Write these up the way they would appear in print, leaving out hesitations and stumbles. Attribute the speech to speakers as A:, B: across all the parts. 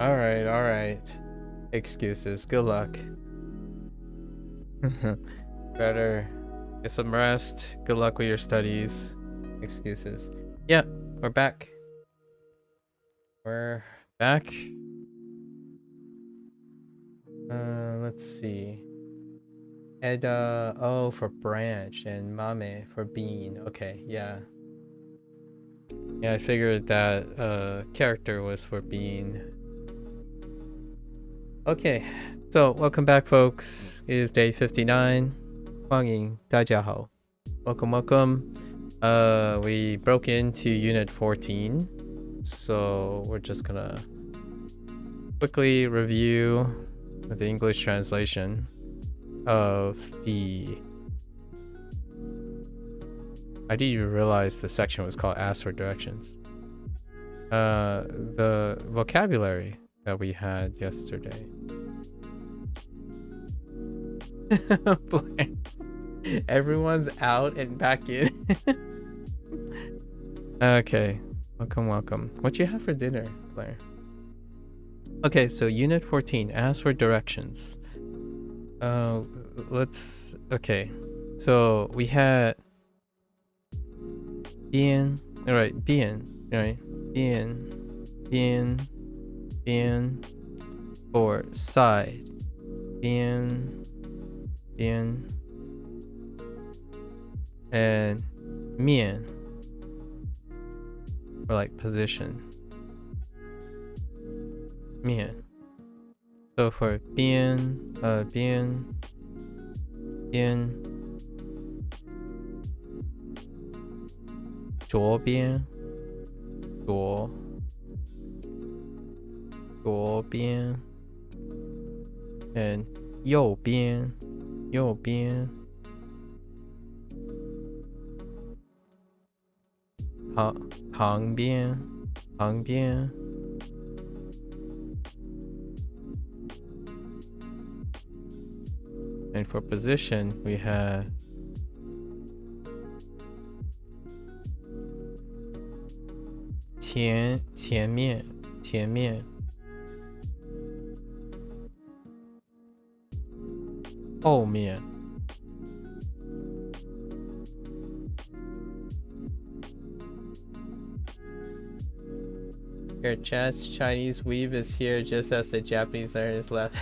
A: All right. Excuses. Good luck. Better get some rest. Good luck with your studies. Excuses. Yeah, we're back. We're back. Let's see. Oh, for branch, and mame for bean. Okay, yeah. Yeah, I figured that character was for bean. Okay, so welcome back, folks. It is day 59. 欢迎大家好. Welcome. We broke into unit 14, so we're just gonna quickly review the English translation of the... I didn't even realize the section was called Ask for Directions. The vocabulary that we had yesterday. Everyone's out and back in. Okay, welcome. What you have for dinner, Claire? Okay, so unit 14, ask for directions. Okay, so we had bien, all right, bien, or side, bien, and mian, or like position, mian. So for bien, 左边 左边 and 右边旁边 and for position we have 前面 后面 Your chat's Chinese weave is here just as the Japanese learners left.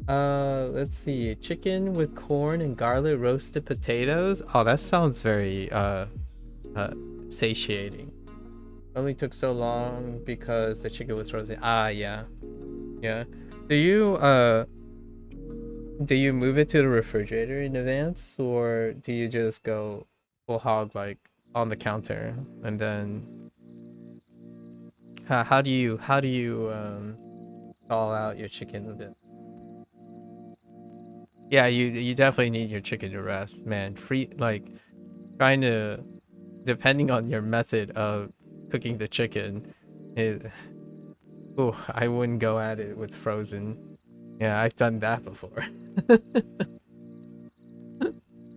A: Let's see. Chicken with corn and garlic roasted potatoes. Oh, that sounds very satiating. Only took so long because the chicken was frozen. Ah, yeah. Do you move it to the refrigerator in advance, or do you just go full hog like on the counter? And then how do you thaw out your chicken a bit? Yeah, you definitely need your chicken to rest, man. Trying to, depending on your method of cooking the chicken, I wouldn't go at it with frozen. Yeah, I've done that before.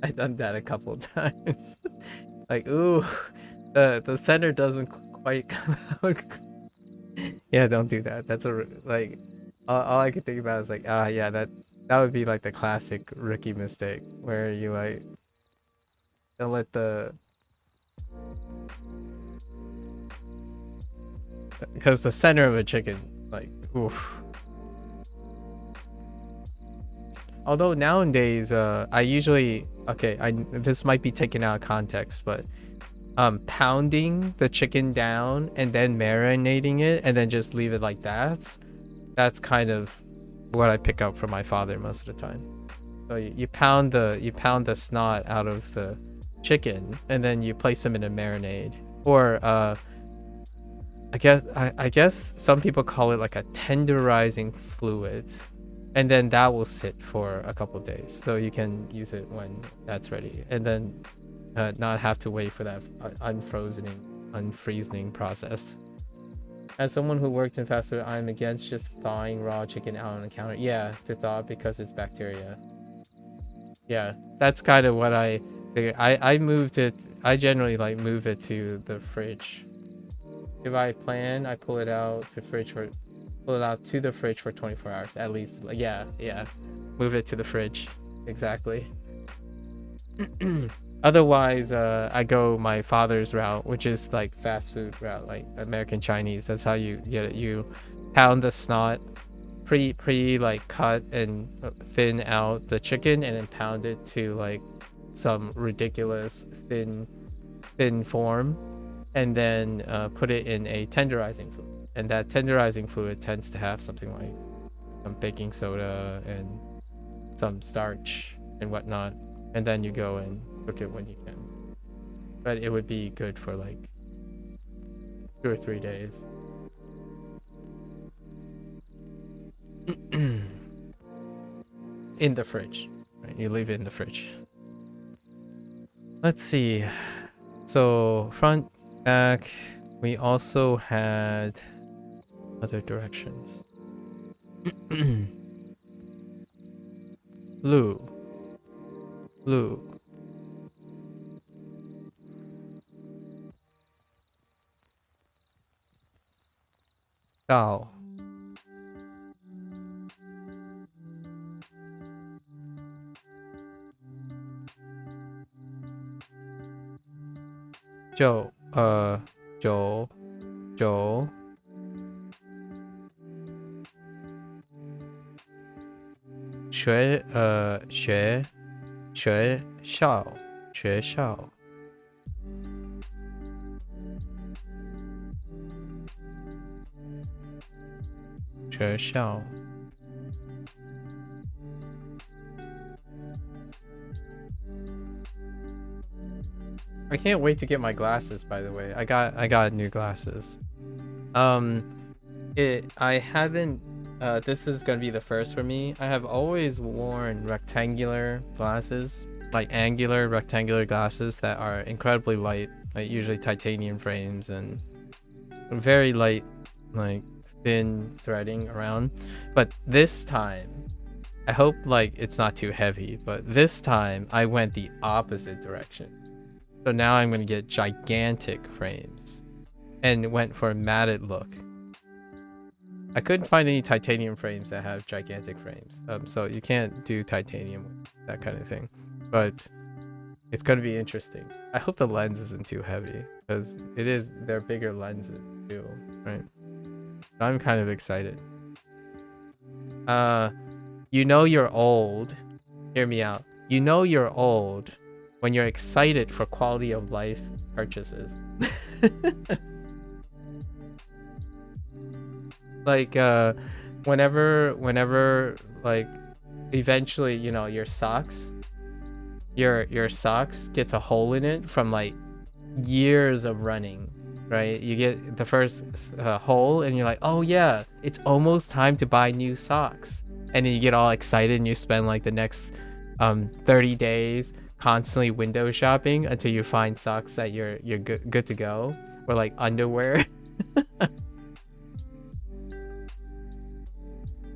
A: I've done that a couple times. Like, the center doesn't quite come out. Yeah, don't do that. That's all I can think about is like, yeah, that would be like the classic rookie mistake where you like don't let because the center of a chicken, like, oof. Although nowadays, I usually, this might be taken out of context, but pounding the chicken down and then marinating it and then just leave it like that, that's kind of what I pick up from my father most of the time. So you pound the snot out of the chicken and then you place them in a marinade, or I guess some people call it like a tenderizing fluid, and then that will sit for a couple days so you can use it when that's ready, and then not have to wait for that unfreezing process. As someone who worked in fast food, I'm against just thawing raw chicken out on the counter. Yeah, to thaw because it's bacteria. Yeah, that's kind of what I figured. I generally like move it to the fridge. If I plan, I pull it out to the fridge for 24 hours at least. Like, yeah, move it to the fridge. Exactly. Otherwise, I go my father's route, which is like fast food route, like American Chinese. That's how you get it. You pound the snot, pre like cut and thin out the chicken, and then pound it to like some ridiculous thin form, and then put it in a tenderizing fluid. And that tenderizing fluid tends to have something like some baking soda and some starch and whatnot. And then you go and cook it when you can. But it would be good for like 2 or 3 days. In the fridge, right? You leave it in the fridge. Let's see. So front, back. We also had other directions. Blue. Gao. Joe. Joe. Xue. Shao. I can't wait to get my glasses, by the way. I got new glasses. I haven't this is gonna be the first for me. I have always worn rectangular glasses, like angular rectangular glasses that are incredibly light, like usually titanium frames and very light, like thin threading around. But this time, I hope like it's not too heavy, but this time I went the opposite direction. So now I'm gonna get gigantic frames and went for a matted look. I couldn't find any titanium frames that have gigantic frames. So you can't do titanium, that kind of thing. But it's gonna be interesting. I hope the lens isn't too heavy, because they're bigger lenses too, right? I'm kind of excited. You know you're old. Hear me out. You know you're old when you're excited for quality of life purchases. Like whenever like eventually, you know, your socks gets a hole in it from like years of running, right? You get the first hole and you're like, oh yeah, it's almost time to buy new socks. And then you get all excited and you spend like the next 30 days constantly window shopping until you find socks that you're good to go, or like underwear.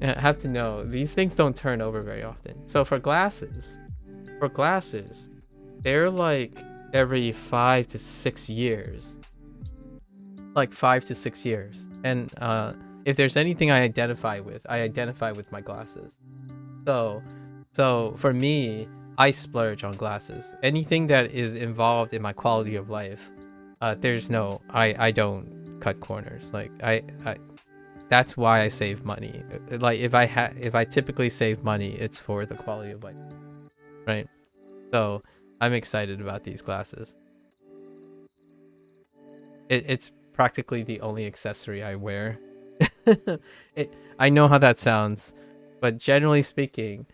A: I have to know, these things don't turn over very often. So for glasses, they're like every 5 to 6 years. Like 5 to 6 years. And if there's anything I identify with my glasses. So for me, I splurge on glasses. Anything that is involved in my quality of life, I don't cut corners. Like that's why I save money. Like if I typically save money, it's for the quality of life, right? So I'm excited about these glasses. It's practically the only accessory I wear. I know how that sounds, but generally speaking,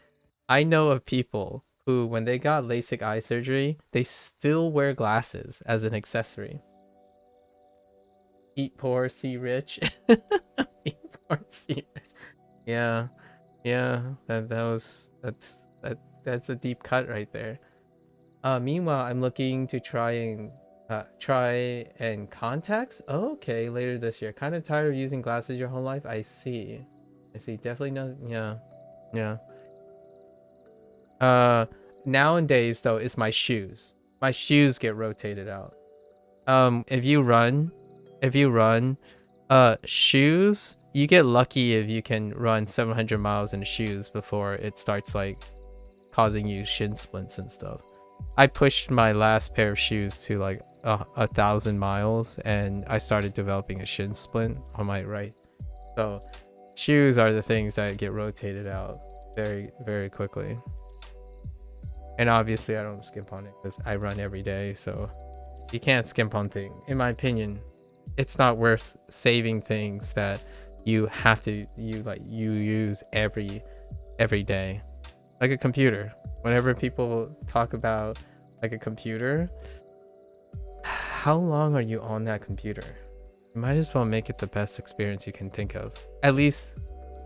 A: I know of people who, when they got LASIK eye surgery, they still wear glasses as an accessory. Eat poor, see rich. Eat poor, see rich. Yeah, that's a deep cut right there. Meanwhile, I'm looking to try and contacts. Oh, okay, later this year. Kind of tired of using glasses your whole life. I see. Definitely not. Yeah. Nowadays though, it's my shoes. My shoes get rotated out. If you run if you run, shoes, you get lucky if you can run 700 miles in shoes before it starts like causing you shin splints and stuff. I pushed my last pair of shoes to like 1,000 miles, and I started developing a shin splint on my right. So shoes are the things that get rotated out very, very quickly. And obviously I don't skimp on it because I run every day, so you can't skimp on things. In my opinion, it's not worth saving things that you have to you use every day. Like a computer. Whenever people talk about like a computer, how long are you on that computer? You might as well make it the best experience you can think of, at least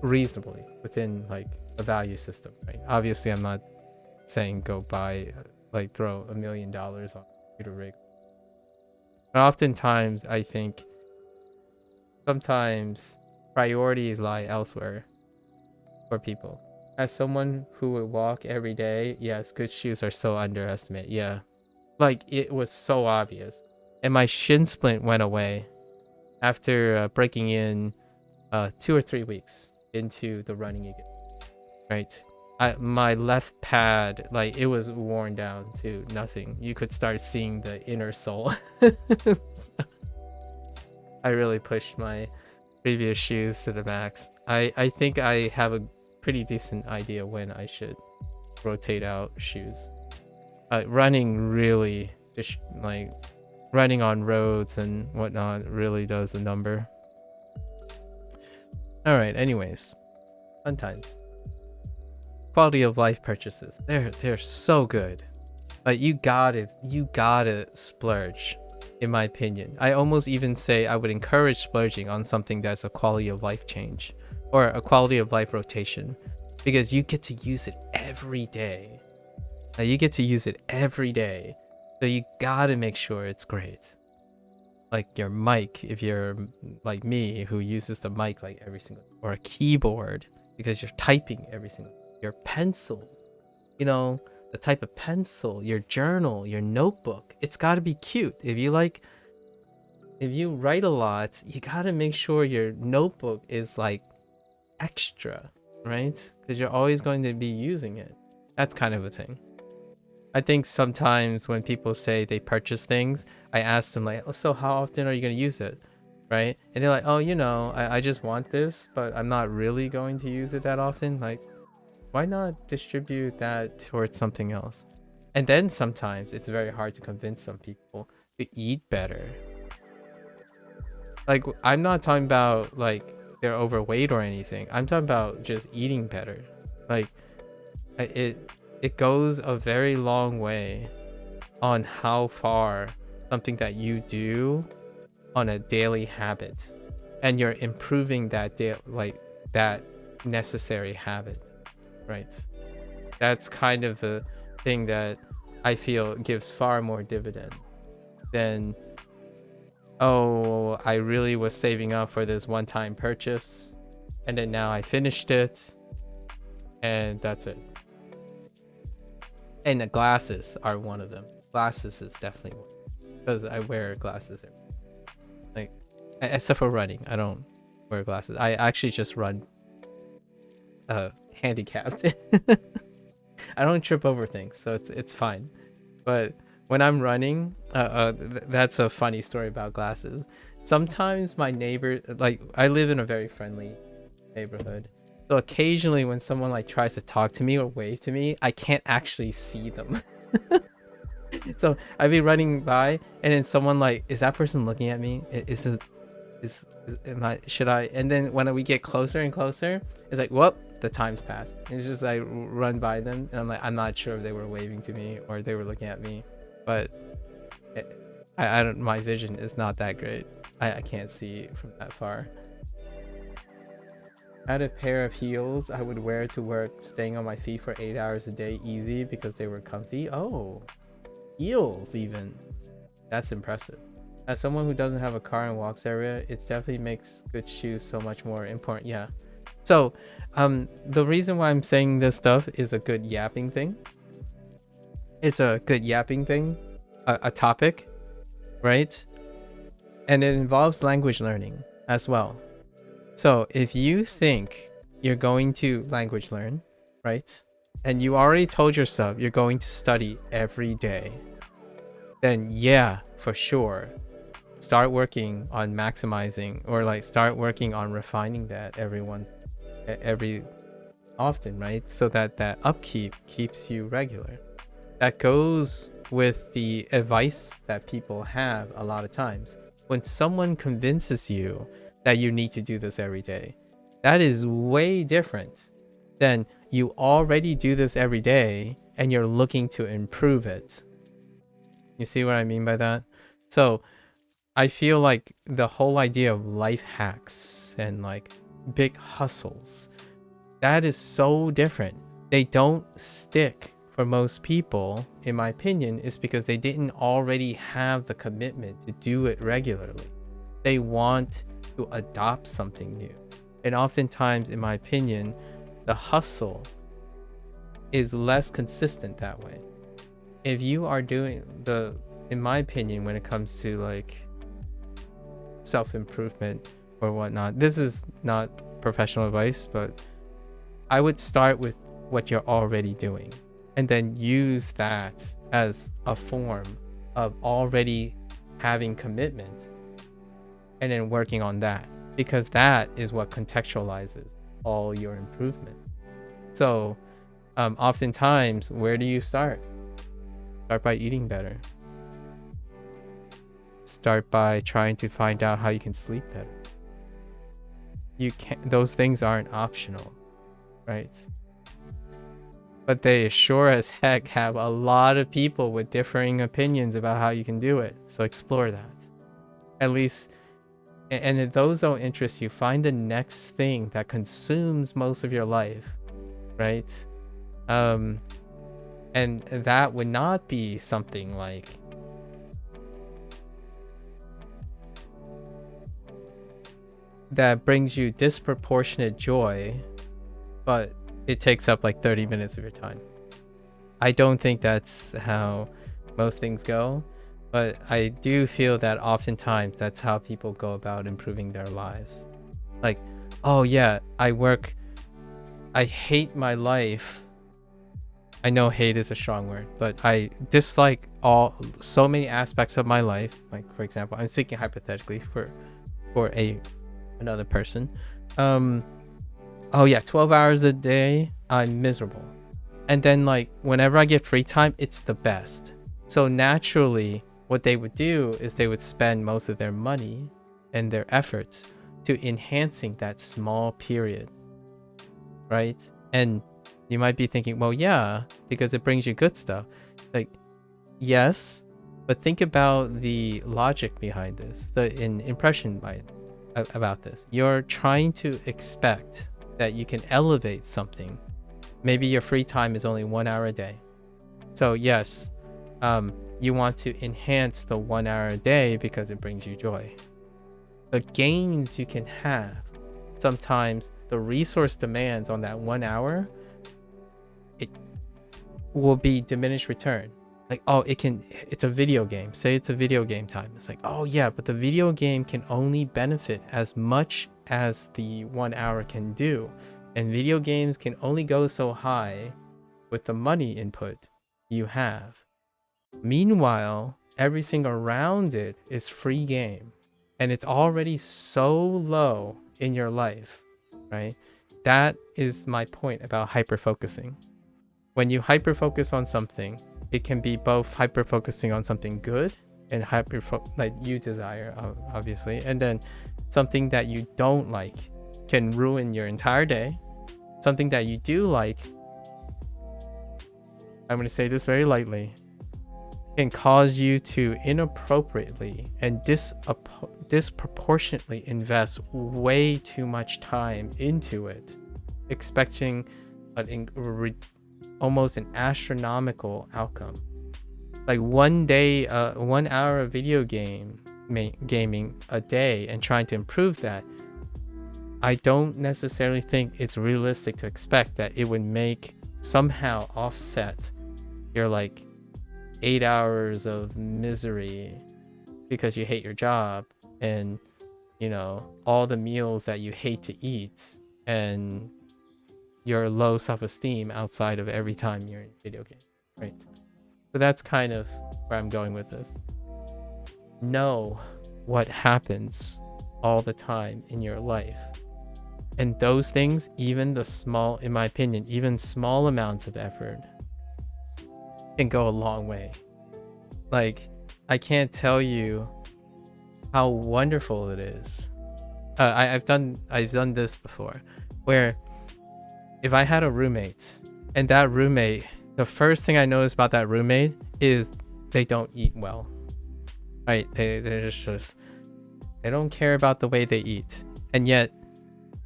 A: reasonably within like a value system, right? Obviously I'm not saying go buy like throw $1 million on a computer rig, but oftentimes I think sometimes priorities lie elsewhere for people. As someone who would walk every day, yes, good shoes are so underestimated. Yeah, like it was so obvious, and my shin splint went away after breaking in 2 or 3 weeks into the running again, right? My left pad, like it was worn down to nothing. You could start seeing the inner sole. So I really pushed my previous shoes to the max. I think I have a pretty decent idea when I should rotate out shoes. Running really, like running on roads and whatnot really does a number. All right, anyways, fun times. Quality of life purchases, they're so good. Like you gotta splurge, in my opinion. I almost even say I would encourage splurging on something that's a quality of life change or a quality of life rotation, because you get to use it every day. Like you get to use it every day, so you gotta make sure it's great. Like your mic, if you're like me who uses the mic like every single, or a keyboard because you're typing every single, your pencil, you know, the type of pencil, your journal, your notebook, it's got to be cute. If you write a lot, you got to make sure your notebook is like extra, right? Because you're always going to be using it. That's kind of a thing. I think sometimes when people say they purchase things, I ask them like, oh, so how often are you going to use it? Right? And they're like, oh, you know, I just want this, but I'm not really going to use it that often. Like, why not distribute that towards something else? And then sometimes it's very hard to convince some people to eat better. Like, I'm not talking about like they're overweight or anything. I'm talking about just eating better. Like, it goes a very long way on how far something that you do on a daily habit, and you're improving that that necessary habit. Right, that's kind of the thing that I feel gives far more dividend than, oh, I really was saving up for this one-time purchase and then now I finished it and that's it. And the glasses are one of them. Glasses is definitely one, because I wear glasses like, except for running. I don't wear glasses. I actually just run handicapped. I don't trip over things, so it's fine. But when I'm running, that's a funny story about glasses. Sometimes my neighbor, like I live in a very friendly neighborhood, so occasionally when someone like tries to talk to me or wave to me, I can't actually see them. So I'd be running by and then someone like, is that person looking at me? Should I? And then when we get closer and closer, it's like, whoop, the time's passed. It's just I run by them and I'm like, I'm not sure if they were waving to me or they were looking at me, but I don't, my vision is not that great. I can't see from that far. I had a pair of heels I would wear to work, staying on my feet for 8 hours a day easy because they were comfy. Oh, heels even. That's impressive. As someone who doesn't have a car and walks area, it definitely makes good shoes so much more important. Yeah. So the reason why I'm saying this stuff is a good yapping thing. It's a good yapping thing, a topic, right? And it involves language learning as well. So if you think you're going to language learn, right? And you already told yourself you're going to study every day, then yeah, for sure, start working on maximizing, or like start working on refining that every often, right? So that that upkeep keeps you regular. That goes with the advice that people have a lot of times. When someone convinces you that you need to do this every day, that is way different than you already do this every day and you're looking to improve it. You see what I mean by that? So I feel like the whole idea of life hacks and like big hustles, that is so different. They don't stick for most people, in my opinion, is because they didn't already have the commitment to do it regularly. They want to adopt something new. And oftentimes, in my opinion, the hustle is less consistent that way. If you are doing in my opinion, when it comes to like self-improvement or whatnot, this is not professional advice, but I would start with what you're already doing and then use that as a form of already having commitment and then working on that, because that is what contextualizes all your improvement. So oftentimes, where do you start? Start by eating better. Start by trying to find out how you can sleep better. You can't, those things aren't optional, right? But they sure as heck have a lot of people with differing opinions about how you can do it. So explore that. At least, and if those don't interest you, find the next thing that consumes most of your life, right? And that would not be something like that brings you disproportionate joy, but it takes up like 30 minutes of your time. I don't think that's how most things go, but I do feel that oftentimes that's how people go about improving their lives. Like, oh yeah, I hate my life. I know hate is a strong word, but I dislike so many aspects of my life. Like, for example, I'm speaking hypothetically for another person. Oh yeah, 12 hours a day, I'm miserable. And then like whenever I get free time, it's the best. So naturally, what they would do is they would spend most of their money and their efforts to enhancing that small period, right? And you might be thinking, well, yeah, because it brings you good stuff. Like, yes, but think about the logic behind this, the impression about this. You're trying to expect that you can elevate something. Maybe your free time is only 1 hour a day. So yes, you want to enhance the 1 hour a day because it brings you joy. The gains you can have, sometimes the resource demands on that 1 hour, it will be diminished return. Like, oh, it's a video game. Say it's a video game time. It's like, oh yeah, but the video game can only benefit as much as the 1 hour can do. And video games can only go so high with the money input you have. Meanwhile, everything around it is free game. And it's already so low in your life, right? That is my point about hyper-focusing. When you hyper-focus on something, it can be both hyper-focusing on something good and like you desire, obviously, and then something that you don't like can ruin your entire day. Something that you do like, I'm going to say this very lightly, can cause you to inappropriately and disproportionately invest way too much time into it, expecting almost an astronomical outcome. Like 1 day, 1 hour of video gaming a day and trying to improve that, I don't necessarily think it's realistic to expect that it would somehow offset your like 8 hours of misery because you hate your job and all the meals that you hate to eat, and your low self-esteem outside of every time you're in a video game, right? So that's kind of where I'm going with this. Know what happens all the time in your life. And those things, even the small, in my opinion, even small amounts of effort can go a long way. Like, I can't tell you how wonderful it is. I've done this before, where if I had a roommate, and that roommate, the first thing I notice about that roommate is they don't eat well. Right? They're just they don't care about the way they eat, and yet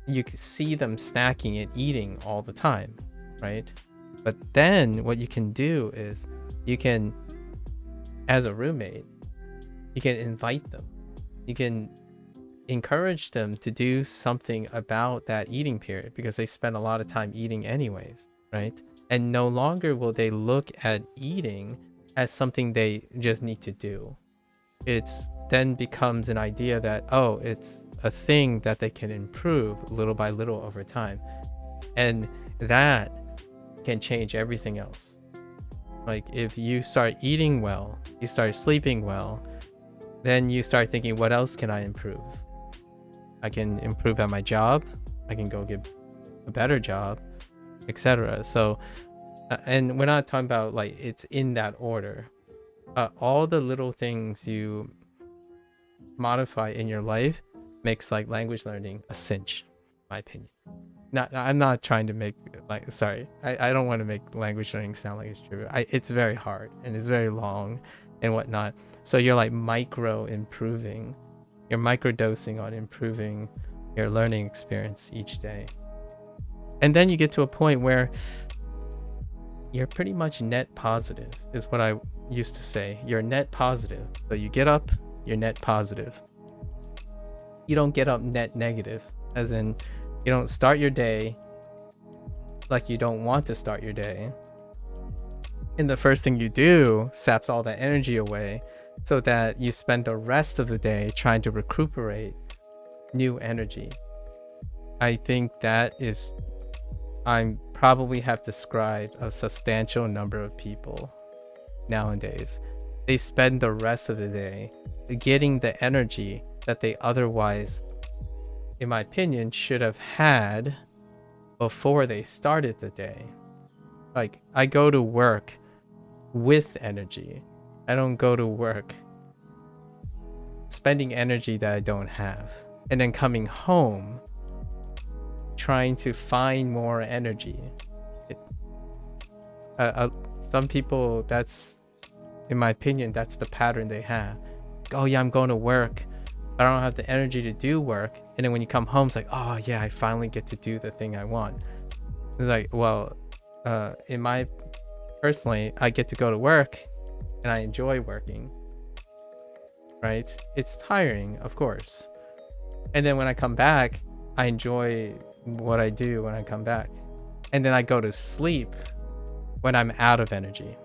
A: you can see them snacking and eating all the time, right? But then what you can do is you can, as a roommate, you can invite them. You can encourage them to do something about that eating period, because they spend a lot of time eating anyways, right? And no longer will they look at eating as something they just need to do. It's then becomes an idea that, oh, it's a thing that they can improve little by little over time. And that can change everything else. Like, if you start eating well, you start sleeping well, then you start thinking, what else can I improve? I can improve at my job. I can go get a better job, etc. So, and we're not talking about like it's in that order. All the little things you modify in your life makes like language learning a cinch, in my opinion. I'm not trying to make like, sorry, I don't want to make language learning sound like it's trivial. It's very hard and it's very long and whatnot. So you're like micro improving, you're micro dosing on improving your learning experience each day. And then you get to a point where you're pretty much net positive, is what I used to say. You're net positive. So you get up, you're net positive. You don't get up net negative, as in you don't start your day like you don't want to start your day. And the first thing you do saps all that energy away, so that you spend the rest of the day trying to recuperate new energy. I think that is, I probably have described a substantial number of people nowadays. They spend the rest of the day getting the energy that they otherwise, in my opinion, should have had before they started the day. Like, I go to work with energy. I don't go to work spending energy that I don't have, and then coming home trying to find more energy. Some people, that's, in my opinion, that's the pattern they have. Oh yeah, I'm going to work, but I don't have the energy to do work. And then when you come home, it's like, oh yeah, I finally get to do the thing I want. It's like, well, personally, I get to go to work and I enjoy working, right? It's tiring, of course. And then when I come back, I enjoy what I do when I come back. And then I go to sleep when I'm out of energy,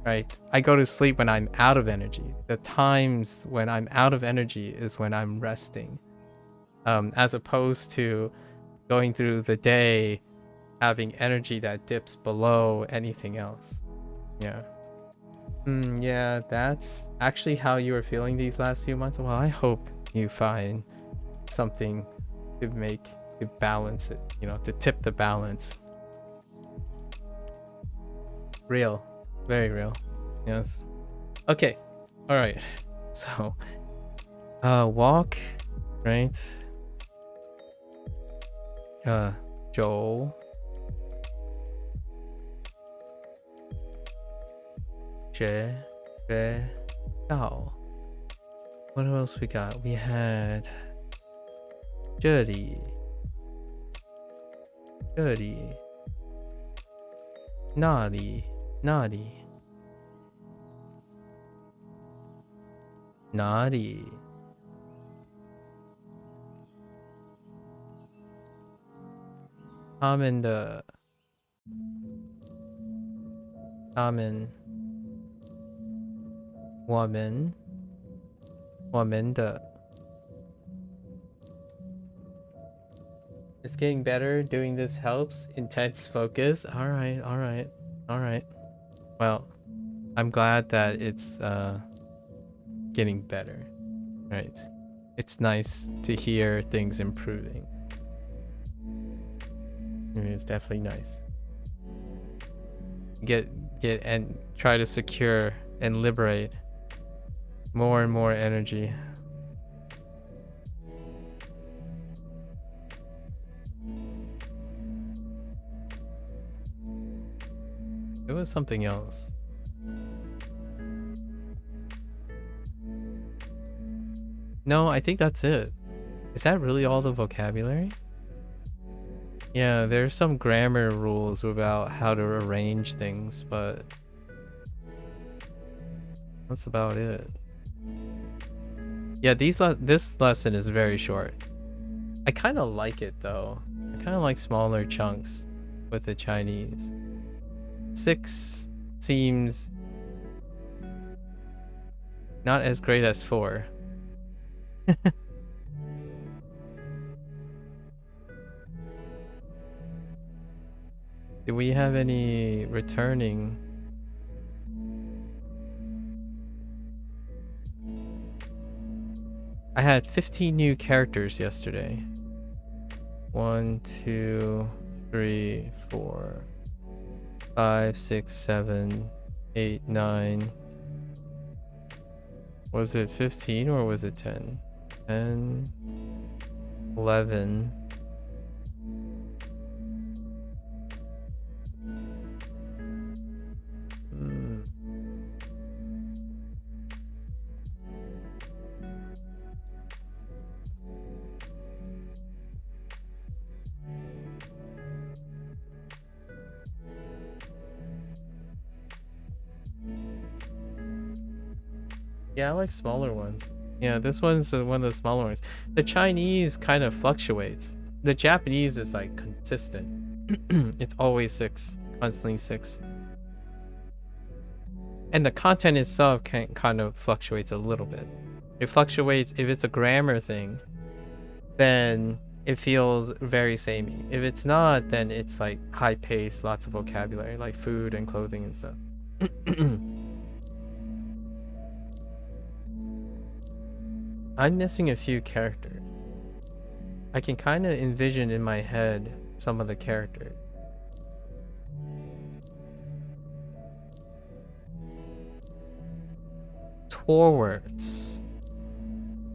A: right? I go to sleep when I'm out of energy. The times when I'm out of energy is when I'm resting, as opposed to going through the day having energy that dips below anything else. Yeah. Yeah, that's actually how you were feeling these last few months. Well, I hope you find something to balance it, to tip the balance. Real. Very real. Yes. Okay. All right. So, walk, right? Joel. Dao. What else we got? We had 这里 那里 哪里 他们 我们我们的 It's getting better. Doing this helps. Intense focus. All right, all right, all right. Well, I'm glad that it's getting better. Right. It's nice to hear things improving. It's definitely nice. Get and try to secure and liberate more and more energy. It was something else. No, I think that's it. Is that really all the vocabulary? Yeah, there's some grammar rules about how to arrange things, but that's about it. Yeah, this lesson is very short. I kind of like it though. I kind of like smaller chunks with the Chinese. 6 seems not as great as 4. Do we have any returning? I had 15 new characters yesterday. 1, 2, 3, 4, 5, 6, 7, 8, 9. Was it 15 or was it 10? 10, 11. Yeah, I like smaller ones. Yeah, this one's one of the smaller ones. The Chinese kind of fluctuates. The Japanese is like consistent. It's always 6, constantly 6. And the content itself kind of fluctuates a little bit. It fluctuates if it's a grammar thing, then it feels very samey. If it's not, then it's like high pace, lots of vocabulary, like food and clothing and stuff. I'm missing a few characters. I can kind of envision in my head some of the characters. Tor words.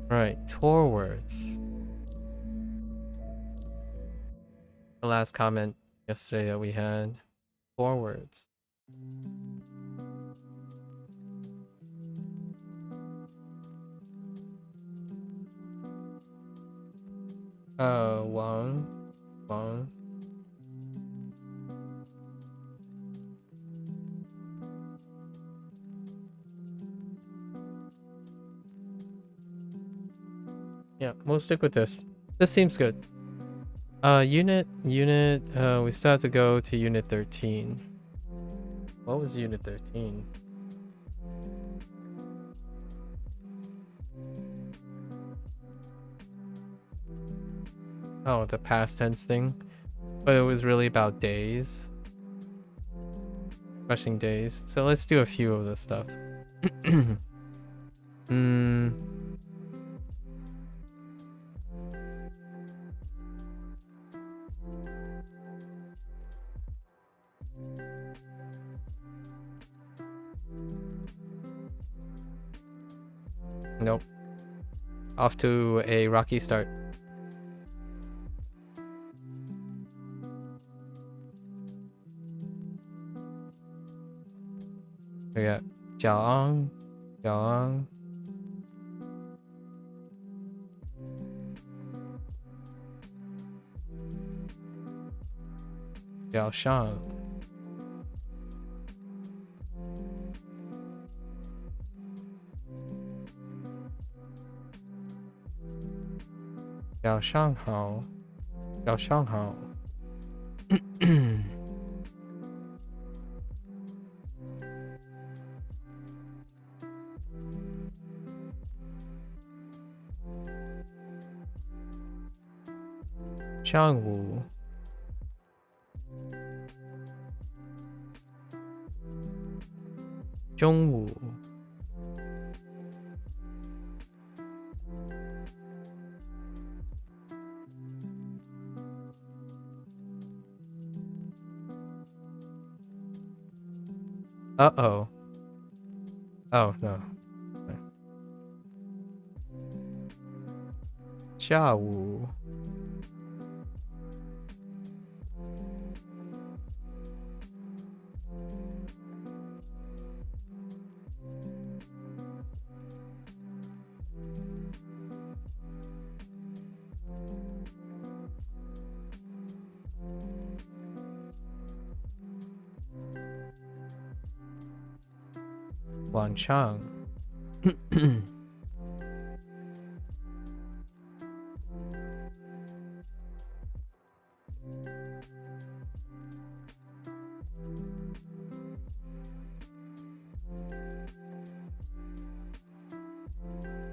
A: Right, Tor words. The last comment yesterday that we had. Tor words. Wang. Yeah, we'll stick with this. This seems good. Unit, we still have to go to unit 13. What was unit 13? Oh, the past tense thing. But it was really about days. Rushing days. So let's do a few of this stuff. Nope. Off to a rocky start. We got Jiaong, Jiaong, Jiaoshang, Jiaoshanghao, Jiaoshanghao. 上午中午Uh-oh. Oh, no. 下午晚上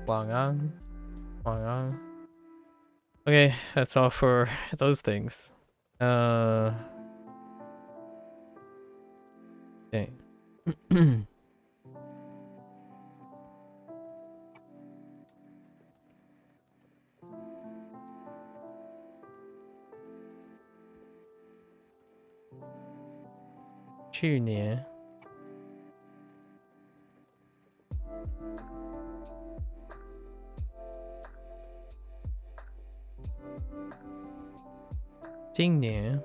A: 晚安晚安 Okay, that's all for those things. Okay. 去年今年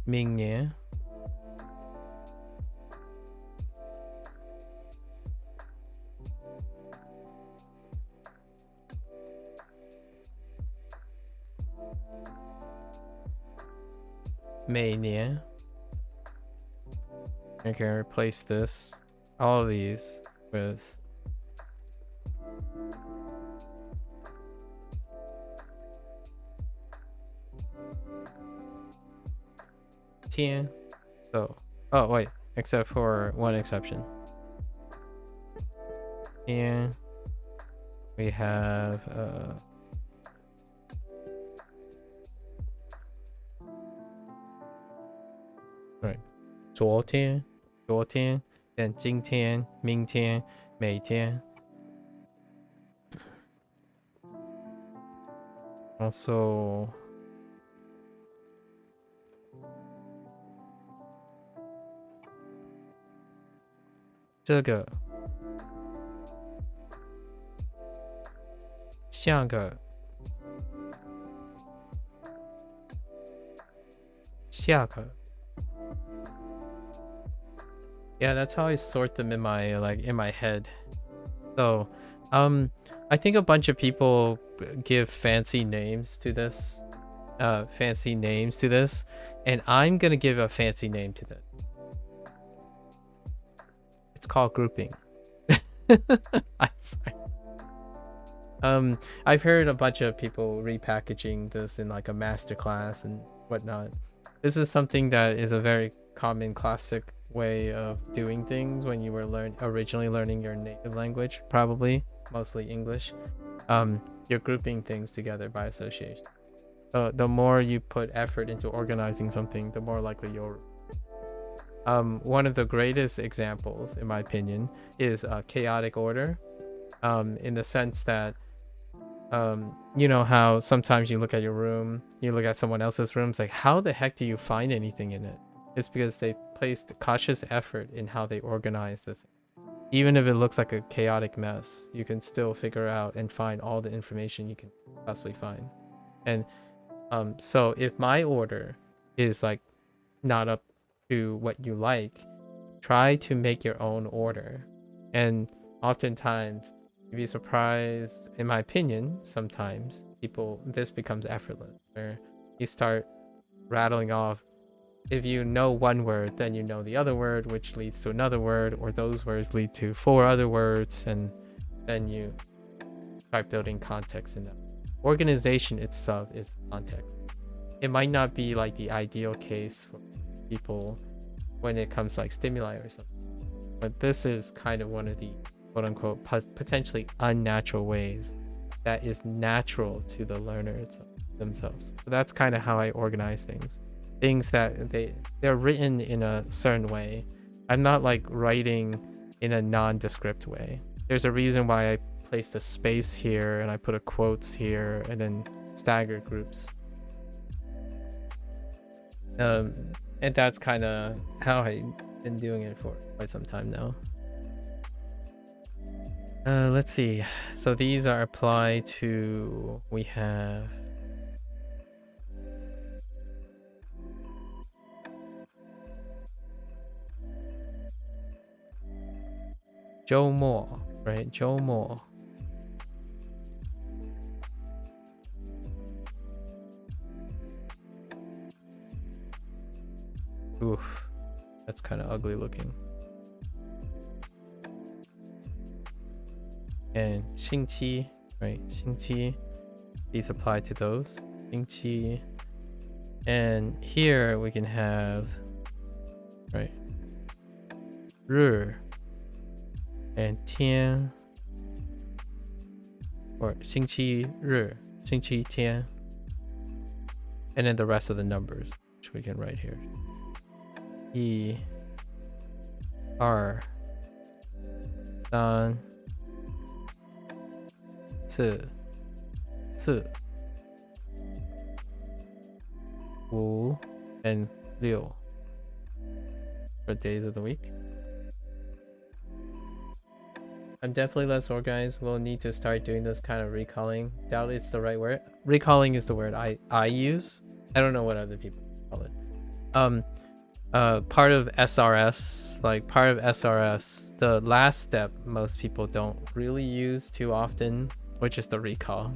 A: 明年每年 I can replace this, all of these, with Tian. Oh wait, except for one exception. And we have right. 昨天 then 今天明天每天 also 这个下个 Yeah, that's how I sort them in my head. So, I think a bunch of people give fancy names to this, and I'm gonna give a fancy name to this. It's called grouping. I swear. I've heard a bunch of people repackaging this in like a masterclass and whatnot. This is something that is a very common classic way of doing things when you were originally learning your native language, probably mostly English. You're grouping things together by association. The more you put effort into organizing something, the more likely you'll. One of the greatest examples, in my opinion, is chaotic order. In the sense that you know how sometimes you look at your room, you look at someone else's room, it's like, how the heck do you find anything in it? It's because they placed cautious effort in how they organize the thing. Even if it looks like a chaotic mess, you can still figure out and find all the information you can possibly find. And so if my order is like not up to what you like, try to make your own order. And oftentimes you'd be surprised, in my opinion, sometimes this becomes effortless, where you start rattling off. If you know one word, then you know the other word, which leads to another word, or those words lead to 4 other words, and then you start building context in them. Organization itself is context. It might not be like the ideal case for people when it comes to like stimuli or something. But this is kind of one of the quote unquote potentially unnatural ways that is natural to the learners themselves. So that's kind of how I organize things that they're written in a certain way. I'm not like writing in a nondescript way. There's a reason why I placed a space here and I put a quotes here and then staggered groups. And that's kind of how I've been doing it for quite some time now. Let's see. So these are applied to, we have周末, right? 周末. Oof, that's kind of ugly looking. And 星期, right? 星期, these apply to those. 星期. And here we can have, right? 日 and 天, or 星期日, 星期天. And then the rest of the numbers, which we can write here. 1 2 3 4 4 5 and 6 for days of the week. I'm definitely less organized. We'll need to start doing this kind of recalling. Doubt it's the right word. Recalling is the word I use. I don't know what other people call it. Part of SRS, the last step most people don't really use too often, which is the recall.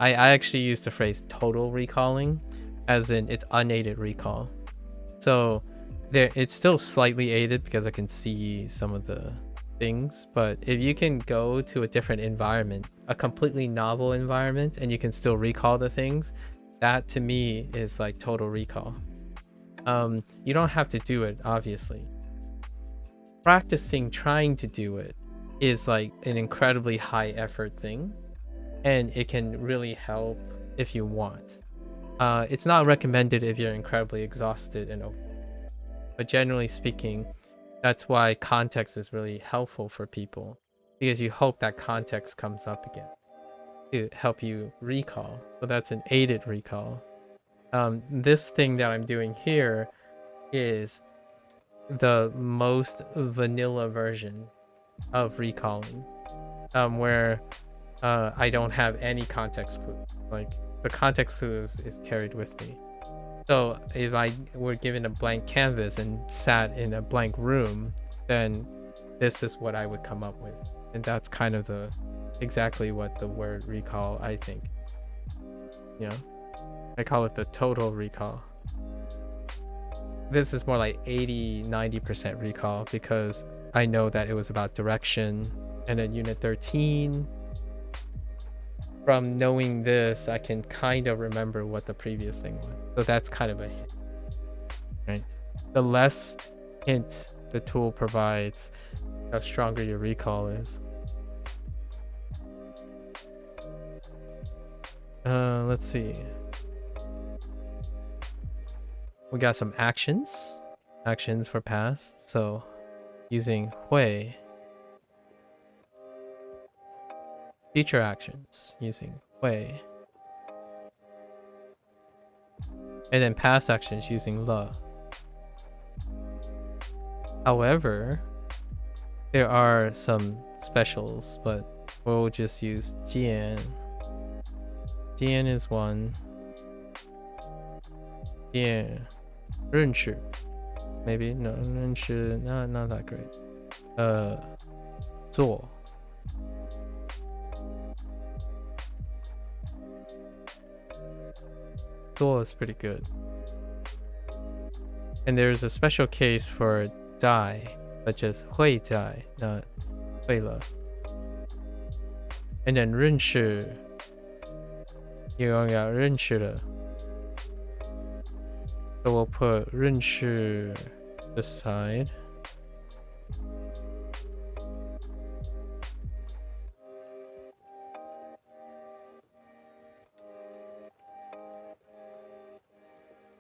A: I actually use the phrase total recalling, as in it's unaided recall. So it's still slightly aided because I can see some of the things, but if you can go to a different environment, a completely novel environment, and you can still recall the things, that to me is like total recall. You don't have to do it, obviously. Practicing trying to do it is like an incredibly high effort thing, and it can really help if you want. It's not recommended if you're incredibly exhausted and over. But generally speaking, that's why context is really helpful for people, because you hope that context comes up again to help you recall. So that's an aided recall. This thing that I'm doing here is the most vanilla version of recalling, where I don't have any context clue. Like the context clues is carried with me. So if I were given a blank canvas and sat in a blank room, then this is what I would come up with. And that's kind of exactly what the word recall, I think. You know, I call it the total recall. This is more like 80-90% recall, because I know that it was about direction. And then unit 13, from knowing this, I can kind of remember what the previous thing was. So that's kind of a hint, right? The less hint the tool provides, how stronger your recall is. Let's see. We got some actions for past. So using 会. Future actions using 会. And then past actions using 了. However, there are some specials, but we'll just use 见. 见 is one. 见 认识 maybe no 认识 not that great. 做 做 is pretty good. And there's a special case for 在, but just 会在 not 会了. And then 认识 you only got 认识了. So we'll put 认识 this side.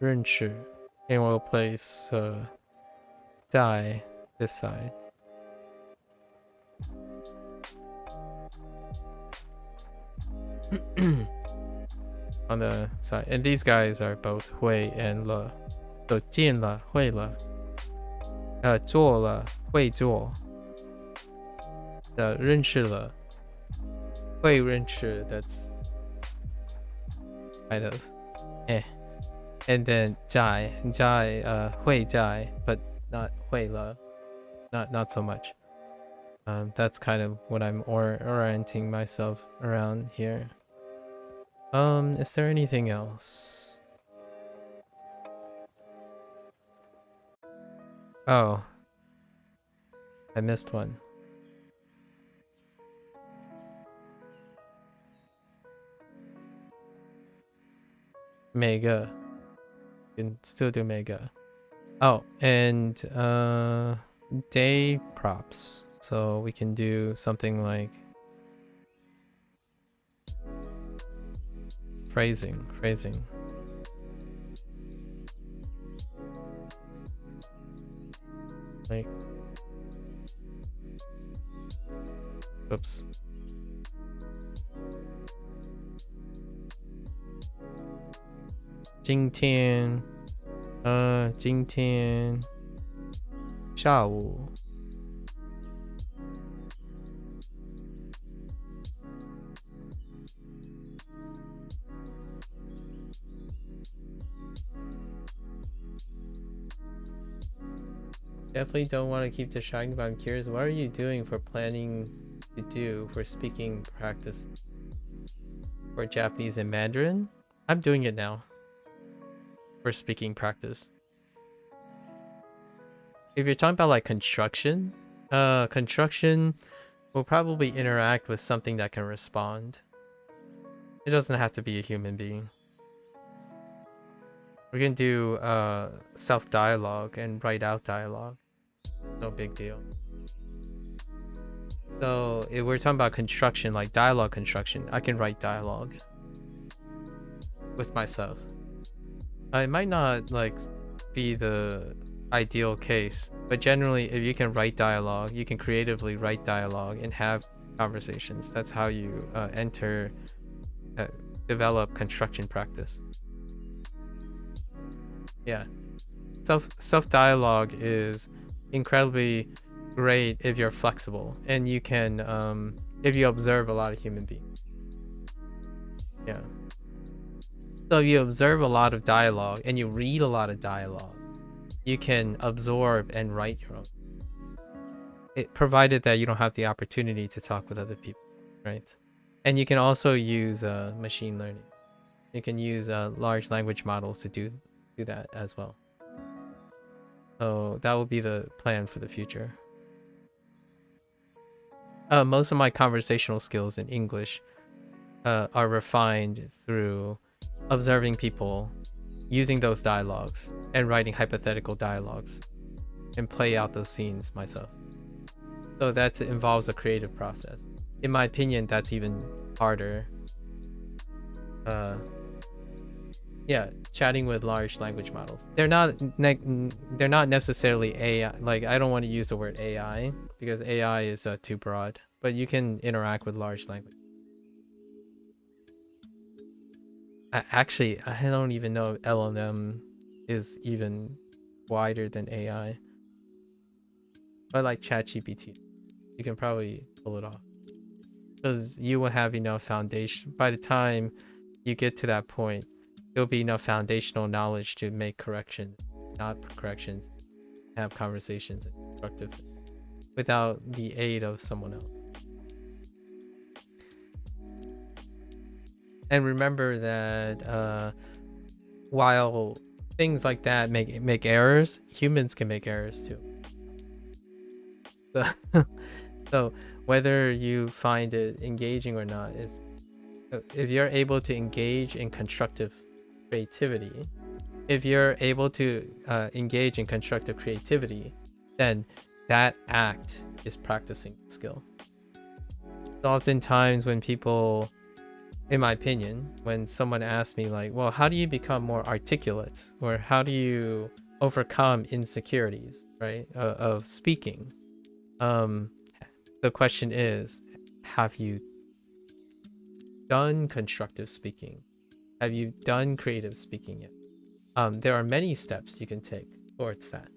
A: Rinchu. And we'll place die this side. On the side. And these guys are both Hui and Le. So 进了,会了. 做了,会做. 认识了,会认识, that's kind of and then 在 会在, but not 会了, not so much. That's kind of what I'm orienting myself around here. Is there anything else? Oh, I missed one. Mega. You can still do mega. Oh, and day props. So we can do something like phrasing. Like, oops. Jingtian, 今天下午 Definitely don't want to keep distracting, but I'm curious, what are you doing for planning to do for speaking practice for Japanese and Mandarin? I'm doing it now for speaking practice. If you're talking about like construction will probably interact with something that can respond. It doesn't have to be a human being. We can do self-dialogue and write out dialogue. No big deal. So if we're talking about construction, like dialogue construction, I can write dialogue with myself. It might not like be the ideal case, but generally if you can write dialogue, you can creatively write dialogue and have conversations. That's how you develop construction practice. Yeah, self-dialogue is incredibly great if you're flexible and you can if you observe a lot of human beings. Yeah, so if you observe a lot of dialogue and you read a lot of dialogue, you can absorb and write your own, provided that you don't have the opportunity to talk with other people, right? And you can also use machine learning. You can use large language models to do that as well. So that will be the plan for the future. Most of my conversational skills in English are refined through observing people, using those dialogues, and writing hypothetical dialogues, and play out those scenes myself. So that involves a creative process. In my opinion, that's even harder. Yeah, chatting with large language models. They're not necessarily AI. Like, I don't want to use the word AI because AI is too broad. But you can interact with large language. Actually, I don't even know if LLM is even wider than AI. But like ChatGPT, you can probably pull it off because you will have enough foundation. By the time you get to that point, there'll be enough foundational knowledge to make corrections, not corrections, have conversations and constructive without the aid of someone else. And remember that while things like that make errors, humans can make errors too. So whether you find it engaging or not is, if you're able to engage in constructive creativity, if you're able to engage in constructive creativity, then that act is practicing the skill. Oftentimes when people, in my opinion, when someone asks me like, well, how do you become more articulate, or how do you overcome insecurities, right, of speaking, the question is, have you done constructive speaking? Have you done creative speaking yet? There are many steps you can take towards that.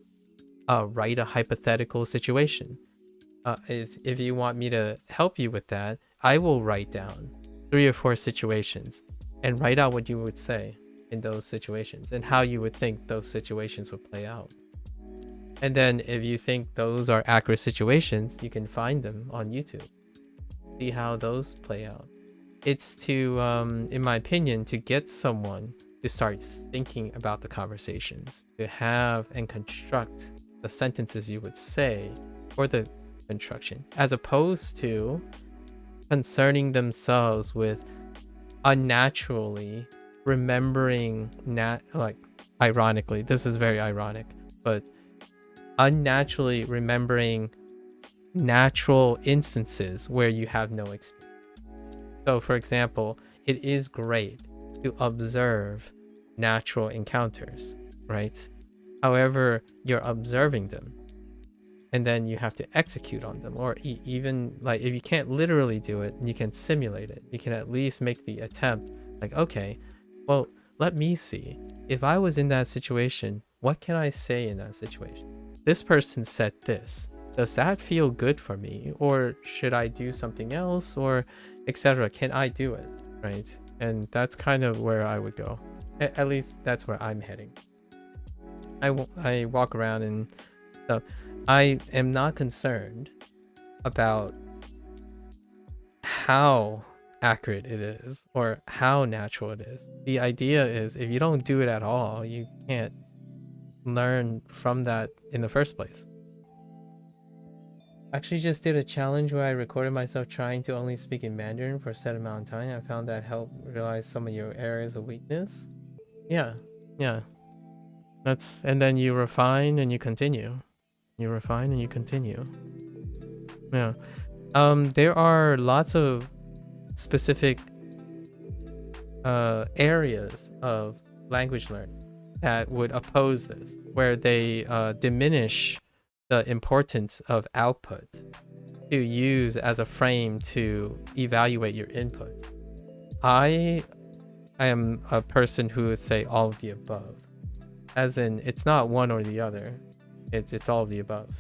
A: Write a hypothetical situation. If you want me to help you with that, I will write down 3 or 4 situations and write out what you would say in those situations and how you would think those situations would play out. And then if you think those are accurate situations, you can find them on YouTube. See how those play out. It's to, in my opinion, to get someone to start thinking about the conversations, to have and construct the sentences you would say, or the construction, as opposed to concerning themselves with unnaturally remembering, like, ironically, this is very ironic, but unnaturally remembering natural instances where you have no experience. So for example, it is great to observe natural encounters, right? However, you're observing them and then you have to execute on them, or even like if you can't literally do it, you can simulate it. You can at least make the attempt, like, okay, well, let me see. If I was in that situation, what can I say in that situation? This person said this. Does that feel good for me? Or should I do something else? Or etc. Can I do it? Right? And that's kind of where I would go. At least that's where I'm heading. I walk around and stuff. I am not concerned about how accurate it is or how natural it is. The idea is if you don't do it at all, you can't learn from that in the first place. Actually just did a challenge where I recorded myself trying to only speak in Mandarin for a set amount of time. I found that helped realize some of your areas of weakness. Yeah. That's, and then you refine and you continue. You refine and you continue. Yeah. There are lots of specific areas of language learning that would oppose this, where they diminish the importance of output to use as a frame to evaluate your input. I am a person who would say all of the above, as in it's not one or the other, it's all of the above.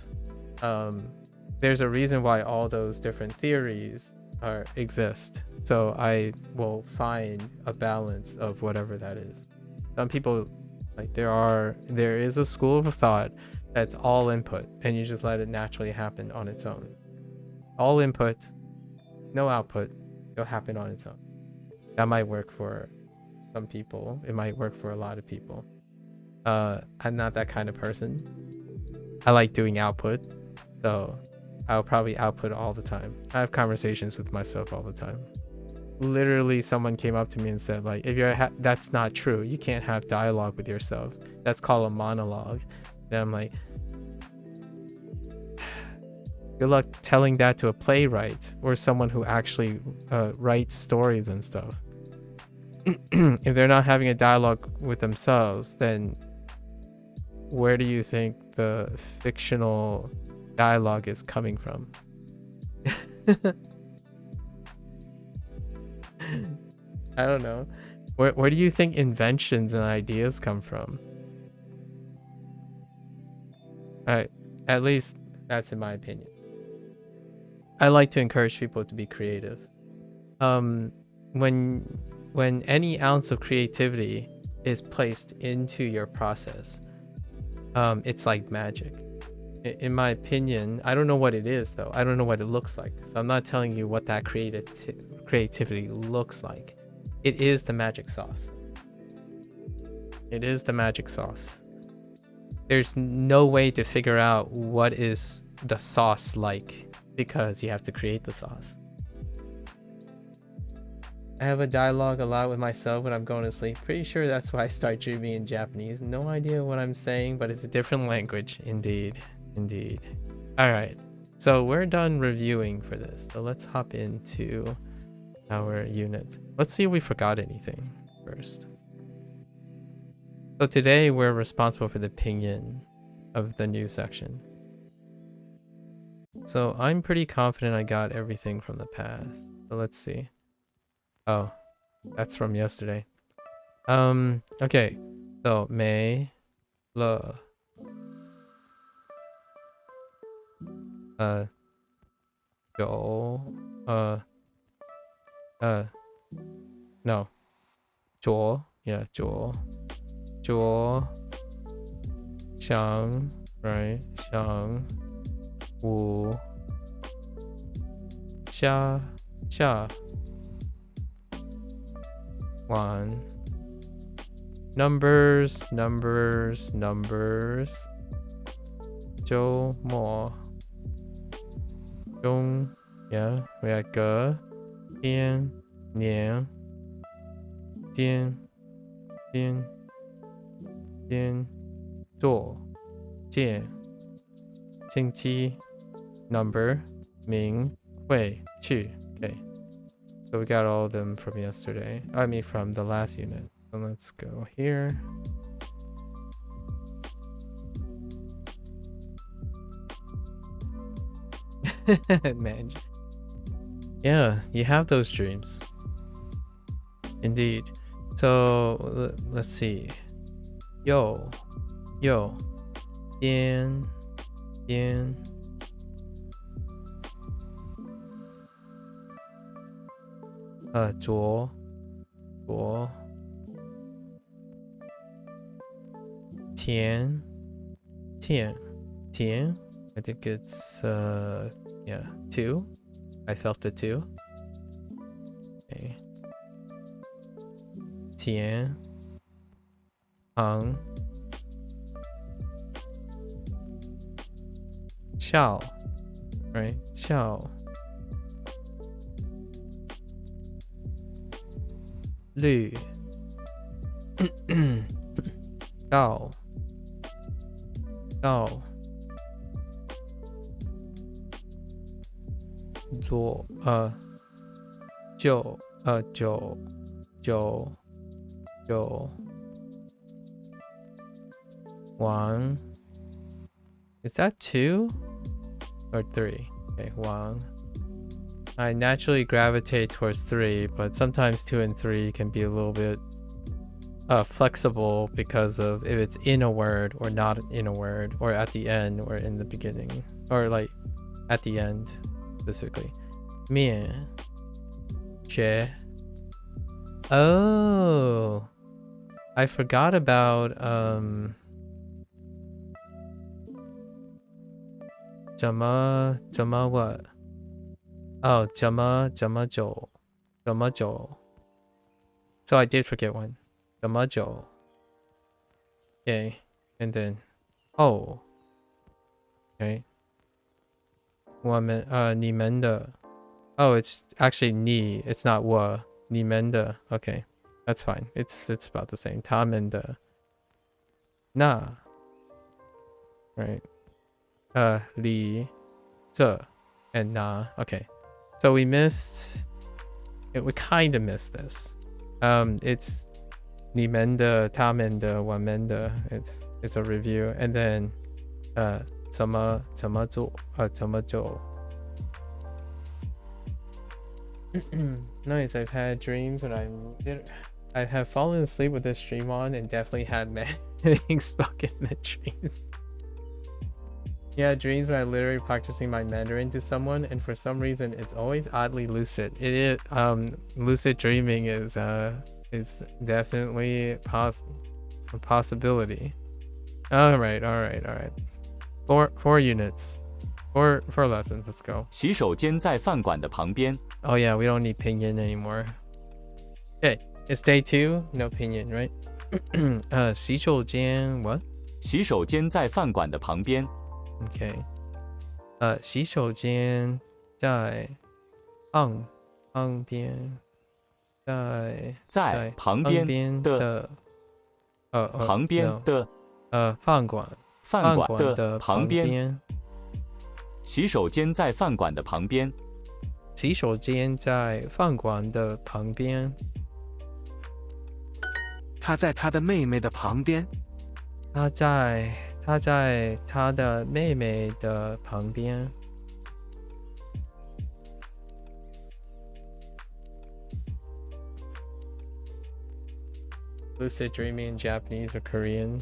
A: There's a reason why all those different theories exist, so I will find a balance of whatever that is. Some people, like, there is a school of thought that's all input and you just let it naturally happen on its own. All input, no output, it'll happen on its own. That might work for some people, it might work for a lot of people. I'm not that kind of person. I like doing output, so I'll probably output all the time. I have conversations with myself all the time. Literally someone came up to me and said, like, if you're that's not true, you can't have dialogue with yourself, that's called a monologue. And I'm like, good luck telling that to a playwright or someone who actually writes stories and stuff. If they're not having a dialogue with themselves, then where do you think the fictional dialogue is coming from? I don't know. Where do you think inventions and ideas come from? At least that's in my opinion. I like to encourage people to be creative. When any ounce of creativity is placed into your process, it's like magic. In my opinion, I don't know what it is though. I don't know what it looks like. So I'm not telling you what that creativity looks like. It is the magic sauce. It is the magic sauce. There's no way to figure out what is the sauce like because you have to create the sauce. I have a dialogue a lot with myself when I'm going to sleep. Pretty sure that's why I start dreaming in Japanese. No idea what I'm saying, but it's a different language. Indeed. Indeed. Alright. So we're done reviewing for this. So let's hop into our unit. Let's see if we forgot anything first. So today we're responsible for the pinyin of the new section. So I'm pretty confident I got everything from the past. So let's see. Oh, that's from yesterday. Okay. So Mei Le Zhou no. Zhuo. Yeah, Zhuo. Zhuo Xiang, right? Xiang Wu Xia Wan. Numbers. Zhou Mo Zhong. Yeah, we got Ge, Tian, Nian, Jian, Zuo, Jian, Jingqi, number, Ming, Hui, Qu. Okay. So we got all of them from yesterday. I mean from the last unit. So let's go here. Man. Yeah, you have those dreams. Indeed. So let's see. Yo. Bian. Zhuo. Tian. I think it's yeah, 2. I felt the 2. Okay. Tian. Hang. Xiao. Right? Xiao. Lü. Gao. Zuo. Jiu. Wang. Is that 2 or 3? Okay, Wang. I naturally gravitate towards 3, but sometimes 2 and 3 can be a little bit flexible because of if it's in a word or not in a word, or at the end or in the beginning, or like at the end specifically. Mian. Che. Oh, I forgot about Jama what? Oh, Jama Jo. So I did forget one. Jama Jo. Okay, and then oh. Okay. Ni men de. Oh, it's actually ni. It's not wa. Ni men de. Okay, that's fine. It's about the same. Ta men de. Na. Right. Li. Ze. And na. Okay. So we missed. We kind of missed this. It's ni men de, ta men de, wa men de. It's a review, and then 怎么做 Nice. I've had dreams when I have fallen asleep with this stream on and definitely had Mandarin spoken in the dreams. Yeah, dreams when I'm literally practicing my Mandarin to someone, and for some reason it's always oddly lucid. It is lucid dreaming is definitely a possibility. All right. 4 units. 4 lessons. Let's go.
B: 洗手间在饭馆的旁边。
A: Oh yeah, we don't need pinyin anymore. Okay, it's day 2. No pinyin, right? 洗手间 what?
B: 洗手间在饭馆的旁边。
A: Okay. 洗手间在旁边。
B: 在旁边的旁边
A: no
B: 的
A: 饭馆
B: 饭馆的
A: 的
B: 旁边，
A: 边，
B: 洗手间在饭馆的旁边，
A: 洗手间在饭馆的旁边。
C: 他在他的妹妹的旁边。
A: 他在他的妹妹的旁边。Lucid dreaming in Japanese or Korean?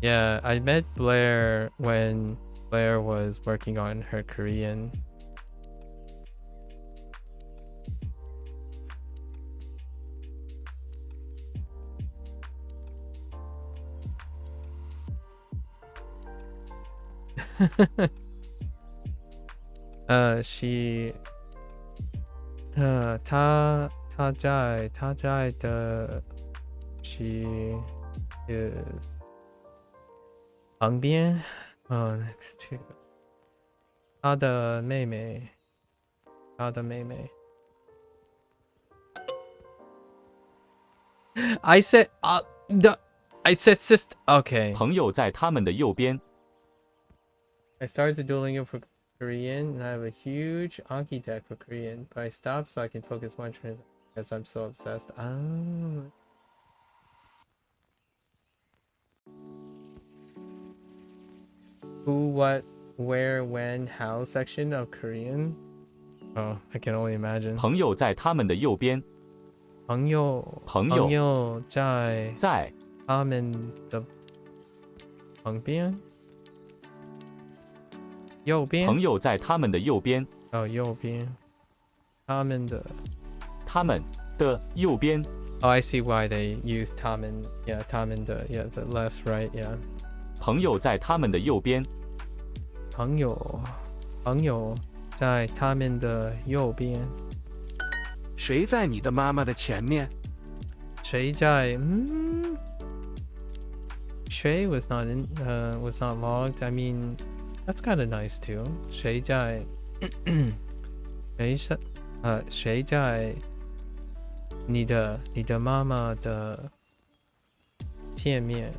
A: Yeah, I met Blair when Blair was working on her Korean. She 她在的 she is 旁边 next to 她的妹妹I said I said sister. Okay.
B: 朋友在他们的右边，
A: I started Duolingo for Korean and I have a huge Anki deck for Korean, but I stopped so I can focus more on translation because I'm so obsessed. Oh. Who, what, where, when, how section of Korean? Oh, I can only imagine.
B: 朋友在他们的右边，
A: 朋友在他们的旁边，右边。
B: 朋友在他们的右边，
A: 右边，他们的
B: 右边。
A: Oh, I see why they use 他们 Yeah, 他们的 Yeah, the left, right, yeah.
B: 朋友在他们的右边，
A: 朋友在他们的右边。
C: 谁在你的妈妈的前面？
A: 谁在谁 was not logged. I mean, that's kind of nice too. 谁在谁在你的妈妈的前面。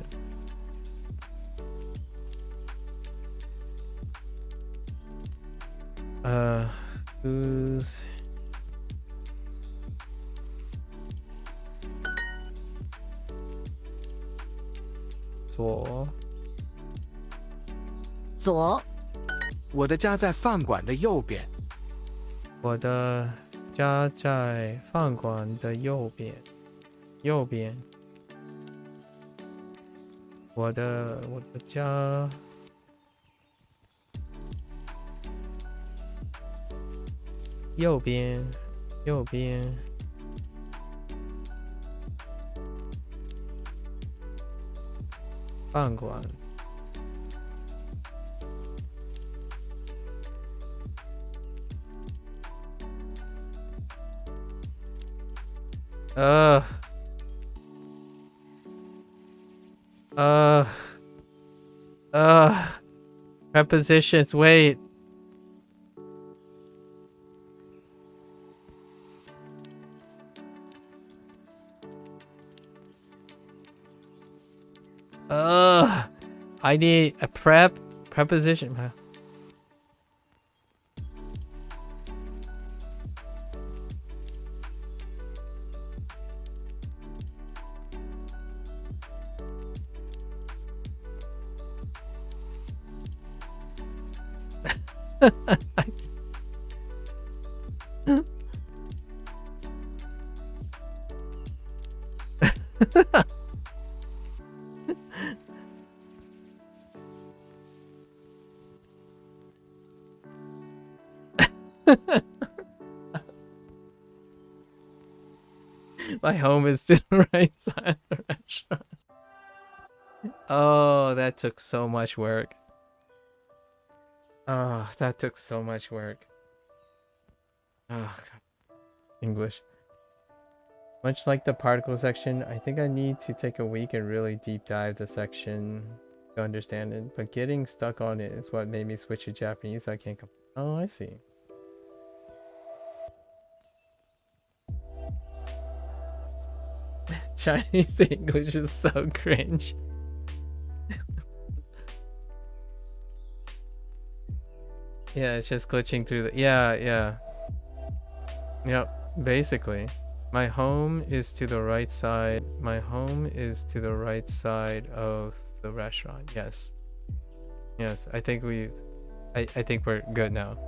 A: Who's
D: 左。
C: 我的家在饭馆的右边。
A: 我的家在饭馆的右边。我的家右边。饭馆。Prepositions, wait. I need a preposition. My home is to the right side of the restaurant. Oh, that took so much work. Oh, that took so much work. Oh, God. English. Much like the particle section, I think I need to take a week and really deep dive the section to understand it. But getting stuck on it is what made me switch to Japanese. So I can't come. Oh, I see. Chinese English is so cringe. Yeah, it's just glitching through the. Yeah. Yep, basically. My home is to the right side. My home is to the right side of the restaurant. Yes. Yes, I think I think we're good now.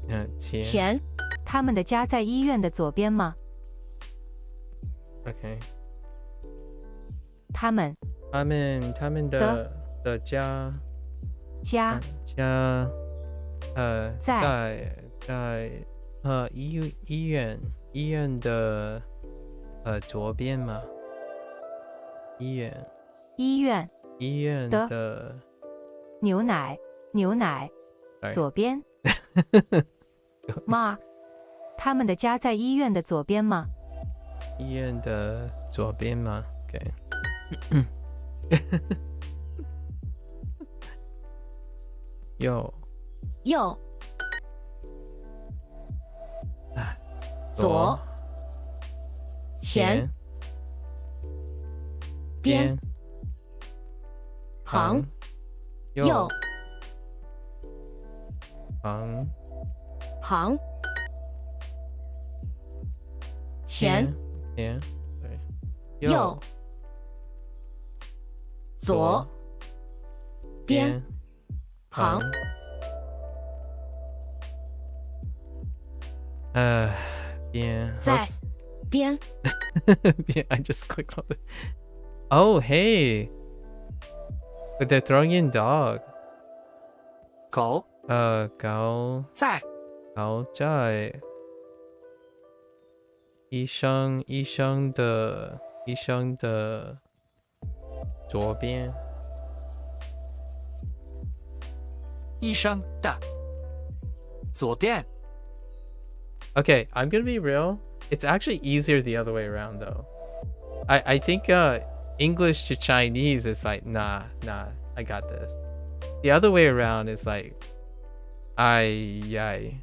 A: Yeah,
B: 钱，他们的家在医院的左边吗？
A: Okay.
B: 他们
A: 他们的家
B: 家
A: 在医院的左边吗？医院的
B: 牛奶
A: Sorry.
B: 左边妈，他们的家在医院的左边吗？
A: 医院的左边吗？ Okay. 右
B: 左前边旁右旁前
A: 对
B: 右左边旁
A: 边
B: 在
A: Oops.
B: 边
A: I just clicked on it. Oh, hey. But they're throwing in dog.
C: 狗
A: 狗
C: 在
A: 在医生的左边。
C: 医生的左边。
A: Okay, I'm gonna be real. It's actually easier the other way around though. I think English to Chinese is like nah, I got this. The other way around is like I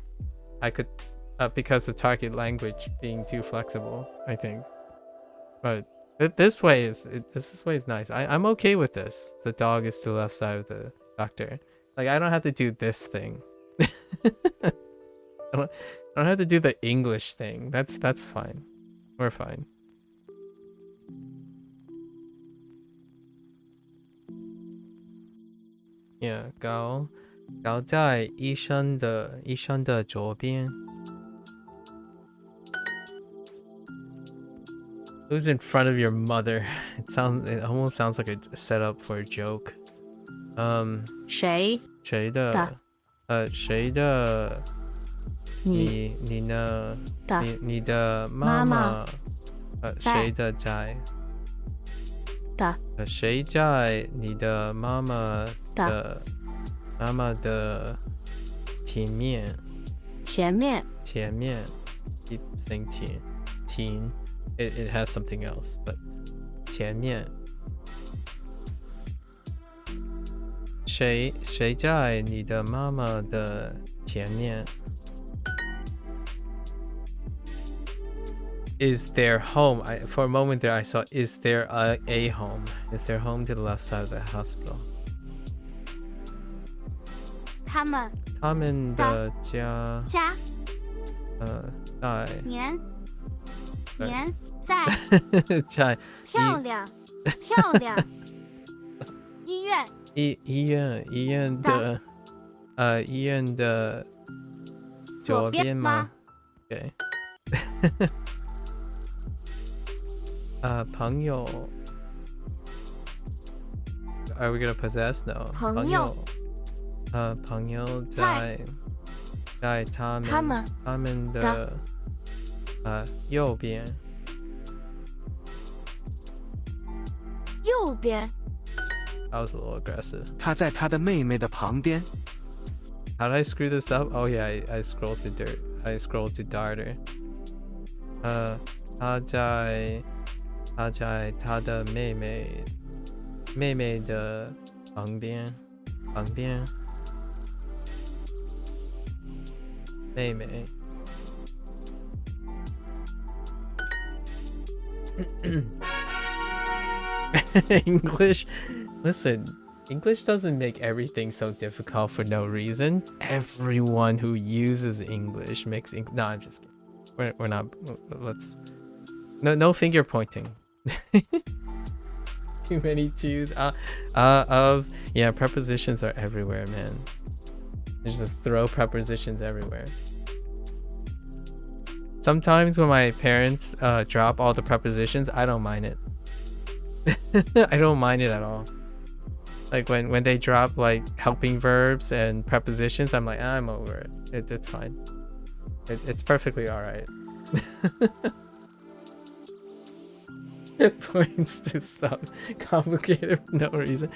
A: could because of target language being too flexible, I think. But this way is nice. I'm okay with this. The dog is to the left side of the doctor. Like I don't have to do this thing. I don't have to do the English thing. That's fine. We're fine. Yeah, 高在医生的左边。Who's in front of your mother? It almost sounds like a setup for a joke.
B: 谁
A: 谁的你呢？你的妈妈谁的在谁在你的妈妈的前面 Keep saying 前 It has something else, but 前面谁在你的妈妈的前面 Is their home? For a moment there I saw is there a home? Is their home to the left side of the hospital?
B: 他们
A: 的家在
B: 在
A: 在
B: 漂亮医院
A: 的左边吗？ Okay. 朋友 Are we gonna possess? No. 朋友在他们的右边。That was a little aggressive.
C: 他在他的妹妹的旁边。
A: How did I screw this up? Oh yeah, I scrolled to dirt. I scrolled to darter. 他在他的妹妹的旁边妹妹 English, listen, English doesn't make everything so difficult for no reason. Everyone who uses English makes no, I'm just kidding. We're not, let's, no finger pointing. Too many twos, ofs. Yeah, prepositions are everywhere, man. Just throw prepositions everywhere. Sometimes when my parents drop all the prepositions, I don't mind it. I don't mind it at all. Like when they drop like helping verbs and prepositions, I'm like, I'm over it. It's fine. It's perfectly all right. Points to some complicated for no reason.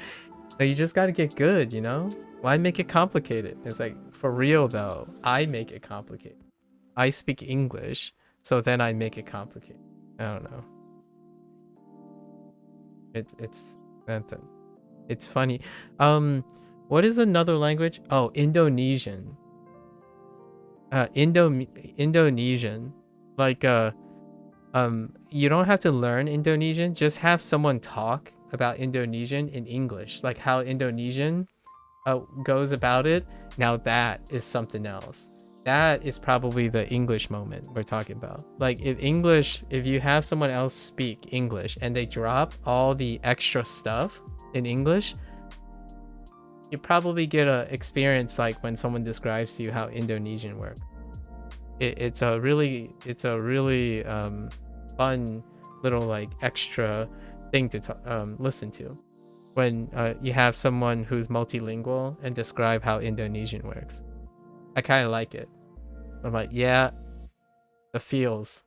A: But you just gotta get good, you know? Why make it complicated? It's like, for real though, I make it complicated. I speak English, so then I make it complicated. I don't know. It's funny. What is another language? Oh, Indonesian. Indonesian. Like you don't have to learn Indonesian, just have someone talk about Indonesian in English, like how Indonesian goes about it. Now that is something else. That is probably the English moment we're talking about. Like if you have someone else speak English and they drop all the extra stuff in English, you probably get a experience like when someone describes to you how Indonesian works. It's a really fun little like extra thing to listen to when you have someone who's multilingual and describe how Indonesian works. I kind of like it. I'm like, yeah, the feels.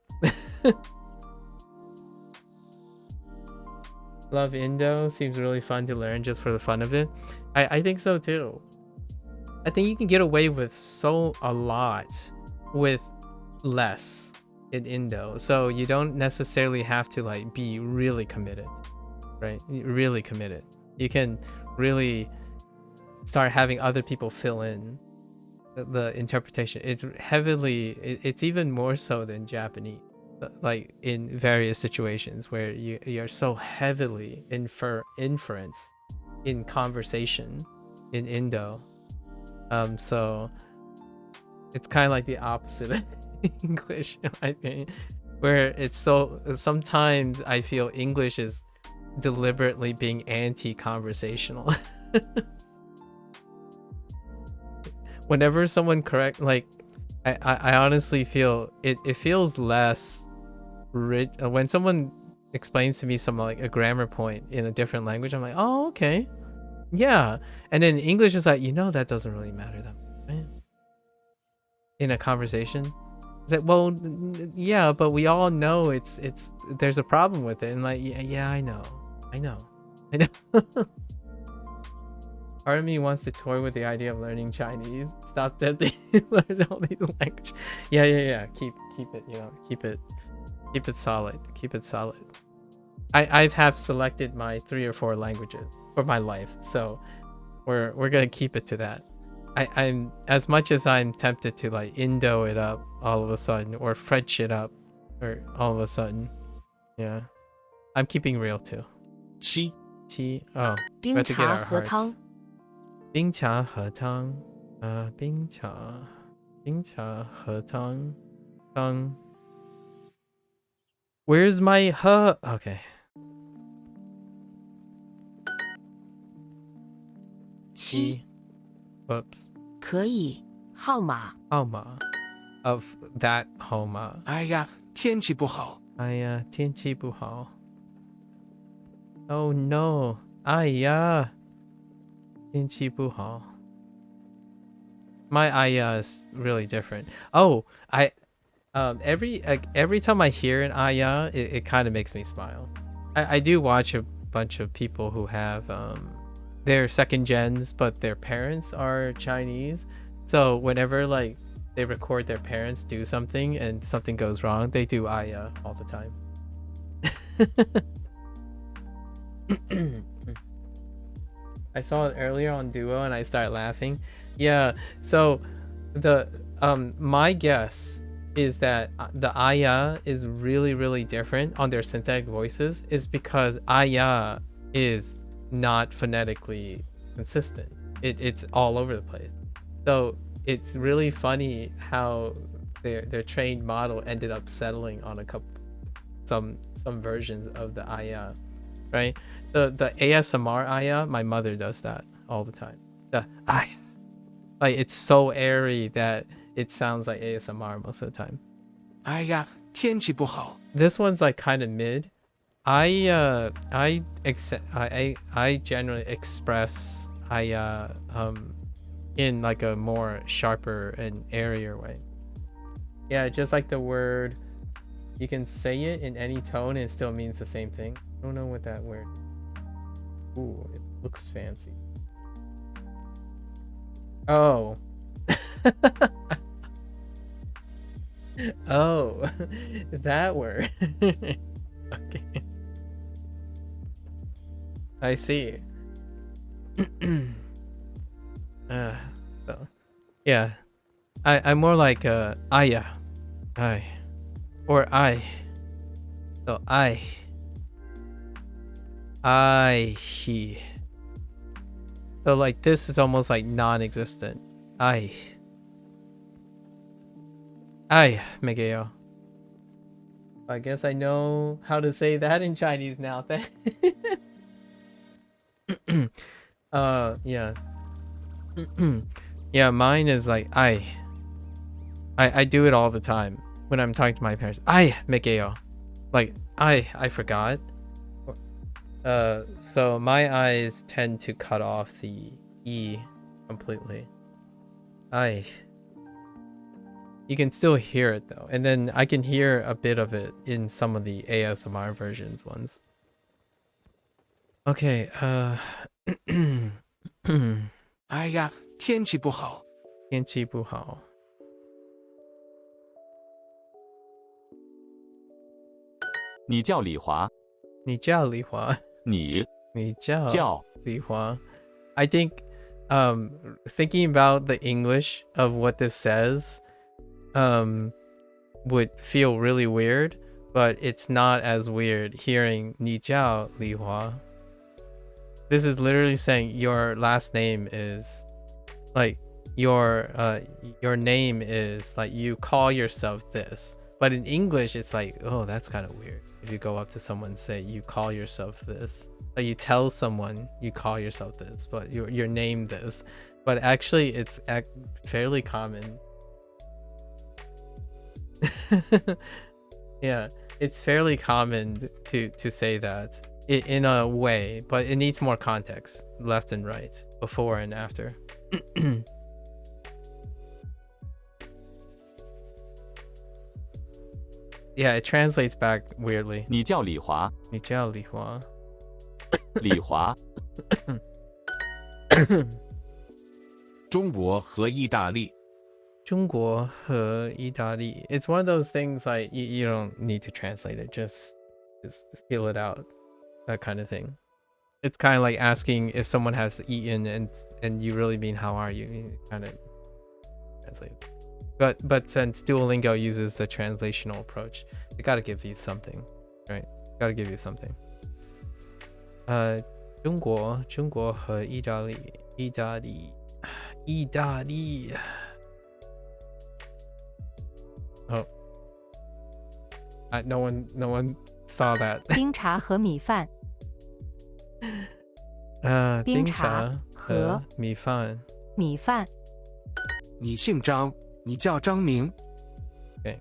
A: Love Indo seems really fun to learn just for the fun of it. I think so too. I think you can get away with a lot with less in Indo, so you don't necessarily have to like be really committed, right? Really committed. You can really start having other people fill in the interpretation. It's even more so than Japanese, like in various situations where you're so heavily inference in conversation in Indo. So it's kind of like the opposite of English, in my opinion, where it's so sometimes I feel English is deliberately being anti-conversational. Whenever someone correct, like I honestly feel it feels less rich when someone explains to me some like a grammar point in a different language. I'm like, oh, okay, yeah. And then English is like, that doesn't really matter that much, right? In a conversation, it's like, well, yeah, but we all know it's there's a problem with it. And like, yeah, I know. Part of me wants to toy with the idea of learning Chinese. Stop tempting to learn all these languages. Yeah. Keep it, keep it solid. Keep it solid. I have selected my 3 or 4 languages for my life, so we're gonna keep it to that. I'm as much as I'm tempted to like Indo it up all of a sudden or French it up or all of a sudden. Yeah, I'm keeping real too. Tea. Oh, we have to get our hearts. 冰茶和汤, 冰茶和汤. Where's my okay. 7. Whoops.
B: 可以号码
A: of that 号码.
C: 哎呀，天气不好。
A: 哎呀，天气不好. Oh no. 哎呀。天气不好. My ayah is really different. Oh, every time I hear an ayah, it kind of makes me smile. I do watch a bunch of people who have they're second gens, but their parents are Chinese. So whenever like they record their parents do something and something goes wrong, they do ayah all the time. I saw it earlier on Duo and I started laughing. Yeah, so the my guess is that the aya is really, really different on their synthetic voices is because aya is not phonetically consistent. It's all over the place. So it's really funny how their trained model ended up settling on some versions of the aya, right? The ASMR aya, my mother does that all the time. The aya, like it's so airy that it sounds like ASMR most of the time.
C: 哎呀，天气不好。
A: This one's like kind of mid. I generally express in like a more sharper and airier way. Yeah, just like the word, you can say it in any tone and it still means the same thing. I don't know what that word. Ooh, it looks fancy. Oh. Oh, that word. Okay. I see. So, yeah. I'm more like aya. I. Or I. So he. So like this is almost like non-existent. I. Miguel. I guess I know how to say that in Chinese now. Yeah. Yeah, mine is like I do it all the time when I'm talking to my parents. Miguel. Like I forgot. So my eyes tend to cut off the E completely. You can still hear it though, and then I can hear a bit of it in some of the ASMR versions ones. Okay,
C: 哎呀，天气不好。
A: 天气不好。
B: 你叫李华。
A: 你叫李华。
B: 你
A: 叫
B: 叫
A: 李华。I think thinking about the English of what this says would feel really weird, but it's not as weird hearing 你叫李华. This is literally saying your last name is like your name is like you call yourself this. But in English it's like, oh, that's kind of weird. If you go up to someone and say you call yourself this. Like you tell someone you call yourself this, but you're named this. But actually it's fairly common. Yeah, it's fairly common to say that in a way, but it needs more context, left and right, before and after. Yeah, it translates back weirdly.
B: 你叫李华。
A: 你叫李华。
B: 李华。
C: 中国和意大利。
A: 中国和意大利. It's one of those things like you don't need to translate it, just feel it out, that kind of thing. It's kind of like asking if someone has eaten and you really mean how are you, you kind of translate it. But since Duolingo uses the translational approach, they gotta give you something, right? Gotta give you something. 中国和意大利. Oh, no one saw that.
D: 冰茶和米饭。
A: 冰茶和米饭。
D: 米饭。
C: 你姓张，你叫张明。
A: 对，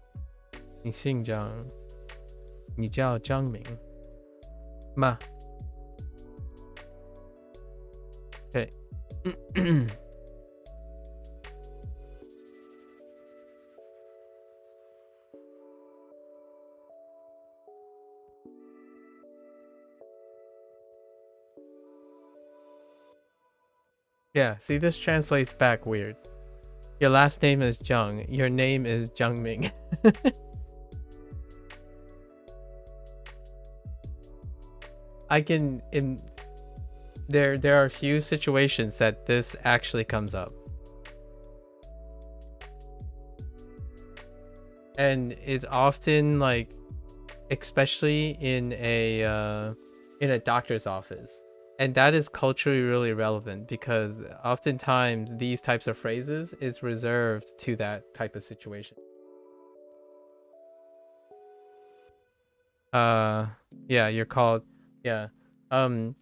A: 你姓张，你叫张明。嘛。对。Yeah, see, this translates back weird. Your last name is Zhang. Your name is Zhangming. There are a few situations that this actually comes up. and it's often like, especially in a doctor's office, and that is culturally really relevant because oftentimes these types of phrases is reserved to that type of situation. Yeah, you're called, yeah, and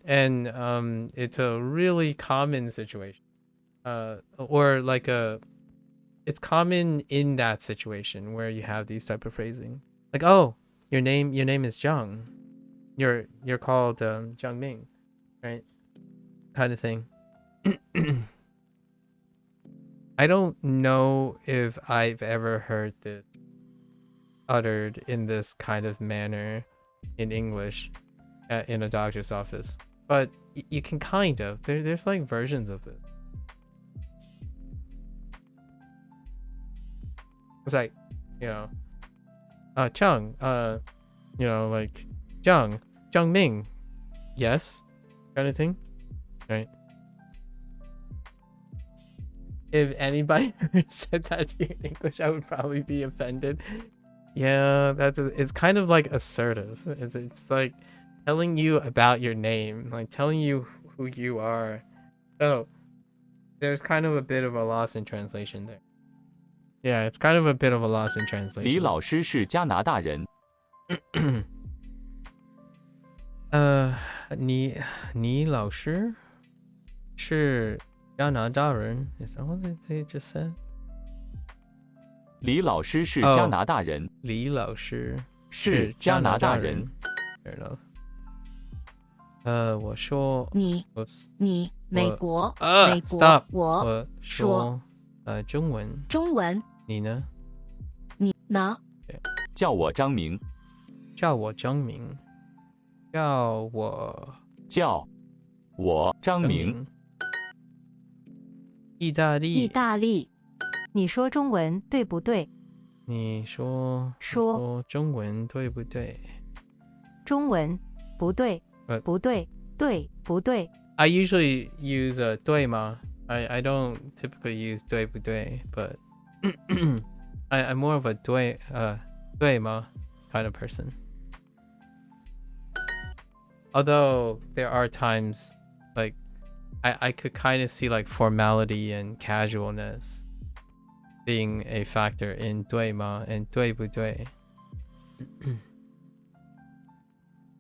A: it's a really common situation, or like it's common in that situation where you have these type of phrasing, like, oh, your name is Zhang, you're called Zhang Ming, right, kind of thing. I don't know if I've ever heard this uttered in this kind of manner in English in a doctor's office, but you can kind of, there's like versions of it. It's like, you know, Chang, you know, like Zhang Ming, yes, kind of thing, right? If anybody said that to you in English, I would probably be offended. Yeah, it's kind of like assertive. It's like telling you about your name, like telling you who you are. So there's kind of a bit of a loss in translation there. Yeah, it's kind of a bit of a loss in
B: 李
A: translation.
B: 老师是加拿大人。
A: 你老师是加拿大人? Is that what they just said?
B: 李老师是加拿大人。
A: 李老师
B: 是加拿大人。
A: Fair enough. 我说
E: 你
A: Oops.
E: 你美国
A: Stop.
E: 我
A: 我说中文。
E: 中文
A: 你呢？
E: 你呢？
B: 叫我张明。
A: 叫我张明。叫我
B: 张明。
A: 意大利。
E: 意大利。
D: 你说中文对不对？
A: 你说中文对不对？
D: 中文不对，不对，对不对？
A: I usually use 对吗? I don't typically use 对不对, but I'm more of a 对吗 kind of person. Although there are times like I could kind of see like formality and casualness being a factor in 对吗 and 对不对.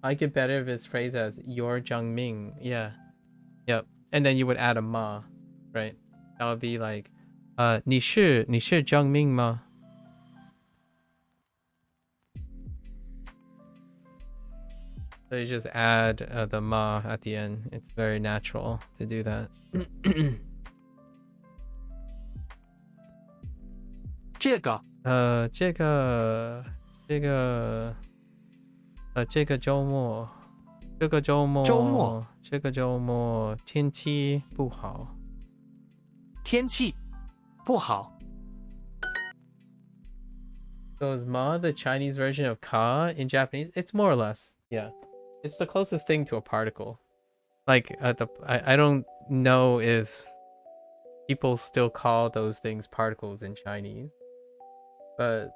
A: I get better if it's phrased as you're Zhang Ming. Yeah. Yep. And then you would add a ma, right? That would be like 你是Zhang Ming吗? So you just add the ma at the end. It's very natural to do that.
C: 这个
A: 这个周末天气不好。
C: 天气不好。
A: So is ma the Chinese version of ka in Japanese? It's more or less, yeah. It's the closest thing to a particle. Like I don't know if people still call those things particles in Chinese, but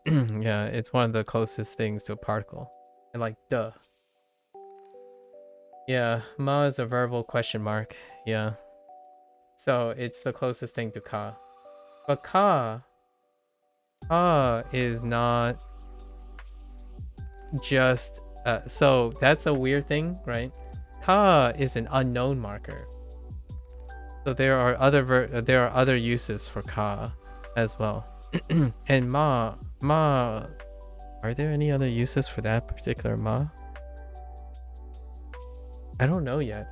A: yeah, it's one of the closest things to a particle. And like duh. Yeah, ma is a verbal question mark. Yeah. So it's the closest thing to ka. But ka is not just so that's a weird thing, right? Ka is an unknown marker. So there are other uses for ka as well. And ma, are there any other uses for that particular ma? I don't know yet.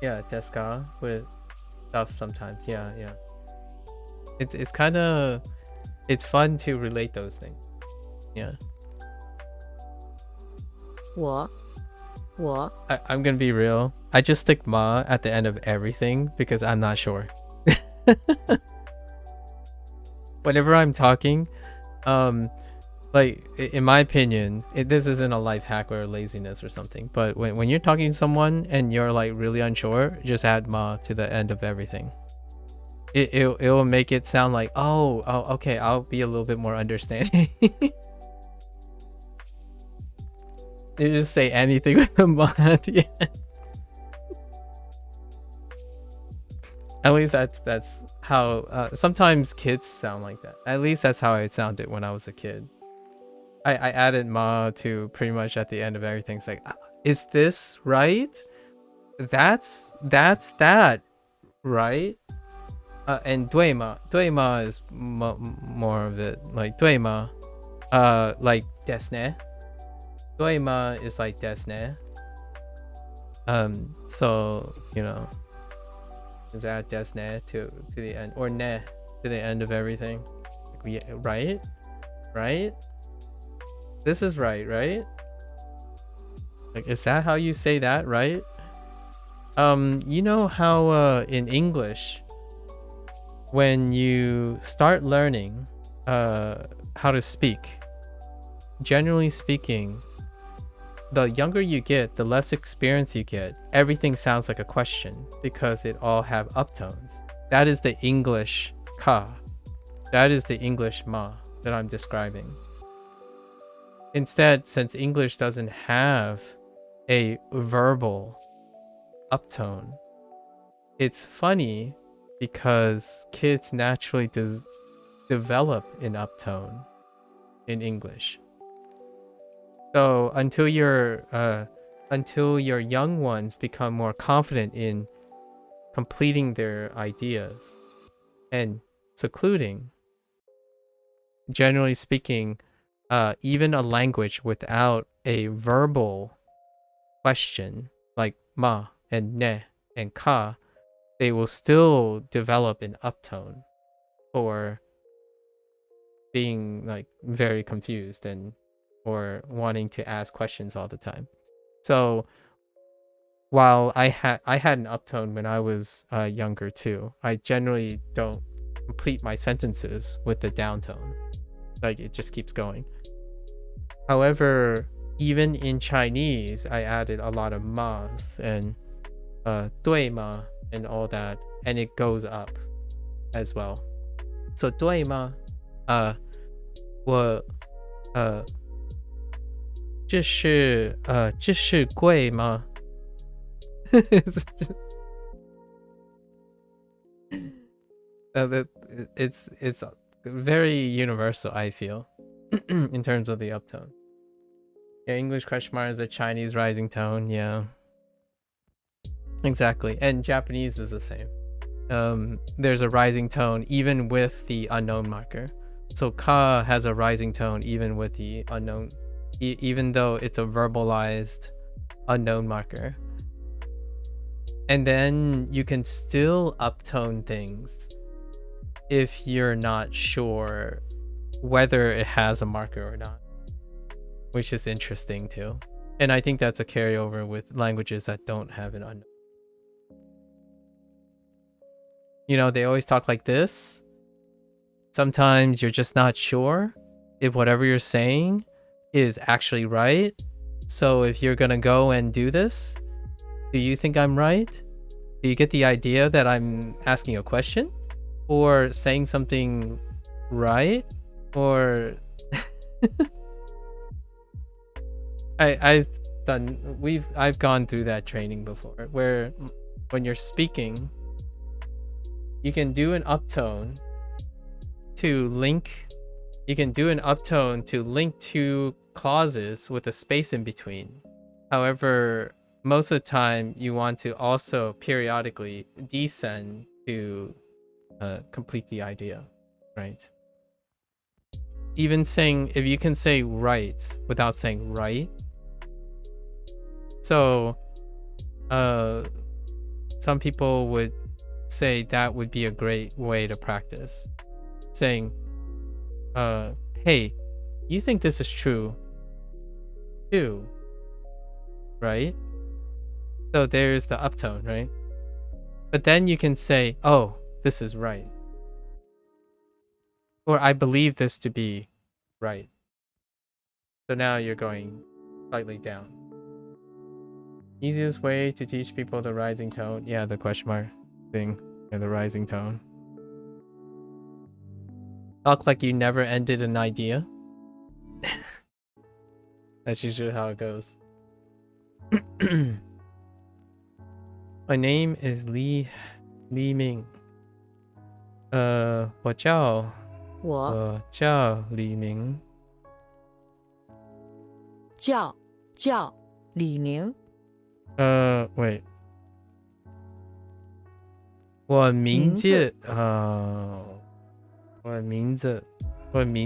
A: Yeah, deska with stuff sometimes. Yeah. It's kind of, it's fun to relate those things. Yeah. I'm gonna be real. I just stick ma at the end of everything because I'm not sure. Whenever I'm talking, like in my opinion, this isn't a life hack or laziness or something, but when you're talking to someone and you're like really unsure, just add ma to the end of everything. it will make it sound like, oh, okay, I'll be a little bit more understanding. You just say anything with the ma at the end. At least that's how sometimes kids sound like that. At least that's how it sounded when I was a kid. I added ma to pretty much at the end of everything. It's like, is this right? That's that, right? And 对吗 is more of it, like 对吗 like ですね 对吗 is like ですね so you know, is that ですね to the end, or ね to the end of everything, like, right, this is right, like, is that how you say that, right? You know how in English, when you start learning how to speak, generally speaking, the younger you get, the less experience you get, everything sounds like a question because it all have uptones. That is the English ka. That is the English ma that I'm describing. Instead, since English doesn't have a verbal uptone, it's funny because kids naturally develop an uptone in English. So until your young ones become more confident in completing their ideas and secluding, generally speaking, even a language without a verbal question like ma and ne and ka, they will still develop an uptone for being like very confused and or wanting to ask questions all the time. So while I had an uptone when I was younger too, I generally don't complete my sentences with the downtone. Like, it just keeps going. However, even in Chinese, I added a lot of ma's and 对吗 and all that, and it goes up as well. So 对吗 我这是贵吗 it's very universal, I feel, in terms of the uptone. Yeah, English question mark is a Chinese rising tone. Yeah, exactly. And Japanese is the same. There's a rising tone even with the unknown marker. So ka has a rising tone even with the unknown, even though it's a verbalized unknown marker. And then you can still uptone things if you're not sure whether it has a marker or not, which is interesting too. And I think that's a carryover with languages that don't have an unknown. You know, they always talk like this. Sometimes you're just not sure if whatever you're saying is actually right. So if you're gonna go and do this, do you think I'm right? Do you get the idea that I'm asking a question or saying something right? Or I've gone through that training before, where when you're speaking, you can do an uptone to link two clauses with a space in between. However, most of the time you want to also periodically descend to complete the idea, right? Even saying, if you can say right without saying right. So some people would say that would be a great way to practice. Saying, hey, you think this is true too, right? So there's the uptone, right? But then you can say, oh, this is right. Or I believe this to be right. So now you're going slightly down. Easiest way to teach people the rising tone. Yeah, the question mark thing and the rising tone. Talk like you never ended an idea. That's usually how it goes. My name is Li Ming. 我叫李明。
E: 叫李明。
A: wait. 我名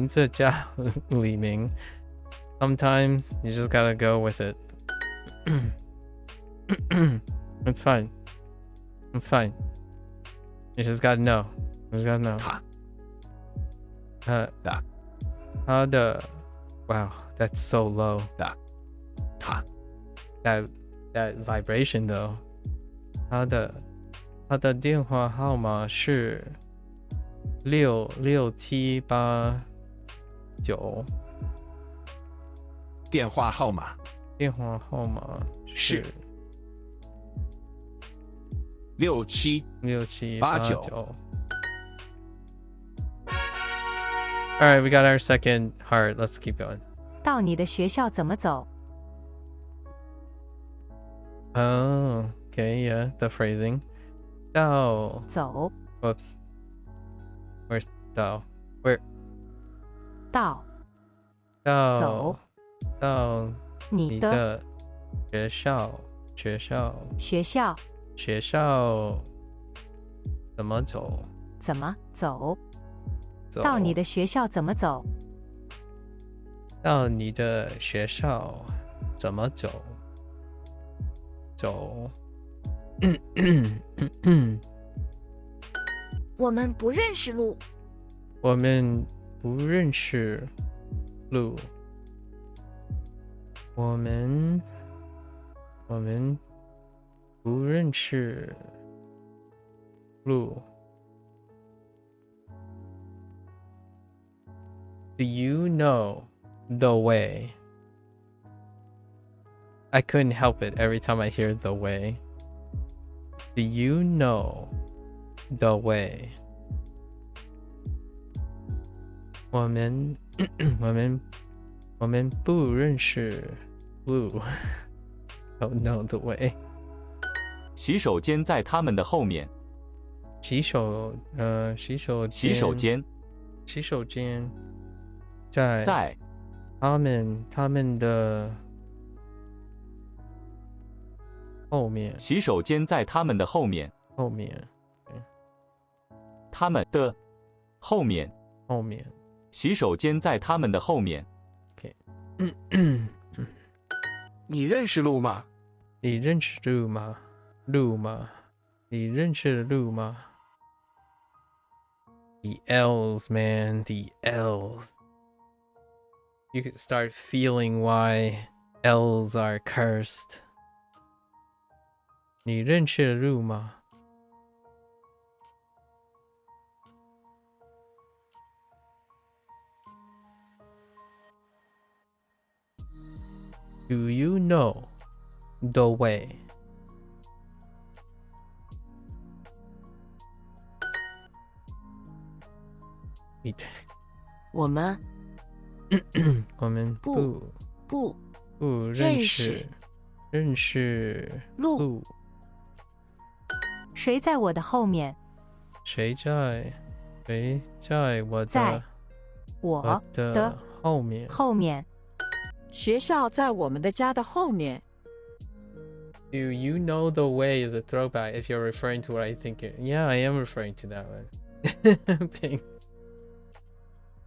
A: 字叫李明。Sometimes you just gotta go with it. It's fine. It's fine. You just gotta know. You just gotta know. 他的 Wow, that's so low.
C: 他
A: That vibration though. 他的电话号码是66789。
C: 电话号码
A: 是
C: 6789。
A: All right, we got our second heart. Let's keep going.
D: 到你的学校怎么走？
A: Oh, okay, yeah, the phrasing. 到
D: 走
A: Whoops. Where's 到 Where?
D: 到走
A: 到
D: 你的
A: 学校怎么走？
D: 怎么走？到你的学校怎么走？
A: 到你的学校怎么走？
E: 我们不认识路。
A: 我们不认识路。我们不认识路。Do you know the way? I couldn't help it every time I hear the way. Do you know the way? 我们不认识路。Don't know the way.
B: 洗手间在他们的后面。
A: 洗手间在他们的后面。
B: 洗手间在他们的后面。他们的后面。洗手间在他们的后面。
A: Okay.
C: 你认识路吗？
A: 你认识路吗？ The L's, man, the L's. You can start feeling why L's are cursed. 你认识路吗？ Do you know the way?
E: 我们不
A: 认识路。
D: 谁在我的后面？
A: 谁在我
D: 在我的
A: 后面。
F: 学校在我们的家的后面。
A: Do you know the way is a throwback if you're referring to what I think it. Yeah, I am referring to that one. Pink.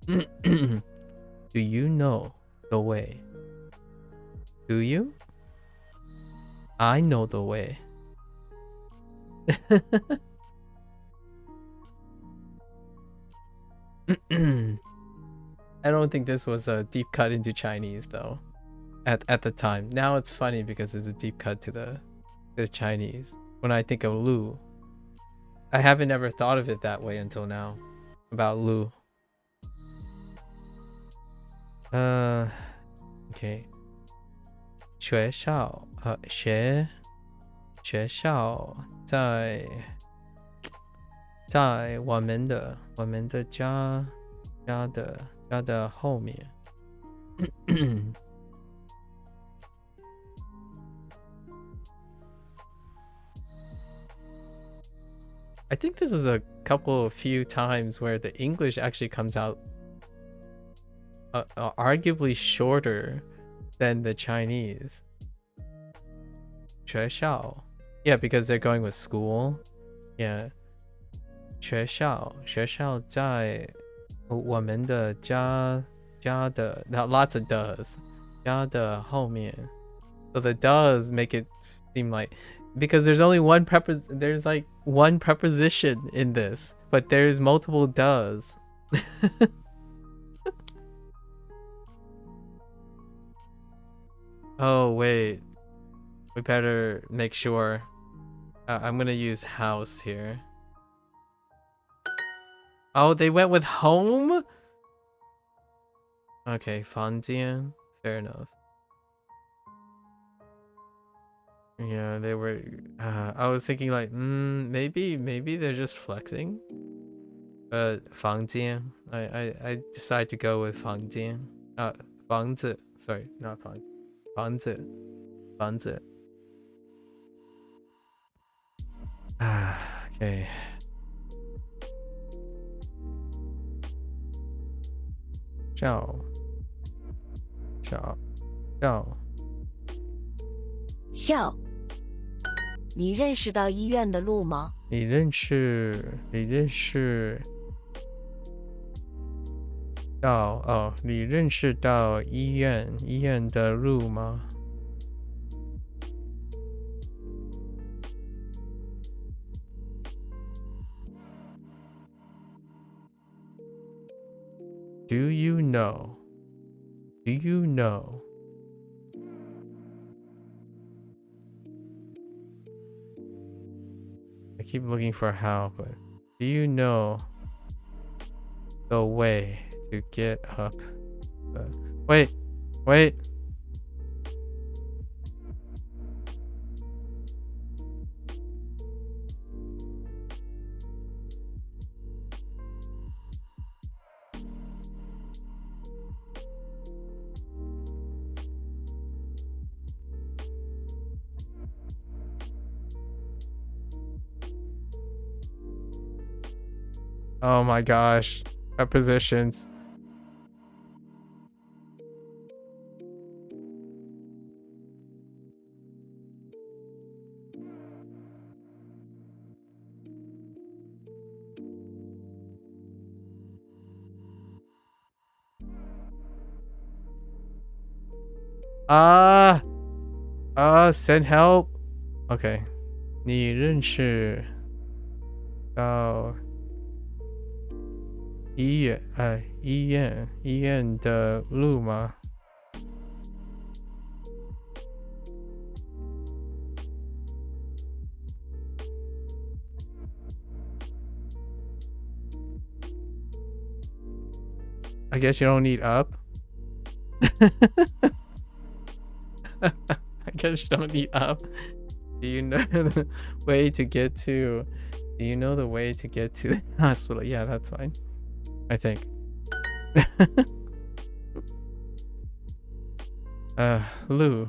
A: Do you know the way? Do you? I know the way. I don't think this was a deep cut into Chinese though. At the time. Now it's funny because it's a deep cut to the Chinese. When I think of Lu, I haven't ever thought of it that way until now. About Lu. Okay. 学校在我们的家家的后面。I think this is a few times where the English actually comes out arguably shorter than the Chinese. 学校 Yeah, because they're going with school. Yeah. 学校在我们的家的 lots of does 家的后面 So the does make it seem like because there's only there's like one preposition in this, but there's multiple does. Oh wait, we better make sure. I'm gonna use house here. Oh, they went with home? Okay, 房间. Fair enough. Yeah, they were. I was thinking like, maybe they're just flexing. But 房间, I decided to go with 房间. 房子, sorry, not 房子. 房子, 房子. Okay. 照.
E: 笑。你认识到医院的路吗？
A: 你认识到医院的路吗？ Do you know? Do you know? I keep looking for how, but do you know the way to get up? Wait. Oh my gosh, prepositions. Send help. Okay. 你认识到医院的路吗？ I guess you don't need up. I guess you don't need up. Do you know the way to get to? Do you know the way to get to the hospital? Yeah, that's fine. I think. Lou.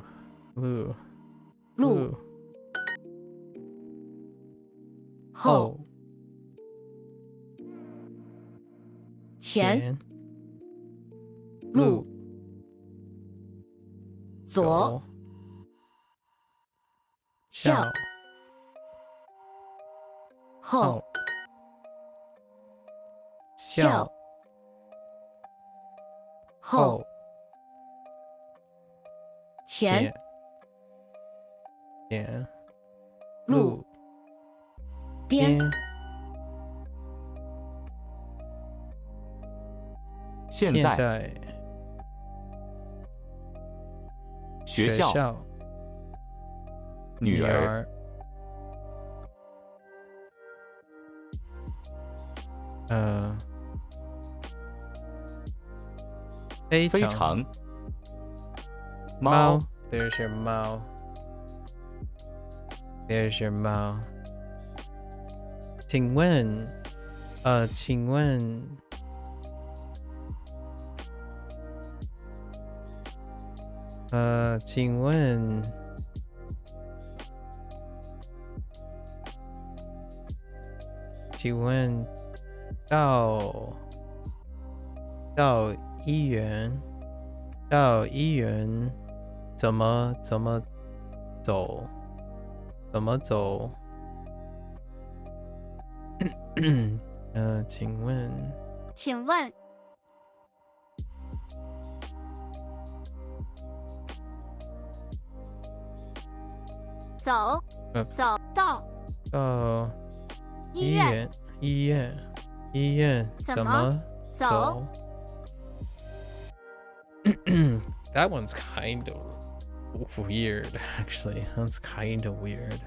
A: 后
E: 前
A: 路
E: 左
A: 笑
E: 后
A: 笑后
E: 前
A: 路
E: 边
B: 现在学校女儿
A: 非
B: 常
A: 猫 There's your 猫 There's your 猫请问请问到医院怎么走？怎么走？请问
D: 走到
A: 到医院怎么走？That one's kind of weird, actually. That's kind of weird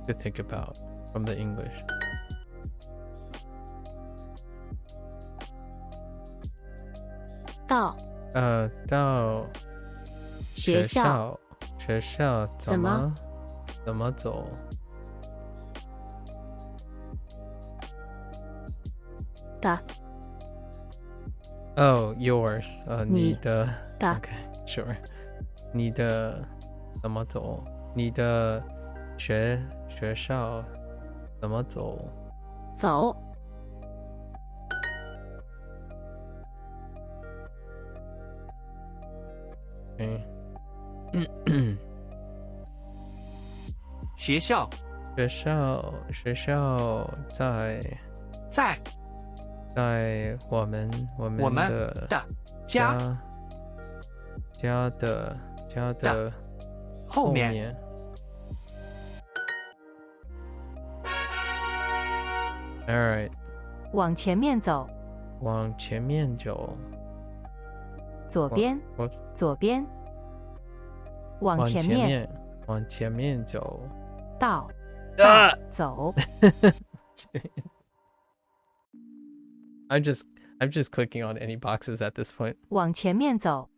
A: to think about from the English.
E: 到
A: 到
E: 学校
A: 怎么走？
E: 的
A: Oh, yours. 你的。
E: 的
A: Okay, sure. 你的怎么走？你的学校怎么走？
E: 走
A: Okay.
C: 学校
A: 在我们的
C: 家
A: 的
C: 后面。
A: All right.
D: 往前面走，
A: 往前面走。
D: 左边左边，往前面
A: 走。
D: 到走。
A: I'm just clicking on any boxes at this point.
D: 往前面走，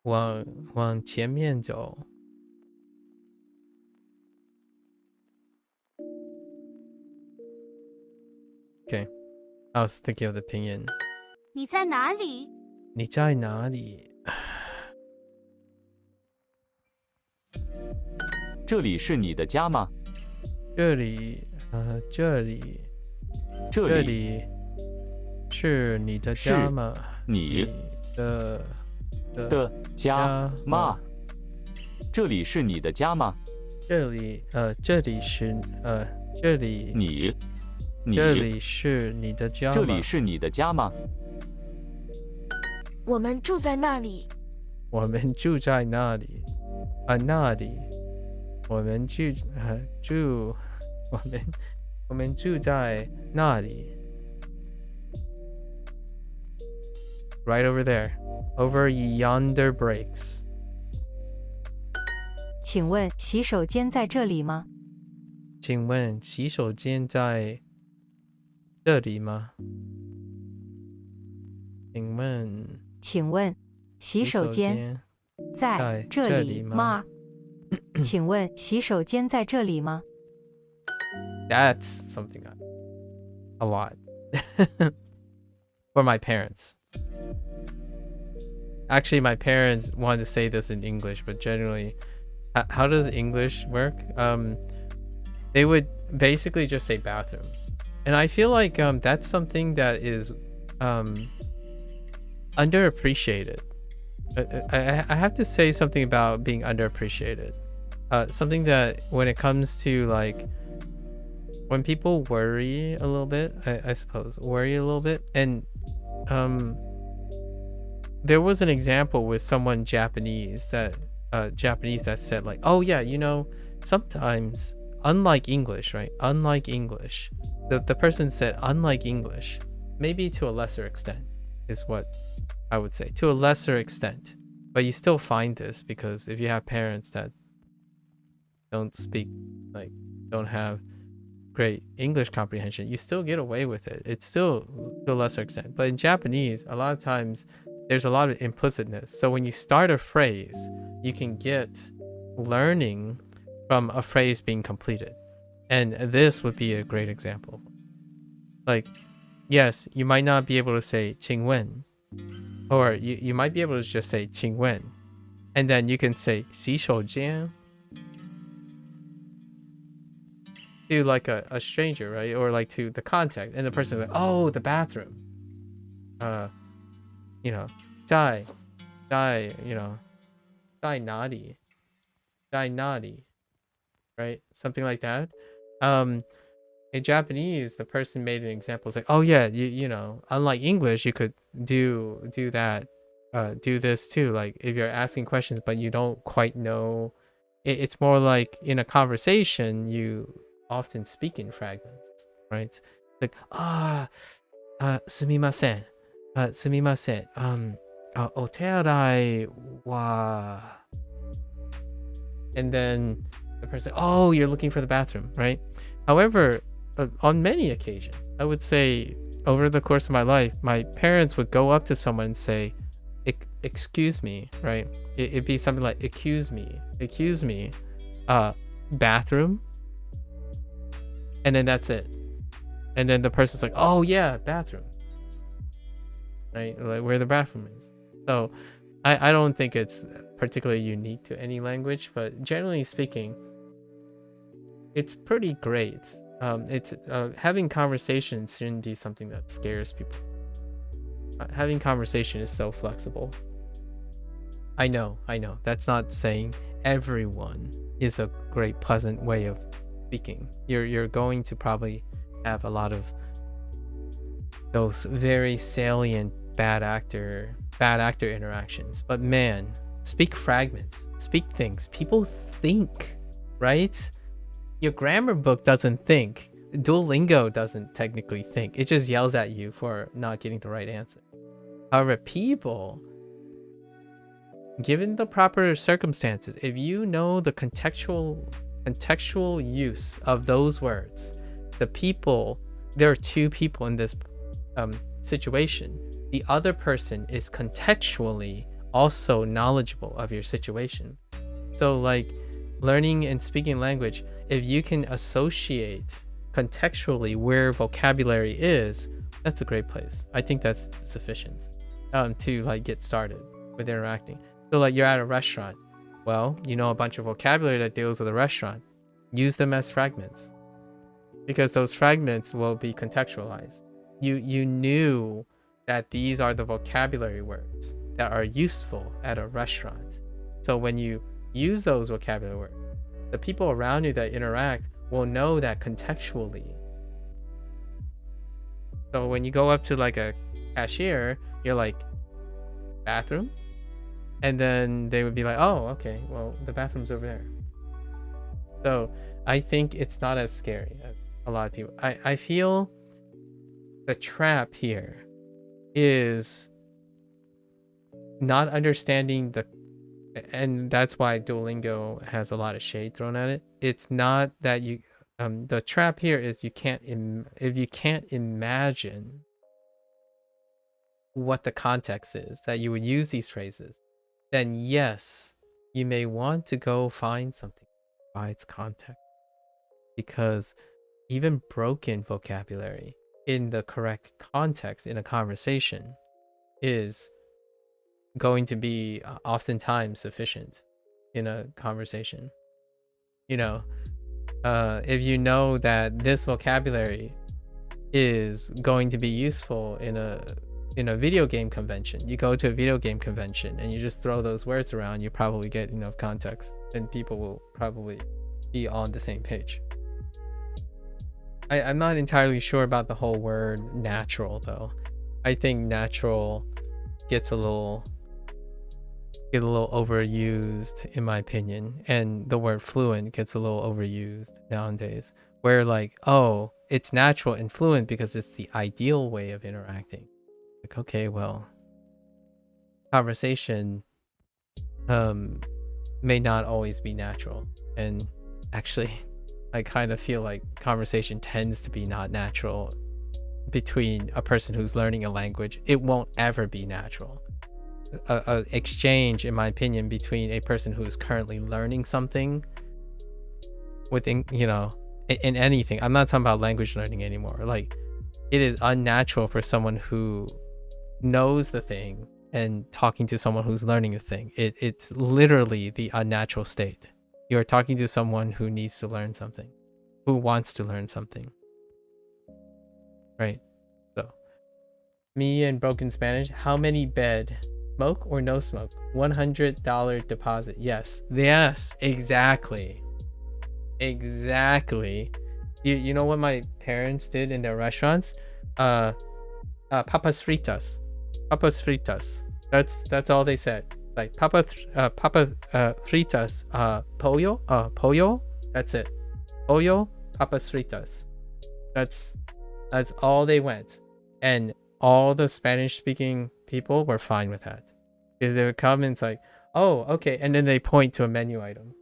A: 往前面走。Okay, I was thinking of the pinyin.
D: 你在哪里？
A: 你在哪里？
B: 这里是你的家吗？
A: 这里是你的家吗？
B: 你的家吗？这里是你的家吗？
A: 这里是你的家吗？
B: 这里是你的家吗？
E: 我们住在那里。
A: 我们住在那里。那里。我们住在那里。Right over there. Over yonder breaks.
D: 请问洗手间在这里吗？
A: 请问洗手间在这里吗？
D: 请问洗手间在这里吗？请问洗手间在这里吗？
A: That's something a lot. For my parents. Actually, my parents wanted to say this in English, but generally, how does English work? They would basically just say bathroom. And I feel like that's something that is underappreciated. I have to say something about being underappreciated. Something that when it comes to like when people worry a little bit, I suppose worry a little bit, and there was an example with someone Japanese that said like, oh yeah, you know, sometimes unlike English, right? Unlike English, the person said unlike English, maybe to a lesser extent is what I would say, to a lesser extent, but you still find this because if you have parents that don't have great English comprehension, you still get away with it. It's still to a lesser extent. But in Japanese, a lot of times there's a lot of implicitness. So when you start a phrase, you can get learning from a phrase being completed. And this would be a great example. Like, yes, you might not be able to say 请问, or you might be able to just say 请问, And then you can say 洗手间 to like a stranger, right? Or like to the contact, and the person's like, oh, the bathroom. You know, 在 you know, 在哪里 right? Something like that. In Japanese, the person made an example. It's like, oh yeah, you know, unlike English, you could do that, do this too. Like if you're asking questions but you don't quite know, it's more like in a conversation you often speak in fragments, right? Like すみません、すみません、お手洗いは and then the person, oh, you're looking for the bathroom, right? However, on many occasions, I would say over the course of my life, my parents would go up to someone and say, excuse me, right? It'd be something like, excuse me, bathroom. And then that's it. And then the person's like, oh yeah, bathroom, right? Like where the bathroom is. So I don't think it's particularly unique to any language, but generally speaking, it's pretty great. It's having conversation shouldn't be something that scares people. Having conversation is so flexible. I know. That's not saying everyone is a great, pleasant way of speaking. You're going to probably have a lot of those very salient bad actor interactions. But man, speak fragments, speak things. People think, right? Your grammar book doesn't think. Duolingo doesn't technically think. It just yells at you for not getting the right answer. However, people, given the proper circumstances, if you know the contextual use of those words, there are two people in this situation. The other person is contextually also knowledgeable of your situation. So like learning and speaking language, if you can associate contextually where vocabulary is, that's a great place. I think that's sufficient to like get started with interacting. So like you're at a restaurant, well, you know a bunch of vocabulary that deals with a restaurant. Use them as fragments, because those fragments will be contextualized. You knew that these are the vocabulary words that are useful at a restaurant. So when you use those vocabulary words, the people around you that interact will know that contextually. So when you go up to like a cashier, you're like, bathroom? And then they would be like, oh, okay, well, the bathroom's over there. So I think it's not as scary as a lot of people. I feel the trap here is not understanding and that's why Duolingo has a lot of shade thrown at it. It's not that you the trap here is if you can't imagine what the context is that you would use these phrases, then yes, you may want to go find something by its context, because even broken vocabulary in the correct context in a conversation is going to be oftentimes sufficient in a conversation. You know, if you know that this vocabulary is going to be useful in a video game convention, you go to a video game convention and you just throw those words around, you probably get enough context and people will probably be on the same page. I'm not entirely sure about the whole word natural though. I think natural gets a little overused in my opinion, and the word fluent gets a little overused nowadays, where like, oh, it's natural and fluent because it's the ideal way of interacting. Like, okay, well, conversation may not always be natural, and actually I kind of feel like conversation tends to be not natural between a person who's learning a language. It won't ever be natural. A exchange, in my opinion, between a person who is currently learning something within, you know, in anything. I'm not talking about language learning anymore. Like, it is unnatural for someone who knows the thing and talking to someone who's learning a thing. It's literally the unnatural state. You're talking to someone who needs to learn something, who wants to learn something. Right? So, me and broken Spanish, how many bed? Smoke or no smoke? $100 deposit. Yes. Yes, exactly. Exactly. You know what my parents did in their restaurants? Papas fritas. Papas fritas. That's all they said. Like papa fritas. Pollo. Pollo. That's it. Pollo. Papas fritas. That's all they went. And all the Spanish speaking people were fine with that, because they would come and it's like, oh, okay, and then they point to a menu item.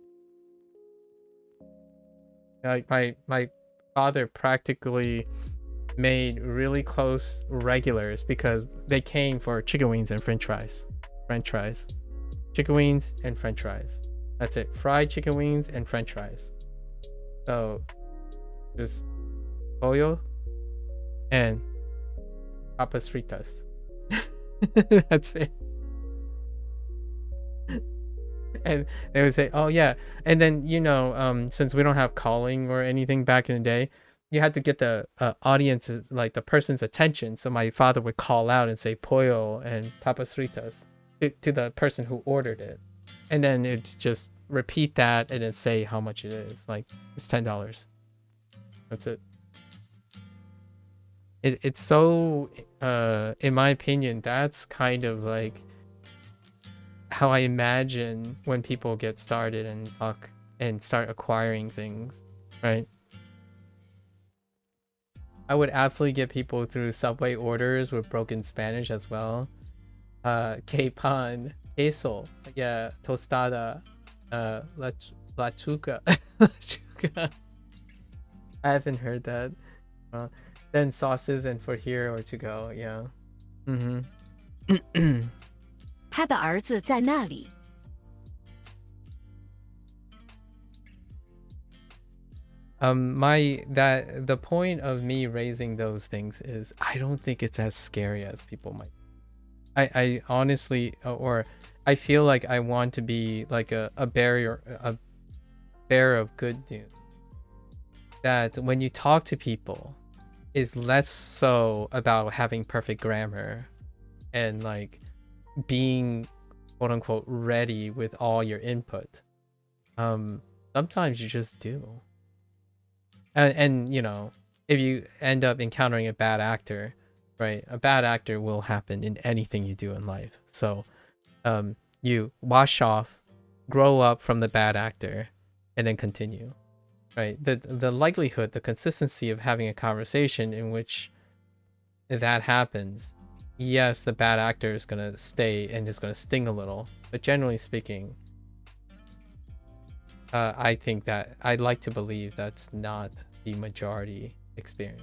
A: Like my father practically made really close regulars because they came for chicken wings and french fries. Chicken wings and french fries. That's it. Fried chicken wings and french fries. So just pollo and papas fritas. That's it. And they would say, oh yeah, and then since we don't have calling or anything back in the day, you had to get the audience's, like the person's attention. So my father would call out and say pollo and papas fritas to the person who ordered it, and then it's just repeat that and then say how much it is. Like, it's $10. That's it. It's so in my opinion, that's kind of like how I imagine when people get started and talk and start acquiring things, right? I would absolutely get people through Subway orders with broken Spanish as well. Pan, queso, yeah, tostada, lachuca. Lachuca. I haven't heard that. Then sauces and for here or to go, yeah. Mm-hmm.
E: 他的儿子在那里。
A: The point of me raising those things is I don't think it's as scary as people might. I honestly, or I feel like I want to be like a bearer of good news. That when you talk to people, is less so about having perfect grammar and like being quote unquote ready with all your input. Sometimes you just do. And if you end up encountering a bad actor, right? A bad actor will happen in anything you do in life. So you wash off, grow up from the bad actor, and then continue. Right, the likelihood, the consistency of having a conversation in which that happens, yes, the bad actor is gonna stay and is gonna sting a little, but generally speaking, I think that I'd like to believe that's not the majority experience.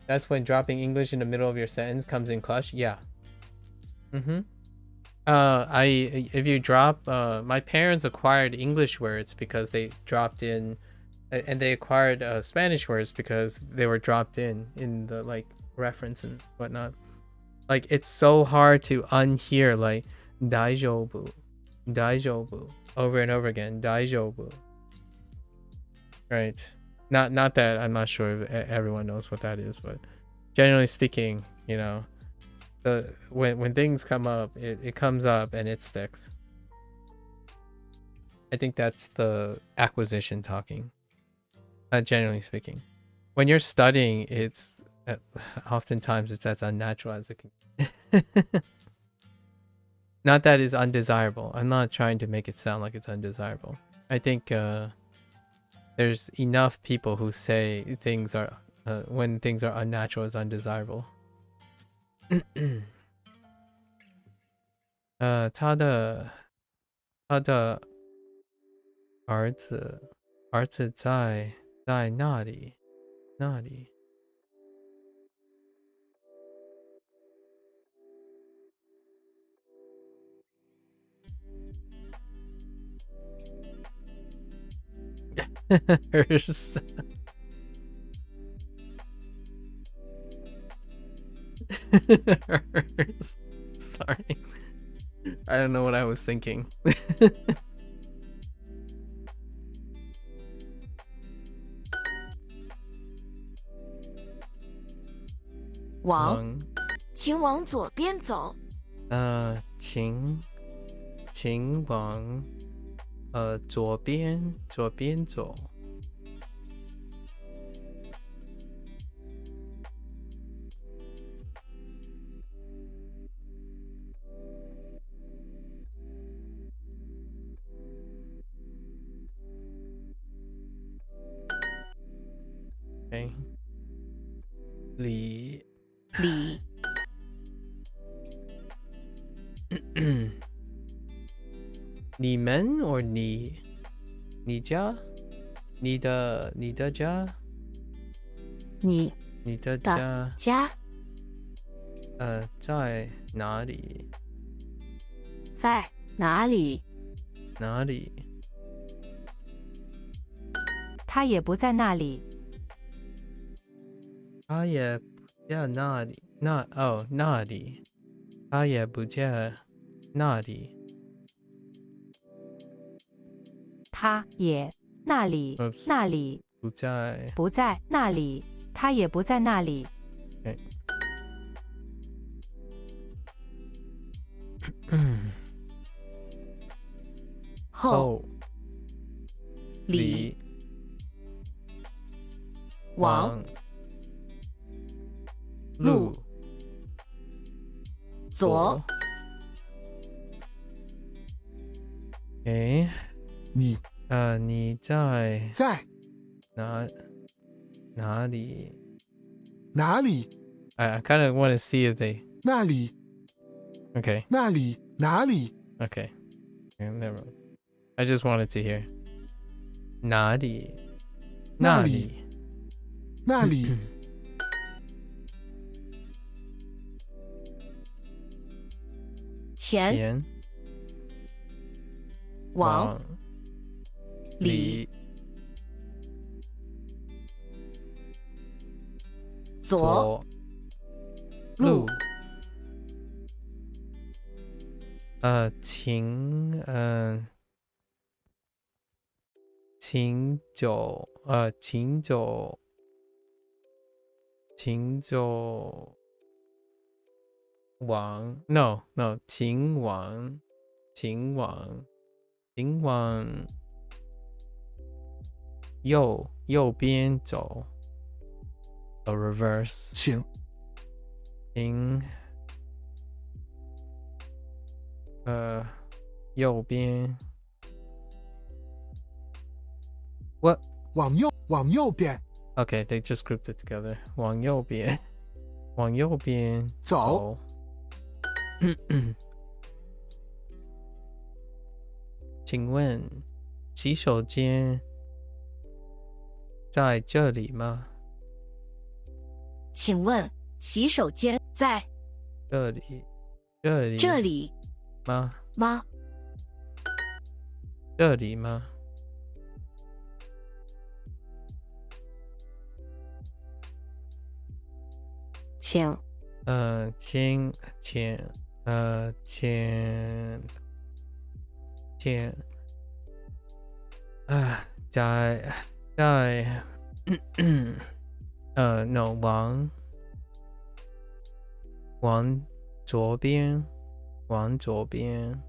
A: That's when dropping English in the middle of your sentence comes in clutch. Yeah. If you drop, my parents acquired English words because they dropped in, and they acquired Spanish words because they were dropped in the like reference and whatnot. Like, it's so hard to unhear like daijoubu over and over again. Daijoubu. Right. Not that I'm not sure if everyone knows what that is, but generally speaking, when things come up, it comes up and it sticks. I think that's the acquisition talking. Generally speaking, when you're studying, it's oftentimes it's as unnatural as it can. Not that it's undesirable. I'm not trying to make it sound like it's undesirable. I think there's enough people who say things are when things are unnatural is undesirable. 他的儿子在那里。Hers. Hers. Sorry. I don't know what I was thinking.
E: 往，请往左边走。
A: 请往左边走。Okay. 里你们 or 你家？你的家？
D: 你
A: 的
D: 的
A: 家？
D: 家
A: 在哪里？
D: 在哪里？
A: 哪里？
D: 他也不在那里。
A: 他也不在那里。那里。他也不在那里。
D: 他也那里
A: Oops.
D: 那里
A: 不在
D: 那里，他也不在那里。
A: Okay.
E: 后，里，往，路，左。
A: 诶，
C: 你
A: 你在哪里？
C: 哪里？
A: I kind of want to see if they.
C: 那里
A: Okay.
C: 那里哪里？
A: Okay. Never mind. I just wanted to hear. 哪里？
C: 那里？那里？
E: 前，往，里，左，路，
A: 请走往 no， 请往右边走 a reverse
C: 请
A: 右边 what
C: 往右边
A: okay they just grouped it together 往右边
C: 走
A: 请问洗手间在这里吗？
E: 请问洗手间在
A: 这里吗？这里吗？
D: 请
A: 在no 往左边左边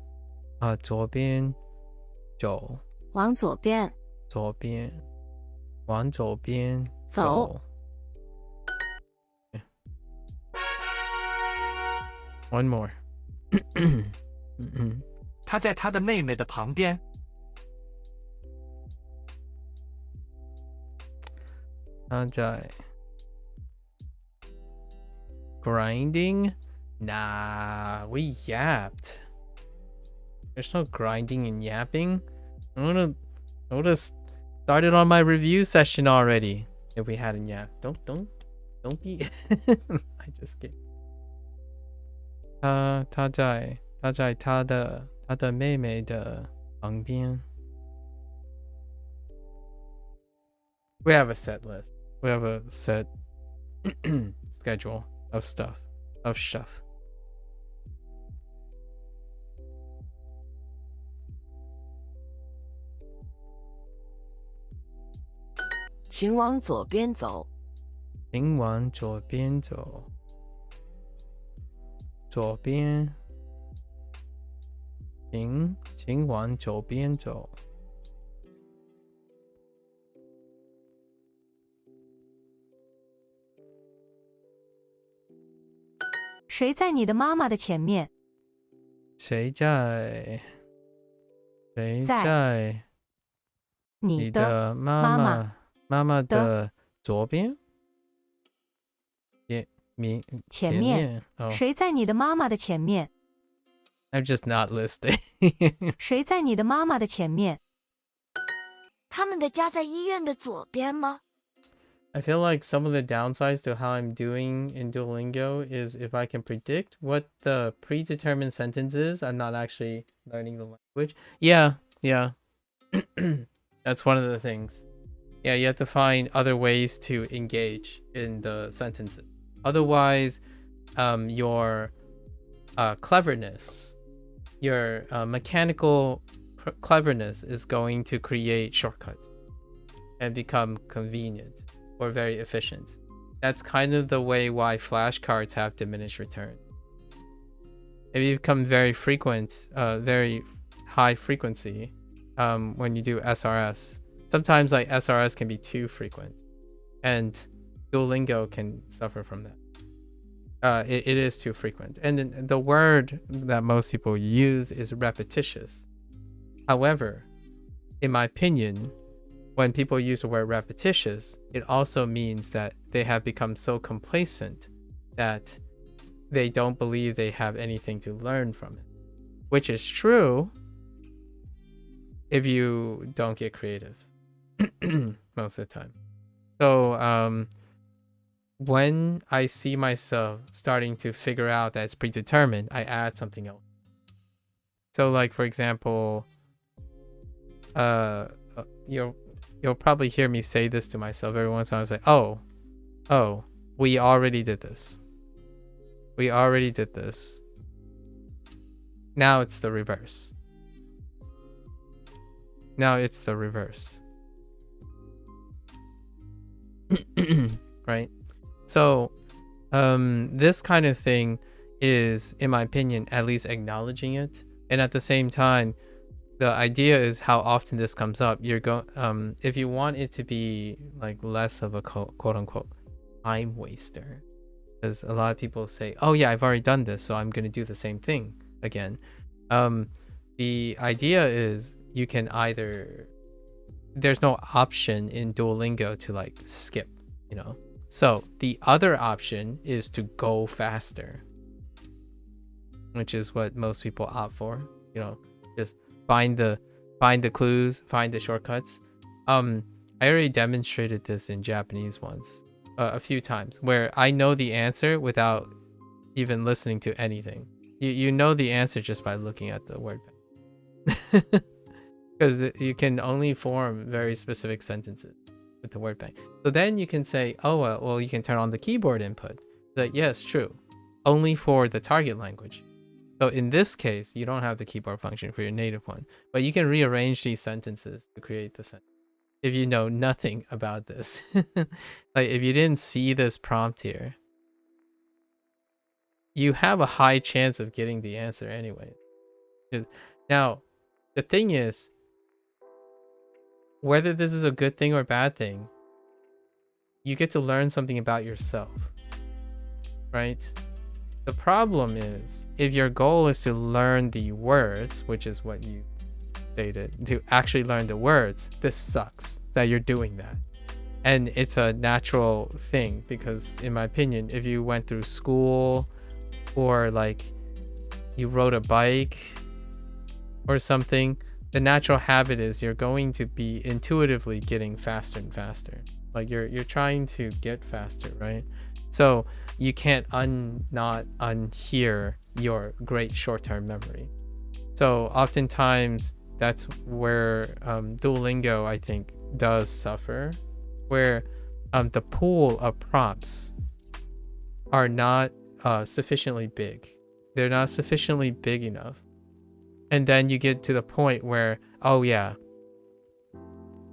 A: 走
D: 往左边
A: 往左边
D: 走。
A: One more
G: 他在他的妹妹的旁边。
A: 他在 grinding? Nah, we yapped. There's no grinding and yapping. I would have started on my review session already if we hadn't yapped. Don't be. I just kidding. 他在他的妹妹的旁边。We have a set list. We have a set schedule of stuff.
E: 请往左边走。
A: 请往左边走。左边。请往左边走。
D: 谁在你的妈妈的前面？
A: 谁在
D: 你
A: 你的妈妈的左边？
D: 前面。谁在你的妈妈的前面？
A: I'm just not listening.
D: 谁在你的妈妈的前面？
E: 他们的家在医院的左边吗？
A: I feel like some of the downsides to how I'm doing in Duolingo is if I can predict what the predetermined sentence is, I'm not actually learning the language. Yeah. That's one of the things. Yeah, you have to find other ways to engage in the sentences. Otherwise, your cleverness, your mechanical cleverness is going to create shortcuts and become convenient or very efficient. That's kind of the way why flashcards have diminished return. If you become very frequent, very high frequency, when you do SRS, sometimes like SRS can be too frequent, and Duolingo can suffer from that. It is too frequent, and then the word that most people use is repetitious. However, in my opinion, when people use the word repetitious, it also means that they have become so complacent that they don't believe they have anything to learn from it, which is true if you don't get creative most of the time. So when I see myself starting to figure out that it's predetermined, I add something else. So like, for example, you'll probably hear me say this to myself every once in a while. I was like, oh, we already did this. We already did this. Now it's the reverse. Now it's the reverse. Right? So, this kind of thing is, in my opinion, at least acknowledging it. And at the same time, the idea is how often this comes up. If you want it to be like less of a quote unquote time waster, because a lot of people say, oh yeah, I've already done this, so I'm going to do the same thing again. The idea is you can either, there's no option in Duolingo to like skip, so the other option is to go faster, which is what most people opt for. Just find the clues, find the shortcuts. I already demonstrated this in Japanese once, a few times, where I know the answer without even listening to anything. You know the answer just by looking at the word bank, because you can only form very specific sentences with the word bank. So then you can say, oh well, you can turn on the keyboard input. That yes, true, only for the target language. So in this case, you don't have the keyboard function for your native one, but you can rearrange these sentences to create the sentence. If you know nothing about this, like if you didn't see this prompt here, you have a high chance of getting the answer anyway. Now, the thing is, whether this is a good thing or a bad thing, you get to learn something about yourself, right? The problem is, if your goal is to learn the words, which is what you stated, to actually learn the words, this sucks that you're doing that. And it's a natural thing because, in my opinion, if you went through school or like you rode a bike or something, the natural habit is you're going to be intuitively getting faster and faster. Like you're trying to get faster, right? So you can't not unhear your great short-term memory. So oftentimes that's where Duolingo, I think, does suffer, where the pool of prompts are not sufficiently big. They're not sufficiently big enough. And then you get to the point where, oh yeah,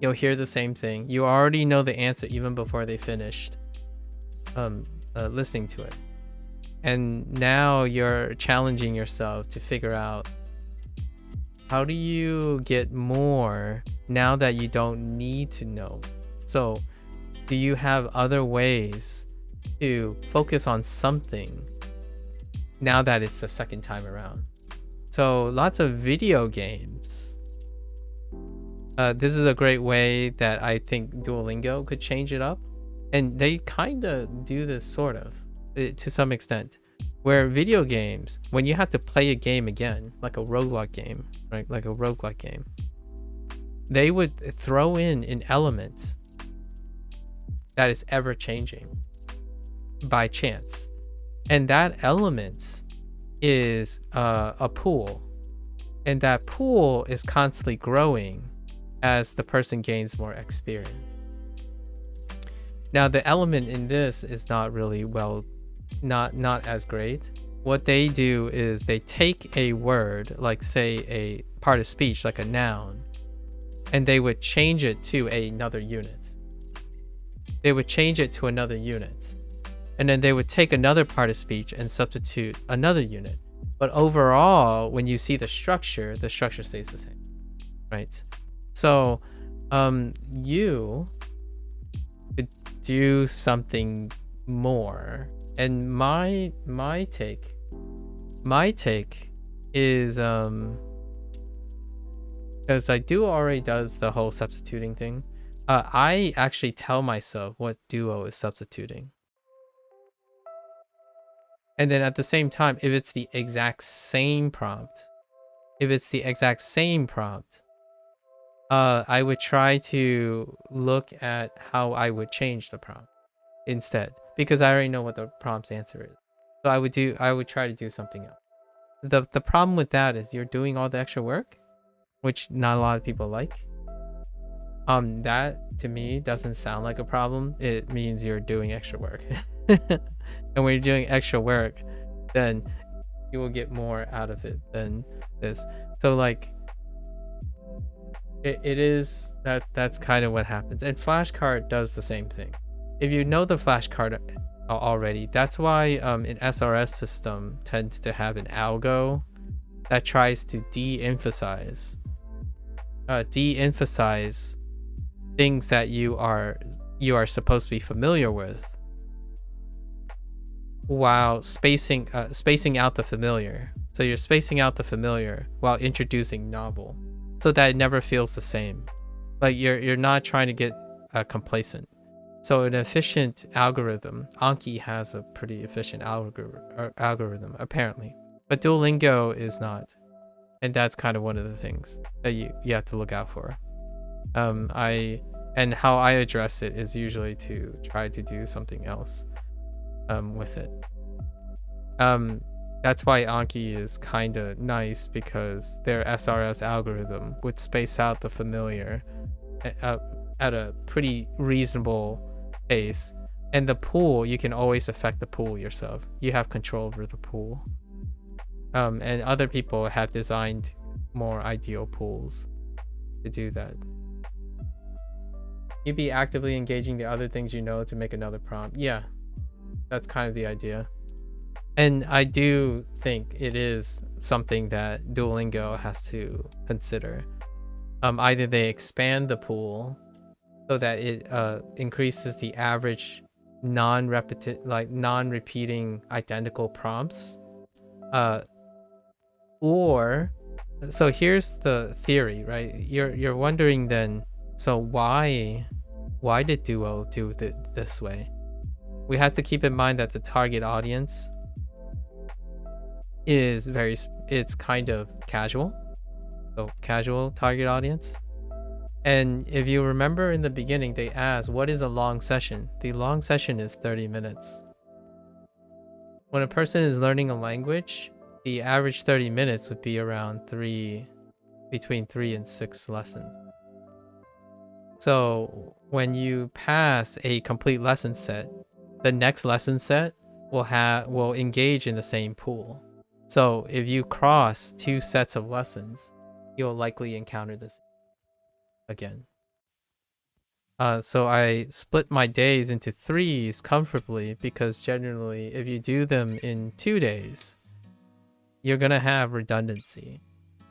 A: you'll hear the same thing. You already know the answer even before they finished listening to it. And now you're challenging yourself to figure out, how do you get more now that you don't need to know? So do you have other ways to focus on something now that it's the second time around? So lots of video games. This is a great way that I think Duolingo could change it up. And they kind of do this sort of, to some extent, where video games, when you have to play a game again, like a roguelike game, right? Like a roguelike game, they would throw in an element that is ever changing by chance. And that element is a pool. And that pool is constantly growing as the person gains more experience. Now, the element in this is not really not as great. What they do is they take a word, like say a part of speech, like a noun, and they would change it to another unit. They would change it to another unit. And then they would take another part of speech and substitute another unit. But overall, when you see the structure stays the same, right? So you could do something more. And my take is because I do already does the whole substituting thing. I actually tell myself what Duo is substituting. And then at the same time, if it's the exact same prompt, I would try to look at how I would change the prompt instead, because I already know what the prompt's answer is. So I would try to do something else. The problem with that is you're doing all the extra work, which not a lot of people like. That to me doesn't sound like a problem. It means you're doing extra work. And when you're doing extra work, then you will get more out of it than this. So like it is that's kind of what happens. And flashcard does the same thing. If you know the flashcard already, that's why an SRS system tends to have an algo that tries to de-emphasize things that you are supposed to be familiar with, while spacing out the familiar. So you're spacing out the familiar while introducing novel, so that it never feels the same. Like you're not trying to get complacent. So an efficient algorithm, Anki has a pretty efficient algorithm apparently, but Duolingo is not, and that's kind of one of the things that you have to look out for. And how I address it is usually to try to do something else with it. That's why Anki is kind of nice, because their SRS algorithm would space out the familiar at a pretty reasonable pace. And the pool, you can always affect the pool yourself. You have control over the pool. And other people have designed more ideal pools to do that. You'd be actively engaging the other things you know to make another prompt. Yeah, that's kind of the idea. And I do think it is something that Duolingo has to consider. Either they expand the pool so that it increases the average non-repeating identical prompts, or so here's the theory, right? You're wondering then, so why did Duo do it this way? We have to keep in mind that the target audience is it's kind of casual. So casual target audience. And if you remember in the beginning, they asked, what is a long session? The long session is 30 minutes. When a person is learning a language, the average 30 minutes would be around between 3 and 6 lessons. So when you pass a complete lesson set, the next lesson set will engage in the same pool. So if you cross 2 sets of lessons, you'll likely encounter this again. So I split my days into 3s comfortably, because generally if you do them in 2 days, you're going to have redundancy.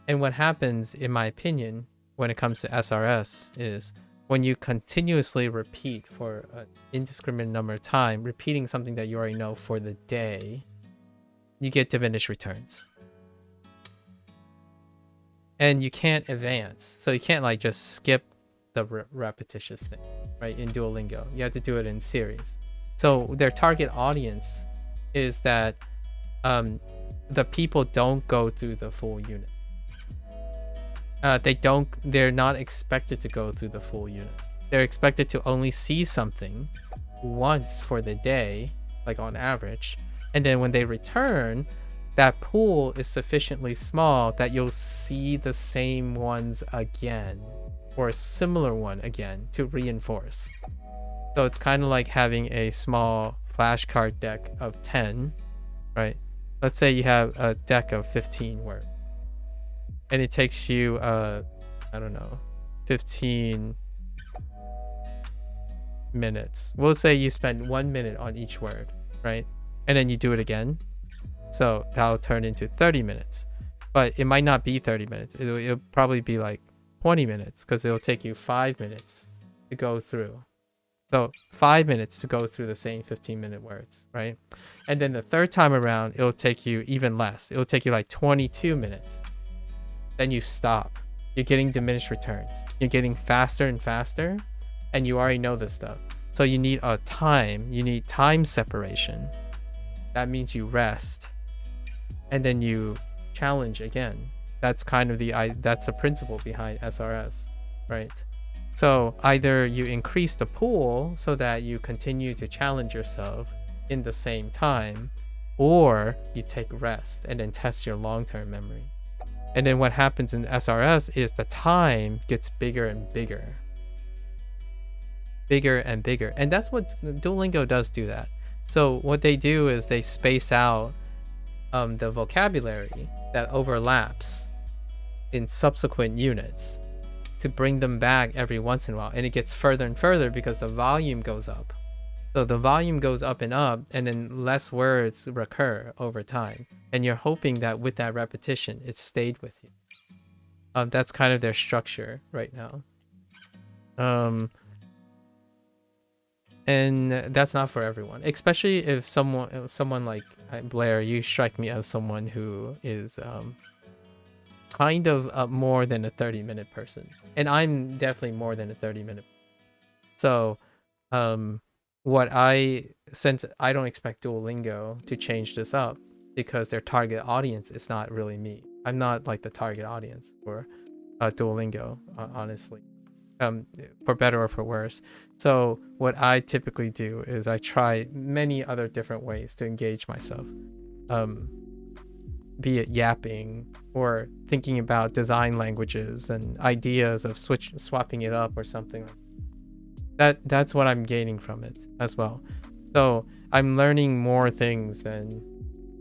A: And what happens, in my opinion, when it comes to SRS is when you continuously repeat for an indiscriminate number of time, repeating something that you already know for the day, you get diminished returns. And you can't advance. So you can't like just skip the repetitious thing, right? In Duolingo, you have to do it in series. So their target audience is that the people don't go through the full unit. They're not expected to go through the full unit. They're expected to only see something once for the day, like on average. And then when they return, that pool is sufficiently small that you'll see the same ones again, or a similar one again, to reinforce. So it's kind of like having a small flashcard deck of 10, right? Let's say you have a deck of 15 words, and it takes you, I don't know, 15 minutes. We'll say you spend 1 minute on each word, right? And then you do it again. So that'll turn into 30 minutes. But it might not be 30 minutes. It'll probably be like 20 minutes, because it'll take you 5 minutes to go through. So 5 minutes to go through the same 15-minute words, right? And then the third time around, it'll take you even less. It'll take you like 22 minutes. Then you stop. You're getting diminished returns. You're getting faster and faster, and you already know this stuff. So you need a time. You need time separation. That means you rest, and then you challenge again. That's kind of that's the principle behind SRS, right? So either you increase the pool so that you continue to challenge yourself in the same time, or you take rest and then test your long-term memory. And then what happens in SRS is the time gets bigger and bigger. Bigger and bigger. And that's what Duolingo does, do that. So what they do is they space out the vocabulary that overlaps in subsequent units to bring them back every once in a while. And it gets further and further because the volume goes up. So the volume goes up, and then less words recur over time. And you're hoping that with that repetition, it stayed with you. That's kind of their structure right now. And that's not for everyone, especially if someone like Blair, you strike me as someone who is kind of more than a 30-minute person, and I'm definitely more than a 30-minute. So since I don't expect Duolingo to change this up, because their target audience is not really me. I'm not like the target audience for Duolingo, honestly. For better or for worse. So what I typically do is I try many other different ways to engage myself, be it yapping or thinking about design languages and ideas of swapping it up or something. That's what I'm gaining from it as well. So I'm learning more things than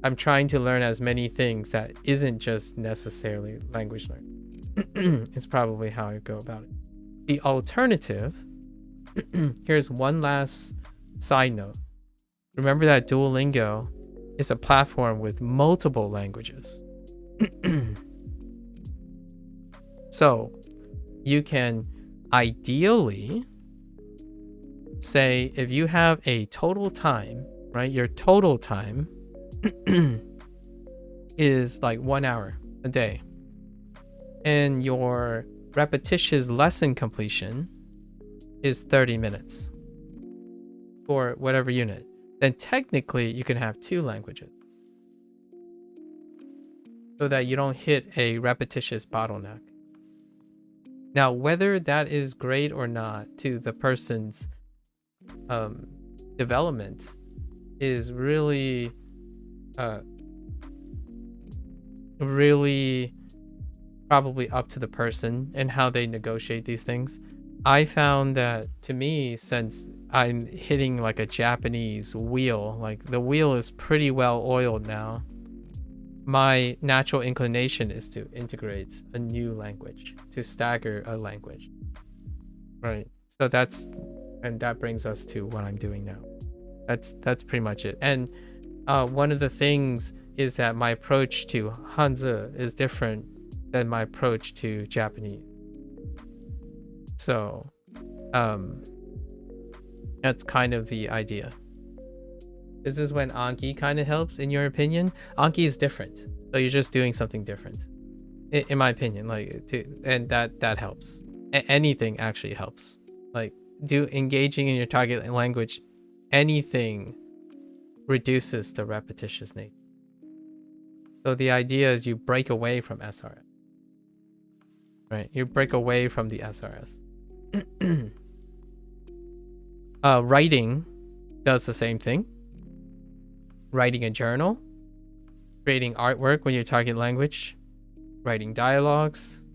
A: I'm trying to learn as many things that isn't just necessarily language learning. It's probably how I go about it. The alternative, here's one last side note. Remember that Duolingo is a platform with multiple languages. So you can ideally say, if you have a total time, right? Your total time is like 1 hour a day. And your repetitious lesson completion is 30 minutes for whatever unit. Then technically you can have 2 languages, so that you don't hit a repetitious bottleneck. Now, whether that is great or not to the person's development is really probably up to the person and how they negotiate these things. I found that, to me, since I'm hitting like a Japanese wheel, like the wheel is pretty well oiled now, my natural inclination is to integrate a new language, to stagger a language, right? So that brings us to what I'm doing now. That's pretty much it. And one of the things is that my approach to Hanzi is different than my approach to Japanese. So that's kind of the idea. This is when Anki kind of helps, in your opinion. Anki is different, so you're just doing something different, in my opinion. And that helps. Anything actually helps. Like engaging in your target language, anything reduces the repetitious nature. So the idea is you break away from SRS, right? You break away from the SRS. Writing does the same thing. Writing a journal, creating artwork with your target language, writing dialogues,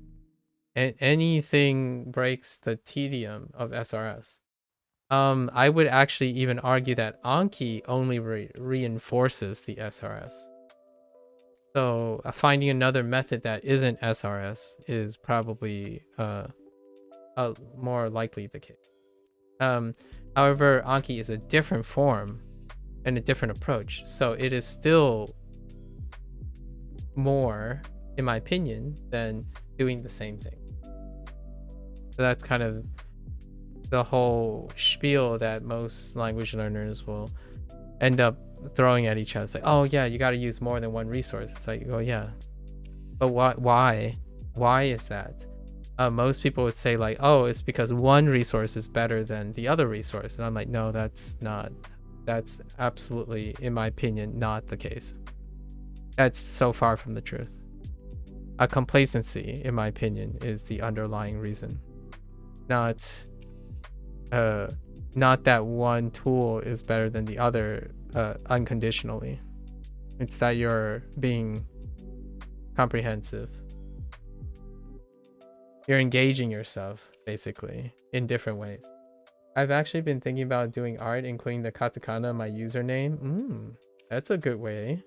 A: and anything breaks the tedium of SRS. I would actually even argue that Anki only reinforces the SRS. So finding another method that isn't SRS is probably more likely the case. However, Anki is a different form and a different approach, so it is still more, in my opinion, than doing the same thing. So that's kind of the whole spiel that most language learners will end up throwing at each other. It's like, oh yeah, you got to use more than one resource. It's like, oh yeah, but why is that? Most people would say like, oh, it's because one resource is better than the other resource, and I'm like, no, that's absolutely, in my opinion, not the case. That's so far from the truth. Complacency, in my opinion, is the underlying reason, not that one tool is better than the other unconditionally. It's that you're being comprehensive. You're engaging yourself, basically, in different ways. I've actually been thinking about doing art, including the katakana in my username. That's a good way.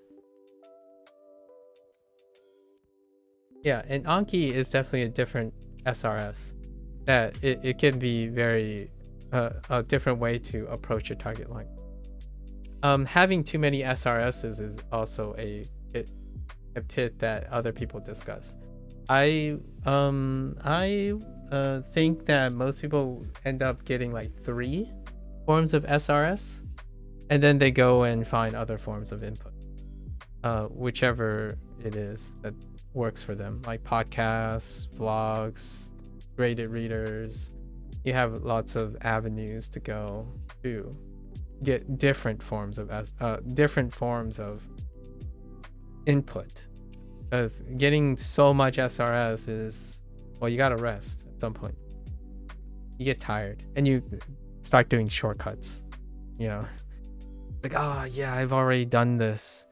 A: Yeah, and Anki is definitely a different SRS. That it can be very a different way to approach your target language. Having too many SRSs is also a pit that other people discuss. I think that most people end up getting like 3 forms of SRS, and then they go and find other forms of input, whichever it is that works for them, like podcasts, vlogs, graded readers. You have lots of avenues to go to get different forms of input. Because getting so much SRS is, well, you gotta rest at some point. You get tired and you start doing shortcuts, like, oh yeah, I've already done this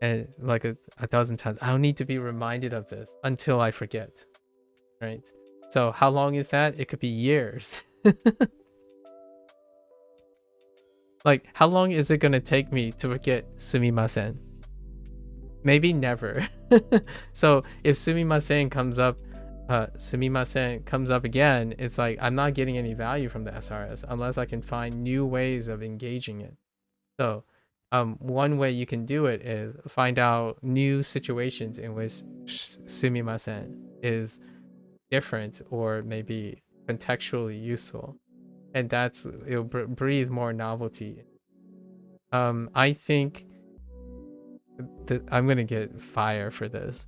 A: and like a dozen times. I don't need to be reminded of this until I forget, right? So how long is that? It could be years. Like, how long is it gonna take me to forget sumimasen? Maybe never. So if sumimasen comes up again, it's like I'm not getting any value from the SRS unless I can find new ways of engaging it. So one way you can do it is find out new situations in which sumimasen is different or maybe contextually useful, and it'll breathe more novelty. I think I'm gonna get fire for this,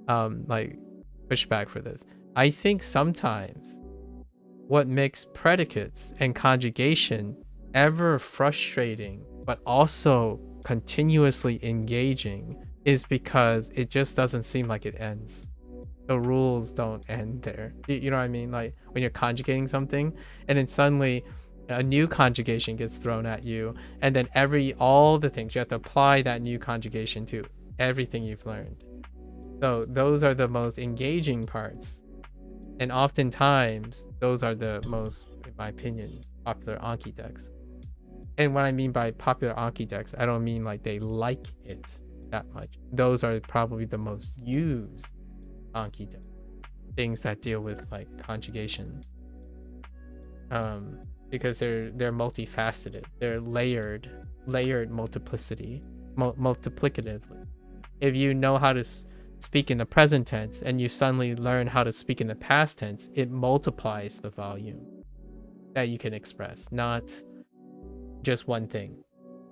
A: like pushback for this. I think sometimes what makes predicates and conjugation ever frustrating but also continuously engaging is because it just doesn't seem like it ends. The rules don't end there. You know what I mean? Like when you're conjugating something and then suddenly a new conjugation gets thrown at you, and then all the things you have to apply that new conjugation to everything you've learned. So those are the most engaging parts, and oftentimes those are the most, in my opinion, popular Anki decks. And what I mean by popular Anki decks, I don't mean like they like it that much. Those are probably the most used Anki decks, things that deal with like conjugation. because they're multifaceted. They're layered multiplicatively. If you know how to speak in the present tense and you suddenly learn how to speak in the past tense, it multiplies the volume that you can express, not just one thing,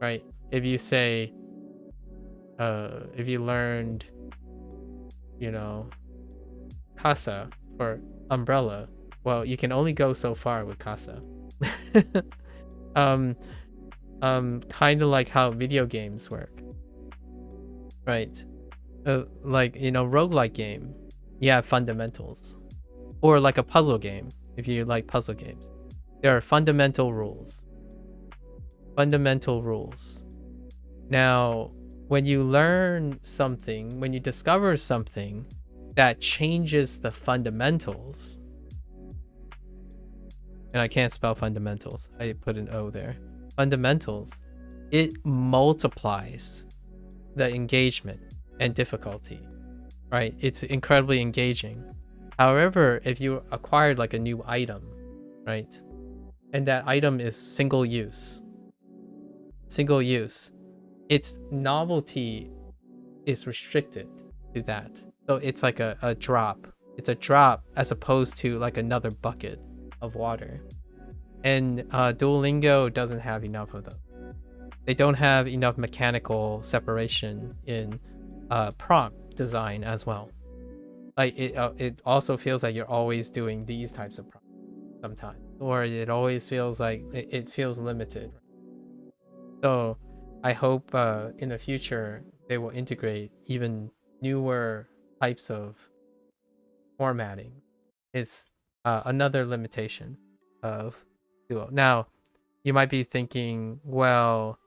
A: right? If you say, if you learned, casa for umbrella, well, you can only go so far with casa. Kind of like how video games work, right? Like, roguelike game, you have fundamentals. Or like a puzzle game, if you like puzzle games. There are fundamental rules. Now, when you learn something, when you discover something that changes the fundamentals, and I can't spell fundamentals, I put an O there. Fundamentals, it multiplies the engagement and difficulty, right? It's incredibly engaging. However, if you acquired like a new item, right? And that item is single use, its novelty is restricted to that. So it's like a drop. It's a drop as opposed to like another bucket of water. And Duolingo doesn't have enough of them. They don't have enough mechanical separation in prompt design as well. Like it also feels like you're always doing these types of prompts sometimes, or it always feels like it feels limited. So I hope in the future they will integrate even newer types of formatting. It's another limitation of Duo. Now, you might be thinking, well,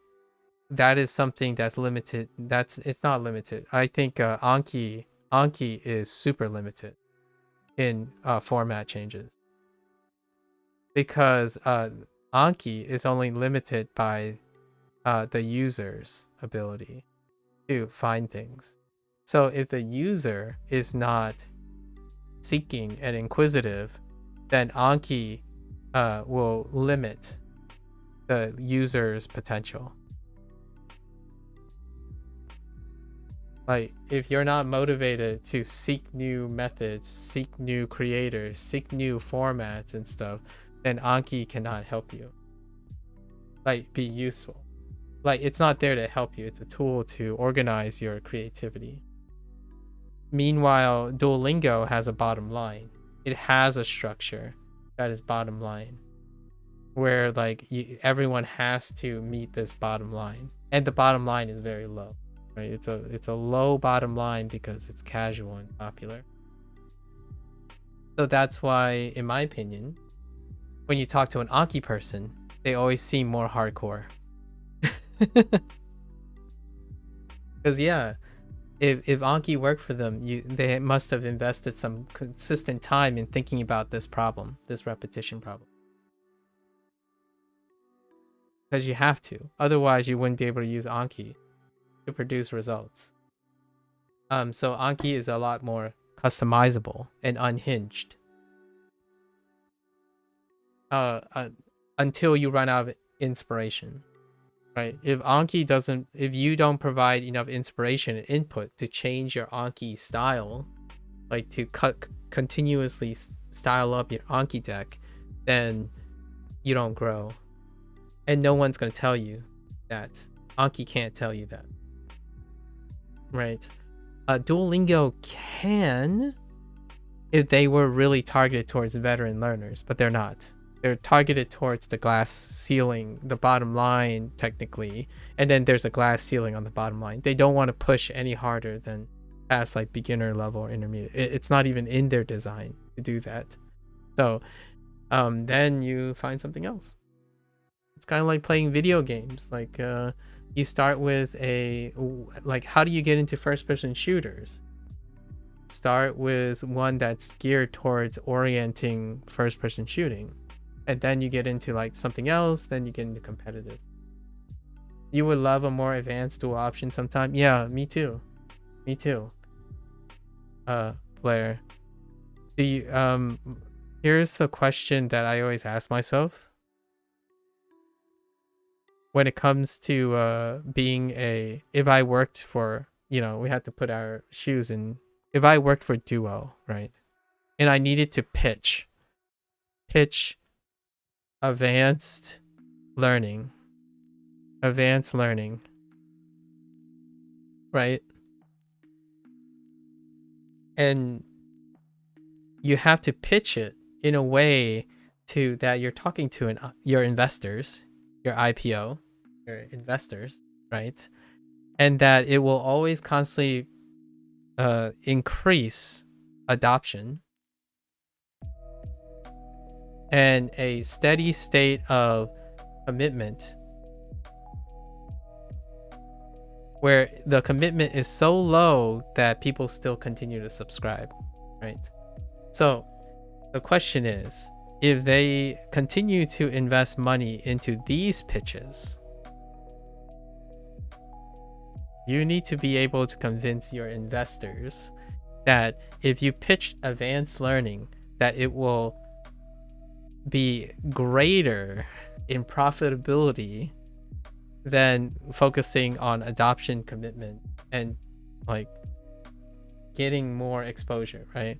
A: that is something that's limited. It's not limited. I think Anki is super limited in format changes, because Anki is only limited by the user's ability to find things. So if the user is not seeking and inquisitive, then Anki will limit the user's potential. Like, if you're not motivated to seek new methods, seek new creators, seek new formats and stuff, then Anki cannot help you. Like, be useful. Like, it's not there to help you. It's a tool to organize your creativity. Meanwhile, Duolingo has a bottom line. It has a structure that is bottom line, where like everyone has to meet this bottom line, and the bottom line is very low. Right? It's a low bottom line because it's casual and popular. So that's why, in my opinion, when you talk to an Anki person, they always seem more hardcore. Because yeah, if Anki worked for them, they must have invested some consistent time in thinking about this problem, this repetition problem. Because you have to, otherwise you wouldn't be able to use Anki to produce results. So Anki is a lot more customizable and unhinged. Until you run out of inspiration, right? If you don't provide enough inspiration and input to change your Anki style, like to continuously style up your Anki deck, then you don't grow. And no one's going to tell you that. Anki can't tell you that. Right? Duolingo can, if they were really targeted towards veteran learners, but they're not. They're targeted towards the glass ceiling, the bottom line, technically. And then there's a glass ceiling on the bottom line. They don't want to push any harder than past like beginner level or intermediate. It's not even in their design to do that. So then you find something else. It's kind of like playing video games. Like you start with how do you get into first person shooters? Start with one that's geared towards orienting first person shooting. And then you get into like something else, then you get into competitive. You would love a more advanced dual option sometime. Yeah, me too. Blair. Here's the question that I always ask myself when it comes to being if I worked for, we had to put our shoes in. If I worked for Duo, right? And I needed to pitch advanced learning, right? And you have to pitch it in a way that you're talking to your investors, your IPO, your investors, right? And that it will always constantly increase adoption and a steady state of commitment where the commitment is so low that people still continue to subscribe, right? So the question is, if they continue to invest money into these pitches, you need to be able to convince your investors that if you pitch advanced learning, that it will be greater in profitability than focusing on adoption commitment and like getting more exposure, right?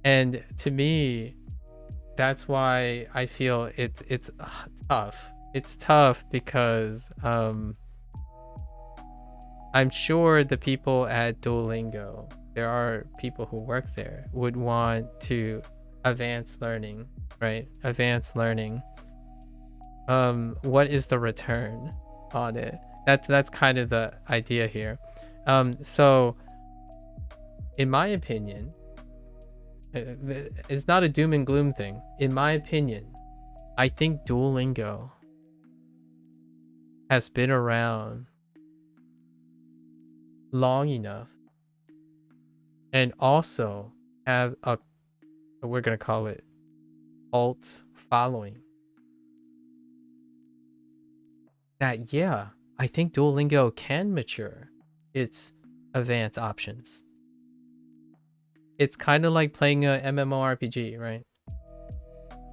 A: And to me, that's why I feel it's tough. It's tough because I'm sure the people at Duolingo, there are people who work there, would want to advance learning, right? Advanced learning. What is the return on it? That's kind of the idea here. So in my opinion, it's not a doom and gloom thing. In my opinion, I think Duolingo has been around long enough and also have we're gonna call it cult following, that I think Duolingo can mature its advanced options. It's kind of like playing a MMORPG, right?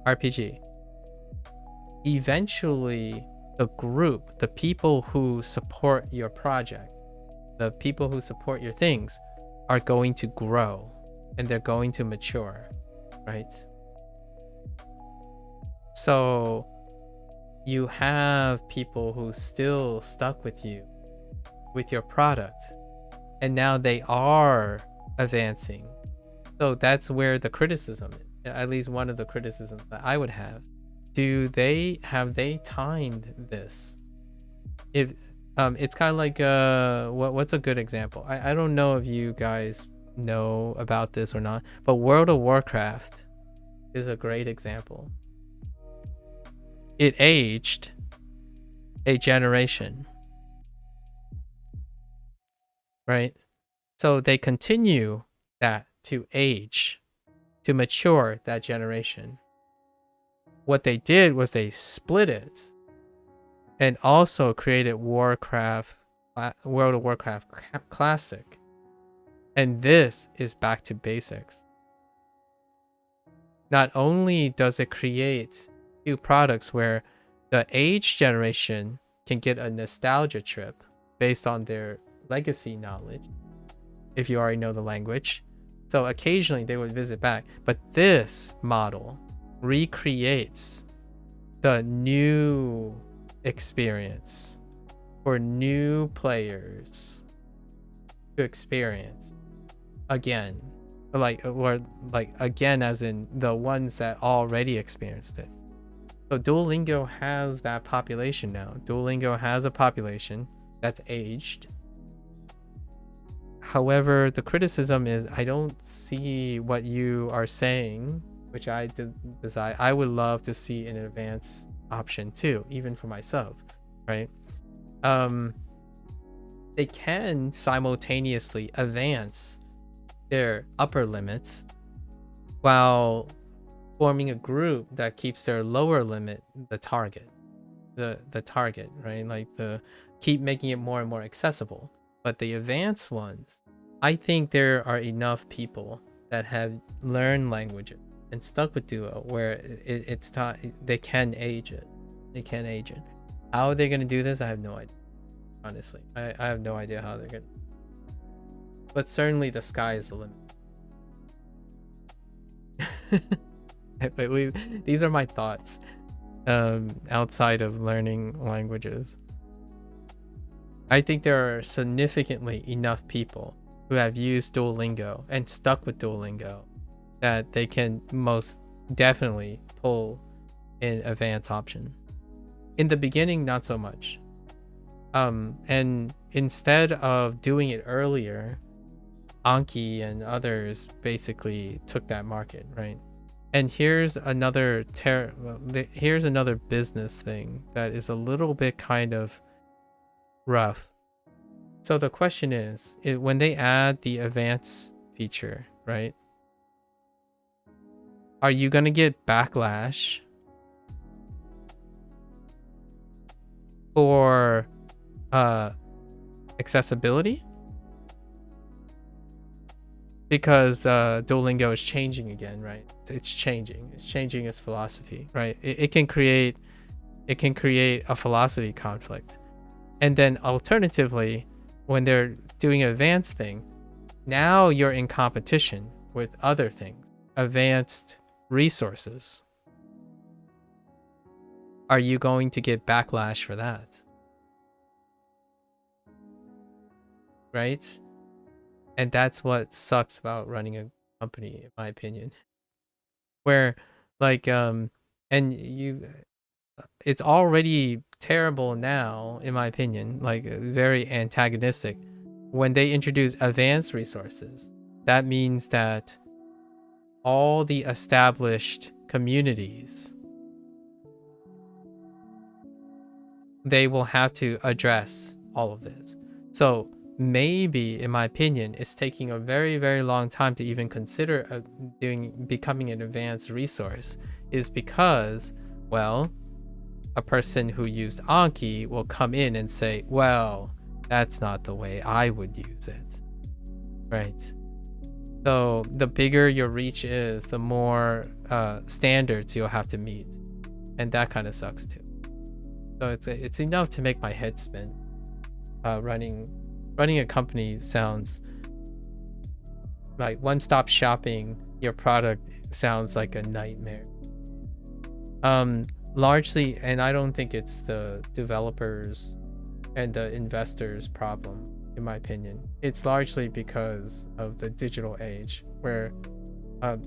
A: RPG. Eventually, the group, the people who support your project, the people who support your things are going to grow and they're going to mature, right? So you have people who still stuck with you, with your product, and now they are advancing. So that's where the criticism is, at least one of the criticisms that I would have. Have they timed this? If it's kind of like what's a good example? I don't know if you guys know about this or not, but World of Warcraft is a great example. It aged a generation, right? So they continue that to age, to mature that generation. What they did was they split it and also created World of Warcraft Classic. And this is back to basics. Not only does it create two products where the age generation can get a nostalgia trip based on their legacy knowledge, if you already know the language. So occasionally they would visit back. But this model recreates the new experience for new players to experience again, again as in the ones that already experienced it. So Duolingo has that population now. Duolingo has a population that's aged. However, the criticism is I don't see what you are saying, which I decide I would love to see an advanced option too, even for myself, right? They can simultaneously advance their upper limits while forming a group that keeps their lower limit the target, right? Like keep making it more and more accessible. But the advanced ones, I think there are enough people that have learned languages and stuck with Duo, where it's taught, they can age it. How are they going to do this? I have no idea. Honestly, I have no idea how they're going to. But certainly the sky is the limit. These are my thoughts outside of learning languages. I think there are significantly enough people who have used Duolingo and stuck with Duolingo that they can most definitely pull an advanced option. In the beginning, not so much. And instead of doing it earlier, Anki and others basically took that market, right? And here's another business thing that is a little bit kind of rough. So the question is, when they add the advanced feature, right? Are you going to get backlash for accessibility? Because Duolingo is changing again, right? It's changing its philosophy, right? It can create a philosophy conflict. And then alternatively, when they're doing an advanced thing, now you're in competition with other things, advanced resources. Are you going to get backlash for that? Right? And that's what sucks about running a company, in my opinion. Where, like, it's already terrible now, in my opinion, like very antagonistic. When they introduce advanced resources, that means that all the established communities, they will have to address all of this. So maybe, in my opinion, it's taking a very, very long time to even consider becoming an advanced resource, is because, well, a person who used Anki will come in and say, well, that's not the way I would use it, right? So the bigger your reach is, the more standards you'll have to meet, and that kind of sucks too. So it's enough to make my head spin. Running a company sounds like one-stop shopping. Your product sounds like a nightmare. Largely, and I don't think it's the developers and the investors' problem, in my opinion. It's largely because of the digital age, where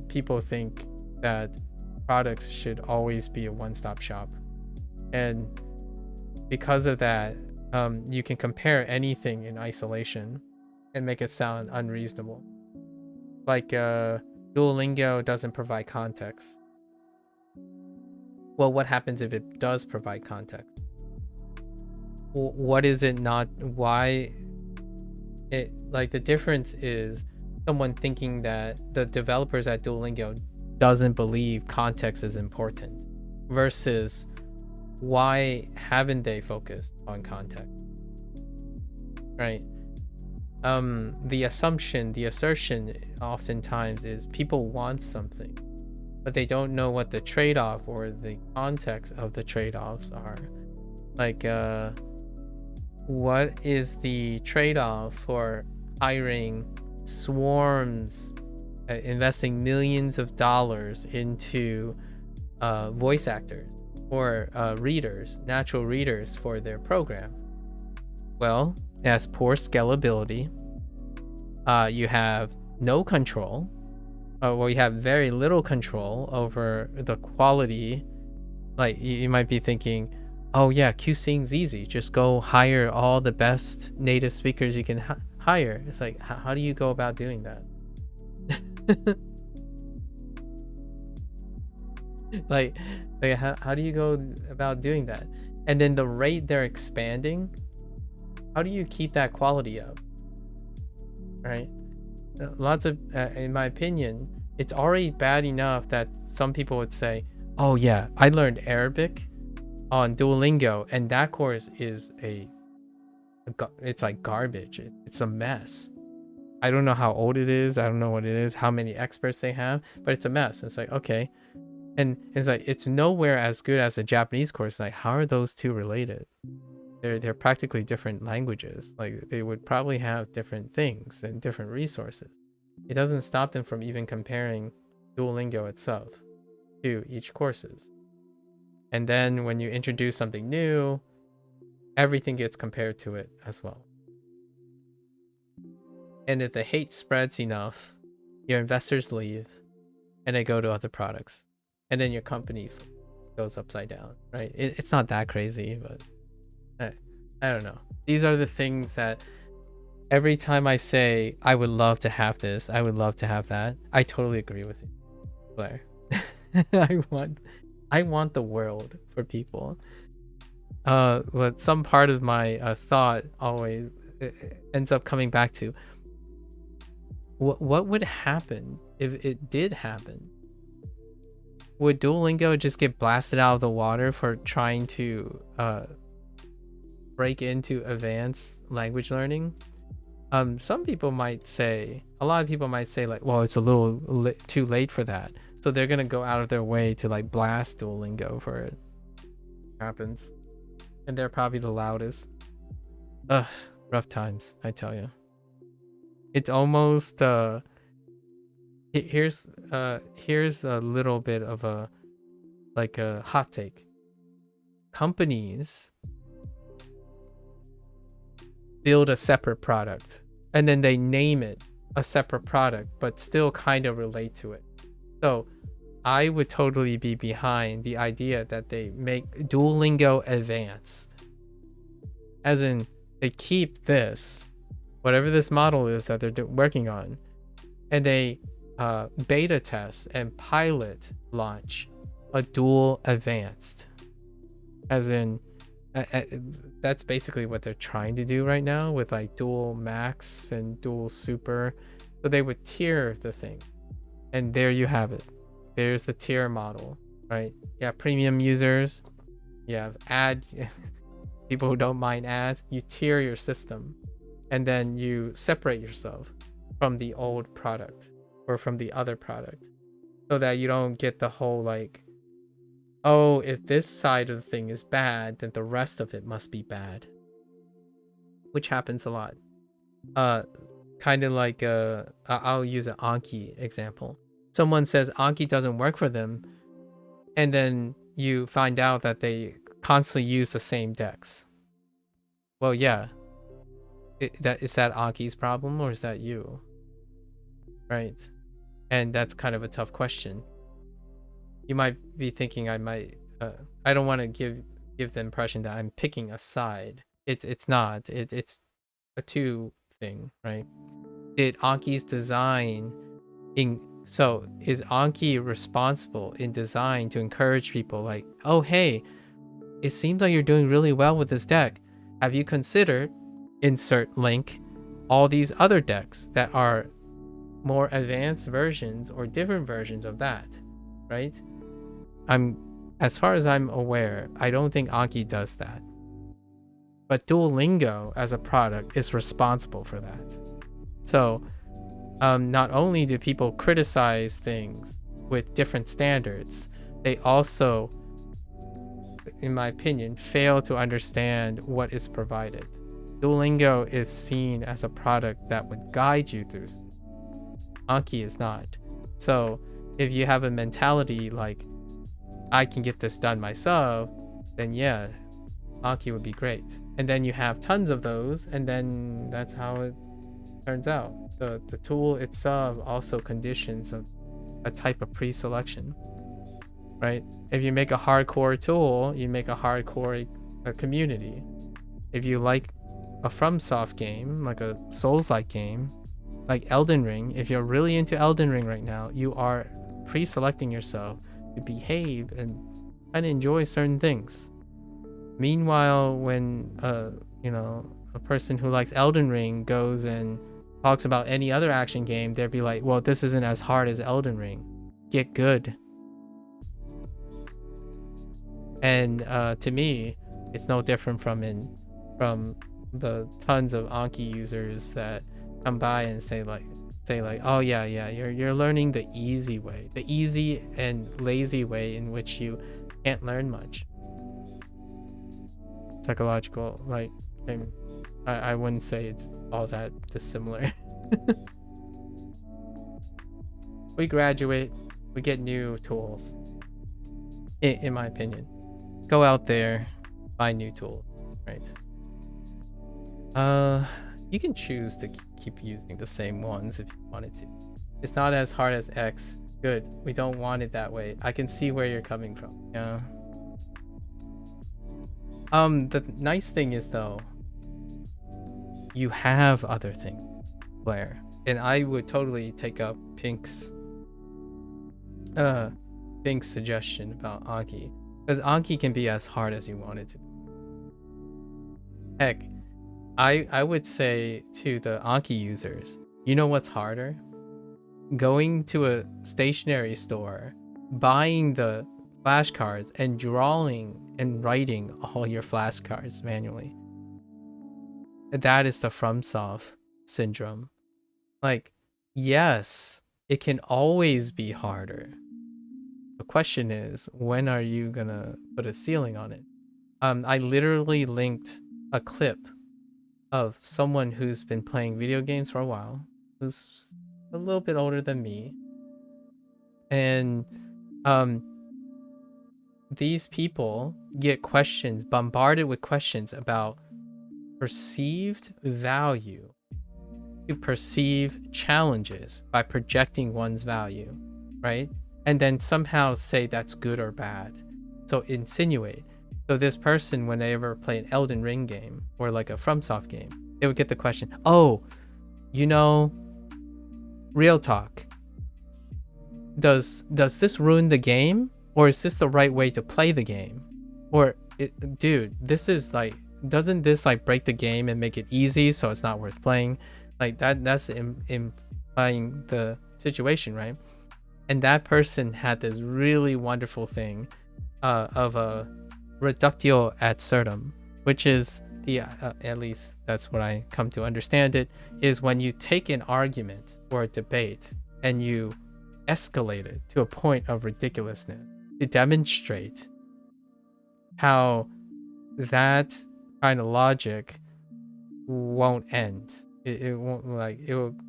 A: people think that products should always be a one-stop shop. And because of that, you can compare anything in isolation and make it sound unreasonable. Like Duolingo doesn't provide context. Well, what happens if it does provide context? What is it not? Why? It, like, the difference is someone thinking that the developers at Duolingo doesn't believe context is important, versus why haven't they focused on context, right? The assertion oftentimes is people want something, but they don't know what the trade-off or the context of the trade-offs are. Like, what is the trade-off for hiring swarms, investing millions of dollars into voice actors or readers, natural readers for their program? Well, it has poor scalability. You have no control. Well, you have very little control over the quality. Like, you might be thinking, oh yeah, QCing's easy. Just go hire all the best native speakers you can hire. It's like, how do you go about doing that? like how do you go about doing that? And then the rate they're expanding, how do you keep that quality up? Right? Lots of, in my opinion, it's already bad enough that some people would say, oh yeah, I learned Arabic on Duolingo, and that course is it's like garbage. It's a mess. I don't know how old it is. I don't know what it is, how many experts they have, but it's a mess. It's like, okay. And it's like, it's nowhere as good as a Japanese course. Like, how are those two related? They're practically different languages. Like, they would probably have different things and different resources. It doesn't stop them from even comparing Duolingo itself to each courses. And then when you introduce something new, everything gets compared to it as well. And if the hate spreads enough, your investors leave and they go to other products. And then your company goes upside down, right? It's not that crazy, but I don't know. These are the things that every time I say, I would love to have this, I would love to have that, I totally agree with you, Blair. I want the world for people. But some part of my thought always ends up coming back to what would happen if it did happen? Would Duolingo just get blasted out of the water for trying to break into advanced language learning? Some people might say, a lot of people might say like, well, it's a little too late for that. So they're going to go out of their way to like blast Duolingo for it. Happens. And they're probably the loudest. Ugh, rough times, I tell you. It's almost here's a little bit of a hot take. Companies build a separate product and then they name it a separate product but still kind of relate to it. So I would totally be behind the idea that they make Duolingo advanced, as in they keep this, whatever this model is that they're working on, and they beta test and pilot launch a Dual Advanced, as in that's basically what they're trying to do right now with like Dual Max and Dual Super. So they would tier the thing, and there you have it. There's the tier model, right? You have premium users, you have people who don't mind ads. You tier your system, and then you separate yourself from the old product or from the other product, so that you don't get the whole like, oh, if this side of the thing is bad, then the rest of it must be bad, which happens a lot. Kind of like I'll use an Anki example. Someone says Anki doesn't work for them, and then you find out that they constantly use the same decks. Well, yeah. Is that Anki's problem or is that you? Right? And that's kind of a tough question. You might be thinking I don't want to give the impression that I'm picking a side. It's not. It's a two thing, right? Did Anki's design so is Anki responsible in design to encourage people like, oh hey, it seems like you're doing really well with this deck. Have you considered, insert link, all these other decks that are more advanced versions or different versions of that, right? As far as I'm aware, I don't think Anki does that. But Duolingo as a product is responsible for that. So not only do people criticize things with different standards, they also, in my opinion, fail to understand what is provided. Duolingo is seen as a product that would guide you through. Anki is not. So if you have a mentality like, I can get this done myself, then yeah, Anki would be great. And then you have tons of those, and then that's how it turns out. The tool itself also conditions a type of pre-selection, right? If you make a hardcore tool, you make a hardcore community. If you like a FromSoft game, like a Souls-like game, like Elden Ring, if you're really into Elden Ring right now, you are pre-selecting yourself to behave and enjoy certain things. Meanwhile, when a person who likes Elden Ring goes and talks about any other action game, they'd be like, well, this isn't as hard as Elden Ring. Get good. And to me, it's no different from the tons of Anki users that come by and say like, oh yeah, you're learning the easy way, the easy and lazy way in which you can't learn much. Psychological, like, I wouldn't say it's all that dissimilar. We graduate, we get new tools. In my opinion, go out there, buy new tools, right? You can choose to keep using the same ones if you wanted to. It's not as hard as X. Good. We don't want it that way. I can see where you're coming from. Yeah. The nice thing is though, you have other things, Blair, and I would totally take up Pink's suggestion about Anki, because Anki can be as hard as you want it to be. Heck, I would say to the Anki users, you know what's harder? Going to a stationery store, buying the flashcards, and drawing and writing all your flashcards manually. That is the FromSoft syndrome. Like, yes, it can always be harder. The question is, when are you gonna put a ceiling on it? I literally linked a clip of someone who's been playing video games for a while, who's a little bit older than me. And these people get questions, bombarded with questions about perceived value, to perceive challenges by projecting one's value, right? And then somehow say that's good or bad. So insinuate. So this person, when they ever play an Elden Ring game or like a FromSoft game, they would get the question, oh, you know, real talk, does this ruin the game, or is this the right way to play the game? Or dude, this is like, doesn't this like break the game and make it easy so it's not worth playing? Like that's implying the situation, right? And that person had this really wonderful thing of a reductio ad absurdum, which is the at least that's what I come to understand it, is when you take an argument or a debate and you escalate it to a point of ridiculousness to demonstrate how that kind of logic won't end. It won't, like,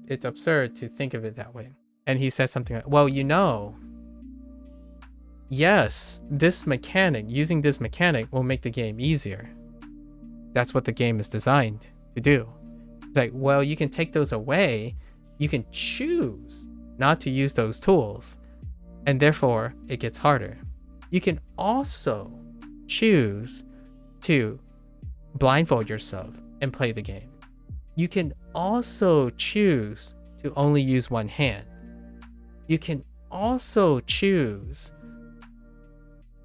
A: it's absurd to think of it that way. And he said something like, well, you know, yes, this mechanic, using this mechanic will make the game easier. That's what the game is designed to do. It's like, well, you can take those away. You can choose not to use those tools, and therefore it gets harder. You can also choose to blindfold yourself and play the game. You can also choose to only use one hand. You can also choose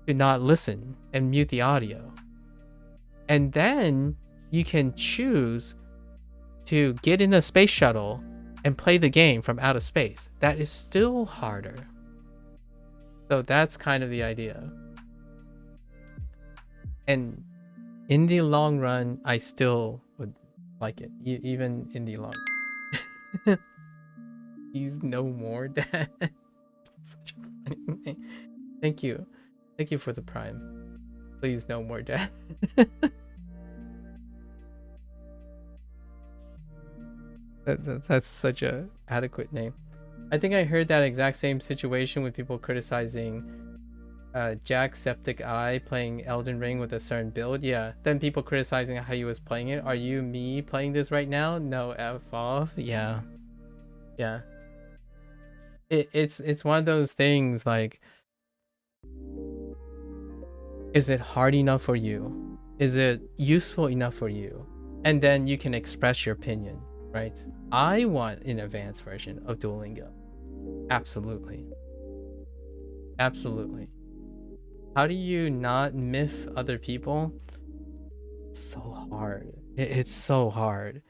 A: to not listen and mute the audio. And then you can choose to get in a space shuttle and play the game from outer space. That is still harder. So that's kind of the idea. And in the long run, I still would like it, even in the long run. He's no more, Dad. Such a funny name. Thank you. Thank you for the prime. Please, no more, Dad. That's such a adequate name. I think I heard that exact same situation with people criticizing Jacksepticeye playing Elden Ring with a certain build. Yeah, then people criticizing how he was playing it. Are you me playing this right now? No, F off. Yeah. Yeah. It's one of those things, like, is it hard enough for you? Is it useful enough for you? And then you can express your opinion, right? I want an advanced version of Duolingo. Absolutely. Absolutely. How do you not miff other people? So hard. It's so hard.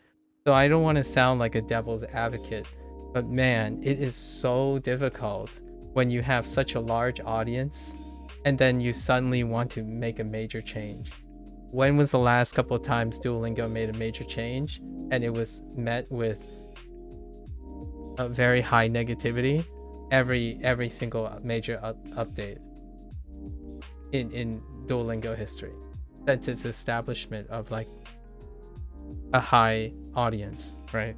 A: So I don't want to sound like a devil's advocate, but man, it is so difficult when you have such a large audience and then you suddenly want to make a major change. When was the last couple of times Duolingo made a major change and it was met with very high negativity every single major update in Duolingo history since its establishment of like a high audience, right?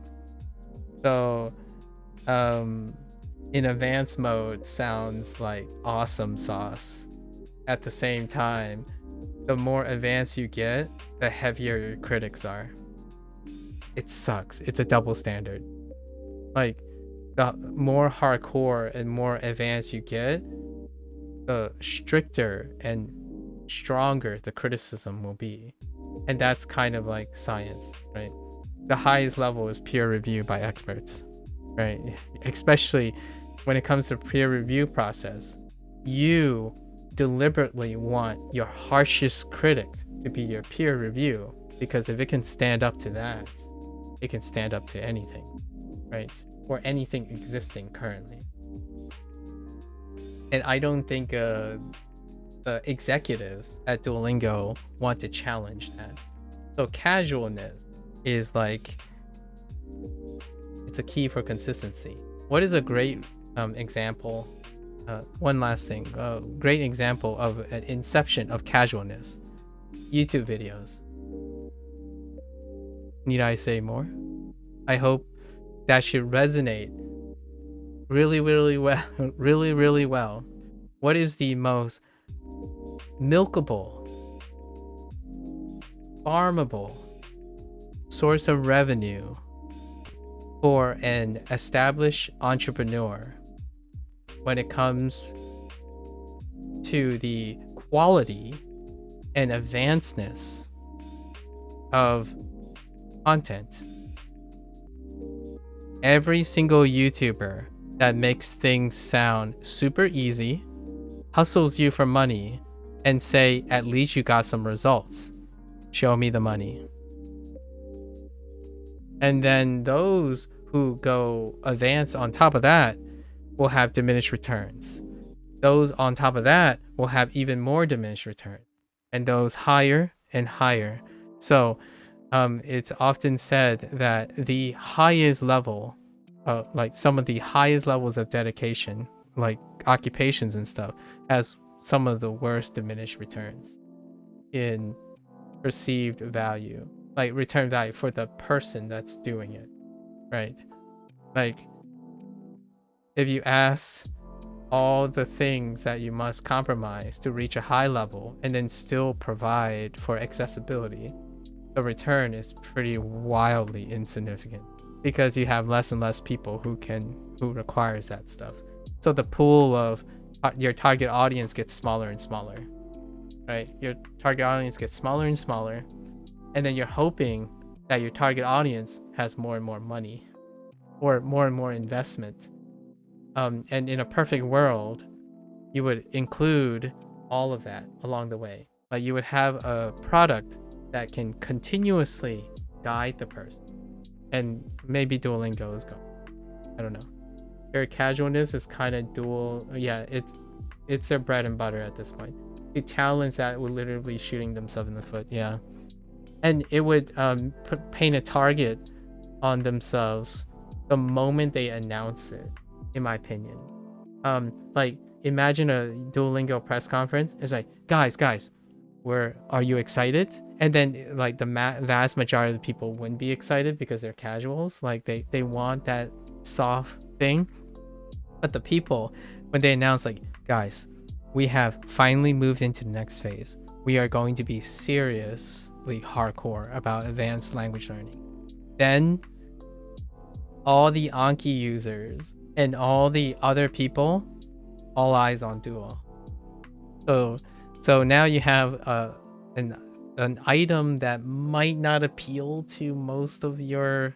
A: So in advanced mode sounds like awesome sauce. At the same time, the more advanced you get, the heavier your critics are. It sucks. It's a double standard. Like, the more hardcore and more advanced you get, the stricter and stronger the criticism will be. And that's kind of like science, right? The highest level is peer review by experts, right? Especially when it comes to peer review process, you deliberately want your harshest critic to be your peer review, because if it can stand up to that, it can stand up to anything, right? Or anything existing currently. And I don't think the executives at Duolingo want to challenge that. So casualness is like, it's a key for consistency. What is a great example? One last thing, great example of an inception of casualness: YouTube videos. Need I say more? I hope that should resonate really well. really well. What is the most milkable, farmable source of revenue for an established entrepreneur when it comes to the quality and advancedness of content? Every single YouTuber that makes things sound super easy, hustles you for money, and say, at least you got some results. Show me the money. And then those who go advanced on top of that will have diminished returns. Those on top of that will have even more diminished return. And those higher and higher. So it's often said that the highest level, like some of the highest levels of dedication, like occupations and stuff, has some of the worst diminished returns in perceived value, like return value for the person that's doing it, right? Like, if you ask all the things that you must compromise to reach a high level and then still provide for accessibility, the return is pretty wildly insignificant, because you have less and less people who requires that stuff. So the pool of your target audience gets smaller and smaller, right? Your target audience gets smaller and smaller, and then you're hoping that your target audience has more and more money or more and more investment. And in a perfect world, you would include all of that along the way. Like, you would have a product that can continuously guide the person. And maybe Duolingo is going, I don't know. Their casualness is kind of dual. Yeah, it's their bread and butter at this point. The talents that would literally shooting themselves in the foot. Yeah. And it would paint a target on themselves the moment they announce it, in my opinion. Like, imagine a Duolingo press conference. It's like, guys, are you excited? And then like the vast majority of the people wouldn't be excited because they're casuals. Like they want that soft thing. But the people, when they announce, like, guys, we have finally moved into the next phase. We are going to be seriously hardcore about advanced language learning. Then all the Anki users and all the other people, all eyes on Duo. So now you have an item that might not appeal to most of your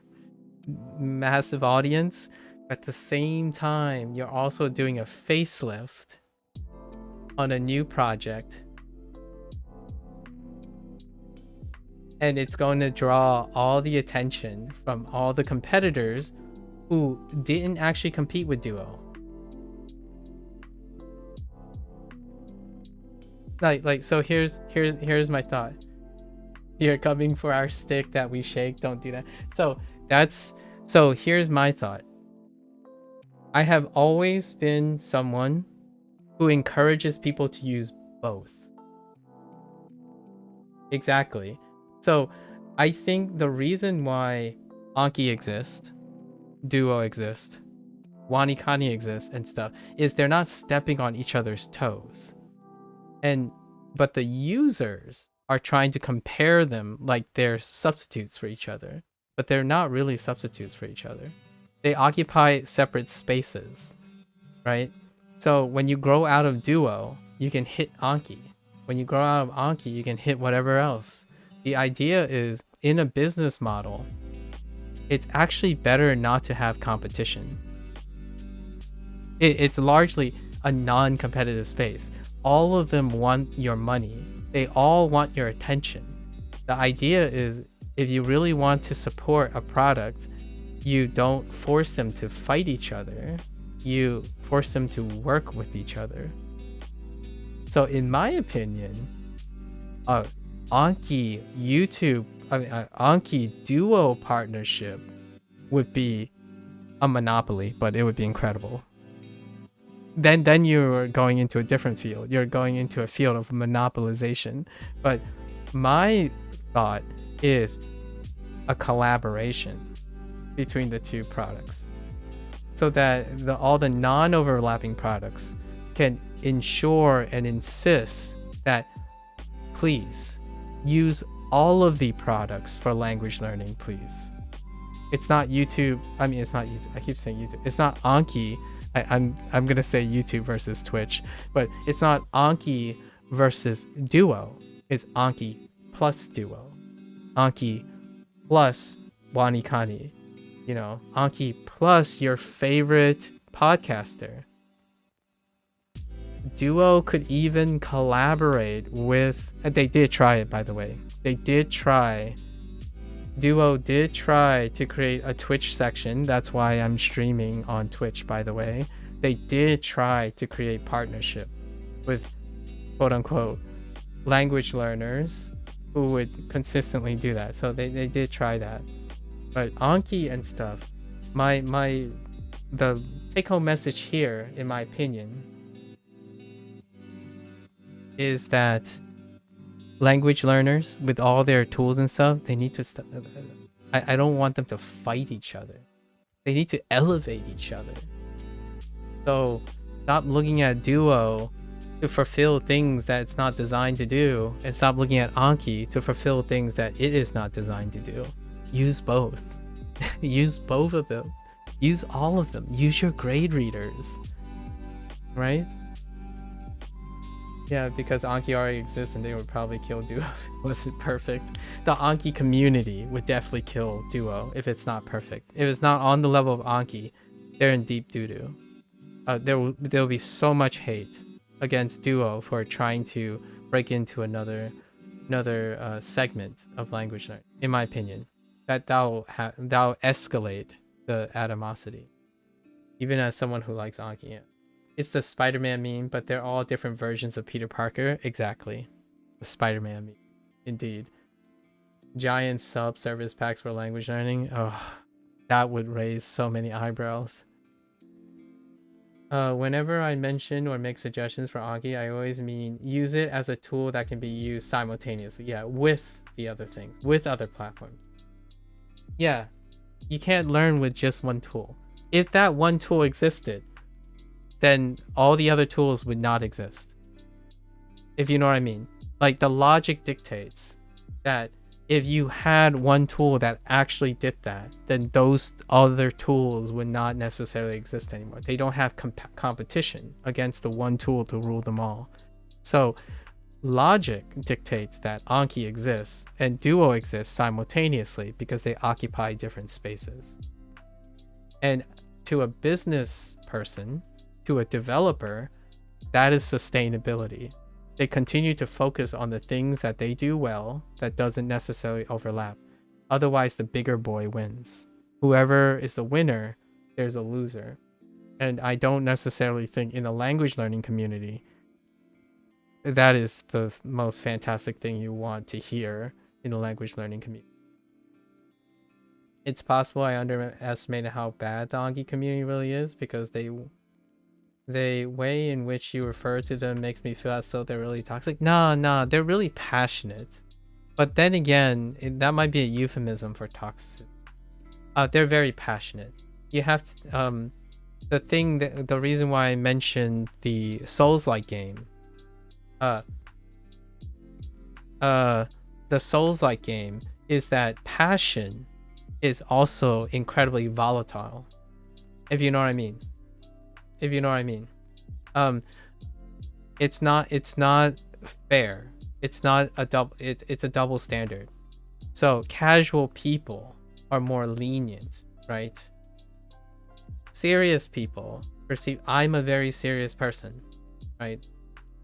A: massive audience. At the same time, you're also doing a facelift on a new project. And it's going to draw all the attention from all the competitors who didn't actually compete with Duo. Like so here's my thought. You're coming for our stick that we shake, don't do that. So here's my thought. I have always been someone who encourages people to use both. Exactly. So I think the reason why Anki exists, Duo exists, Wanikani exists and stuff is they're not stepping on each other's toes. But the users are trying to compare them like they're substitutes for each other, but they're not really substitutes for each other. They occupy separate spaces, right? So when you grow out of Duo, you can hit Anki. When you grow out of Anki, you can hit whatever else. The idea is, in a business model, it's actually better not to have competition. It's largely a non-competitive space. All of them want your money. They all want your attention. The idea is, if you really want to support a product, you don't force them to fight each other. You force them to work with each other. So in my opinion, Anki Anki Duo partnership would be a monopoly, but it would be incredible. Then you're going into a different field. You're going into a field of monopolization. But my thought is a collaboration between the two products, so that all the non-overlapping products can ensure and insist that please use all of the products for language learning, please. It's not YouTube. I mean, it's not YouTube. I keep saying YouTube. It's not Anki. I'm gonna say YouTube versus Twitch, but it's not Anki versus Duo. It's Anki plus Duo, Anki plus Wanikani, Anki plus your favorite podcaster. Duo could even collaborate with. They did try it, by the way. Duo did try to create a Twitch section. That's why I'm streaming on Twitch, by the way. They did try to create partnership with quote unquote language learners who would consistently do that. So they did try that. But Anki and stuff, the take home message here, in my opinion, is that language learners, with all their tools and stuff, they need to I don't want them to fight each other. They need to elevate each other. So stop looking at Duo to fulfill things that it's not designed to do, and stop looking at Anki to fulfill things that it is not designed to do. Use both. Use both of them. Use all of them. Use your grade readers, right? Yeah, because Anki already exists and they would probably kill Duo if it wasn't perfect. The Anki community would definitely kill Duo if it's not perfect. If it's not on the level of Anki, they're in deep doo-doo. There will be so much hate against Duo for trying to break into another segment of language learning, in my opinion. That'll escalate the animosity. Even as someone who likes Anki, yeah. It's the Spider-Man meme, but they're all different versions of Peter Parker. Exactly. The Spider-Man meme. Indeed. Giant sub-service packs for language learning. Oh, that would raise so many eyebrows. Whenever I mention or make suggestions for Anki, I always mean use it as a tool that can be used simultaneously. Yeah, with the other things. With other platforms. Yeah. You can't learn with just one tool. If that one tool existed, then all the other tools would not exist. If you know what I mean. Like, the logic dictates that if you had one tool that actually did that, then those other tools would not necessarily exist anymore. They don't have competition against the one tool to rule them all. So logic dictates that Anki exists and Duo exists simultaneously because they occupy different spaces. And to a business person, to a developer, that is sustainability. They continue to focus on the things that they do well that doesn't necessarily overlap. Otherwise, the bigger boy wins. Whoever is the winner, there's a loser. And I don't necessarily think in the language learning community that is the most fantastic thing you want to hear in the language learning community. it's possible I underestimated how bad the Anki community really is, because the way in which you refer to them makes me feel as though they're really toxic. No, they're really passionate. But then again, that might be a euphemism for toxic. They're very passionate. You have to, the reason why I mentioned the Souls-like game, the Souls-like game is that passion is also incredibly volatile. If you know what I mean. It's not fair. It's not a it's a double standard. So casual people are more lenient, right? Serious people perceive I'm a very serious person, right?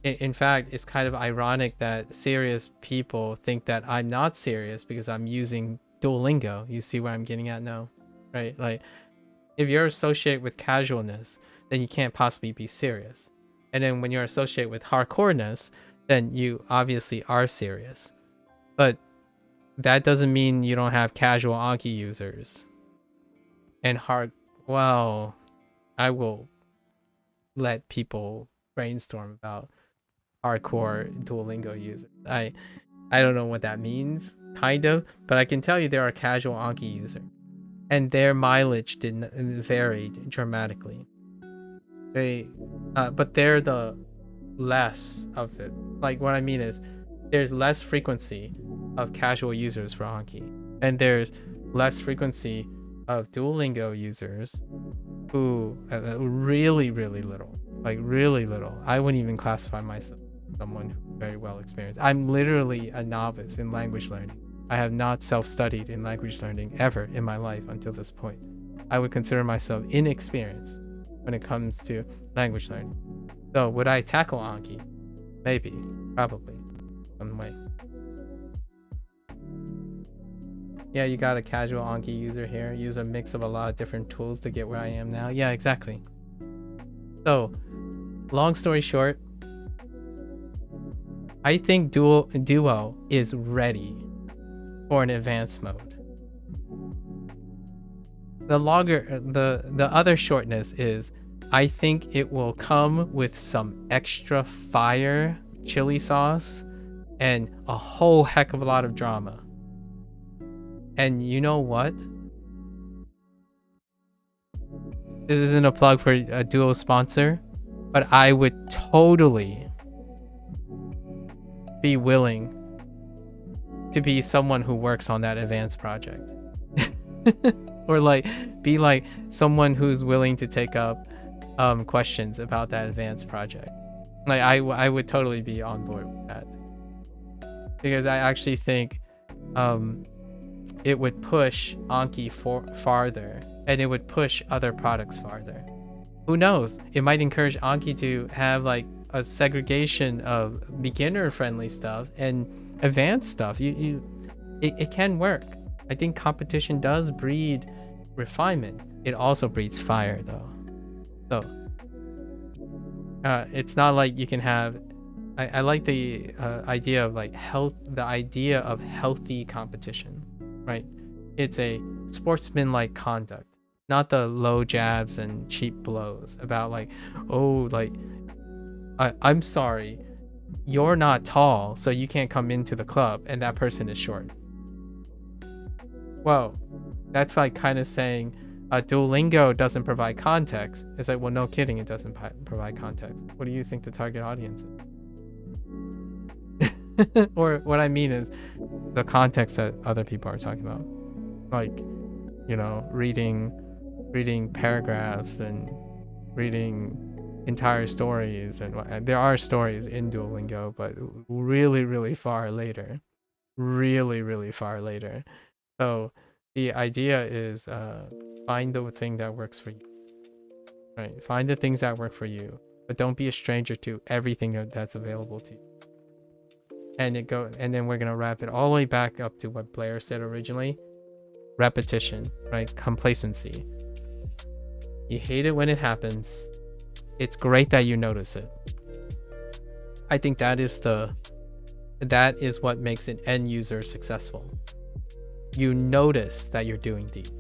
A: In fact, it's kind of ironic that serious people think that I'm not serious because I'm using Duolingo. You see where I'm getting at now, right? Like, if you're associated with casualness, then you can't possibly be serious. And then when you're associated with hardcoreness, then you obviously are serious. But that doesn't mean you don't have casual Anki users. And well, I will let people brainstorm about hardcore Duolingo users. I don't know what that means, kind of, but I can tell you there are casual Anki users, and their mileage varied dramatically. But they're the less of it. Like, what I mean is, there's less frequency of casual users for Anki, and there's less frequency of Duolingo users who really little, like really little. I wouldn't even classify myself as someone who's very well experienced. I'm literally a novice in language learning. I have not self-studied in language learning ever in my life until this point. I would consider myself inexperienced when it comes to language learning. So would I tackle Anki? Maybe, probably, some way. Yeah, you got a casual Anki user here. Use a mix of a lot of different tools to get where I am now. Yeah, exactly. So, long story short, I think Duo is ready for an advanced mode. The other shortness is, I think it will come with some extra fire chili sauce and a whole heck of a lot of drama. And you know what? This isn't a plug for a Duo sponsor, but I would totally be willing to be someone who works on that advanced project. Or like, be like someone who's willing to take up questions about that advanced project. Like, I would totally be on board with that. Because I actually think it would push Anki farther, and it would push other products farther. Who knows? It might encourage Anki to have like a segregation of beginner-friendly stuff and advanced stuff. It can work. I think competition does breed refinement. It also breeds fire, though. So it's not like you can have. I like the idea of like the idea of healthy competition. Right, it's a sportsman-like conduct, not the low jabs and cheap blows about like, oh, like, I'm sorry, you're not tall, so you can't come into the club, and that person is short. Whoa, that's like kind of saying Duolingo doesn't provide context. It's like, well, no kidding, it doesn't provide context. What do you think the target audience is? Or what I mean is the context that other people are talking about, like, you know, reading paragraphs and reading entire stories, and there are stories in Duolingo, but really far later, really far later. So the idea is find the thing that works for you, right? Find the things that work for you, but don't be a stranger to everything that's available to you. And then we're gonna wrap it all the way back up to what Blair said originally. Repetition, right? Complacency. You hate it when it happens. It's great that you notice it. I think that is what makes an end user successful. you notice that you're doing these.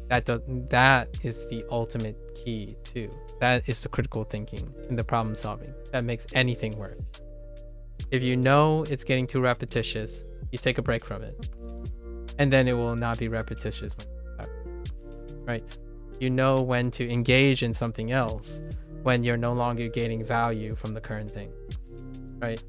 A: That is the ultimate key too. That is the critical thinking and the problem solving that makes anything work. If you know it's getting too repetitious, you take a break from it, and then it will not be repetitious when you start. Right? You know when to engage in something else when you're no longer gaining value from the current thing. Right?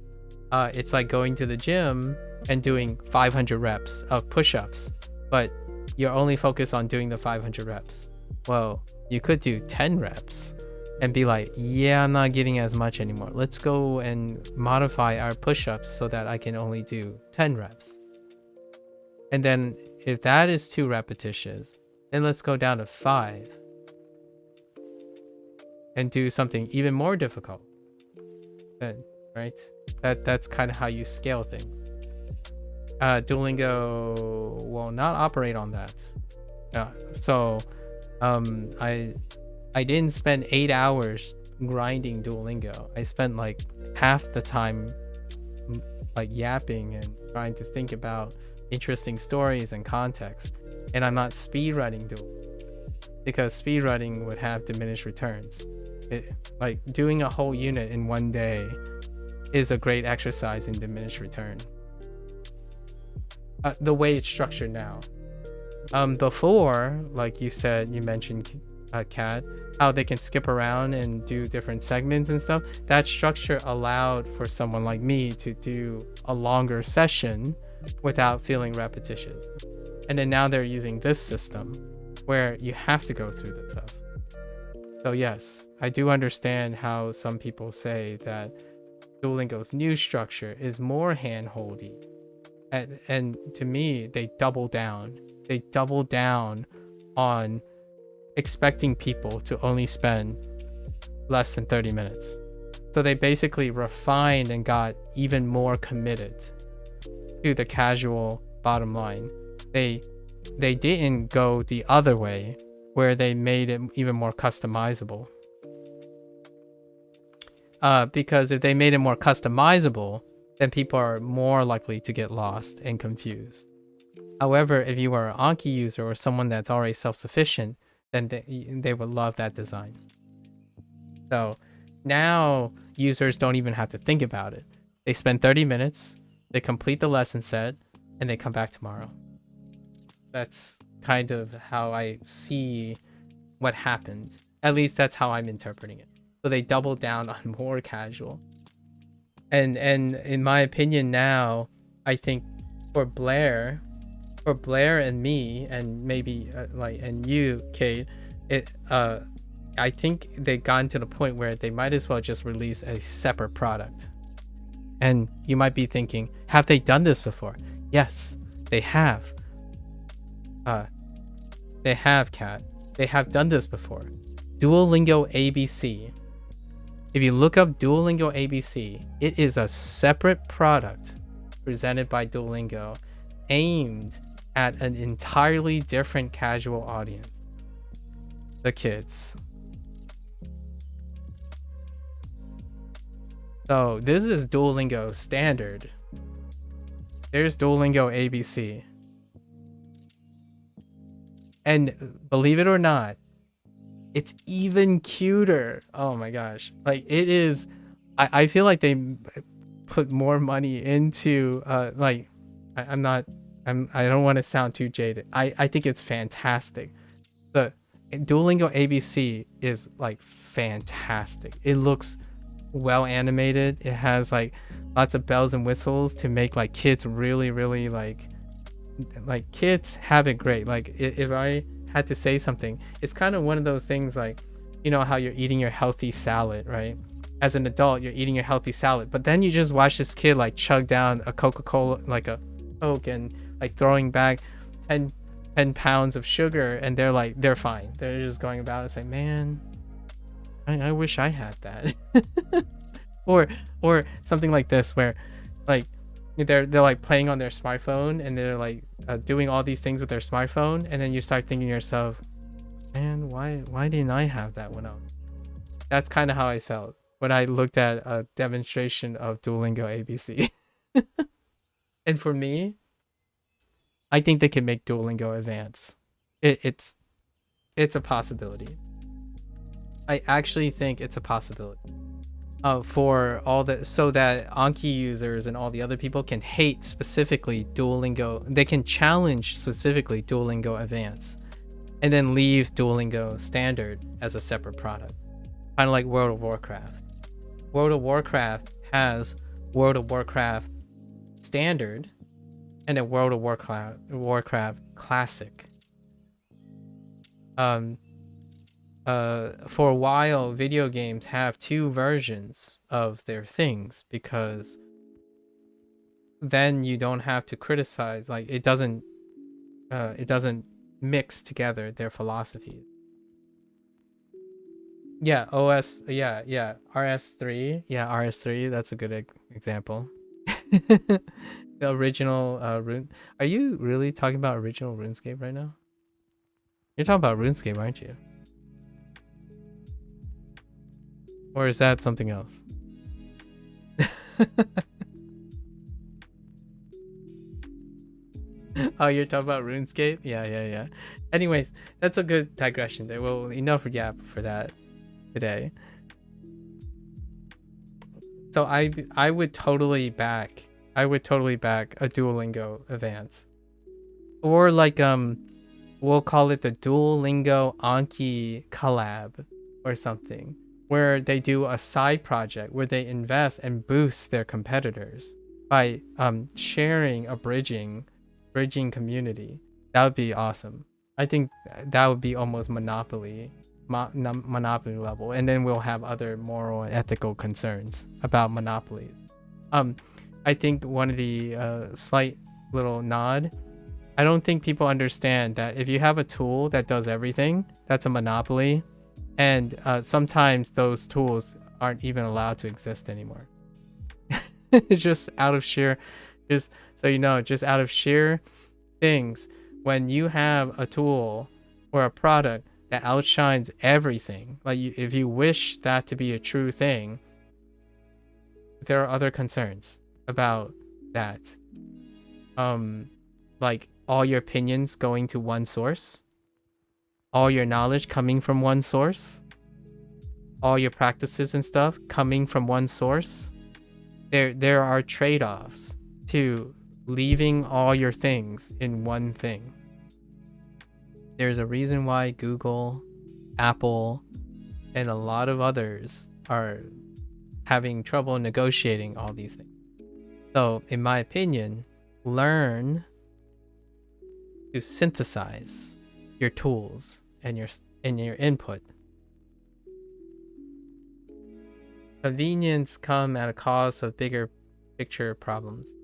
A: It's like going to the gym and doing 500 reps of push-ups, but you're only focused on doing the 500 reps. Well, you could do 10 reps and be like, yeah, I'm not getting as much anymore. Let's go and modify our push-ups so that I can only do 10 reps. And then if that is too repetitious, then let's go down to 5 and do something even more difficult. Good, right? That's kind of how you scale things. Duolingo will not operate on that. So I didn't spend 8 hours grinding Duolingo. I spent like half the time like yapping and trying to think about interesting stories and context. And I'm not speedrunning Duolingo because speedrunning would have diminished returns. Like doing a whole unit in one day is a great exercise in diminished return. The way it's structured now. Before, like you said, you mentioned Kat, how they can skip around and do different segments and stuff. That structure allowed for someone like me to do a longer session without feeling repetitious. And then now they're using this system where you have to go through this stuff. So yes, I do understand how some people say that Duolingo's new structure is more hand-holdy. And to me, they double down. They double down on expecting people to only spend less than 30 minutes. So they basically refined and got even more committed to the casual bottom line. They didn't go the other way where they made it even more customizable. Because if they made it more customizable, then people are more likely to get lost and confused. However, if you are an Anki user or someone that's already self-sufficient, then they would love that design. So now users don't even have to think about it. They spend 30 minutes, they complete the lesson set, and they come back tomorrow. That's kind of how I see what happened. At least that's how I'm interpreting it. So they doubled down on more casual. And in my opinion now, I think for Blair and me, and maybe and you, Kate, I think they've gotten to the point where they might as well just release a separate product. And you might be thinking, have they done this before? Yes, they have. They have, Kat. They have done this before. Duolingo ABC. If you look up Duolingo ABC, it is a separate product presented by Duolingo aimed at an entirely different casual audience. The kids. So this is Duolingo standard. There's Duolingo ABC. And believe it or not, it's even cuter. Oh my gosh. Like it is, I feel like they put more money into I don't want to sound too jaded. I think it's fantastic. The Duolingo ABC is like fantastic. It looks well animated. It has like lots of bells and whistles to make like kids really like kids have it great. Like if I had to say something, it's kind of one of those things like, you know how you're eating your healthy salad, right? As an adult, you're eating your healthy salad, but then you just watch this kid like chug down a Coca-Cola, like a Coke, and like throwing back 10 pounds of sugar, and they're fine. They're just going about it saying, man, I wish I had that. or something like this where like they're like playing on their smartphone and they're like doing all these things with their smartphone, and then you start thinking to yourself, man, why didn't I have that one out? That's kind of how I felt when I looked at a demonstration of Duolingo ABC. And for me, I think they can make Duolingo advance. It's a possibility. I actually think it's a possibility. For all the, so that Anki users and all the other people can hate specifically Duolingo. They can challenge specifically Duolingo Advance, and then leave Duolingo Standard as a separate product, kind of like World of Warcraft. World of Warcraft has World of Warcraft Standard, and then World of Warcraft Classic. For a while, video games have two versions of their things, because then you don't have to criticize, like it doesn't mix together their philosophies. Yeah, OS, yeah, RS3, yeah, RS3, that's a good example. The original Rune. Are you really talking about original RuneScape right now? You're talking about RuneScape, aren't you? Or is that something else? Oh, you're talking about RuneScape? Yeah. Anyways, that's a good digression there. Well, enough yap for that today. So I would totally back a Duolingo Advance. Or like we'll call it the Duolingo Anki collab or something, where they do a side project where they invest and boost their competitors by sharing a bridging community. That would be awesome. I think that would be almost monopoly level, and then we'll have other moral and ethical concerns about monopolies. I think one of the slight little nod, I don't think people understand that if you have a tool that does everything, that's a monopoly. And sometimes those tools aren't even allowed to exist anymore. It's just out of sheer, just so you know, just out of sheer things. When you have a tool or a product that outshines everything, like if you wish that to be a true thing, there are other concerns about that. Like all your opinions going to one source, all your knowledge coming from one source, all your practices and stuff coming from one source. There are trade-offs to leaving all your things in one thing. There's a reason why Google, Apple, and a lot of others are having trouble negotiating all these things. So, in my opinion, learn to synthesize your tools and your input. Convenience come at a cost of bigger picture problems.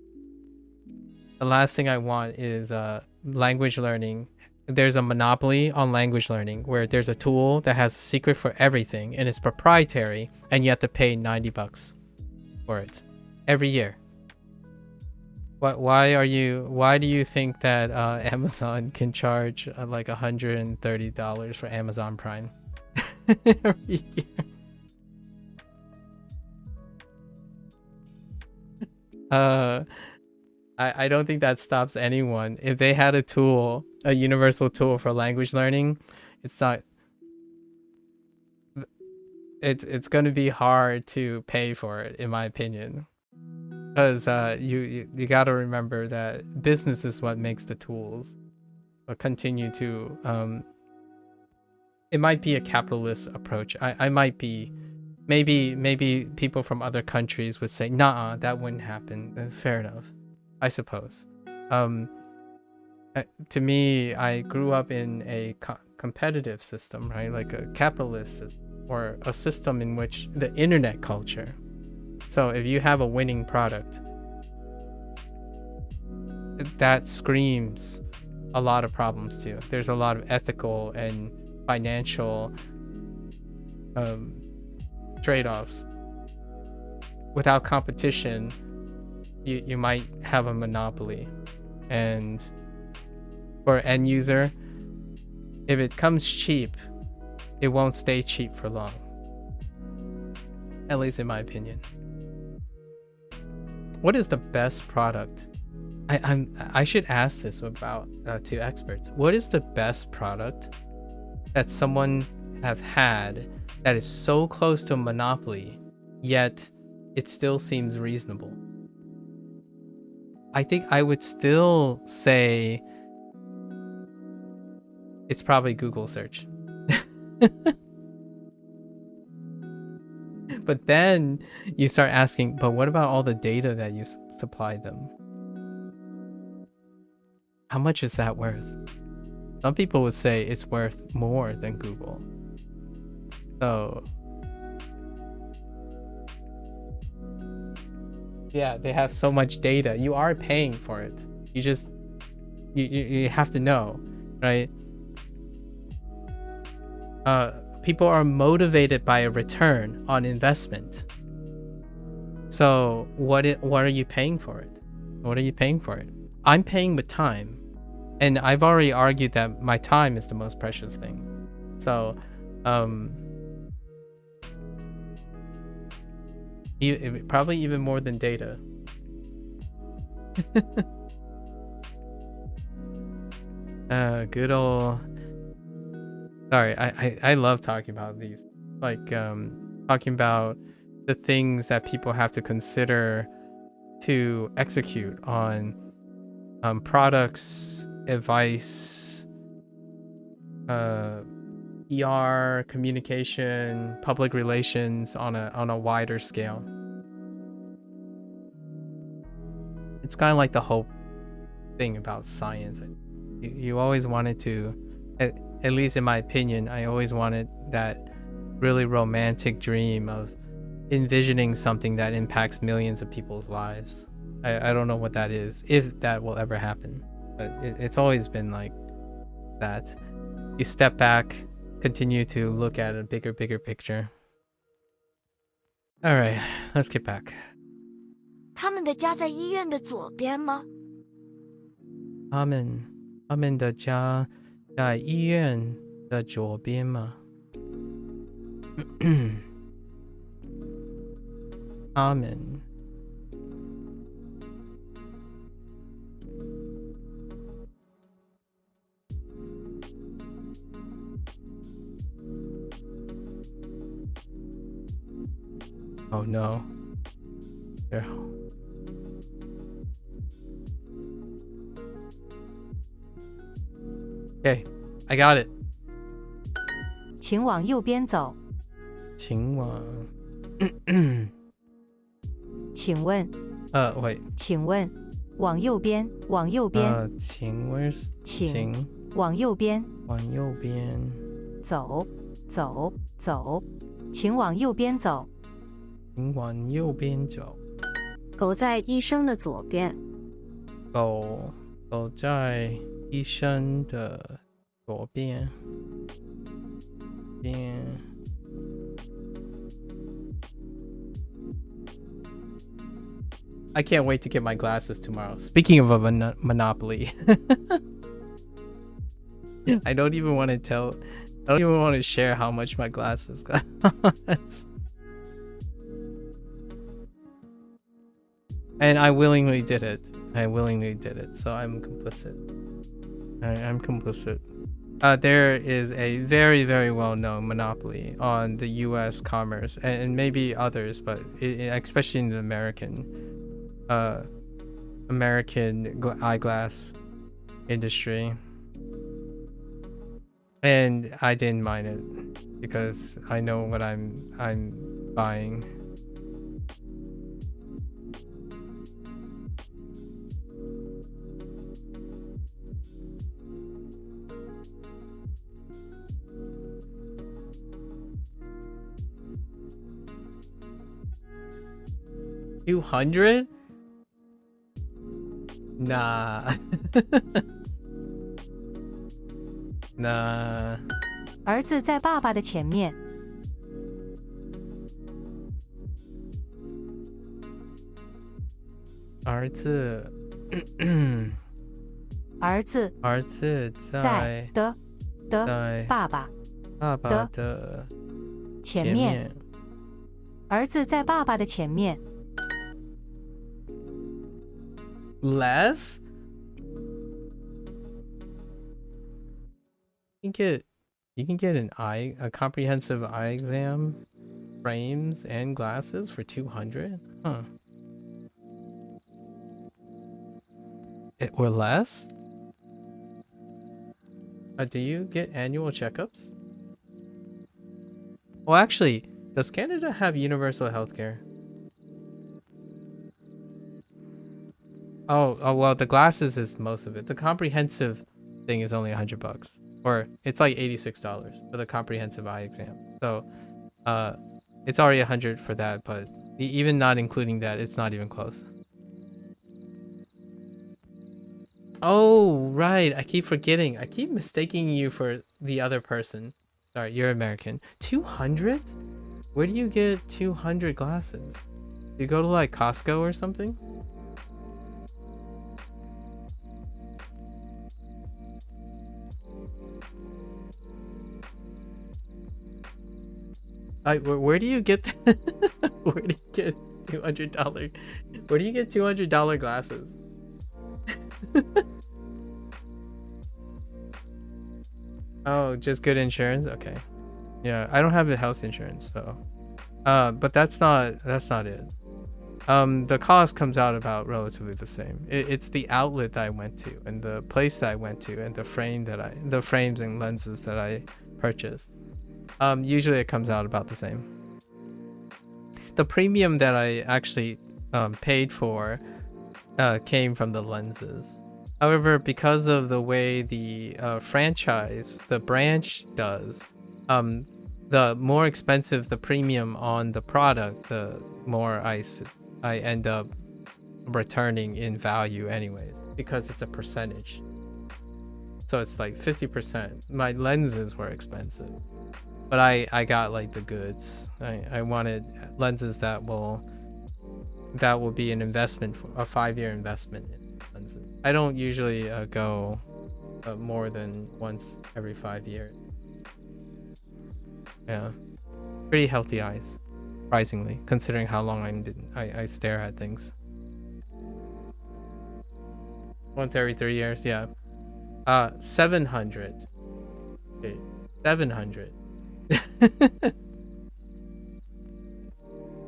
A: The last thing I want is language learning. There's a monopoly on language learning where there's a tool that has a secret for everything and it's proprietary, and you have to pay $90 for it every year. Why do you think that Amazon can charge like $130 for Amazon Prime every year? I don't think that stops anyone. If they had a tool, a universal tool for language learning, it's going to be hard to pay for it, in my opinion. Because you got to remember that business is what makes the tools. But continue to it might be a capitalist approach. I might be, maybe people from other countries would say, nah, that wouldn't happen. Fair enough, I suppose. To me, I grew up in a competitive system, right? Like a capitalist system, or a system in which the internet culture. So if you have a winning product, that screams a lot of problems too. There's a lot of ethical and financial trade-offs. Without competition, you might have a monopoly. And for an end user, if it comes cheap, it won't stay cheap for long. At least in my opinion. What is the best product I should ask this about to experts. What is the best product that someone have had that is so close to a monopoly, yet it still seems reasonable? I think I would still say it's probably Google search. But then you start asking, but what about all the data that you supply them? How much is that worth? Some people would say it's worth more than Google. So yeah, they have so much data. You are paying for it. You just you have to know, right? People are motivated by a return on investment. So what are you paying for it? What are you paying for it? I'm paying with time. And I've already argued that my time is the most precious thing. So probably even more than data. Good old... Sorry, I love talking about these. Like, talking about the things that people have to consider to execute on products, advice, PR, communication, public relations on a wider scale. It's kind of like the whole thing about science. You always wanted to, at least in my opinion, I always wanted that really romantic dream of envisioning something that impacts millions of people's lives. I don't know what that is, if that will ever happen, but it's always been like that. You step back, continue to look at a bigger picture. All right, let's get back.
E: 他们的家在医院的左边吗？
A: 他们的家在医院的左边吗？他们。Oh no. There. Okay, I got it.
D: 请往右边走。
A: 请往
D: 请问
A: wait.
D: 请问往右边，往右边。
A: 请 where's 请
D: 往右边。
A: 往右边。
D: 走走走，请往右边走。
A: 请往右边走。
F: 狗在医生的左边。
A: 狗在医生的左边。I can't wait to get my glasses tomorrow. Speaking of a monopoly. I don't even want to share how much my glasses cost. And I willingly did it. So I'm complicit. I'm complicit. There is a very, very well-known monopoly on the U.S. commerce, and maybe others, but especially in the American eyeglass industry. And I didn't mind it because I know what I'm buying. $200? Nah. Nah.
D: 儿子在爸爸的前面。
A: 儿子在
D: 爸爸
A: 的
D: 前面。儿子在爸爸的前面。
A: Less? You can get a comprehensive eye exam, frames, and glasses for 200? Huh. Or less? Do you get annual checkups? Well, actually, does Canada have universal healthcare? Oh, well, the glasses is most of it. The comprehensive thing is only $100, or it's like $86 for the comprehensive eye exam. So, it's already 100 for that, but even not including that, it's not even close. Oh, right. I keep forgetting. I keep mistaking you for the other person. Sorry, you're American. 200? Where do you get 200 glasses? Do you go to like Costco or something? Where do you get where do you get $200? Where do you get $200 glasses? Oh, just good insurance? Okay. Yeah, I don't have the health insurance, so but that's not it. The cost comes out about relatively the same. It's the outlet that I went to and the place that I went to and the frames and lenses that I purchased. Usually it comes out about the same. The premium that I actually paid for came from the lenses. However, because of the way the branch does, the more expensive the premium on the product, the more I end up returning in value anyways, because it's a percentage. So it's like 50%. My lenses were expensive, but I got like the goods. I wanted lenses that will be an investment, for a 5-year investment in lenses. I don't usually go more than once every 5 years. Yeah, pretty healthy eyes, surprisingly, considering how long I stare at things. Once every 3 years, yeah. 700. Okay, 700.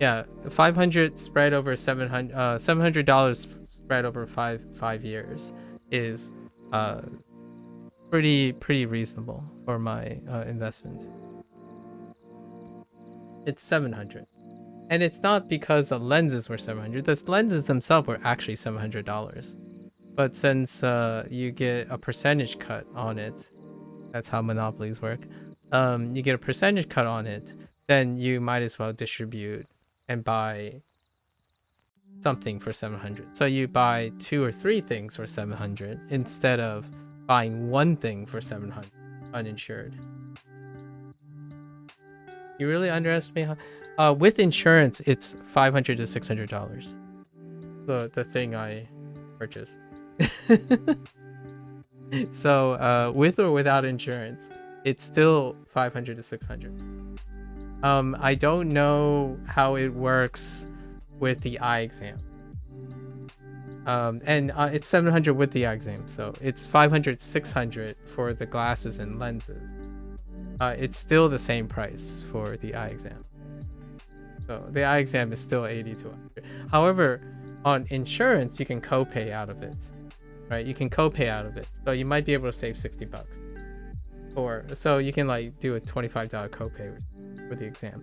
A: Yeah, 500 spread over 700. $700 spread over five years is pretty reasonable for my investment. It's 700, and it's not because the lenses were 700. The lenses themselves were actually $700, but since you get a percentage cut on it, that's how monopolies work. You get a percentage cut on it, then you might as well distribute and buy something for 700. So you buy 2 or 3 things for 700 instead of buying one thing for 700 uninsured. You really underestimate how with insurance it's $500 to $600. The thing I purchased. So with or without insurance, it's still $500 to $600. I don't know how it works with the eye exam. And it's 700 with the eye exam, so it's 500, 600 for the glasses and lenses. It's still the same price for the eye exam. So the eye exam is still 80 to 100. However, on insurance, you can copay out of it, right? You can copay out of it, so you might be able to save $60. Or so you can like do a $25 copay for the exam.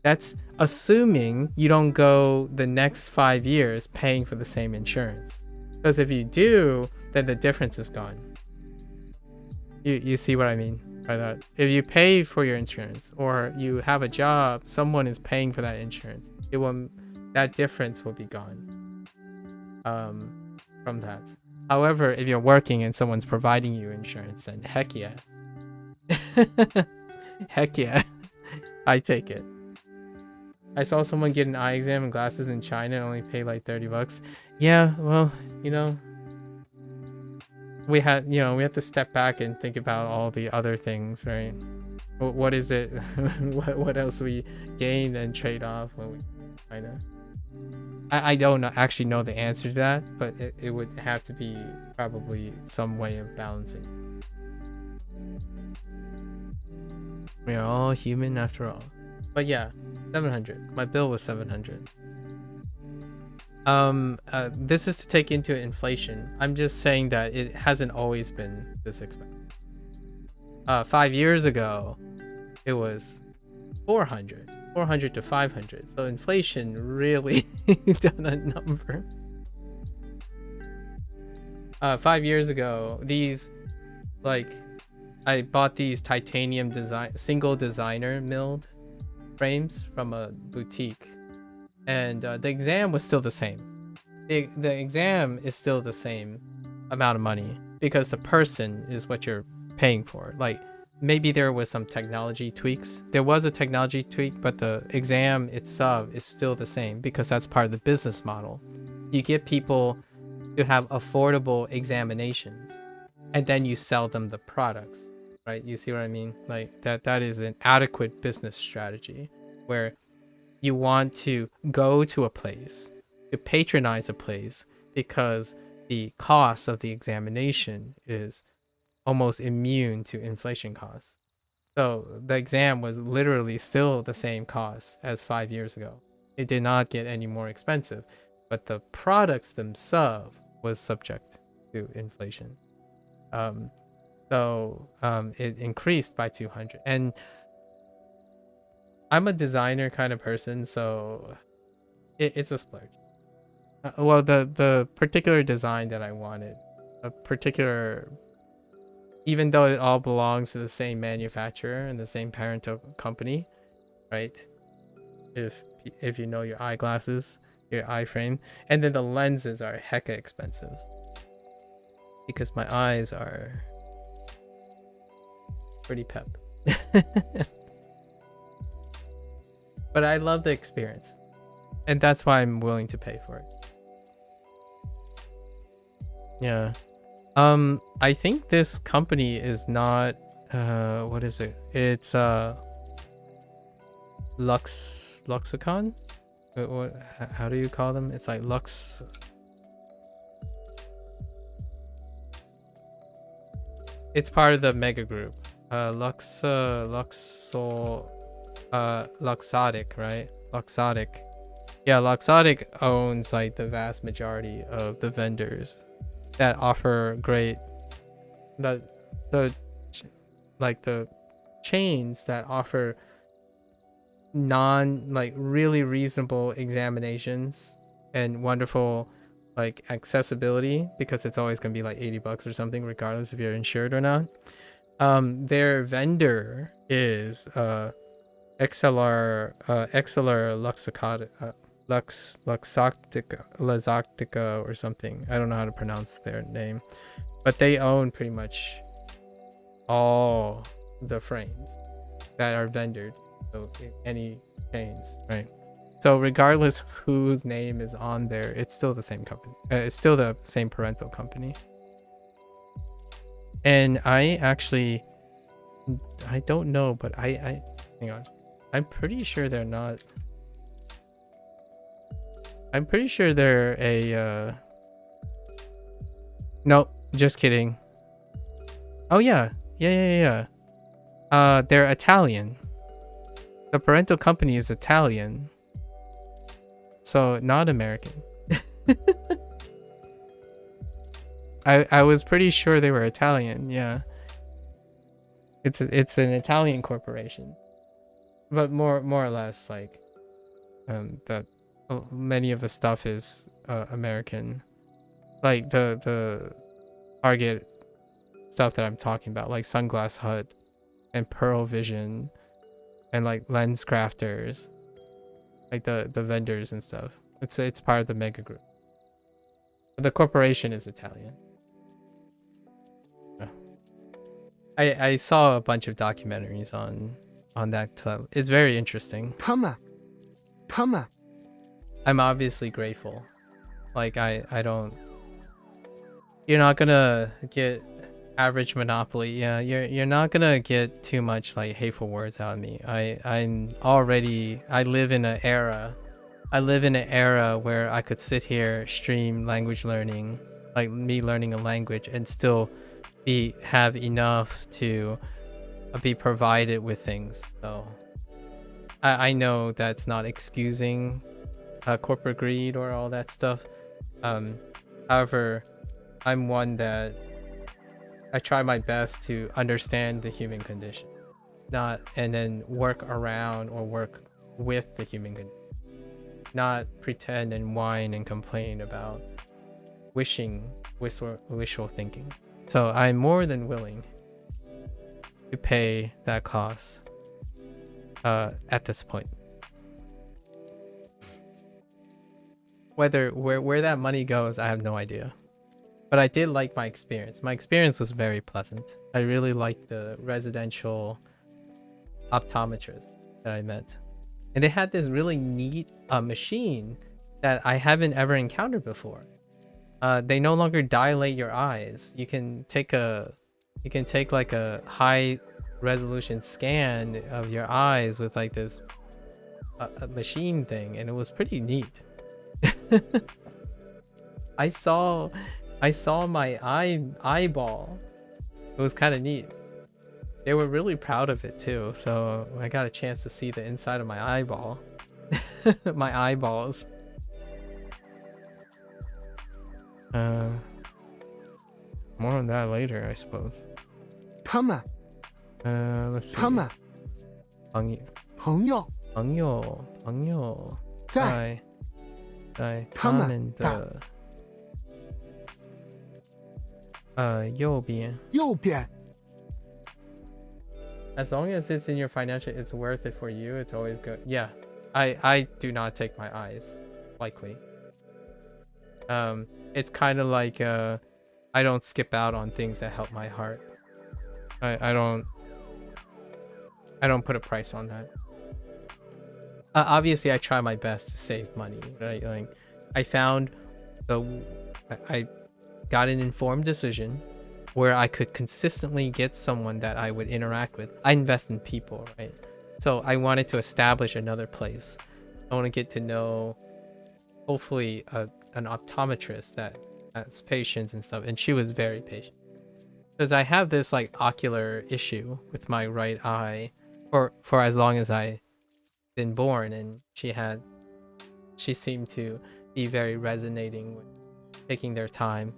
A: That's assuming you don't go the next 5 years paying for the same insurance. Because if you do, then the difference is gone. You see what I mean by that? If you pay for your insurance or you have a job, someone is paying for that insurance, that difference will be gone from that. However, if you're working and someone's providing you insurance, then heck yeah. Heck yeah. I take it. I saw someone get an eye exam and glasses in China and only pay like $30. Yeah, well, we have to step back and think about all the other things, right? What is it? what else we gain and trade off when we China? I don't actually know the answer to that, but it would have to be probably some way of balancing. We are all human after all. But yeah, 700. My bill was 700. This is to take into inflation. I'm just saying that it hasn't always been this expensive. 5 years ago, it was 400 to 500. So inflation really done a number. 5 years ago, these, like, I bought these titanium single designer milled frames from a boutique, and the exam was still the same. The exam is still the same amount of money because the person is what you're paying for. Like, maybe there was some technology tweaks. There was a technology tweak, but the exam itself is still the same because that's part of the business model. You get people to have affordable examinations, and then you sell them the products, right? You see what I mean? Like, that is an adequate business strategy where you want to go to a place, to patronize a place, because the cost of the examination is almost immune to inflation costs. So the exam was literally still the same cost as 5 years ago. It did not get any more expensive, but the products themselves was subject to inflation. It increased by 200. And I'm a designer kind of person, so it's a splurge. Well, the particular design that I wanted, a particular, even though it all belongs to the same manufacturer and the same parent company, right? If you know your eyeglasses, your eye frame, and then the lenses are hecka expensive because my eyes are pretty pep. But I love the experience, and that's why I'm willing to pay for it. Yeah. I think this company is not what is it? It's Luxicon? How do you call them? It's like Lux. It's part of the mega group. Luxotic, right? Luxotic. Yeah, Luxotic owns like the vast majority of the vendors that offer great the chains that offer really reasonable examinations and wonderful like accessibility, because it's always gonna be like $80 or something regardless if you're insured or not. Their vendor is XLR Luxoctica or something. I don't know how to pronounce their name, but they own pretty much all the frames that are vendored, so any chains, right? So regardless of whose name is on there, it's still the same company. It's still the same parental company. And I don't know, but I hang on. I'm pretty sure they're not. I'm pretty sure they're a nope, just kidding. Oh yeah. They're Italian. The parental company is Italian. So not American. I was pretty sure they were Italian, yeah. It's an Italian corporation. But more or less like that many of the stuff is American. Like the Target stuff that I'm talking about, like Sunglass Hut and Pearl Vision and like Lens Crafters, like the vendors and stuff. It's part of the mega group. But the corporation is Italian. I saw a bunch of documentaries on that club. It's very interesting.
C: Pama.
A: I'm obviously grateful. Like I don't. You're not gonna get average Monopoly. Yeah, you're not gonna get too much like hateful words out of me. I live in an era I live in an era where I could sit here, stream language learning, like me learning a language, and still have enough to be provided with things. So I know that's not excusing corporate greed or all that stuff. However, I'm one that I try my best to understand the human condition, and then work around or work with the human condition, not pretend and whine and complain about wishful thinking. So I'm more than willing to pay that cost at this point. Where that money goes, I have no idea. But I did like my experience. My experience was very pleasant. I really liked the residential optometrist that I met. And they had this really neat machine that I haven't ever encountered before. They no longer dilate your eyes. You can take like a high resolution scan of your eyes with like this a machine thing, and it was pretty neat. I saw my eyeball. It was kind of neat. They were really proud of it too, so I got a chance to see the inside of my eyeball. My eyeballs. More on that later, I suppose.
C: 他们
A: Let's see.
C: 他们
A: 朋友在他们的右边。
C: 右边
A: As long as it's in your financial, it's worth it for you. It's always good. Yeah, I do not take my eyes lightly. It's kind of like I don't skip out on things that help my heart. I don't put a price on that. Obviously, I try my best to save money. Right? Like, I got an informed decision where I could consistently get someone that I would interact with. I invest in people, right? So I wanted to establish another place. I want to get to know, hopefully, an optometrist that has patience and stuff. And she was very patient. Because I have this like ocular issue with my right eye for as long as I've been born, and she seemed to be very resonating with taking their time.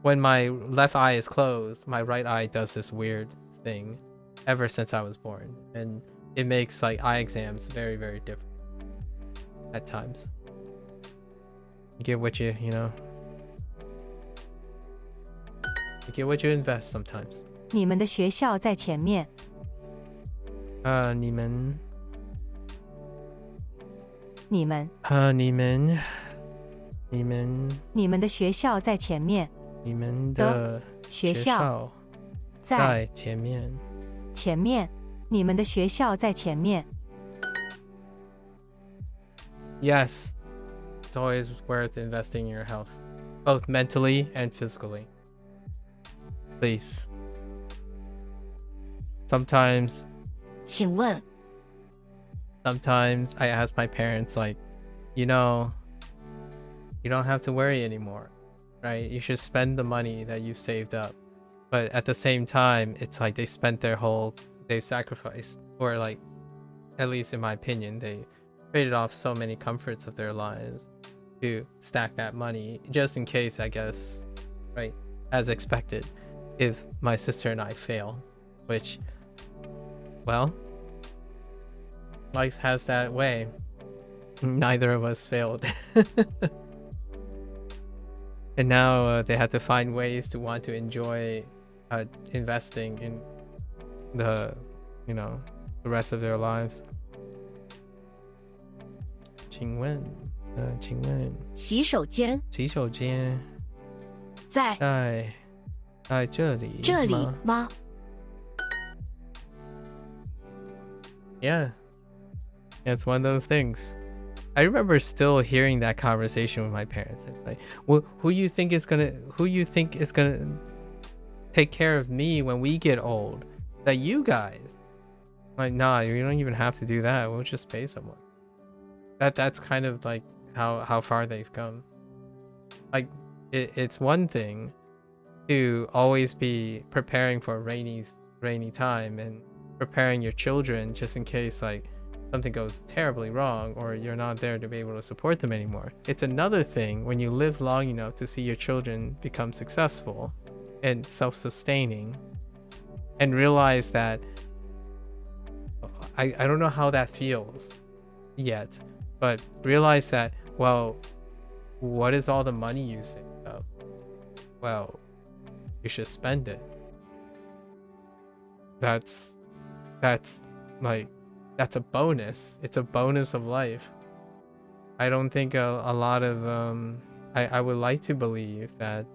A: When my left eye is closed, my right eye does this weird thing ever since I was born, and it makes like eye exams very, very different at times. You get what you know. You get what you invest sometimes.
D: 你们的学校在前面。
A: 你们
D: 的学校在前面。
A: 你们的学校在前面。
D: 前面，你们的学校在前面。
A: Yes, it's always worth investing in your health, both mentally and physically. Please. Sometimes
E: 请问
A: Sometimes I ask my parents, like, you know, you don't have to worry anymore, right? You should spend the money that you've saved up. But at the same time, it's like they've sacrificed, or like, at least in my opinion, they traded off so many comforts of their lives to stack that money just in case, I guess, right? As expected, if my sister and I fail, which, well, life has that way. Neither of us failed. And now they have to find ways to want to enjoy investing in the rest of their lives. 请问
E: 洗手间在
A: 这里
E: 吗？
A: Yeah, it's one of those things. I remember still hearing that conversation with my parents. It's like, well, who you think is gonna take care of me when we get old? That you guys? Like, nah, you don't even have to do that. We'll just pay someone. that's kind of like how far they've come. Like it's one thing to always be preparing for a rainy time and preparing your children just in case like something goes terribly wrong or you're not there to be able to support them anymore. It's another thing when you live long enough to see your children become successful and self-sustaining and realize that I don't know how that feels yet, but realize that, well, what is all the money you saved up? Well, you should spend it. That's like, that's a bonus. It's a bonus of life. I don't think a lot of I would like to believe that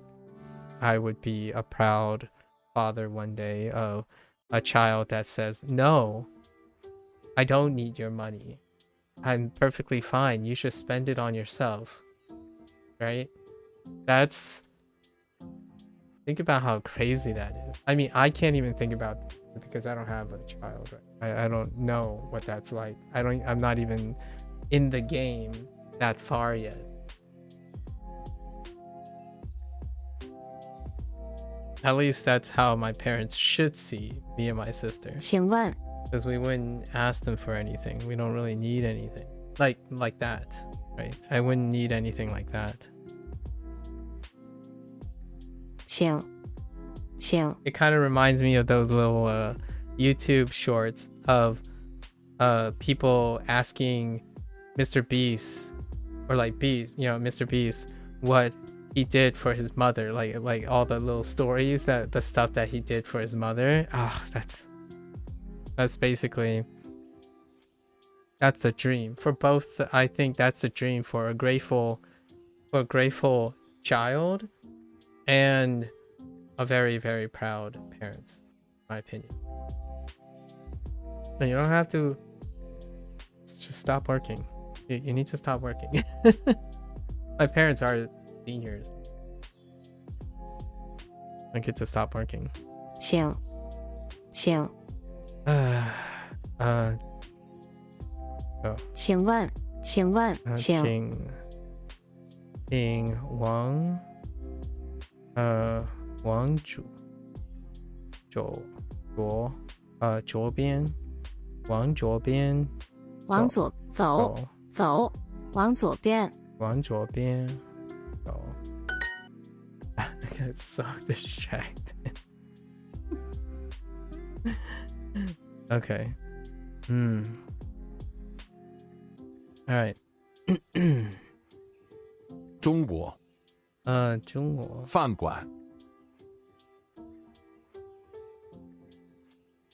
A: I would be a proud father one day of a child that says, no, I don't need your money. I'm perfectly fine. You should spend it on yourself. Right? Think about how crazy that is. I mean, I can't even think about it because I don't have a child. Right? I don't know what that's like. I'm not even in the game that far yet. At least that's how my parents should see me and my sister.
D: 请问
A: Because we wouldn't ask them for anything. We don't really need anything. Like that, right? I wouldn't need anything like that.
D: 请
A: It kind of reminds me of those little YouTube shorts of people asking Mr. Beast or like Beast, Mr. Beast, what he did for his mother, like all the little stories, that the stuff that he did for his mother. That's basically, that's the dream for both. I think that's the dream for a grateful child and a very, very proud parents, in my opinion. And you don't have to just stop working. You need to stop working. My parents are seniors. I get to stop working.
D: 请 请问请
A: 往左边往左边
D: 往左走往左边
A: 走。I get so distracted. Okay. All right.
C: 中国
A: 中国
C: 饭馆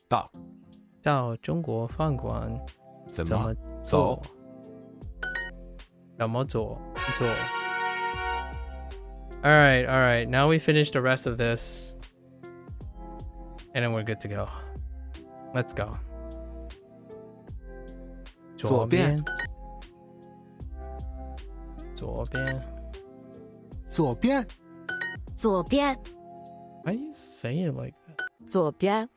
A: 到中国饭馆
C: 怎么
A: 做
C: 走？
A: 怎么做 All right. Now we finish the rest of this. And then we're good to go. Let's go.
C: 左边
A: 左边
C: 左边
E: 左边
A: Why do you say it like that?
F: 左边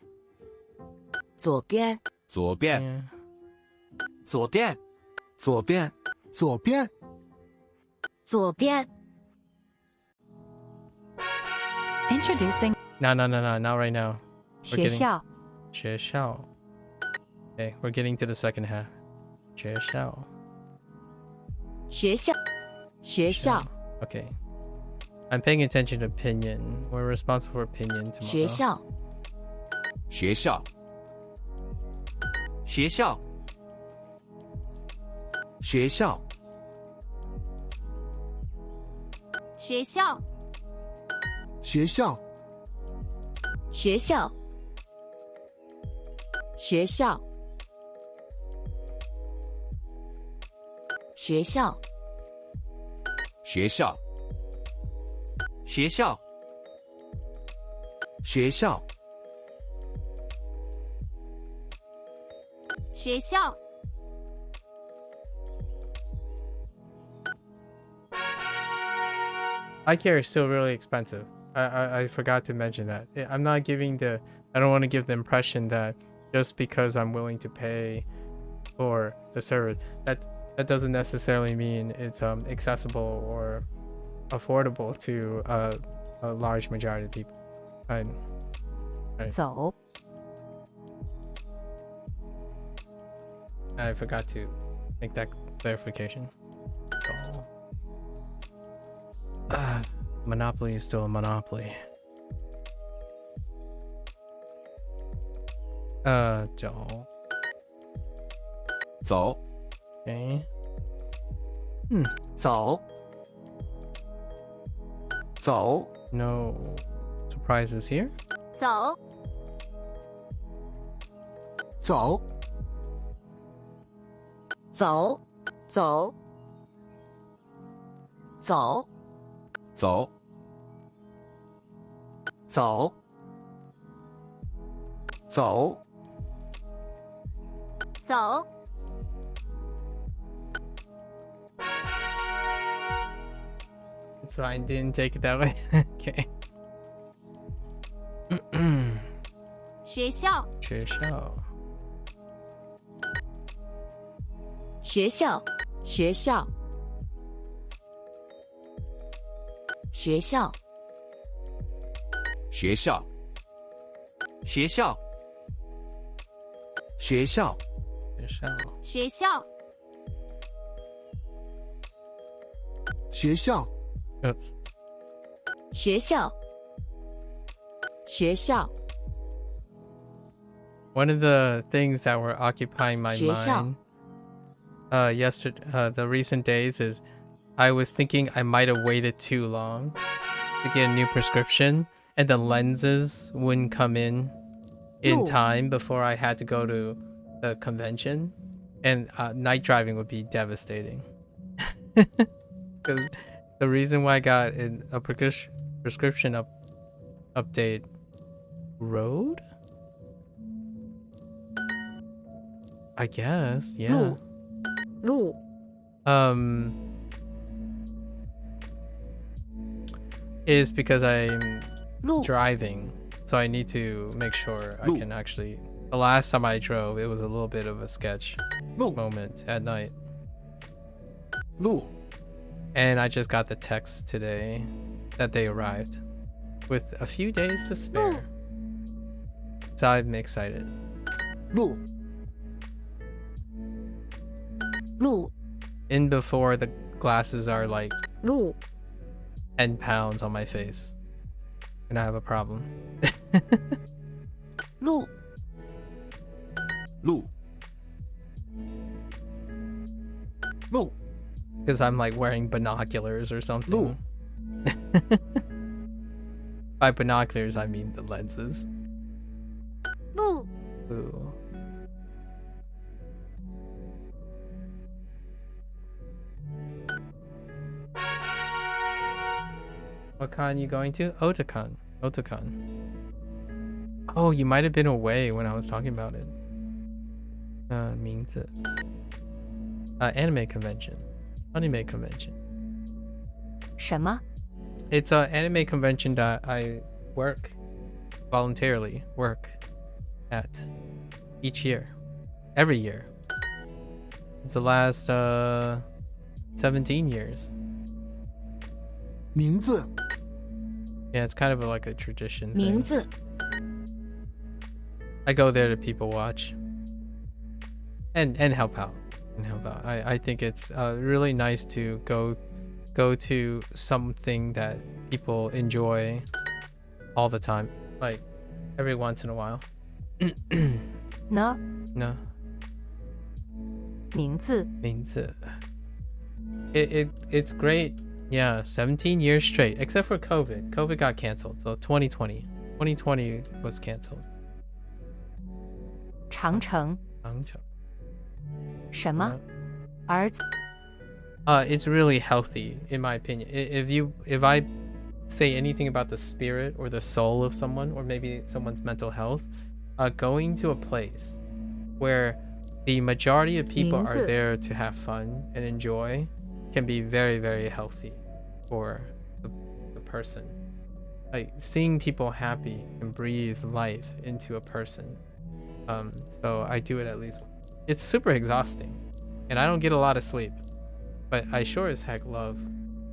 E: 左边
C: 左边
A: Yeah.
G: 左边
C: 左边左边
E: 左边
H: Introducing
A: No, not right now.
D: 学校
A: 学校 Okay, we're getting to the second half. 学校
E: 学校
F: 学校
A: Okay. I'm paying attention to pinyin. We're responsible for pinyin tomorrow.
E: 学校
C: 学校
G: 学校
C: 学校
E: 学校
C: 学校
E: 学校
F: 学校
E: 学校
C: 学校
G: 学校
C: 学校
E: 学校
A: Eye care is still really expensive. I forgot to mention that. I'm not giving I don't want to give the impression that just because I'm willing to pay for the service, that doesn't necessarily mean it's accessible or affordable to a large majority of people. Right.
D: 走
A: I forgot to make that clarification. So, monopoly is still a monopoly. 走
C: 走
A: Okay.
G: 走
C: 走
A: No surprises here.
E: 走
C: 走
F: 走走
E: 走
C: 走
G: 走
C: 走
E: 走
A: It's fine. Didn't take it that way. Okay.
E: 学校
A: 学校
F: 学校学校
E: 学校
C: 学校
G: 学校
C: 学校
A: 学校
E: 学校
C: 学校
A: Oops.
E: 学校
F: 学校
A: One of the things that were occupying my
E: 学校
A: mind yesterday, the recent days, is I was thinking I might have waited too long to get a new prescription, and the lenses wouldn't come in
E: Ooh.
A: time before I had to go to the convention, and night driving would be devastating. Because the reason why I got a prescription update road, I guess, yeah.
F: 路
A: Is because I'm
E: 路
A: driving, so I need to make sure I
C: Ooh.
A: can actually. The last time I drove, it was a little bit of a sketch
C: 路
A: moment at night,
C: 路
A: and I just got the text today that they arrived with a few days to spare. So I'm excited.
C: 路
E: 路
A: In before the glasses are like
F: 路
A: 10 pounds on my face, and I have a problem.
E: 路
C: 路
G: 路
A: Because I'm like wearing binoculars or something.
C: Ooh.
A: By binoculars, I mean the lenses.
E: 路
A: Ooh. What con you going to? Otakon. Otakon. Oh, you might have been away when I was talking about it. 名字. Anime convention. Anime convention.
D: 什么
A: It's an anime convention that I voluntarily work at each year. Every year. It's the last 17 years.
C: 名字
A: Yeah, it's kind of like a tradition
E: 名
A: thing.
E: 字
A: I go there to people watch and help out. I think it's really nice to go to something that people enjoy all the time, like every once in a while.
D: 呢
A: No,
D: 名字
A: means it's great. Yeah, 17 years straight, except for COVID. COVID got canceled, so 2020 was canceled.
D: 长城什么儿子
A: It's really healthy, in my opinion. If I say anything about the spirit or the soul of someone, or maybe someone's mental health, going to a place where the majority of people are
F: 名字
A: there to have fun and enjoy can be very, very healthy for the person. Like seeing people happy and breathe life into a person. So I do it at least. It's super exhausting. And I don't get a lot of sleep, but I sure as heck love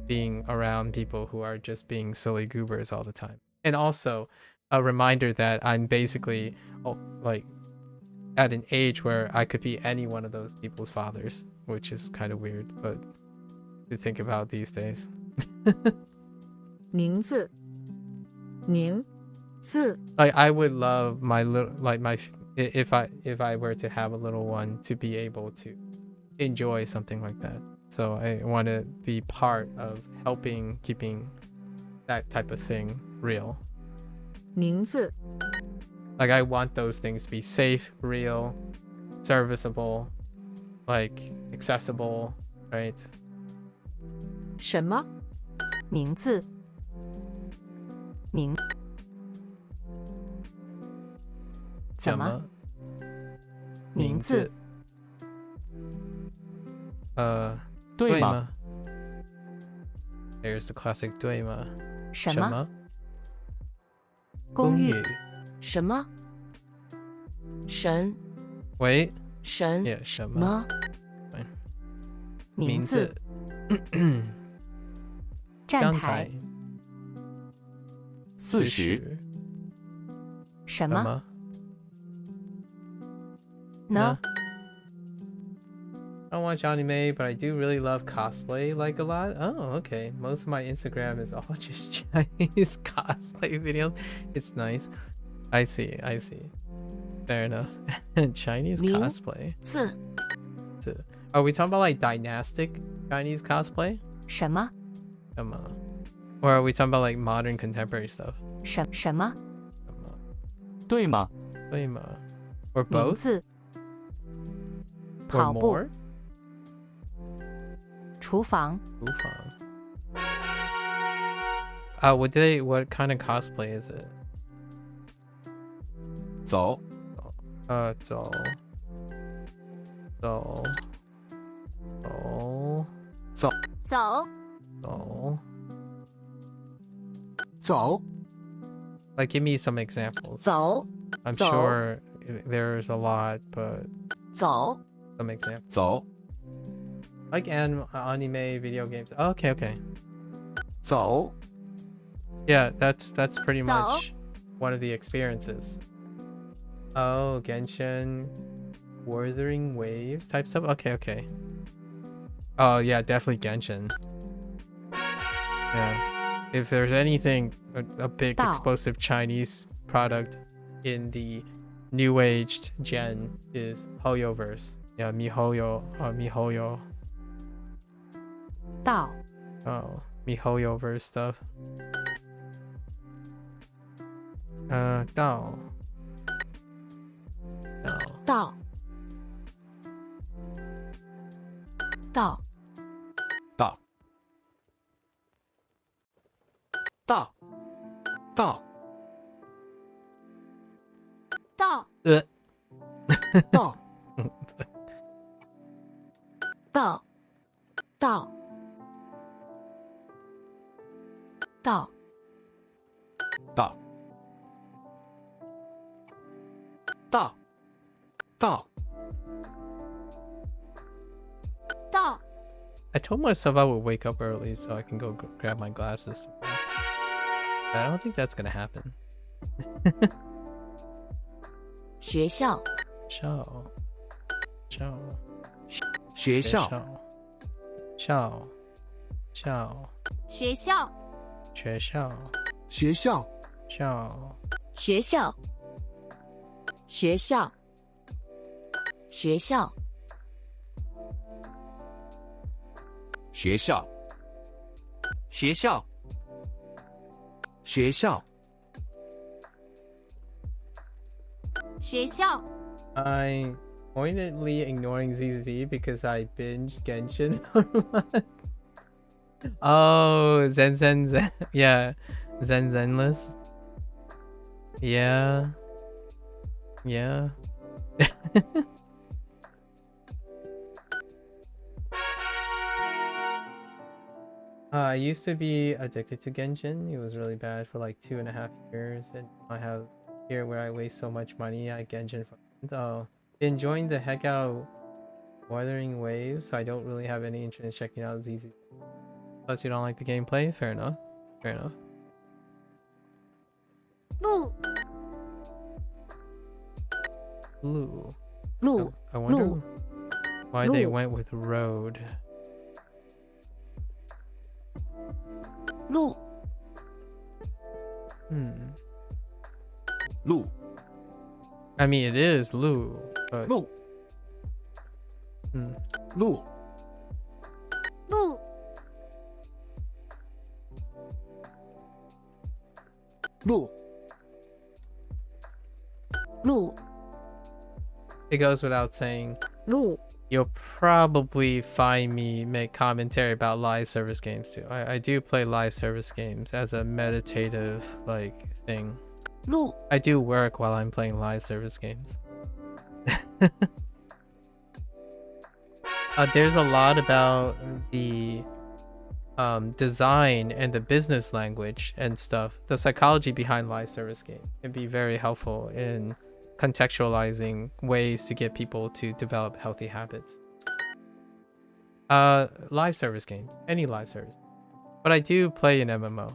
A: being around people who are just being silly goobers all the time. And also a reminder that I'm basically like at an age where I could be any one of those people's fathers, which is kind of weird, but to think about these days.
F: 名字，名字
A: Like I would love my little if I were to have a little one to be able to enjoy something like that. So I want to be part of helping keeping that type of thing real.
F: 名字
A: Like I want those things to be safe, real, serviceable, like accessible, right?
F: 什么？
D: 名字，名怎么？名字
B: 对吗？
A: 吗 There's the classic 对吗？
D: 什么？
A: 什么？
D: 公寓
E: 什么？神？
A: 喂
E: 神？
A: ，yeah 什么？
E: 么？
D: 名字，站
A: 江
D: 台，
B: 40
D: 什么
A: 么
D: 呢？
A: I don't watch anime, but I do really love cosplay like a lot. Oh, okay. Most of my Instagram is all just Chinese cosplay videos. It's nice. I see. Fair enough. Chinese
E: 名
A: cosplay.
E: 字？
A: Are we talking about like dynastic Chinese cosplay?
D: 什么
A: Or are we talking about like modern contemporary stuff?
D: 什么
B: 对吗？
A: 对吗? Or
D: 名
A: both?
D: 字？
A: Or
D: 跑步
A: more?，
D: 厨房，
A: 厨房. What kind of cosplay is it?
C: 走，
A: 走
D: 走，
C: 走，
A: Like, give me some examples.
E: 走？
A: I'm
E: 走
A: sure there's a lot, but
E: 走？
A: some examples.
C: 走，
A: Like anime, video games. Okay.
C: 走，
A: Yeah, that's pretty
D: 走
A: much one of the experiences. Oh, Genshin, Wuthering Waves type stuff. Okay. Oh yeah, definitely Genshin. Yeah. If there's anything, a big
D: Dao.
A: explosive Chinese product in the new aged gen is Hoyoverse. Yeah, MiHoYo.
D: 到，
A: Oh, MiHoYoverse stuff. 到
E: 到？到？
C: 到，
G: 到？
C: 到，
E: 到？
C: 到，
E: 到？到？到？
C: 到，
G: 到？
C: 到，
E: 到？
A: I told myself I would wake up early so I can go grab my glasses. But I don't think that's gonna happen.
E: 学校？
A: Show.
C: 学校，
E: 学校？
C: 学校，
E: 学校？
F: 学校，
E: 学校？学校？
C: 学校，
G: 学校？
C: 学校，
E: 学校？
A: I'm pointedly ignoring ZZ because I binged Genshin. Oh, Zen. Yeah. Zenless. Yeah. I used to be addicted to Genshin. It was really bad for like 2.5 years, and I have here where I waste so much money at Genshin. Oh, enjoying the heck out Weathering waves. I don't really have any interest in checking out ZZ. Plus, you don't like the gameplay. Fair enough. Fair enough.
E: Blue.
A: Blue.
E: Blue.
A: I wonder
E: Blue.
A: why they went with road.
E: Blue.
G: Lu.
A: I mean, it is Lu, but
G: Lu. Lu.
E: Blue.
G: Lu.
E: Blue.
A: it goes without saying,
F: Blue.
A: you'll probably find me make commentary about live service games too. I do play live service games as a meditative like thing.
E: Blue.
A: I do work while I'm playing live service games. There's a lot about the design and the business language and stuff. The psychology behind live service game can be very helpful in contextualizing ways to get people to develop healthy habits. Live service games, any live service. But I do play an MMO.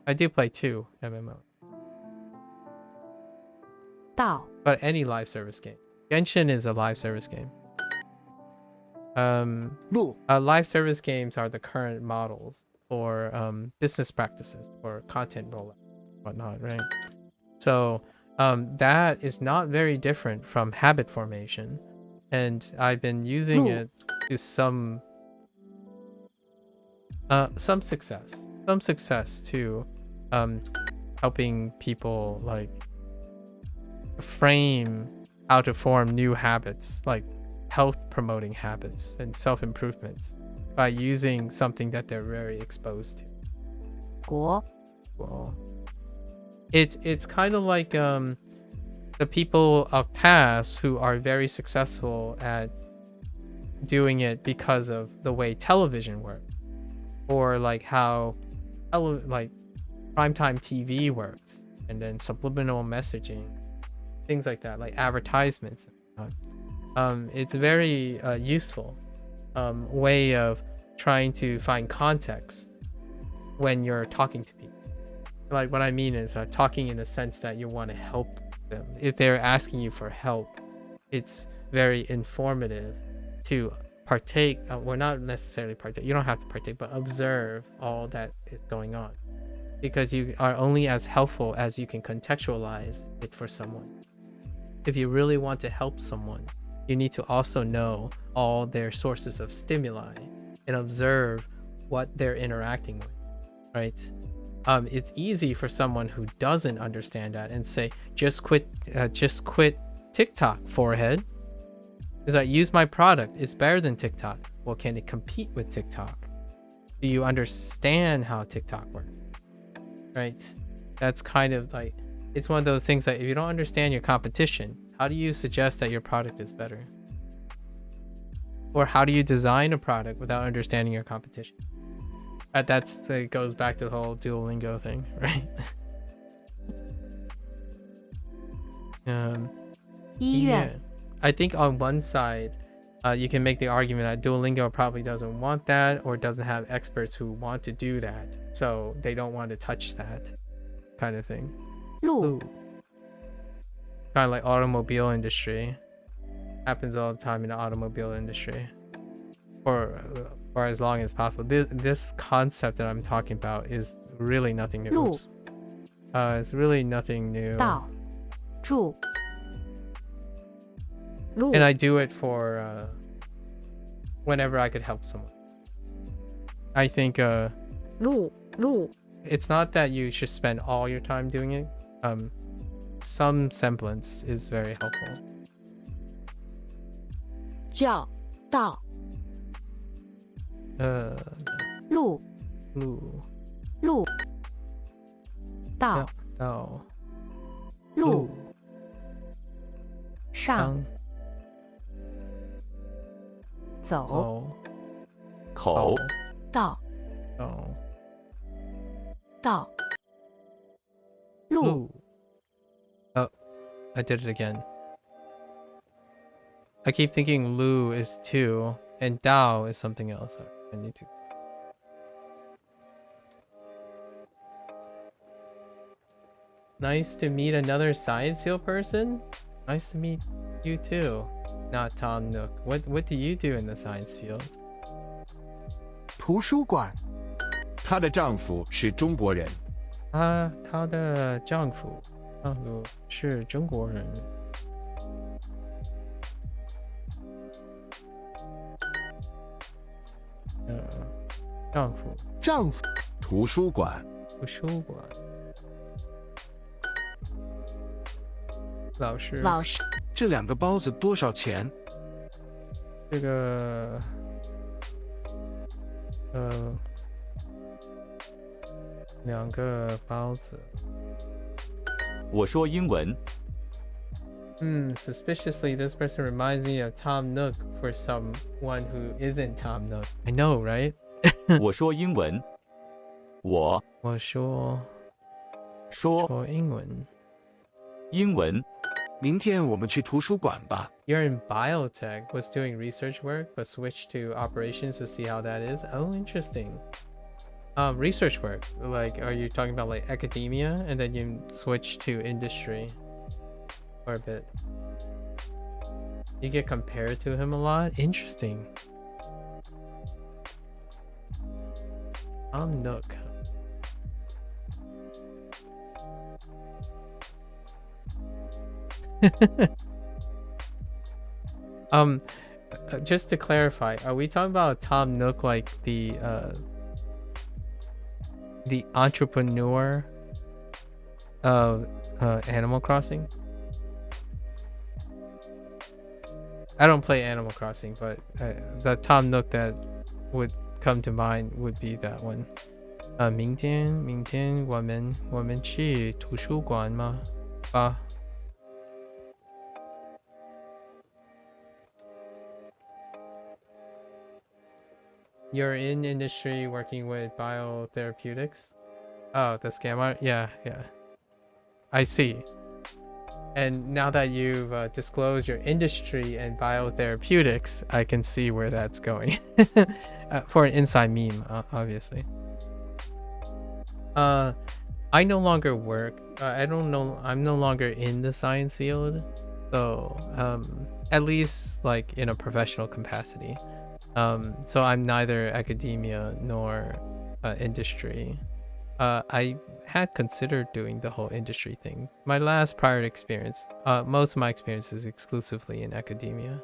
A: I do play 2 MMO.
D: 到
A: But any live service game. Genshin is a live service game. Live service games are the current models for business practices or content rollout, whatnot, right? So that is not very different from habit formation, and I've been using it to some success to helping people like frame how to form new habits, like health promoting habits and self-improvements, by using something that they're very exposed to.
D: 国
A: Well, it's kind of like the people of past who are very successful at doing it because of the way television works, or like how like primetime TV works, and then subliminal messaging, things like that, like advertisements. It's a very useful way of trying to find context when you're talking to people. Like what I mean is talking in the sense that you want to help them. If they're asking you for help, it's very informative to partake. Well, not necessarily partake. You don't have to partake, but observe all that is going on, because you are only as helpful as you can contextualize it for someone. If you really want to help someone, you need to also know all their sources of stimuli and observe what they're interacting with, right? It's easy for someone who doesn't understand that and say, just quit TikTok, forehead. It's like, use my product, it's better than TikTok. Well, can it compete with TikTok? Do you understand how TikTok works? Right? That's kind of like, it's one of those things that if you don't understand your competition, how do you suggest that your product is better? Or how do you design a product without understanding your competition? It goes back to the whole Duolingo thing, right?
D: 医院
A: I think on one side, you can make the argument that Duolingo probably doesn't want that, or doesn't have experts who want to do that, so they don't want to touch that kind of thing.
D: 路
A: Kind of like automobile industry. Happens all the time in the automobile industry. For as long as possible. This concept that I'm talking about is really nothing new. Oops. It's really nothing new.
D: 道住
F: 路
A: And I do it for whenever I could help someone. I think
F: 路路
A: it's not that you should spend all your time doing it. Some semblance is very helpful.
F: 叫道
D: 路
A: 路
D: 路道
A: 道
D: 路上走
A: 走
B: 口
F: 道
A: 走
F: 道
D: 路
A: Oh, I did it again. I keep thinking Lu is 2 and Dao is something else. I need to. Nice to meet another science field person. Nice to meet you too. Not Tom Nook. What do you do in the science field?
C: 图书馆，
G: 她的丈夫是中国人。
A: 她的丈夫是中国人。
C: 丈夫，
G: 图书馆，
A: 图书馆。老师，
C: 这2个包子多少钱？
A: 这个2个包子。
B: 我说英文。
A: Suspiciously, this person reminds me of Tom Nook for someone who isn't Tom Nook. I know, right?
B: 我说英文。我
A: 说英文。
B: 英文。
C: 明天我们去图书馆吧。
A: You're in biotech, was doing research work, but switched to operations to see how that is. Oh, interesting. Research work, like, are you talking about like academia and then you switch to industry for a bit? You get compared to him a lot? Interesting. Nook. Just to clarify, are we talking about Tom Nook like the entrepreneur of Animal Crossing? I don't play Animal Crossing, but the Tom Nook that would come to mind would be that one. 明天我们去图书馆吗？吧。You're in industry working with biotherapeutics? Oh, the scam art? Yeah. I see. And now that you've disclosed your industry and biotherapeutics, I can see where that's going. For an inside meme, obviously. I no longer work. I'm no longer in the science field. So, at least like in a professional capacity. So I'm neither academia nor industry. I had considered doing the whole industry thing. My last prior experience, most of my experience is exclusively in academia.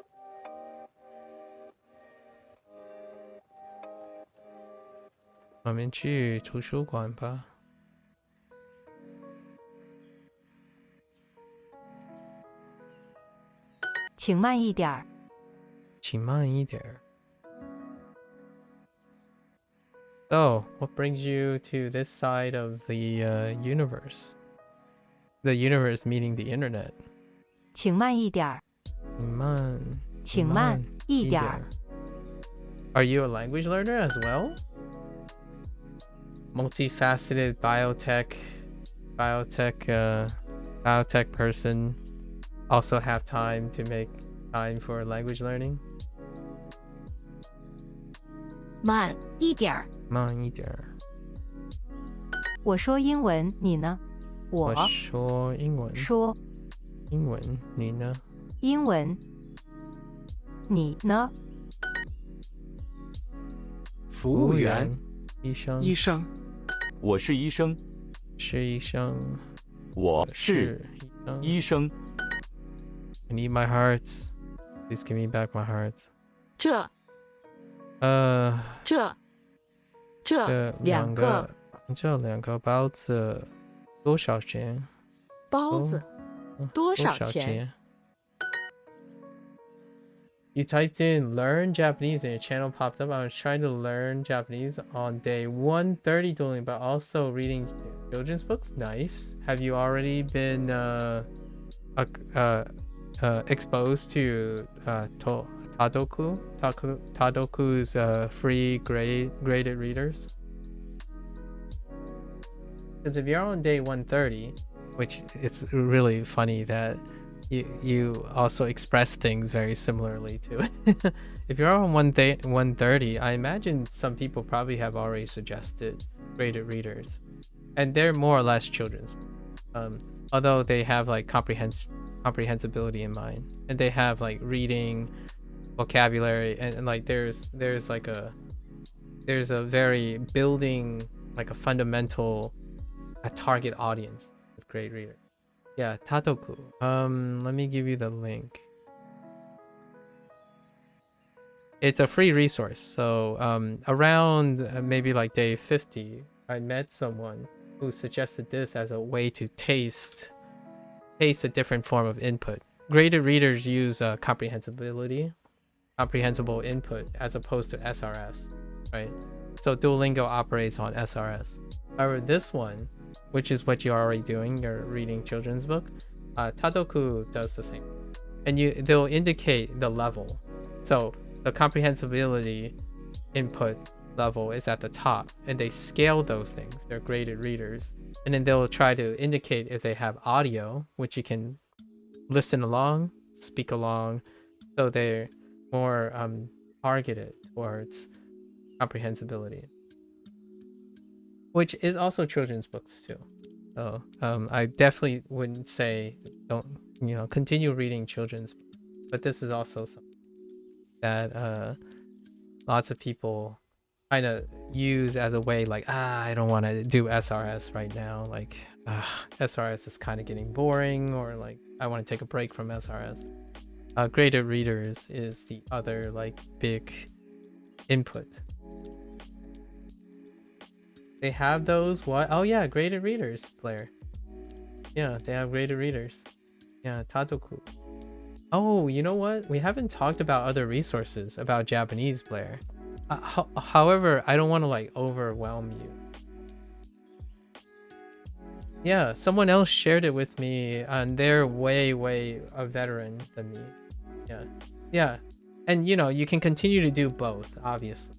A: I'm in 去图书馆吧。
D: 请慢一点儿。
A: 请慢一点儿。So, what brings you to this side of the universe? The universe meaning the internet.
D: 请慢一点儿。请慢一点儿。
A: Are you a language learner as well? Multifaceted biotech person. Also have time to make time for language learning?
E: 慢一点儿。
A: 慢一点儿。
D: 我说英文，你呢？
A: 我说英文。
D: 说
A: 英文，你呢？
D: 英文，你呢？
C: 服务员，
A: 医生，
B: 我是医生。
A: 是医生。
B: 我是医生。
A: I need my hearts. Please give me back my hearts.
F: 这两个
A: 包子多少钱？
F: 包子多少钱？
A: You typed in learn Japanese and your channel popped up. I was trying to learn Japanese on day 130 Duolingo, but also reading children's books. Nice. Have you already been exposed to Tadoku's free graded readers? Because if you're on day 130, which it's really funny that you also express things very similarly too. If you're on 130, I imagine some people probably have already suggested graded readers, and they're more or less children's, although they have like comprehensibility in mind, and they have like reading, vocabulary, and like there's a very building like a fundamental a target audience with grade reader. Yeah, Tatoku. Let me give you the link. It's a free resource. So around maybe like day 50, I met someone who suggested this as a way to taste a different form of input. Graded readers use comprehensible input as opposed to SRS, right? So Duolingo operates on SRS. However, this one, which is what you're already doing, you're reading children's book, Tatoku does the same. And they'll indicate the level. So the comprehensibility input level is at the top, and they scale those things. They're graded readers. And then they'll try to indicate if they have audio, which you can listen along, speak along. So they're more targeted towards comprehensibility, which is also children's books too. So I definitely wouldn't say don't continue reading children's books, but this is also something that lots of people kind of use as a way like, I don't want to do SRS right now, like SRS is kind of getting boring, or like I want to take a break from SRS. Graded readers is the other like big input. They have those, what? Oh yeah, graded readers, Blair. Yeah, they have graded readers. Yeah, Tatoku. Oh, you know what? We haven't talked about other resources about Japanese, Blair. However, I don't want to like overwhelm you. Yeah, someone else shared it with me, and they're way a veteran than me. Yeah. And you can continue to do both, obviously.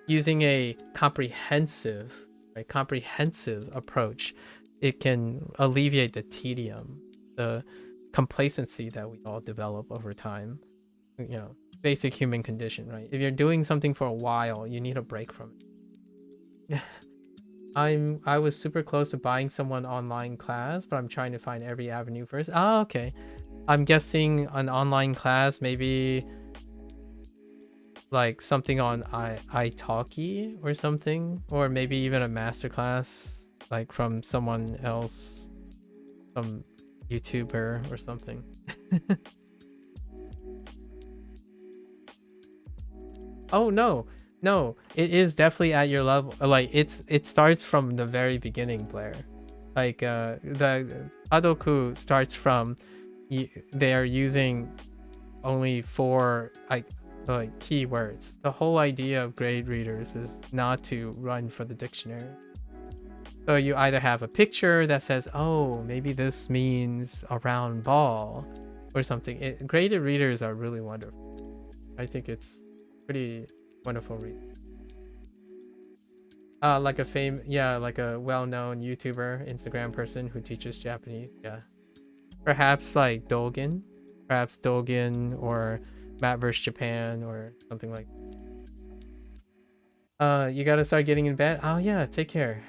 A: Using a comprehensive approach, it can alleviate the tedium, the complacency that we all develop over time. Basic human condition, right? If you're doing something for a while, you need a break from it. I was super close to buying someone online class, but I'm trying to find every avenue first. Oh, okay. I'm guessing an online class, maybe like something on italki or something, or maybe even a masterclass like from someone else, some YouTuber or something. Oh no, it is definitely at your level. Like it starts from the very beginning, Blair. Like the Adoku starts from they are using only 4 like keywords. The whole idea of grade readers is not to run for the dictionary. So you either have a picture that says, oh, maybe this means a round ball or something. Graded readers are really wonderful. I think it's pretty wonderful read. Like a well-known YouTuber, Instagram person who teaches Japanese. Yeah. Perhaps like Dogen or Matt vs. Japan or something like that. You gotta start getting in bed. Oh yeah, take care.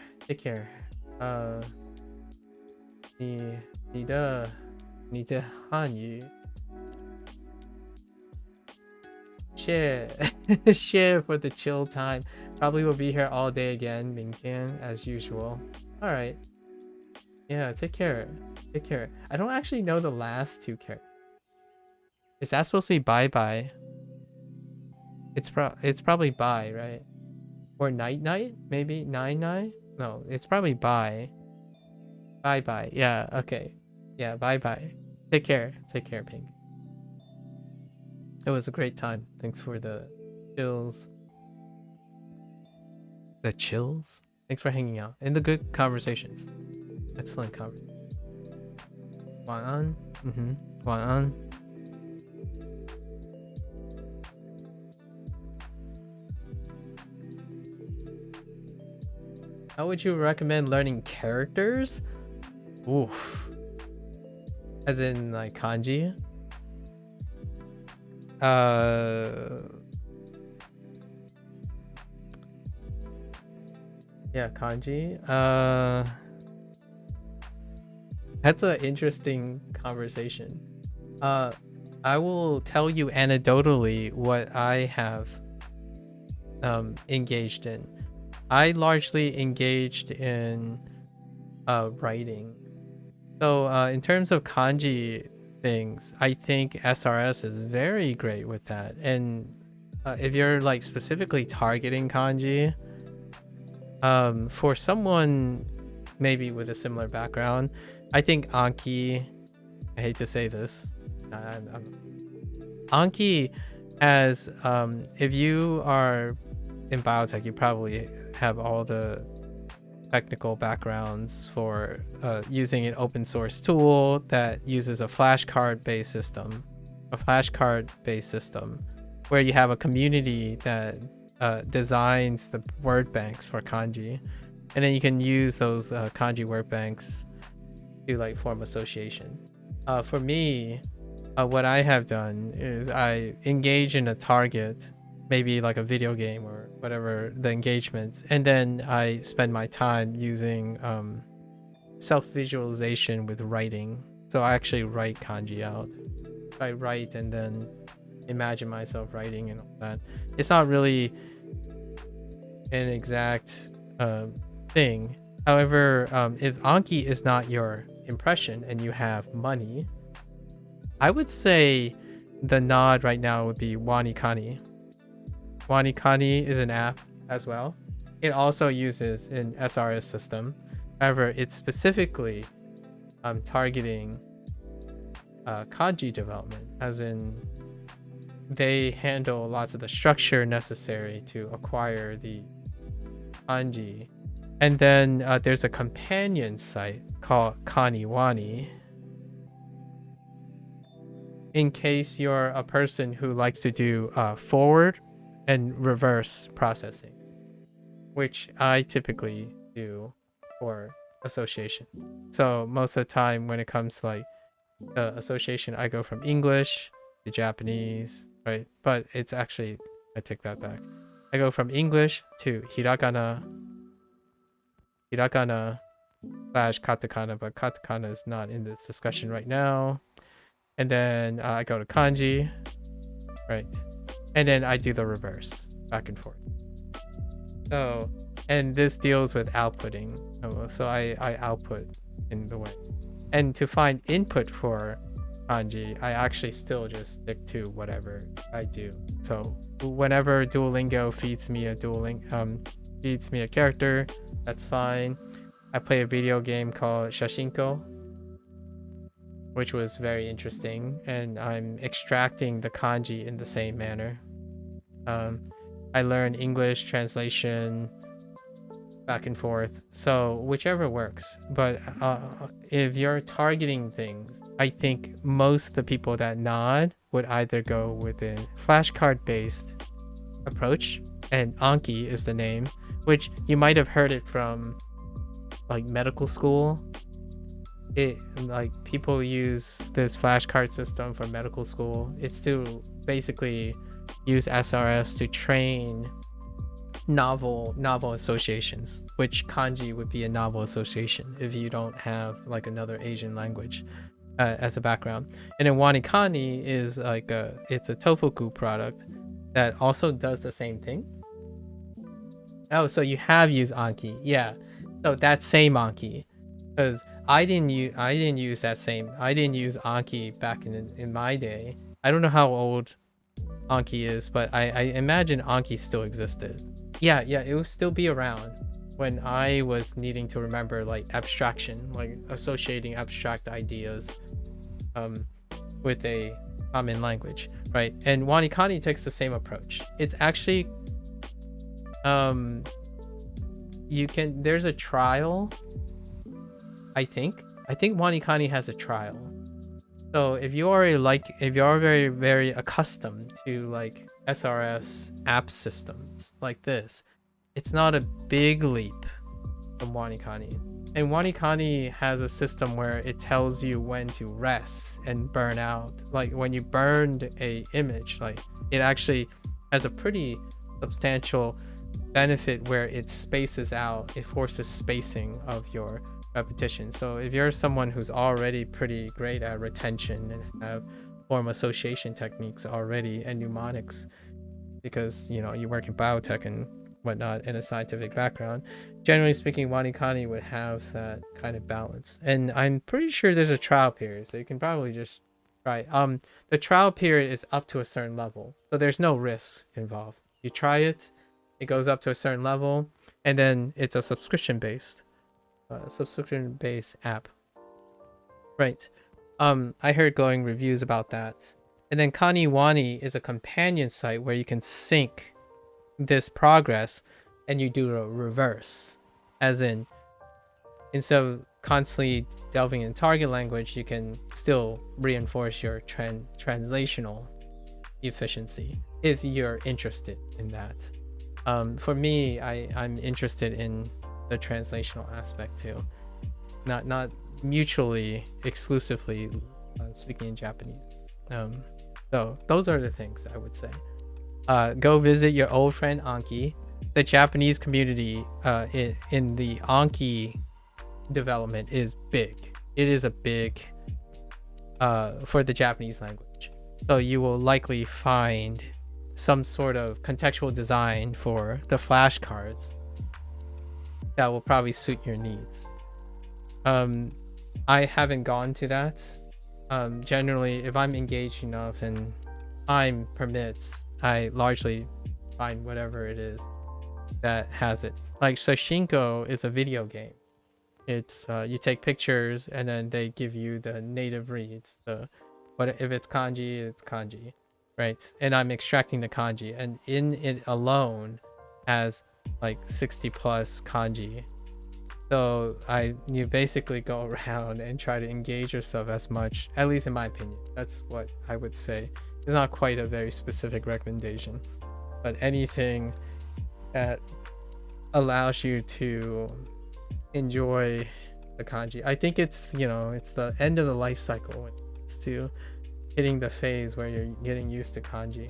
A: 你的汉语 share for the chill time. Probably will be here all day again, 明天 as usual. All right. Yeah, take care. I don't actually know the last 2 characters. Is that supposed to be bye? It's probably bye, right? Or night, maybe 9. No, it's probably bye. Bye. Yeah, okay. Yeah, bye. Take care, Pink. It was a great time. Thanks for the chills. The chills? Thanks for hanging out and the good conversations. Excellent conversation. 晚安. Mm-hmm. 晚安. How would you recommend learning characters? Oof. As in like kanji. Yeah, kanji. That's an interesting conversation. I will tell you anecdotally what I have engaged in. I largely engaged in writing. So in terms of kanji things, I think SRS is very great with that. And if you're like specifically targeting kanji, for someone maybe with a similar background, I think Anki, I hate to say this, Anki has, if you are in biotech, you probably have all the technical backgrounds for using an open source tool that uses a flashcard based system, where you have a community that designs the word banks for kanji, and then you can use those kanji word banks to like form association. For me, what I have done is I engage in a target, maybe like a video game or whatever the engagement, and then I spend my time using self-visualization with writing. So I actually write kanji out. I write and then imagine myself writing and all that. It's not really an exact thing. However, if Anki is not your impression and you have money, I would say the nod right now would be WaniKani. WaniKani is an app as well. It also uses an SRS system. However, it's specifically targeting kanji development, as in they handle lots of the structure necessary to acquire the kanji. And then there's a companion site called Kaniwani. In case you're a person who likes to do forward and reverse processing, which I typically do for association. So most of the time when it comes to like association, I go from English to Japanese, right? But it's actually, I take that back. I go from English to hiragana slash katakana, but katakana is not in this discussion right now. And then I go to kanji, right? And then I do the reverse, back and forth. So, and this deals with outputting. So I output in the way. And to find input for kanji, I actually still just stick to whatever I do. So whenever Duolingo feeds me a character, that's fine. I play a video game called Shashinko, which was very interesting, and I'm extracting the kanji in the same manner. I learned English translation back and forth, so whichever works. But if you're targeting things, I think most of the people that nod would either go with a flashcard based approach, and Anki is the name, which you might have heard it from like medical school. It like people use this flashcard system for medical school. It's to basically use SRS to train novel associations, which kanji would be a novel association if you don't have like another Asian language as a background. And then WaniKani is like it's a tofuku product that also does the same thing. Oh, so you have used Anki. Yeah, so that same Anki, because I didn't use Anki back in my day. I don't know how old Anki is, but I imagine Anki still existed. Yeah, it will still be around when I was needing to remember like abstraction, like associating abstract ideas with a common language, right? And WaniKani takes the same approach. It's actually there's a trial. I think WaniKani has a trial. So if you are very, very accustomed to like SRS app systems like this, it's not a big leap from WaniKani. And Wanikani has a system where it tells you when to rest and burn out. Like when you burned a image, like it actually has a pretty substantial benefit where it spaces out, it forces spacing of your repetition. So if you're someone who's already pretty great at retention and have form association techniques already and mnemonics, because you know you work in biotech and whatnot in a scientific background, generally speaking, Wanikani would have that kind of balance. And I'm pretty sure there's a trial period, so you can probably just try. The trial period is up to a certain level, so there's no risk involved. You try it, it goes up to a certain level, and then it's a subscription-based app. Right. I heard glowing reviews about that. And then Kaniwani is a companion site where you can sync this progress and you do a reverse. As in, instead of constantly delving in target language, you can still reinforce your translational efficiency if you're interested in that. For me, I'm interested in the translational aspect too, not mutually exclusively speaking in Japanese. So those are the things I would say. Go visit your old friend Anki. The Japanese community in the Anki development is big. It is a big for the Japanese language. So you will likely find some sort of contextual design for the flashcards that will probably suit your needs. I haven't gone to that. Generally, if I'm engaged enough and time permits, I largely find whatever it is that has it. Like Sashinko is a video game. It's you take pictures and then they give you the native reads. If it's kanji, it's kanji, right? And I'm extracting the kanji, and in it alone has like 60 plus kanji. So you basically go around and try to engage yourself as much, at least in my opinion. That's what I would say. It's not quite a very specific recommendation, but anything that allows you to enjoy the kanji. I think it's, it's the end of the life cycle when it's to hitting the phase where you're getting used to kanji.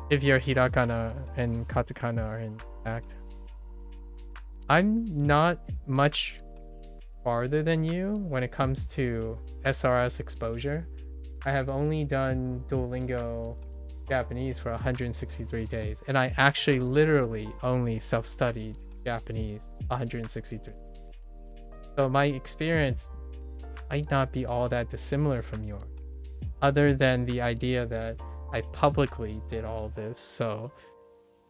A: If your hiragana and katakana are intact. I'm not much farther than you when it comes to SRS exposure. I have only done Duolingo Japanese for 163 days, and I actually literally only self-studied Japanese 163. So my experience might not be all that dissimilar from yours, other than the idea that I publicly did all this, so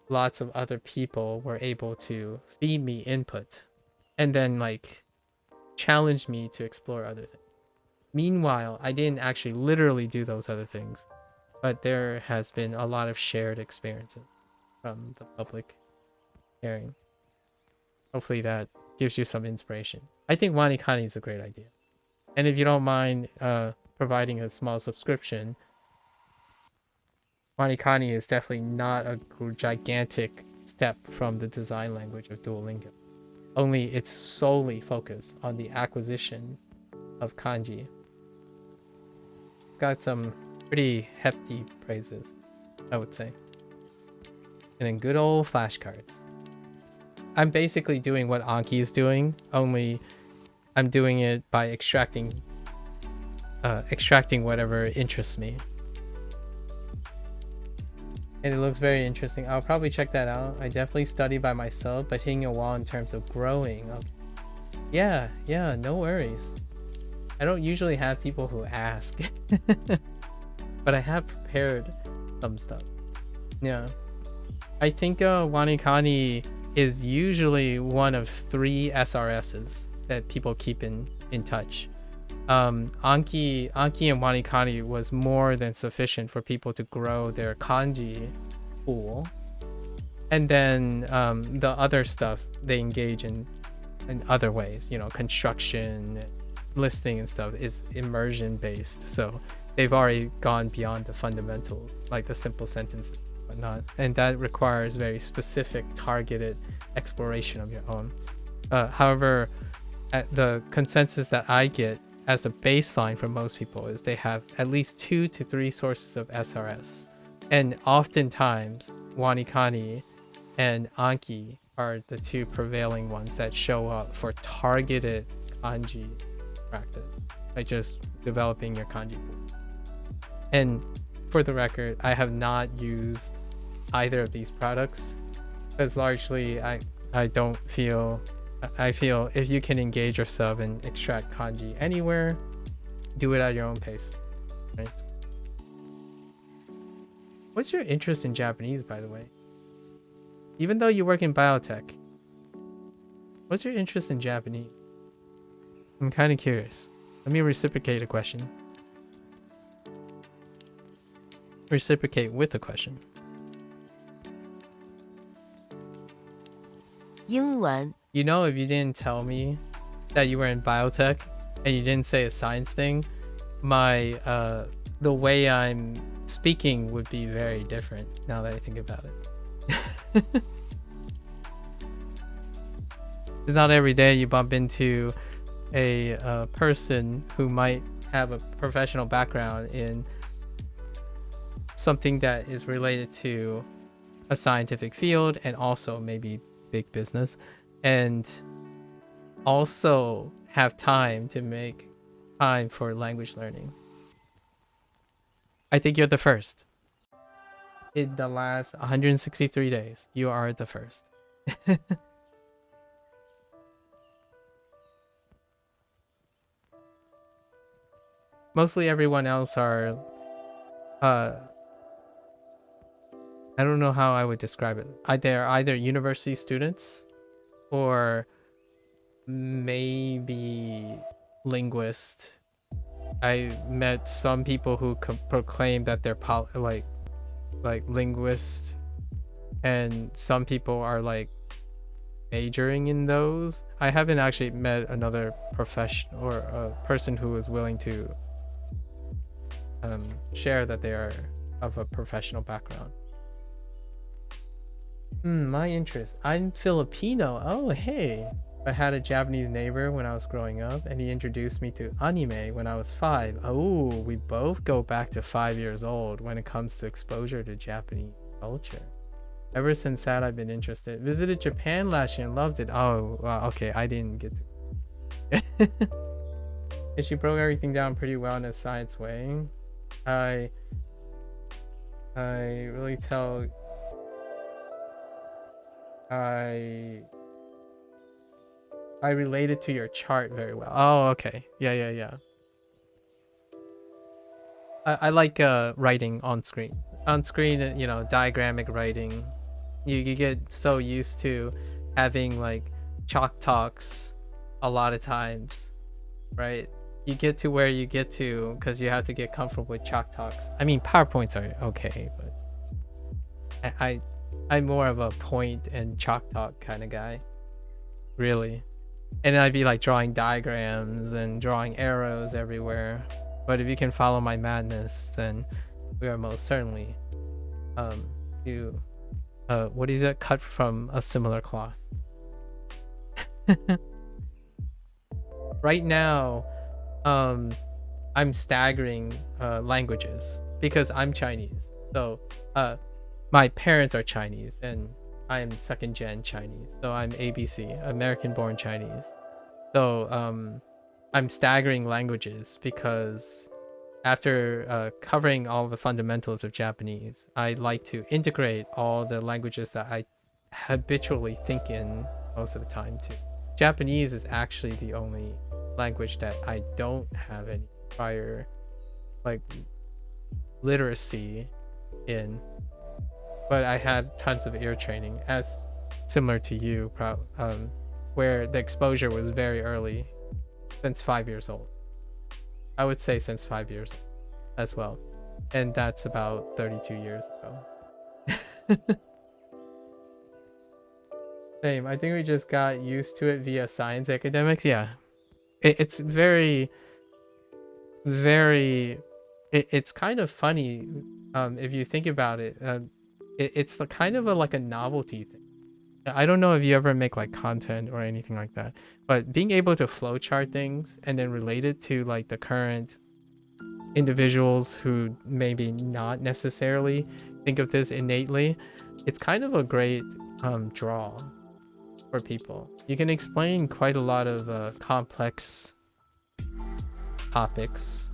A: lots of other people were able to feed me input and then like challenge me to explore other things. Meanwhile, I didn't actually literally do those other things, but there has been a lot of shared experiences from the public hearing. Hopefully that gives you some inspiration. I think Wanikani is a great idea. And if you don't mind providing a small subscription, Wanikani is definitely not a gigantic step from the design language of Duolingo. Only it's solely focused on the acquisition of kanji. Got some pretty hefty praises, I would say. And then good old flashcards. I'm basically doing what Anki is doing, only I'm doing it by extracting whatever interests me. And it looks very interesting. I'll probably check that out. I definitely study by myself, but hitting a wall in terms of growing. Yeah, no worries. I don't usually have people who ask, but I have prepared some stuff. Yeah. I think Wanikani is usually one of 3 SRSs that people keep in touch. Anki and Wanikani was more than sufficient for people to grow their kanji pool, and then the other stuff they engage in other ways, construction, listening and stuff is immersion based, so they've already gone beyond the fundamentals like the simple sentences and whatnot, and that requires very specific targeted exploration of your own. However, the consensus that I get as a baseline for most people is they have at least 2 to 3 sources of SRS. And oftentimes, Wanikani and Anki are the 2 prevailing ones that show up for targeted kanji practice, like just developing your kanji pool. And for the record, I have not used either of these products because largely I don't feel, I feel if you can engage yourself and extract kanji anywhere, do it at your own pace, right? What's your interest in Japanese, by the way? Even though you work in biotech, what's your interest in Japanese? I'm kind of curious. Let me reciprocate a question. Reciprocate with a question.
E: 英文
A: You know, if you didn't tell me that you were in biotech and you didn't say a science thing, my the way I'm speaking would be very different now that I think about it. It's not every day you bump into a person who might have a professional background in something that is related to a scientific field and also maybe big business, and also have time to make time for language learning. I think you're the first. In the last 163 days, you are the first. Mostly everyone else are I don't know how I would describe it. They're either university students or maybe linguists. I met some people who proclaim that they're like linguists, and some people are like majoring in those. I haven't actually met another profession or a person who is willing to share that they are of a professional background. My interest. I'm Filipino. Oh, hey. I had a Japanese neighbor when I was growing up, and he introduced me to anime when I was 5. Oh, we both go back to 5 years old when it comes to exposure to Japanese culture. Ever since that, I've been interested. Visited Japan last year and loved it. Oh, wow, okay. I didn't get to. And she broke everything down pretty well in a science way. I really tell. I related to your chart very well. Oh, okay. Yeah. I like writing on screen. On screen, you know, diagrammic writing. You get so used to having like chalk talks a lot of times, right? You get to where you get to because you have to get comfortable with chalk talks. I mean, PowerPoints are okay, but I'm more of a point and chalk talk kind of guy, really. And I'd be like drawing diagrams and drawing arrows everywhere. But if you can follow my madness, then we are most certainly what is it? Cut from a similar cloth. Right now, I'm staggering languages because I'm Chinese. So my parents are Chinese and I'm 2nd gen Chinese. So I'm ABC, American born Chinese. So I'm staggering languages because after covering all the fundamentals of Japanese, I like to integrate all the languages that I habitually think in most of the time too. Japanese is actually the only language that I don't have any prior like literacy in, but I had tons of ear training, as similar to you, where the exposure was very early, since 5 years old. I would say since 5 years as well, and that's about 32 years ago. Same. I think we just got used to it via science academics. Yeah, it's very it's kind of funny if you think about it. It's the kind of like a novelty thing. I don't know if you ever make like content or anything like that, but being able to flowchart things and then relate it to like the current individuals who maybe not necessarily think of this innately, it's kind of a great draw for people. You can explain quite a lot of complex topics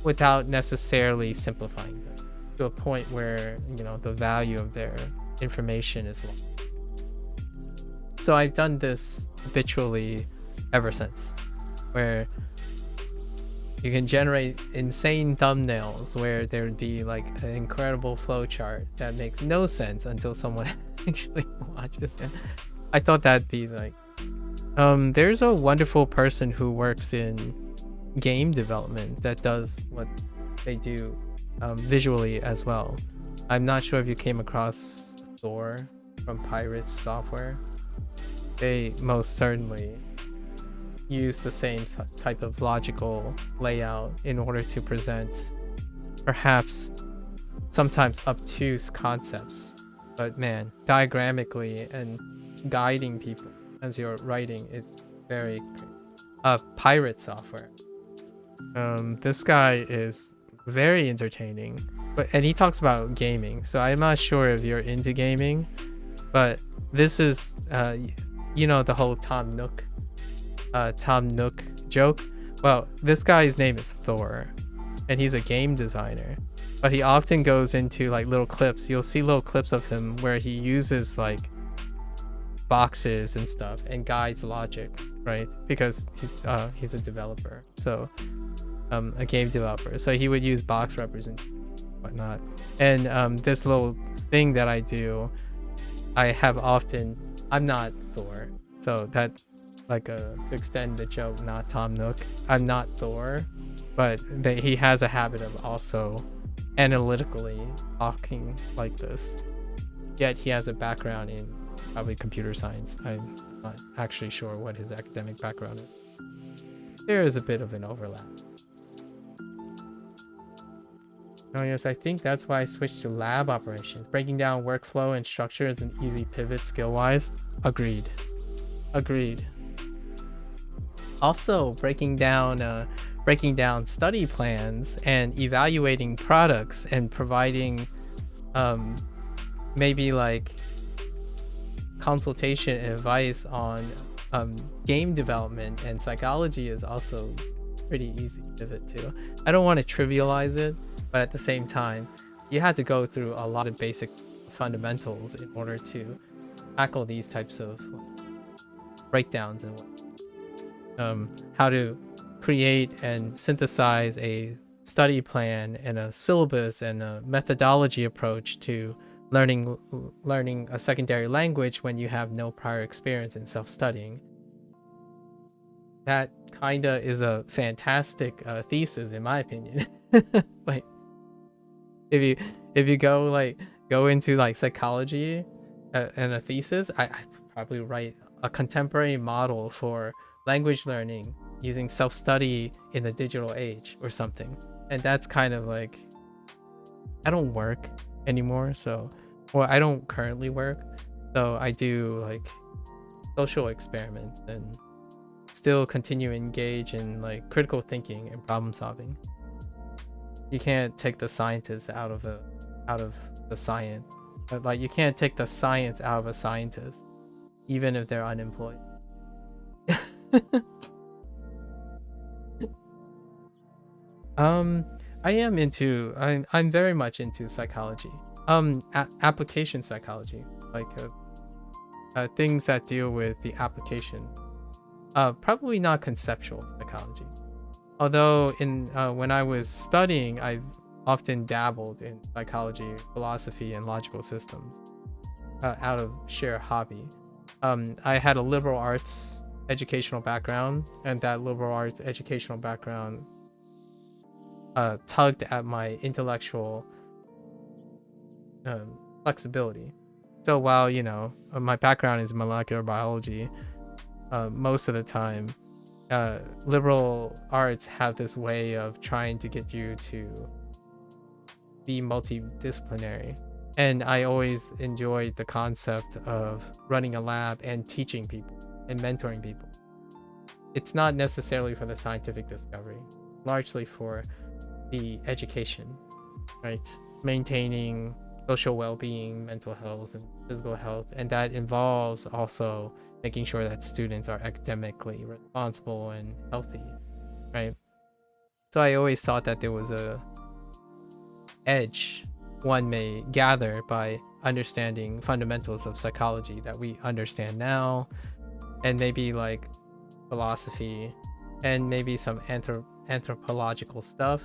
A: without necessarily simplifying them to a point where, you know, the value of their information is low. So I've done this habitually ever since, where you can generate insane thumbnails where there'd be like an incredible flowchart that makes no sense until someone actually watches it. I thought that'd be like, there's a wonderful person who works in game development that does what they do visually as well. I'm not sure if you came across Thor from Pirates Software. They most certainly use the same type of logical layout in order to present perhaps sometimes obtuse concepts, but man, diagrammically and guiding people as you're writing is very Pirate Software. This guy is very entertaining, and he talks about gaming, so I'm not sure if you're into gaming, but this is you know, the whole Tom Nook joke. Well, this guy's name is Thor, and he's a game designer, but he often goes into like little clips. You'll see little clips of him where he uses like boxes and stuff and guides logic, right? Because he's a developer, so a game developer, so he would use box representation and whatnot. And this little thing that I do, I have often, I'm not Thor, so that like to extend the joke, not Tom Nook, I'm not Thor, but he has a habit of also analytically talking like this, yet he has a background in probably computer science. I'm not actually sure what his academic background is. There is a bit of an overlap. Oh yes, I think that's why I switched to lab operations. Breaking down workflow and structure is an easy pivot skill-wise. Agreed. Also, breaking down study plans and evaluating products and providing maybe like consultation and advice on game development and psychology is also pretty easy to pivot to. I don't want to trivialize it, but at the same time, you had to go through a lot of basic fundamentals in order to tackle these types of breakdowns and how to create and synthesize a study plan and a syllabus and a methodology approach to learning a secondary language when you have no prior experience in self-studying. That kinda is a fantastic thesis in my opinion. Like if you go into like psychology and a thesis, I probably write a contemporary model for language learning using self-study in the digital age or something. And that's kind of like, I don't work anymore, so, well, I don't currently work, so I do like social experiments and still continue to engage in like critical thinking and problem solving. You can't take the scientists out of the science, but like you can't take the science out of a scientist even if they're unemployed. I'm very much into psychology, application psychology, like things that deal with the application, probably not conceptual psychology, although when I was studying, I've often dabbled in psychology, philosophy, and logical systems out of sheer hobby. I had a liberal arts educational background, and that liberal arts educational background tugged at my intellectual flexibility. So while, you know, my background is molecular biology, most of the time liberal arts have this way of trying to get you to be multidisciplinary And I always enjoyed the concept of running a lab and teaching people and mentoring people. It's not necessarily for the scientific discovery, largely for the education, right? Maintaining social well-being, mental health, and physical health. And that involves also making sure that students are academically responsible and healthy, right? So I always thought that there was a edge one may gather by understanding fundamentals of psychology that we understand now, and maybe like philosophy and maybe some anthropological stuff,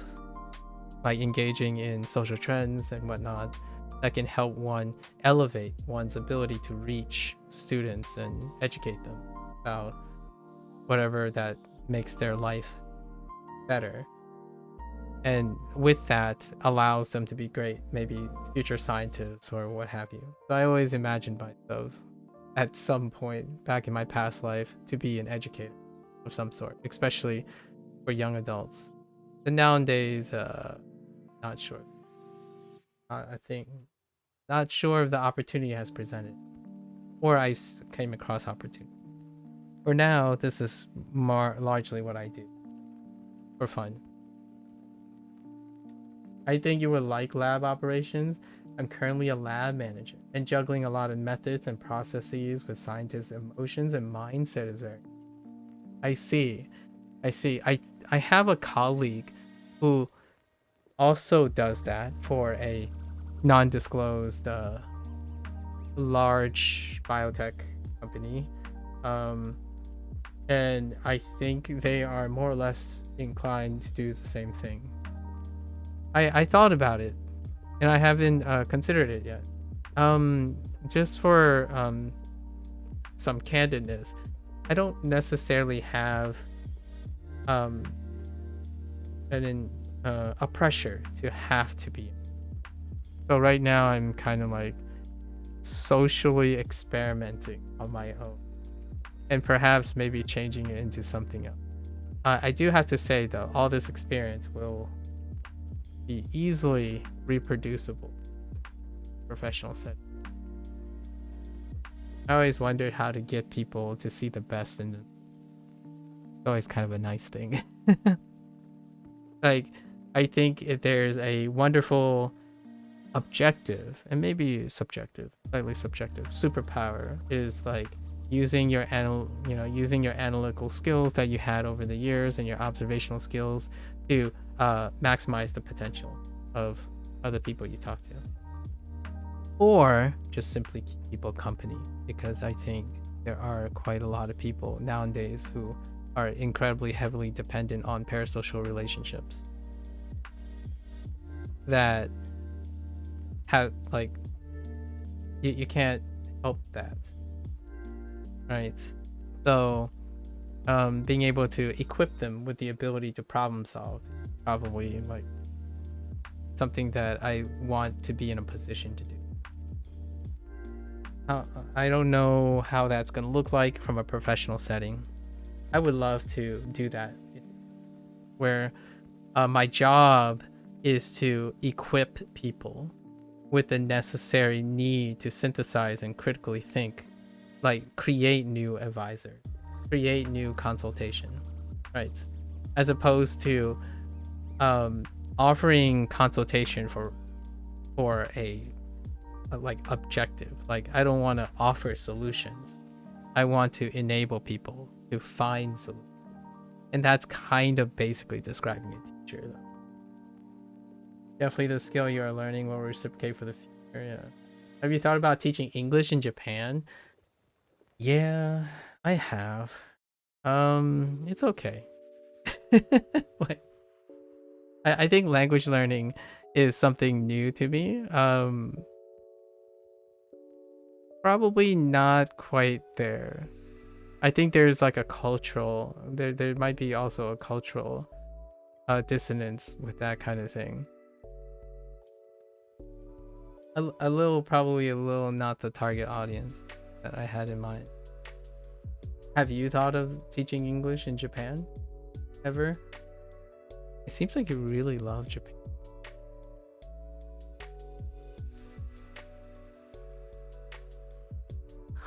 A: like engaging in social trends and whatnot, that can help one elevate one's ability to reach students and educate them about whatever that makes their life better. And with that allows them to be great, maybe future scientists or what have you. So I always imagined myself at some point back in my past life to be an educator of some sort, especially for young adults. And nowadays, not sure. I think not sure if the opportunity has presented, or I came across opportunity. For now, this is more largely what I do for fun. I think you would like lab operations. I'm currently a lab manager, and juggling a lot of methods and processes with scientists' emotions and mindset is very. I see. I have a colleague who also does that for a non-disclosed large biotech company. And I think they are more or less inclined to do the same thing. I thought about it, and I haven't considered it yet. Just for some candidness, I don't necessarily have a pressure to have to be. So right now I'm kind of like socially experimenting on my own, and perhaps maybe changing it into something else. I do have to say though, all this experience will be easily reproducible professional setting. I always wondered how to get people to see the best in them. It's always kind of a nice thing. Like, I think if there's a wonderful objective, and maybe subjective, slightly subjective, superpower is like using your analytical skills that you had over the years and your observational skills to maximize the potential of other people you talk to, or just simply keep people company, because I think there are quite a lot of people nowadays who are incredibly heavily dependent on parasocial relationships that have like you can't help that, right? So being able to equip them with the ability to problem solve, probably like something that I want to be in a position to do. I don't know how that's going to look like from a professional setting. I would love to do that, where my job is to equip people with the necessary need to synthesize and critically think, like create new advisors, create new consultation, right? As opposed to offering consultation for a like objective. Like, I don't want to offer solutions. I want to enable people to find solutions. And that's kind of basically describing a teacher, though. Definitely the skill you are learning will reciprocate for the future. Yeah. Have you thought about teaching English in Japan? Yeah, I have. It's okay. Like, I think language learning is something new to me. Probably not quite there. I think there's like a cultural, there might be also a cultural dissonance with that kind of thing. A little, probably a little not the target audience that I had in mind. Have you thought of teaching English in Japan ever? It seems like you really love Japan.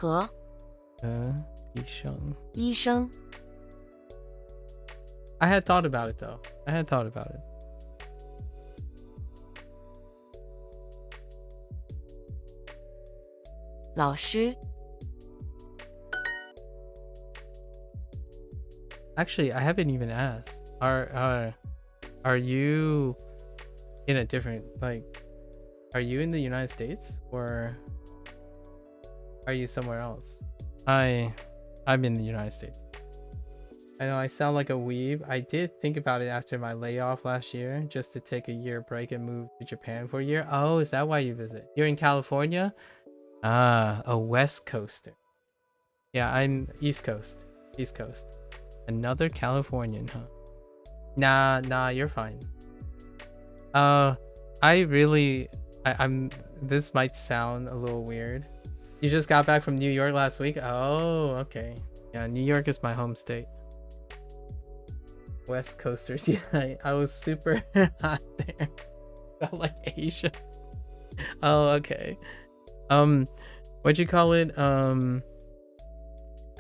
E: 和
A: 医生。
E: 医生。
A: I had thought about it though. I had thought about it.
E: 老师。
A: Actually, I haven't even asked. Are you in a different, like, are you in the United States or are you somewhere else? I'm in the United States. I know I sound like a weeb. I did think about it after my layoff last year, just to take a year break and move to Japan for a year. Oh, is that why you visit? You're in California? Ah, a West Coaster. Yeah, I'm East Coast. East Coast. Another Californian, huh? Nah, you're fine. I'm this might sound a little weird. You just got back from New York last week? Oh, okay. Yeah, New York is my home state. West Coasters, yeah, I was super hot there. Felt like Asia. Oh, okay. What'd you call it? I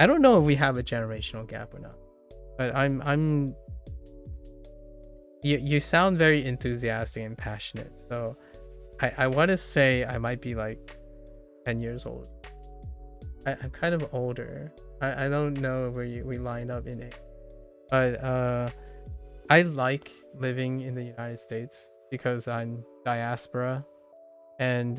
A: don't know if we have a generational gap or not, but you sound very enthusiastic and passionate, so I want to say I might be like 10 years old. I'm kind of older. I don't know where we line up in age, but I like living in the United States because I'm diaspora, and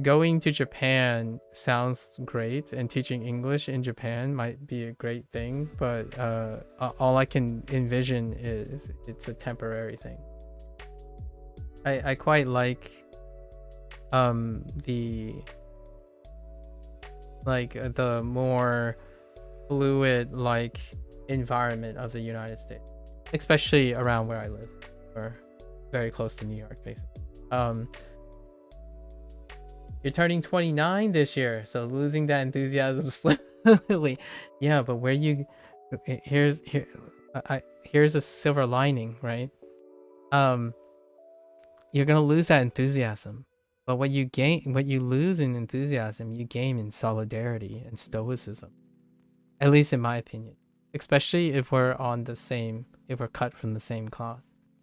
A: going to Japan sounds great, and teaching English in Japan might be a great thing, but all I can envision is it's a temporary thing. I quite like the more fluid like environment of the United States, especially around where I live, or very close to New York, basically. You're turning 29 this year, so losing that enthusiasm slowly. Yeah, but here's a silver lining, right? You're gonna lose that enthusiasm, but what you lose in enthusiasm, you gain in solidarity and stoicism. At least in my opinion, especially if we're cut from the same cloth.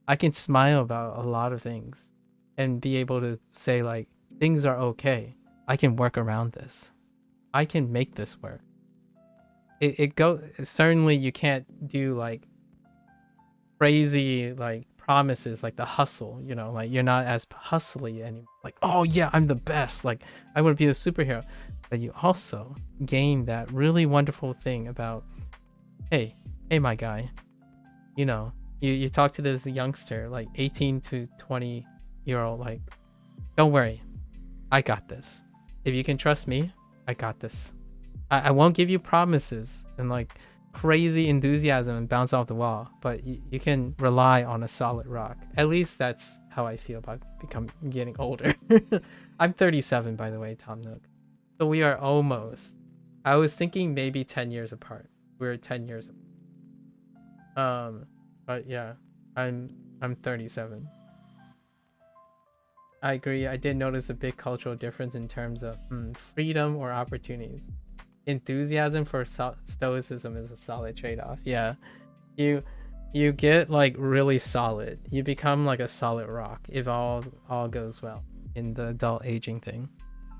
A: I can smile about a lot of things and be able to say like, things are okay. I can work around this. I can make this work. Certainly you can't do like crazy like promises like the hustle, like you're not as hustly anymore. Like, oh yeah, I'm the best. Like I want to be a superhero. But you also gain that really wonderful thing about, hey my guy, you talk to this youngster, like 18 to 20-year-old, like, don't worry, I got this. If you can trust me, I got this. I won't give you promises and like crazy enthusiasm and bounce off the wall, but you can rely on a solid rock. At least that's how I feel about getting older. I'm 37, by the way, Tom Nook. So we are almost. I was thinking maybe 10 years apart. We're 10 years apart. But yeah, I'm 37. I agree. I did notice a big cultural difference in terms of freedom or opportunities. Enthusiasm for stoicism is a solid trade-off. Yeah, you get like really solid. You become like a solid rock if all goes well in the adult aging thing.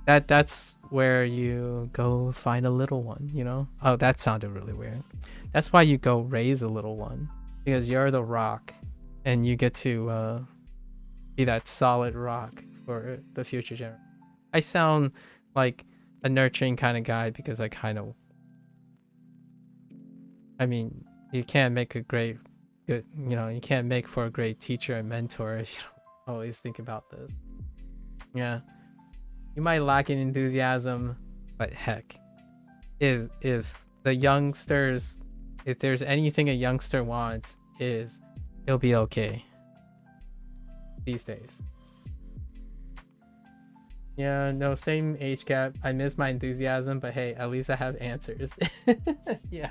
A: That's where you go find a little one. Oh, that sounded really weird. That's why you go raise a little one, because you're the rock, and you get to be that solid rock for the future generation. I sound like a nurturing kind of guy because you can't make you can't make for a great teacher and mentor if you don't always think about this. Yeah, you might lack in enthusiasm, but heck, if the youngsters, if there's anything a youngster wants, it'll be okay these days. Yeah, no, same age gap. I miss my enthusiasm, but hey, at least I have answers. Yeah,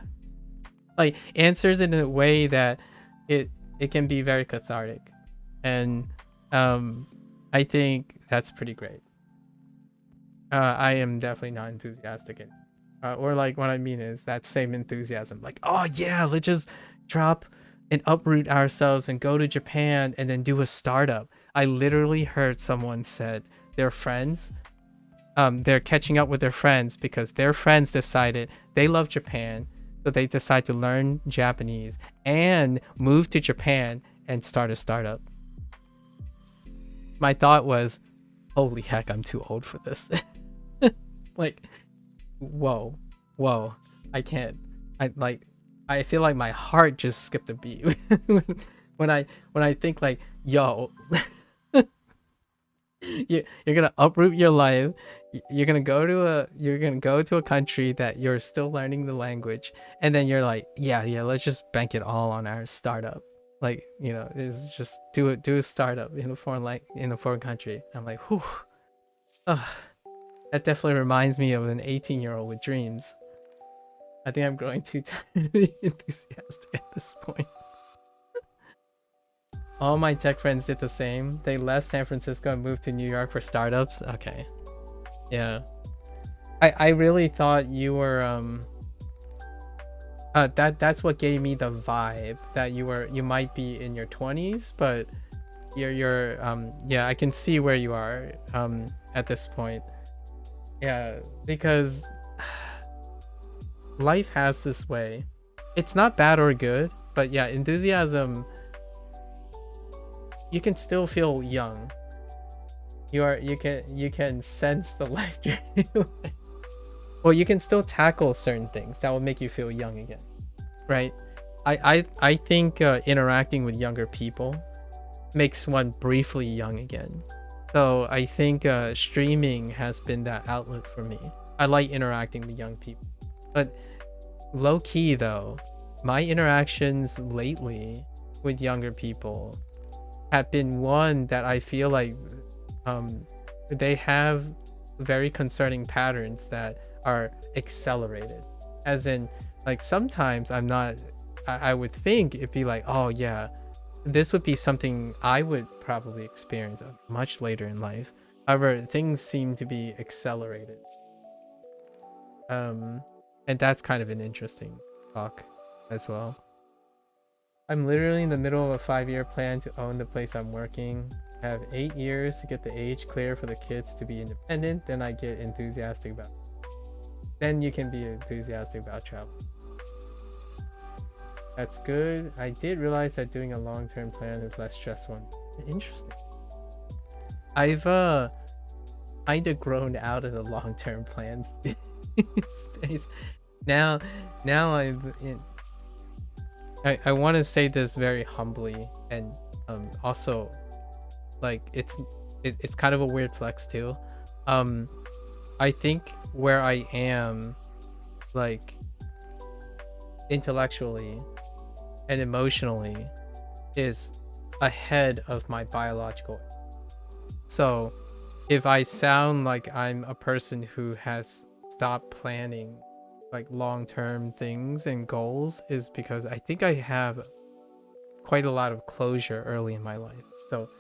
A: like answers in a way that it can be very cathartic, and I think that's pretty great. I am definitely not enthusiastic. Or like what I mean is that same enthusiasm. Like, oh yeah, let's just drop and uproot ourselves and go to Japan and then do a startup. I literally heard someone said their friends, they're catching up with their friends because their friends decided they love Japan, so they decide to learn Japanese and move to Japan and start a startup. My thought was, holy heck, I'm too old for this. Like, whoa, I can't. I feel like my heart just skipped a beat when I think like, yo, you're gonna uproot your life. You're gonna go to a country that you're still learning the language, and then you're like, yeah, let's just bank it all on our startup. Like, you know, it's just do a startup in a foreign country. I'm like, whew. That definitely reminds me of an 18-year-old with dreams. I think I'm growing too tired to be enthusiastic at this point. All my tech friends did the same. They left San Francisco and moved to New York for startups. Okay. Yeah. I really thought you were that's what gave me the vibe that you might be in your 20s, but you're yeah, I can see where you are at this point. Yeah, because life has this way. It's not bad or good, but yeah, enthusiasm, you can still feel young. You can sense the life journey. Well, you can still tackle certain things that will make you feel young again, right? I think interacting with younger people makes one briefly young again. So I think streaming has been that outlet for me. I like interacting with young people, but low key though, my interactions lately with younger people have been one that I feel like they have very concerning patterns that are accelerated. As in, like, sometimes I would think it'd be like, oh yeah, this would be something I would probably experience much later in life. However, things seem to be accelerated. And that's kind of an interesting talk as well. I'm literally in the middle of a 5-year plan to own the place I'm working. I have 8 years to get the age clear for the kids to be independent. Then I get enthusiastic about it. Then you can be enthusiastic about travel. That's good. I did realize that doing a long-term plan is less stressful. Interesting. I've kind of grown out of the long-term plans these days. Now I want to say this very humbly, and also, like, it's kind of a weird flex too. I think where I am, like, intellectually and emotionally, is ahead of my biological. So if I sound like I'm a person who has stopped planning like long-term things and goals, is because I think I have quite a lot of closure early in my life. So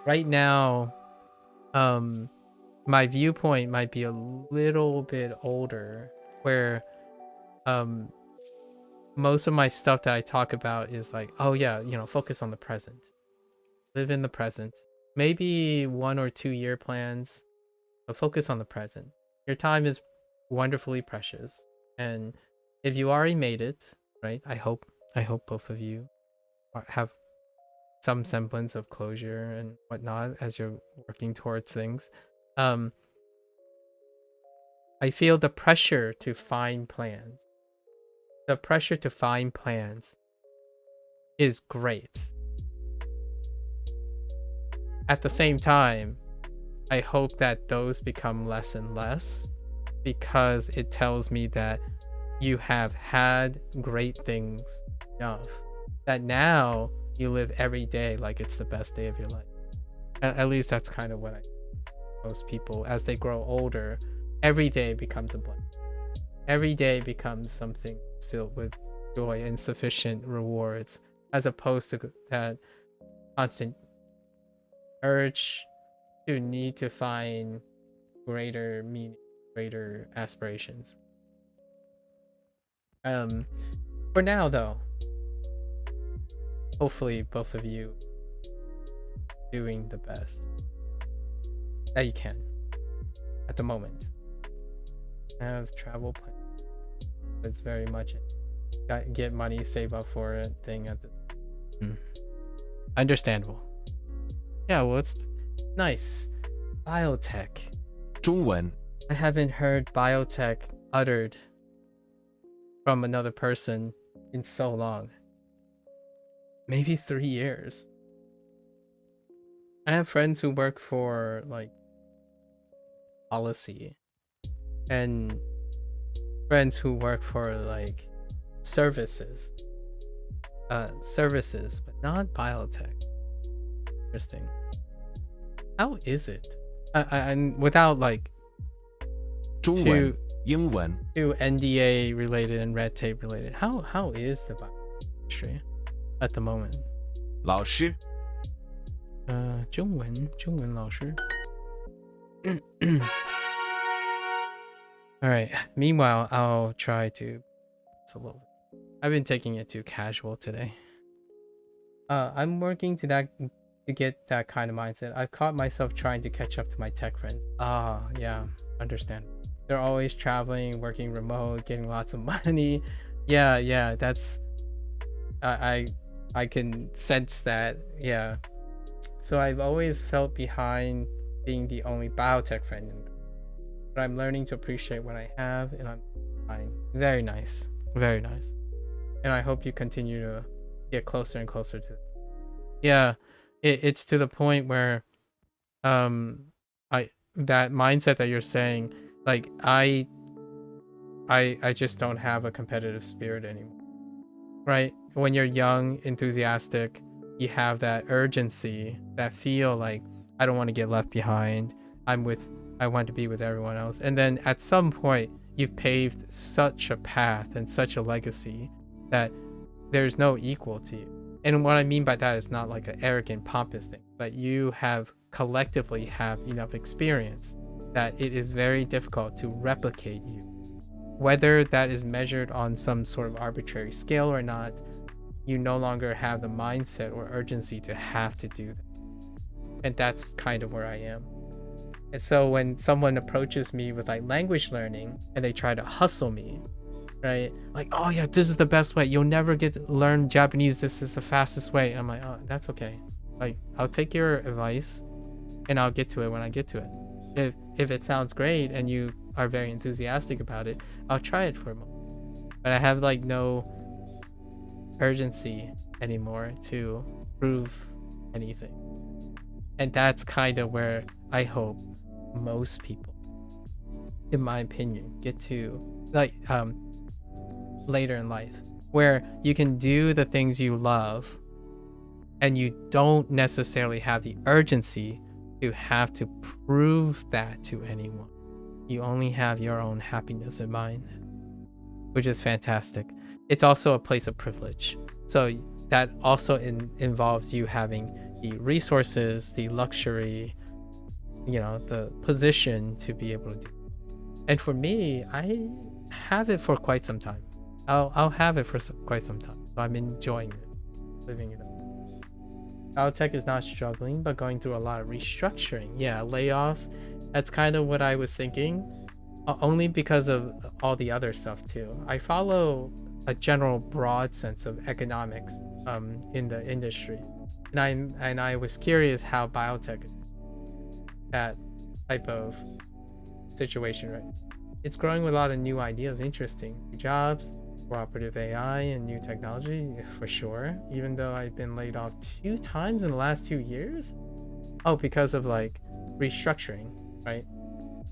A: right now, my viewpoint might be a little bit older, where most of my stuff that I talk about is like, oh yeah, you know, focus on the present, live in the present, maybe 1 or 2 year plans, but focus on the present. Your time is wonderfully precious, and if you already made it, right, I hope both of you have some semblance of closure and whatnot as you're working towards things. I feel the pressure to find plans. The pressure to find plans is great. At the same time, I hope that those become less and less, because it tells me that you have had great things enough that now you live every day like it's the best day of your life. At least that's kind of what most people, as they grow older, every day becomes a blessing. Every day becomes something filled with joy and sufficient rewards, as opposed to that constant urge to need to find greater meaning, greater aspirations. For now though, hopefully both of you doing the best that you can at the moment. I have travel plans. It's very much get money, save up for it thing at the understandable. Yeah, well, it's nice. Biotech.
G: 中文
A: I haven't heard biotech uttered from another person in so long. Maybe 3 years. I have friends who work for like policy and friends who work for like services, but not biotech. Interesting. How is it? And without like
G: 中文英文
A: to NDA related and red tape related, how is the biotech industry at the moment?
G: 老师
A: 中文老师 All right. Meanwhile, I'll try to. It's a little. I've been taking it too casual today. I'm working to get that kind of mindset. I've caught myself trying to catch up to my tech friends. Yeah, understand. They're always traveling, working remote, getting lots of money. Yeah, that's. I can sense that. Yeah. So I've always felt behind being the only biotech friend. But I'm learning to appreciate what I have, and I'm fine. Very nice. Very nice. And I hope you continue to get closer and closer to it. Yeah, it's to the point where that mindset that you're saying, like I just don't have a competitive spirit anymore. Right? When you're young, enthusiastic, you have that urgency, that feel like I don't want to get left behind. I want to be with everyone else. And then at some point, you've paved such a path and such a legacy that there's no equal to you. And what I mean by that is not like an arrogant, pompous thing, but you have collectively have enough experience that it is very difficult to replicate you. Whether that is measured on some sort of arbitrary scale or not, you no longer have the mindset or urgency to have to do that. And that's kind of where I am. And so when someone approaches me with like language learning and they try to hustle me, right? Like, oh yeah, this is the best way. You'll never get to learn Japanese. This is the fastest way. And I'm like, oh, that's okay. Like, I'll take your advice and I'll get to it when I get to it. If it sounds great and you are very enthusiastic about it, I'll try it for a moment. But I have like no urgency anymore to prove anything. And that's kind of where I hope most people, in my opinion, get to like later in life, where you can do the things you love and you don't necessarily have the urgency to have to prove that to anyone. You only have your own happiness in mind, which is fantastic. It's also a place of privilege. So that also involves you having the resources, the luxury, the position to be able to do. And for me, I have it for quite some time. I'll have it for quite some time. So I'm enjoying it, living it up. Biotech is not struggling, but going through a lot of restructuring. Yeah, layoffs. That's kind of what I was thinking, only because of all the other stuff too. I follow a general broad sense of economics in the industry, and I was curious how biotech, that type of situation, right? It's growing with a lot of new ideas, interesting new jobs, cooperative AI, and new technology for sure. Even though I've been laid off 2 times in the last 2 years, because of like restructuring, right?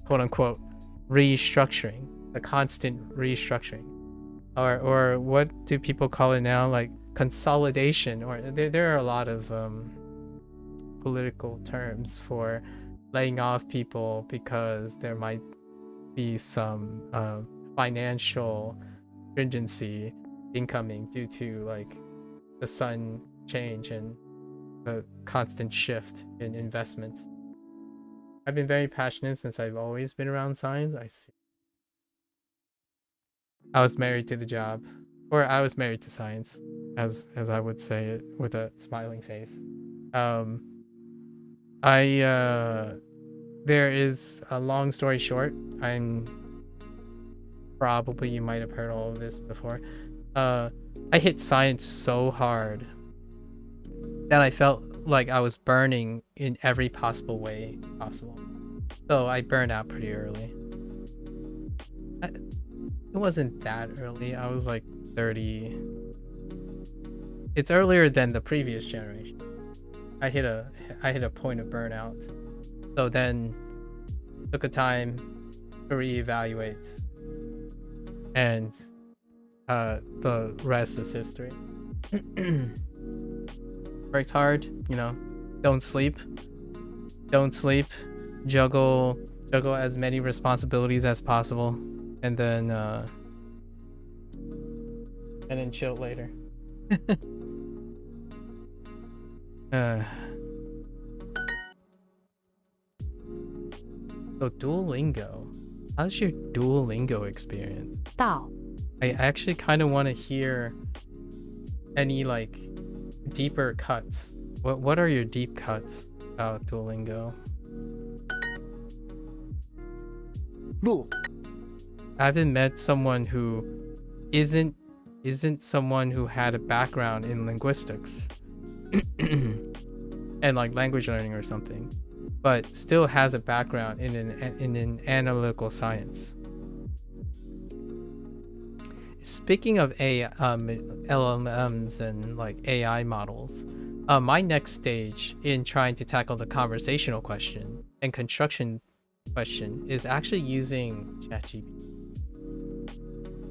A: Quote unquote restructuring, the constant restructuring, or what do people call it now? Like consolidation, or there are a lot of political terms for laying off people because there might be some financial stringency incoming due to like the sudden change and the constant shift in investments. I've been very passionate since I've always been around science. I see. I was married to the job, or I was married to science, as I would say it with a smiling face. There is a long story short. Probably you might have heard all of this before. I hit science so hard that I felt like I was burning in every possible way possible. So I burned out pretty early. It wasn't that early. I was like 30. It's earlier than the previous generation. I hit a point of burnout. So then took a time to reevaluate, and the rest is history. Worked hard, you know. Don't sleep. Juggle as many responsibilities as possible, and then chill later. So Duolingo. How's your Duolingo experience?
D: 到
A: I actually kind of want to hear any like deeper cuts. What are your deep cuts about Duolingo?
C: 路
A: I haven't met someone who isn't someone who had a background in linguistics and like language learning or something, but still has a background in an analytical science. Speaking of LLMs and like AI models, my next stage in trying to tackle the conversational question and construction question is actually using ChatGPT.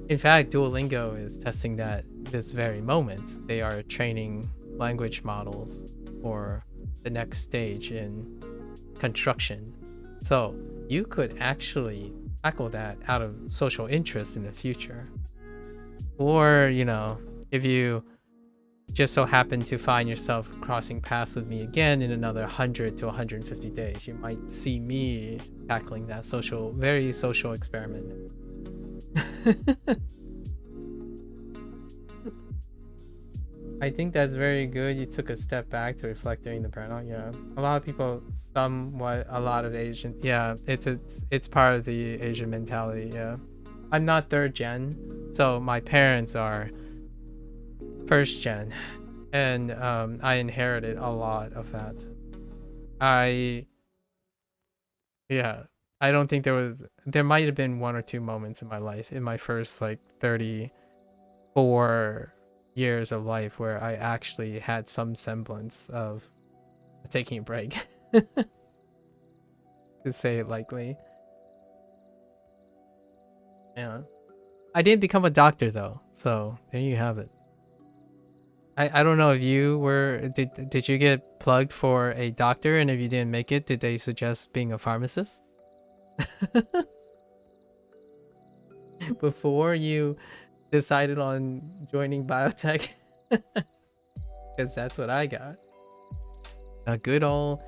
A: In fact, Duolingo is testing that this very moment. They are training language models for the next stage in construction. So you could actually tackle that out of social interest in the future. Or, you know, if you just so happen to find yourself crossing paths with me again in another 100 to 150 days, you might see me tackling that very social experiment. I think that's very good. You took a step back to reflect during the burnout. Yeah, a lot of people, a lot of Asian. Yeah, it's part of the Asian mentality. Yeah, I'm not third gen, so my parents are first gen, and I inherited a lot of that. I don't think there might have been one or two moments in my life in my first like 34 years of life where I actually had some semblance of taking a break. To say it lightly. Yeah. I didn't become a doctor though, so there you have it. I don't know if you did you get plugged for a doctor, and if you didn't make it, did they suggest being a pharmacist? Before you decided on joining biotech? Because that's what I got. A good old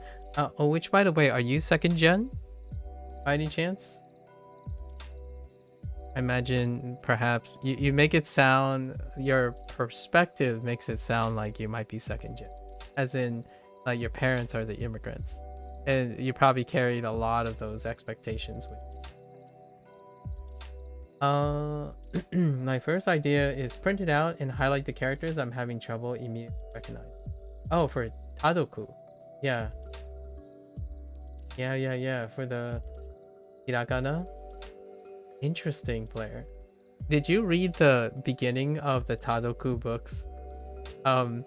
A: which, by the way, are you second gen by any chance? I imagine perhaps you make it sound, your perspective makes it sound like you might be second gen, as in like your parents are the immigrants, and you probably carried a lot of those expectations with you. My first idea is print it out and highlight the characters I'm having trouble immediately recognizing. Oh, for Tadoku. Yeah, for the hiragana. Interesting, player. Did you read the beginning of the Tadoku books? You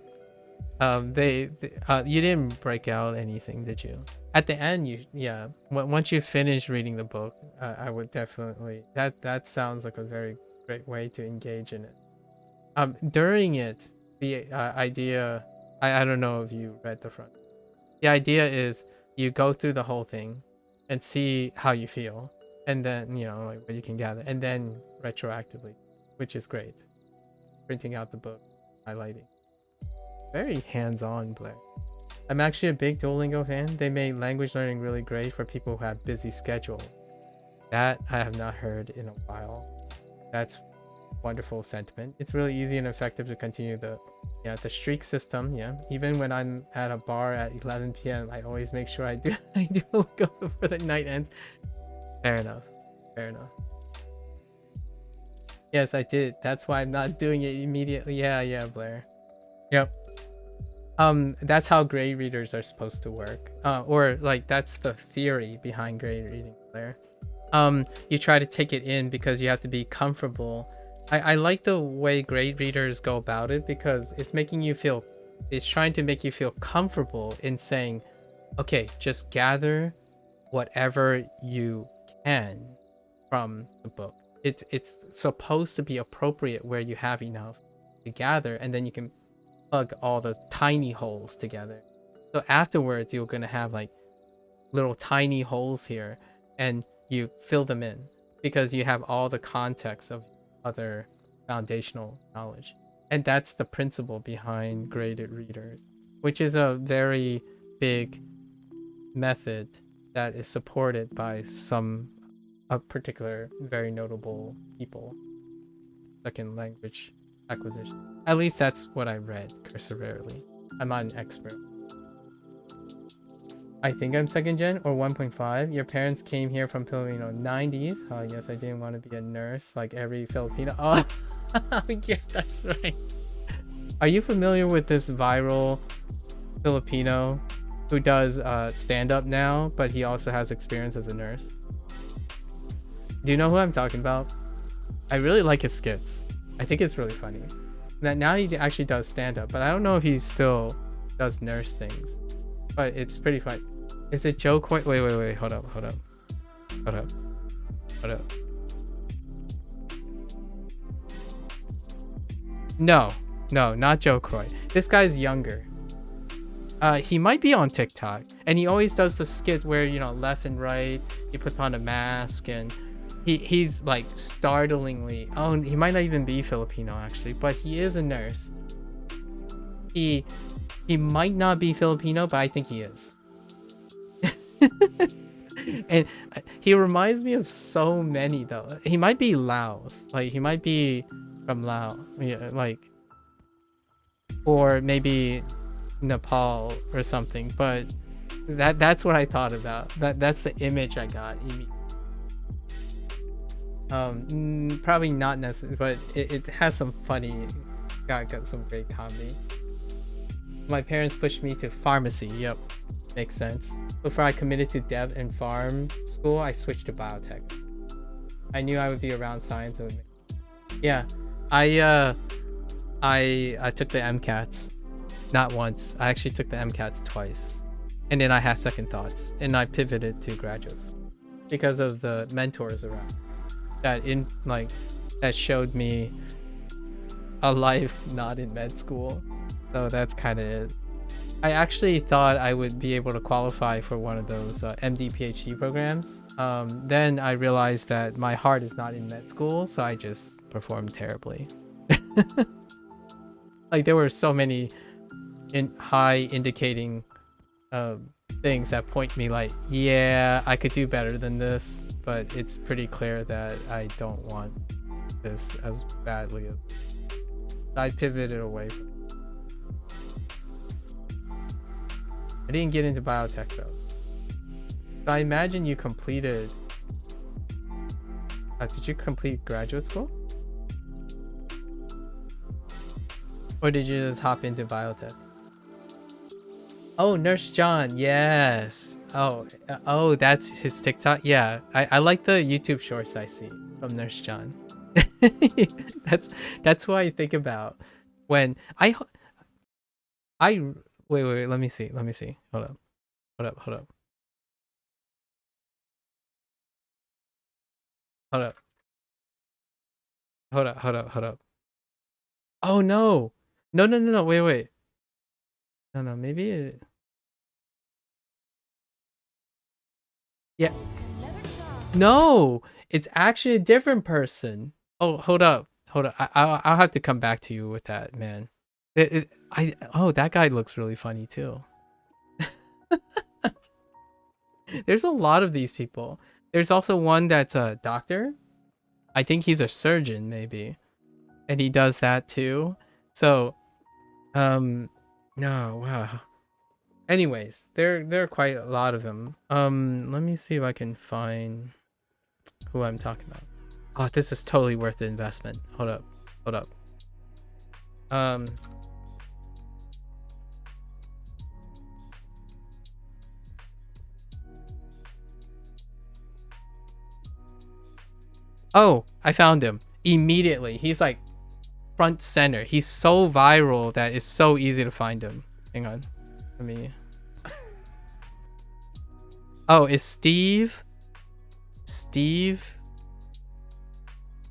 A: didn't break out anything, did you? At the end, once you finish reading the book, I would definitely, that sounds like a very great way to engage in it. During it, the idea, I don't know if you read the front. The idea is you go through the whole thing and see how you feel, and then, you know, like what you can gather, and then retroactively, which is great. Printing out the book, highlighting. Very hands-on, Blair. I'm actually a big Duolingo fan. They made language learning really great for people who have busy schedules. That I have not heard in a while. That's wonderful sentiment. It's really easy and effective to continue the streak system. Yeah, even when I'm at a bar at 11 p.m. I always make sure I do go before the night ends. Fair enough. Yes, I did. That's why I'm not doing it immediately. Yeah, Blair. Yep. That's how grade readers are supposed to work. Or like that's the theory behind grade reading, Blair. You try to take it in because you have to be comfortable. I like the way grade readers go about it because it's trying to make you feel comfortable in saying, okay, just gather whatever you can from the book. It's supposed to be appropriate where you have enough to gather, and then you can plug all the tiny holes together. So afterwards, you're going to have like little tiny holes here, and you fill them in because you have all the context of other foundational knowledge. And that's the principle behind graded readers, which is a very big method that is supported by a particular very notable people second language acquisition. At least that's what I read cursorily. I'm not an expert. I think I'm second gen or 1.5. Your parents came here from Filipino 90s. Oh yes, I didn't want to be a nurse like every Filipino. Oh yeah, that's right. Are you familiar with this viral Filipino who does stand-up now, but he also has experience as a nurse? Do you know who I'm talking about? I really like his skits. I think it's really funny. Now he actually does stand-up, but I don't know if he still does nurse things. But it's pretty funny. Is it Joe Coy? Wait. Hold up. No, not Joe Coy. This guy's younger. He might be on TikTok, and he always does the skit where, you know, left and right, he puts on a mask, and he's like startlingly, oh, he might not even be Filipino actually, but he is a nurse. He might not be Filipino, but I think he is. And he reminds me of so many though. He might be Laos, like he might be from Laos, yeah, like, or maybe Nepal or something. But that's what I thought about. That's the image I got immediately. Probably not necessarily, but it has some funny, got some great comedy. My parents pushed me to pharmacy. Yep, makes sense. Before I committed to dev and farm school, I switched to biotech. I knew I would be around science. Yeah, I took the MCATs, not once. I actually took the MCATs twice, and then I had second thoughts, and I pivoted to graduate school because of the mentors around that showed me a life not in med school. So that's kind of it. I actually thought I would be able to qualify for one of those MD PhD programs. Then I realized that my heart is not in med school, so I just performed terribly. Like there were so many high indicating things that point me like, yeah, I could do better than this, but it's pretty clear that I don't want this as badly as I pivoted away from it. I didn't get into biotech though. So I imagine you completed did you complete graduate school? Or did you just hop into biotech? Oh, Nurse John, yes. Oh, that's his TikTok. Yeah, I like the YouTube shorts I see from Nurse John. That's who I think about when I wait. Let me see. Hold up. Oh no. Wait. No, maybe it... Yeah. No, it's actually a different person. Oh, hold up. I'll have to come back to you with that, man. Oh, that guy looks really funny too. There's a lot of these people. There's also one that's a doctor. I think he's a surgeon, maybe. And he does that too. So, no, wow. Anyways, there are quite a lot of them. Let me see if I can find who I'm talking about. Oh, this is totally worth the investment. Hold up. Oh, I found him immediately. He's like front center. He's so viral that it's so easy to find him. Hang on. Let me. Oh, it's Steve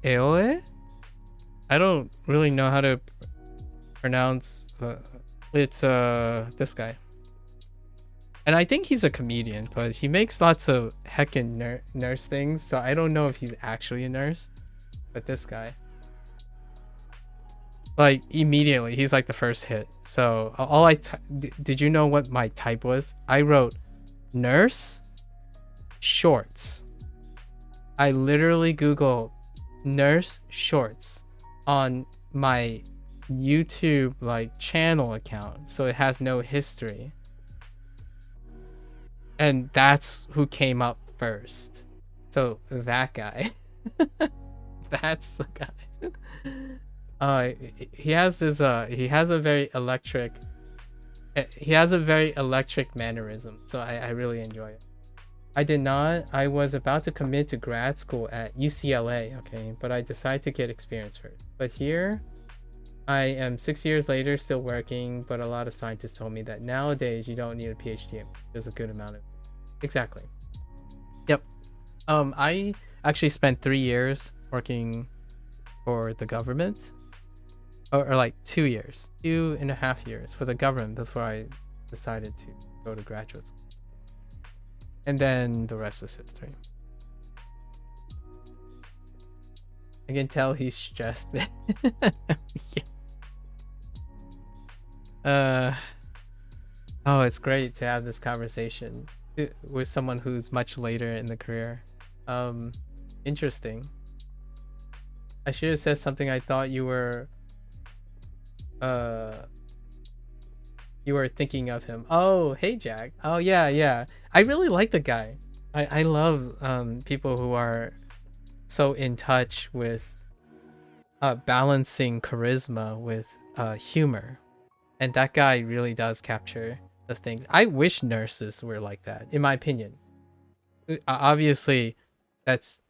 A: Aoe? I don't really know how to pronounce it's this guy. And I think he's a comedian, but he makes lots of heckin' nurse things, so I don't know if he's actually a nurse. But this guy, like, immediately, he's like the first hit. So all did you know what my type was? I wrote nurse shorts. I literally Googled nurse shorts on my YouTube like channel account, so it has no history. And that's who came up first. So that guy. That's the guy. He has this he has a very electric mannerism, so I really enjoy it. I did not. I was about to commit to grad school at UCLA, okay, but I decided to get experience first. But here I am 6 years later still working, but a lot of scientists told me that nowadays you don't need a PhD. There's a good amount of exactly. Yep. I actually spent 3 years working for the government, or like 2 years, 2.5 years for the government before I decided to go to graduate school. And then the rest is history. I can tell he's stressed. Yeah. Oh, it's great to have this conversation with someone who's much later in the career. Interesting. I should have said something. I thought you were thinking of him. Oh, hey Jack. Oh yeah. I really like the guy. I love people who are so in touch with balancing charisma with humor. And that guy really does capture the things. I wish nurses were like that, in my opinion. Obviously, that's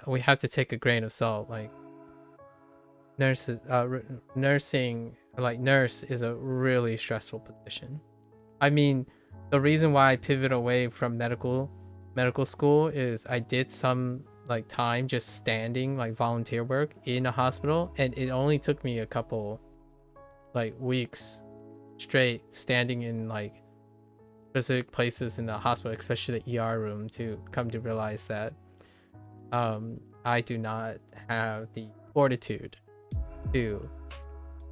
A: we have to take a grain of salt. Like nurses, nursing, like nurse is a really stressful position. I mean, the reason why I pivoted away from medical school is I did some like time just standing, like volunteer work in a hospital, and it only took me a couple like weeks straight standing in like specific places in the hospital, especially the ER room, to come to realize that I do not have the fortitude to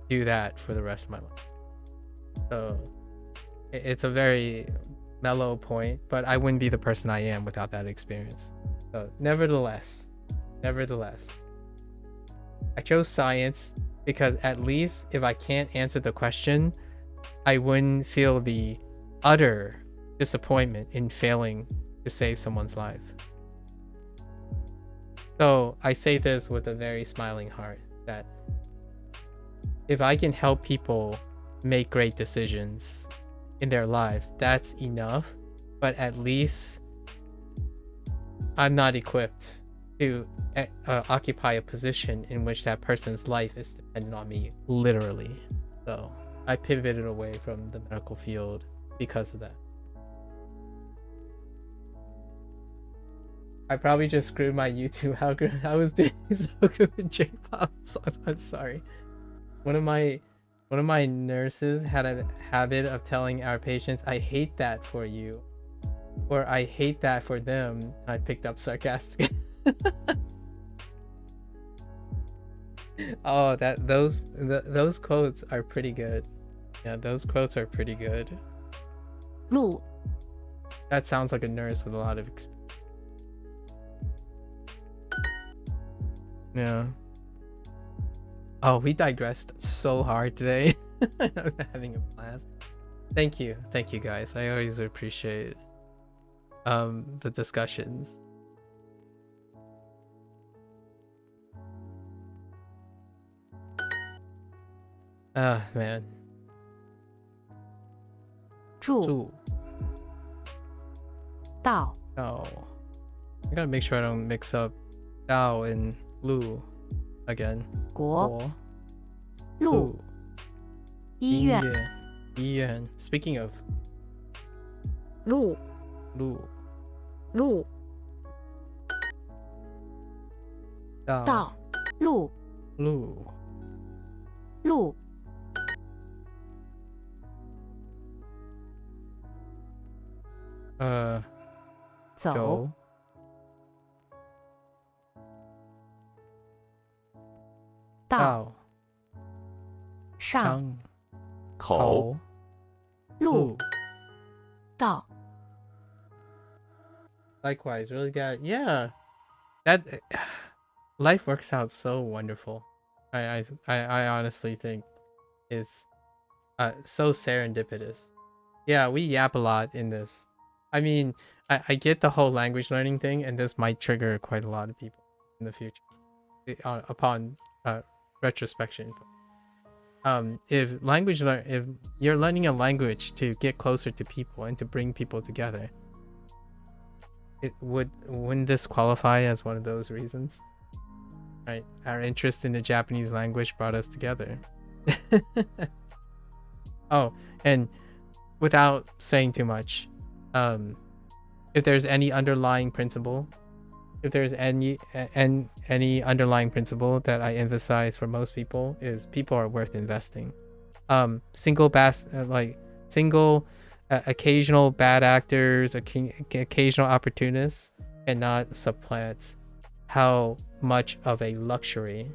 A: do that for the rest of my life. So it's a very mellow point, but I wouldn't be the person I am without that experience. So nevertheless, I chose science because at least if I can't answer the question, I wouldn't feel the utter disappointment in failing to save someone's life. So I say this with a very smiling heart, that if I can help people make great decisions in their lives, that's enough. But at least I'm not equipped to occupy a position in which that person's life is dependent on me, literally. So I pivoted away from the medical field because of that. I probably just screwed my YouTube algorithm. I was doing so good with J-pop songs. I'm sorry. One of my nurses had a habit of telling our patients, "I hate that for you," or "I hate that for them." I picked up sarcastic. Oh, those quotes are pretty good. Yeah, those quotes are pretty good.
E: 路
A: That sounds like a nurse with a lot of experience. Yeah. Oh, we digressed so hard today. Having a blast. Thank you guys. I always appreciate the discussions. Man.
D: 住 到
A: Oh. I gotta make sure I don't mix up Dao and Lu again.
D: 国路 医院
A: Ian. Speaking of
F: 路
A: Lu,
F: 路
A: Dao,
F: 道
D: 路
A: Lu.
D: 路 走
A: Joe.
D: 道
A: Dao.
D: 上
A: Chang.
B: 口
D: 路
A: Lu.
D: 道
A: Likewise, really good. Yeah. That life works out so wonderful. I honestly think it's so serendipitous. Yeah, we yap a lot in this. I mean, I get the whole language learning thing, and this might trigger quite a lot of people in the future upon retrospection. If you're learning a language to get closer to people and to bring people together, wouldn't this qualify as one of those reasons? Right, our interest in the Japanese language brought us together. Oh, and without saying too much, if there's any underlying principle, if there's any underlying principle that I emphasize for most people, is people are worth investing. Occasional bad actors, occasional opportunists cannot supplant how much of a luxury,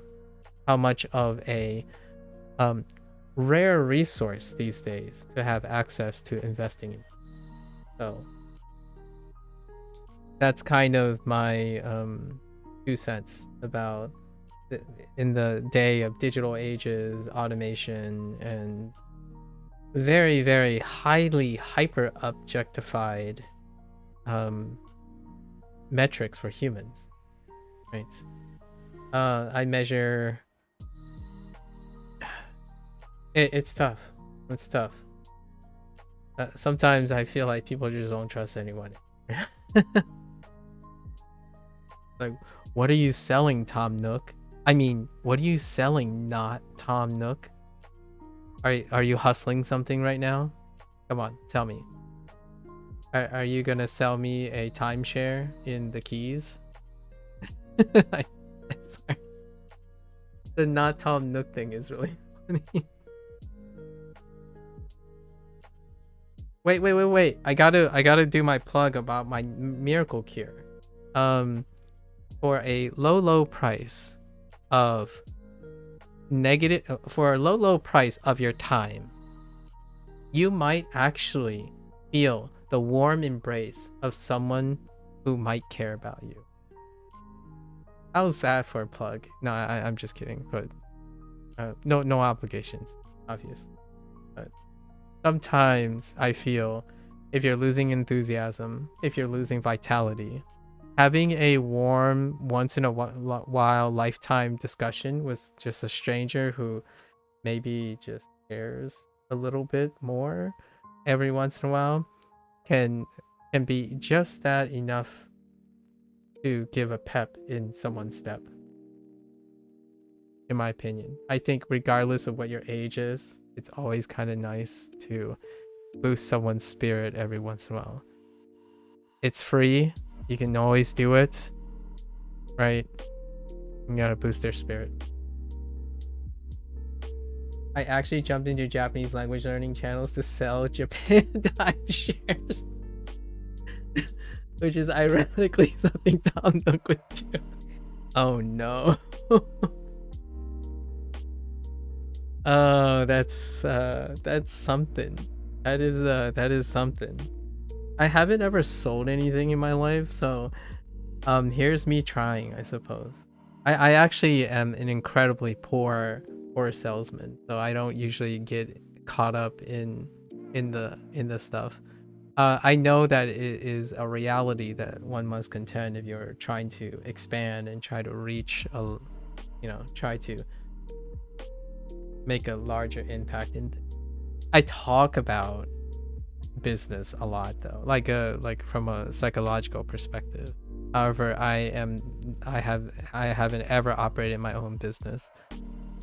A: how much of a rare resource these days to have access to investing in. So that's kind of my 2 cents about in the day of digital ages, automation, and very, very highly hyper objectified metrics for humans, right? I measure it's tough. Sometimes I feel like people just don't trust anyone. Like, what are you selling, Tom Nook? I mean, what are you selling, not Tom Nook? Are you hustling something right now? Come on, tell me. Are you gonna sell me a timeshare in the Keys? Sorry. The not Tom Nook thing is really funny. Wait. I gotta do my plug about my miracle cure. For a low price of low price of your time, you might actually feel the warm embrace of someone who might care about you. How's that for a plug? No, I'm just kidding, but no obligations, obviously. But sometimes I feel if you're losing enthusiasm, if you're losing vitality, having a warm, once in a while, lifetime discussion with just a stranger who maybe just cares a little bit more every once in a while can be just that enough to give a pep in someone's step. In my opinion, I think regardless of what your age is, it's always kind of nice to boost someone's spirit every once in a while. It's free. You can always do it, right? You gotta boost their spirit. I actually jumped into Japanese language learning channels to sell Japan shares, which is ironically something Tom Nook would do. Oh no. Oh, that's something. That is something. I haven't ever sold anything in my life, so here's me trying, I suppose. I actually am an incredibly poor salesman, so I don't usually get caught up in the stuff. I know that it is a reality that one must contend if you're trying to expand and try to reach try to make a larger impact I talk about business a lot though, like from a psychological perspective. However, I haven't ever operated my own business.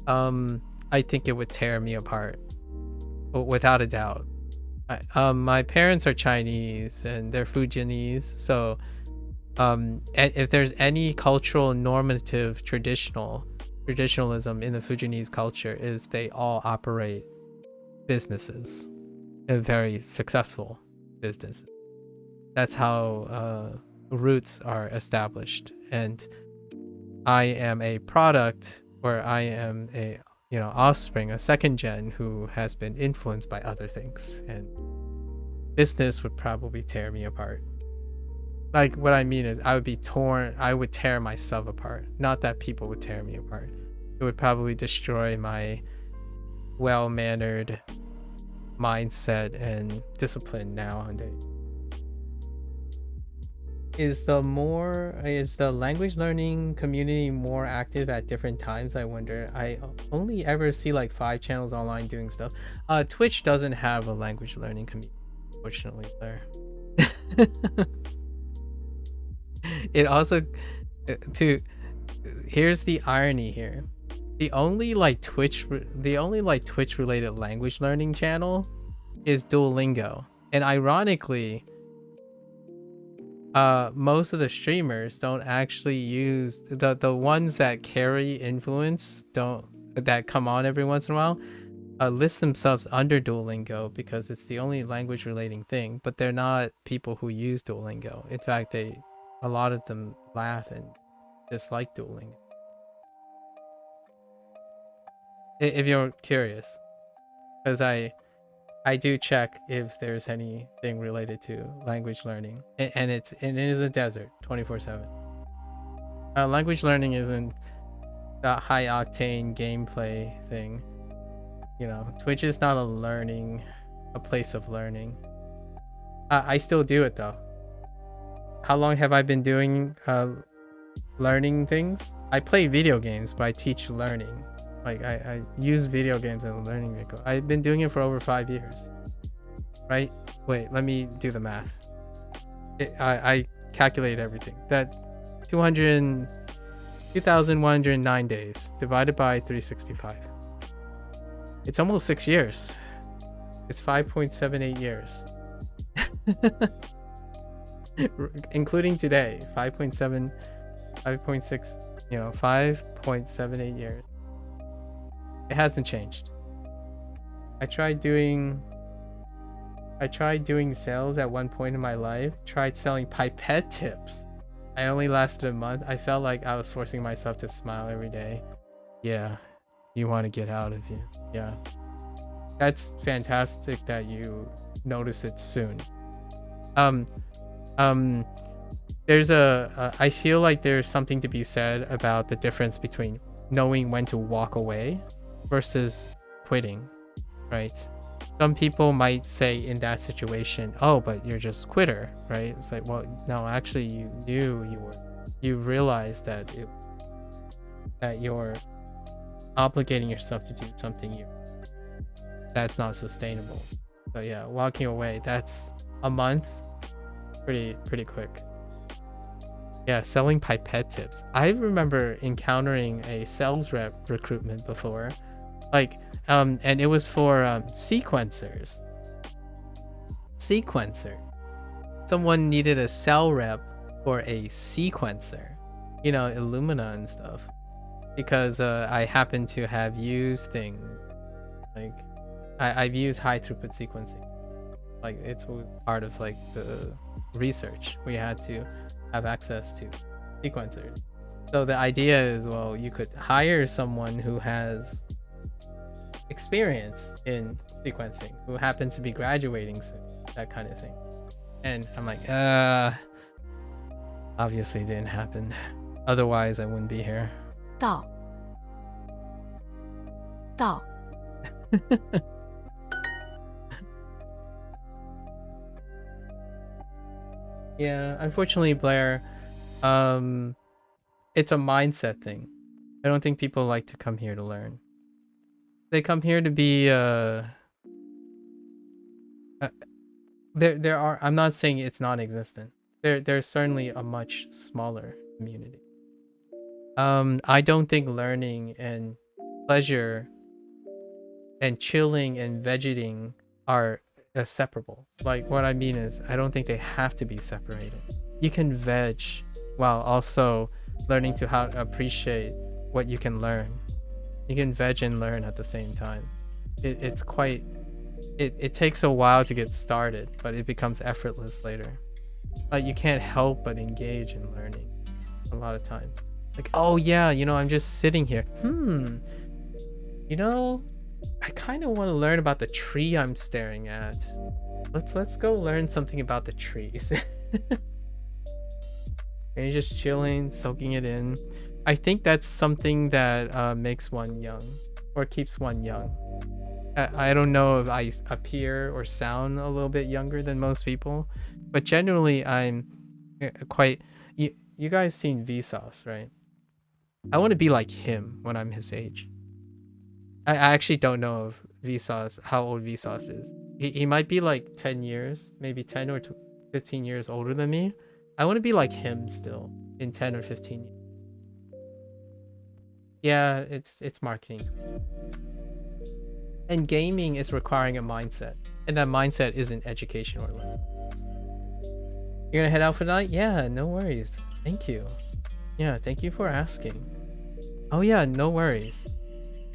A: I think it would tear me apart, without a doubt. My parents are Chinese and they're Fujianese, so if there's any cultural normative traditionalism in the Fujianese culture, is they all operate businesses and very successful businesses. That's how roots are established, and I am a product, or I am a offspring, a second gen who has been influenced by other things, and business would probably tear me apart. Like, what I mean is I would tear myself apart, not that people would tear me apart. It would probably destroy my well-mannered mindset and discipline nowadays. Is the language learning community more active at different times, I wonder? I only ever see like 5 channels online doing stuff. Twitch doesn't have a language learning community, unfortunately, there. It also here's the irony here. The only Twitch related language learning channel is Duolingo. And ironically, most of the streamers don't actually use the ones that carry influence, that come on every once in a while, list themselves under Duolingo because it's the only language relating thing, but they're not people who use Duolingo. In fact, a lot of them laugh and dislike Duolingo. If you're curious, because I do check if there's anything related to language learning, and it is a desert 24/7. Language learning isn't that high octane gameplay thing. Twitch is not a place of learning. I still do it though. How long have I been doing learning things? I play video games, but I teach learning. Like, I use video games as a learning vehicle. I've been doing it for over 5 years. Right? Wait, let me do the math. I calculate everything. That 2,109 days divided by 365. It's almost 6 years. It's 5.78 years. Including today, 5.7, 5.6, 5.78 years. It hasn't changed. I tried doing sales at one point in my life. Tried selling pipette tips. I only lasted a month. I felt like I was forcing myself to smile every day. Yeah, you want to get out of here. Yeah, that's fantastic that you notice it soon. There's I feel like there's something to be said about the difference between knowing when to walk away versus quitting, right? Some people might say in that situation, oh, but you're just a quitter, right? It's like, well, no, actually you knew you realized that you're obligating yourself to do something that's not sustainable. So yeah, walking away, that's a month, pretty quick. Yeah, selling pipette tips. I remember encountering a sales rep recruitment before, and it was for sequencers. Someone needed a sell rep for a sequencer, Illumina and stuff, because I happen to have used things like I've used high throughput sequencing. Like, it was part of the research. We had to have access to sequencers. So the idea is, well, you could hire someone who has experience in sequencing, who happens to be graduating soon, that kind of thing. And I'm like, obviously it didn't happen. Otherwise, I wouldn't be here.
D: 到，到，
A: Yeah, unfortunately, Blair, it's a mindset thing. I don't think people like to come here to learn. They come here to be there are, I'm not saying it's non-existent. There's certainly a much smaller community. I don't think learning and pleasure and chilling and vegeting are separable. Like, what I mean is, I don't think they have to be separated. You can veg while also learning to how to appreciate what you can learn. You can veg and learn at the same time. It's quite, it takes a while to get started, but it becomes effortless later. Like, you can't help but engage in learning a lot of times. Like, oh yeah, you know, I'm just sitting here. You know, I kind of want to learn about the tree I'm staring at. Let's go learn something about the trees. And you're just chilling, soaking it in. I think that's something that makes one young, or keeps one young. I don't know if I appear or sound a little bit younger than most people, but generally I'm quite. You guys seen Vsauce, right? I want to be like him when I'm his age. I actually don't know if Vsauce, how old Vsauce is. He might be like 10 years, maybe 10 or 15 years older than me. I want to be like him still in 10 or 15 years. Yeah, it's marketing. And gaming is requiring a mindset. And that mindset isn't education or learning. You're gonna head out for the night? Yeah, no worries. Thank you. Yeah, thank you for asking. Oh yeah, no worries.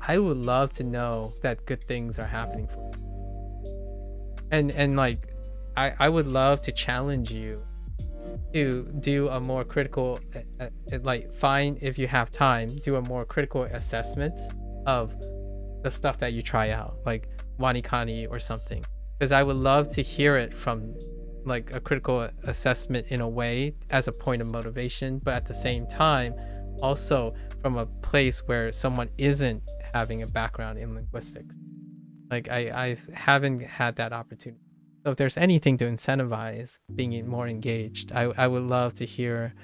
A: I would love to know that good things are happening for you. And like, I would love to challenge you to do a more critical, like, find, if you have time, do a more critical assessment of the stuff that you try out, like Wanikani or something. Because I would love to hear it from like a critical assessment in a way as a point of motivation, but at the same time, also from a place where someone isn't having a background in linguistics. Like I haven't had that opportunity. So if there's anything to incentivize being more engaged, I would love to hear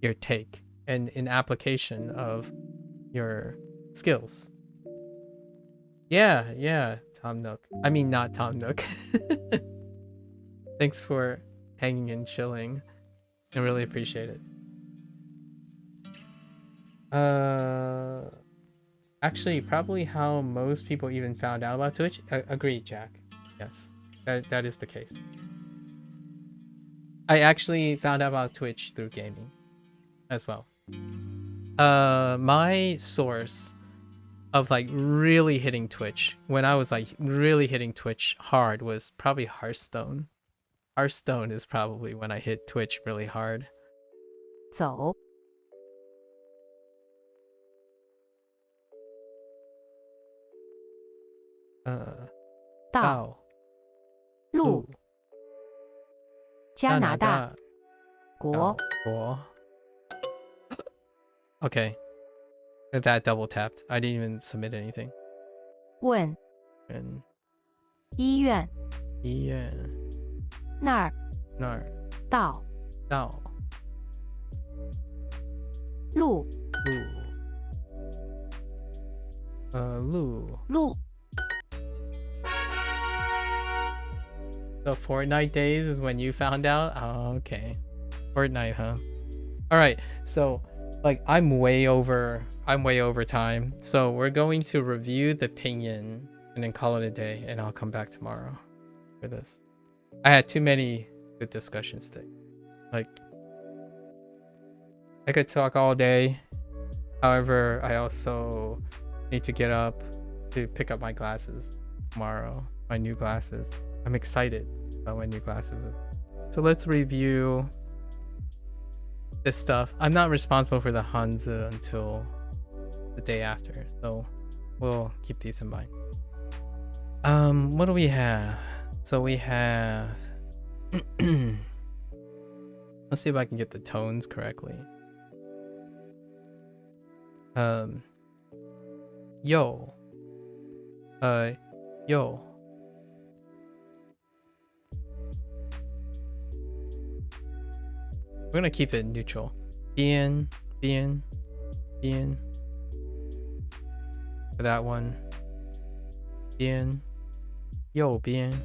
A: your take and in application of your skills. Yeah, Tom Nook. I mean, not Tom Nook. Thanks for hanging and chilling. I really appreciate it. Actually, probably how most people even found out about Twitch. Agreed, Jack. Yes, that is the case. I actually found out about Twitch through gaming as well. My source of like really hitting Twitch, when I was like really hitting Twitch hard, was probably Hearthstone. Hearthstone is probably when I hit Twitch really hard.
D: 走， 到，
A: 到
D: 路， 加拿大，国，
A: 国 Okay. That double tapped. I didn't even submit anything.
D: 问，
A: And
D: 医院，
A: 医院
D: 那儿，
A: 那儿
D: 到，
A: 到
D: 路，
A: 路
D: 路，
A: The Fortnite days is when you found out? Oh, okay. Fortnite, huh? All right. So, like, I'm way over time. So we're going to review the pinyin and then call it a day, and I'll come back tomorrow for this. I had too many good discussions today. Like, I could talk all day. However, I also need to get up to pick up my glasses tomorrow. My new glasses. I'm excited about my new glasses. So let's review this stuff. I'm not responsible for the Hanzi until the day after, so we'll keep these in mind. What do we have? So we have Let's see if I can get the tones correctly. Yo. Yo. We're gonna keep it neutral. Bien. For that one. Bien. Yo, bien.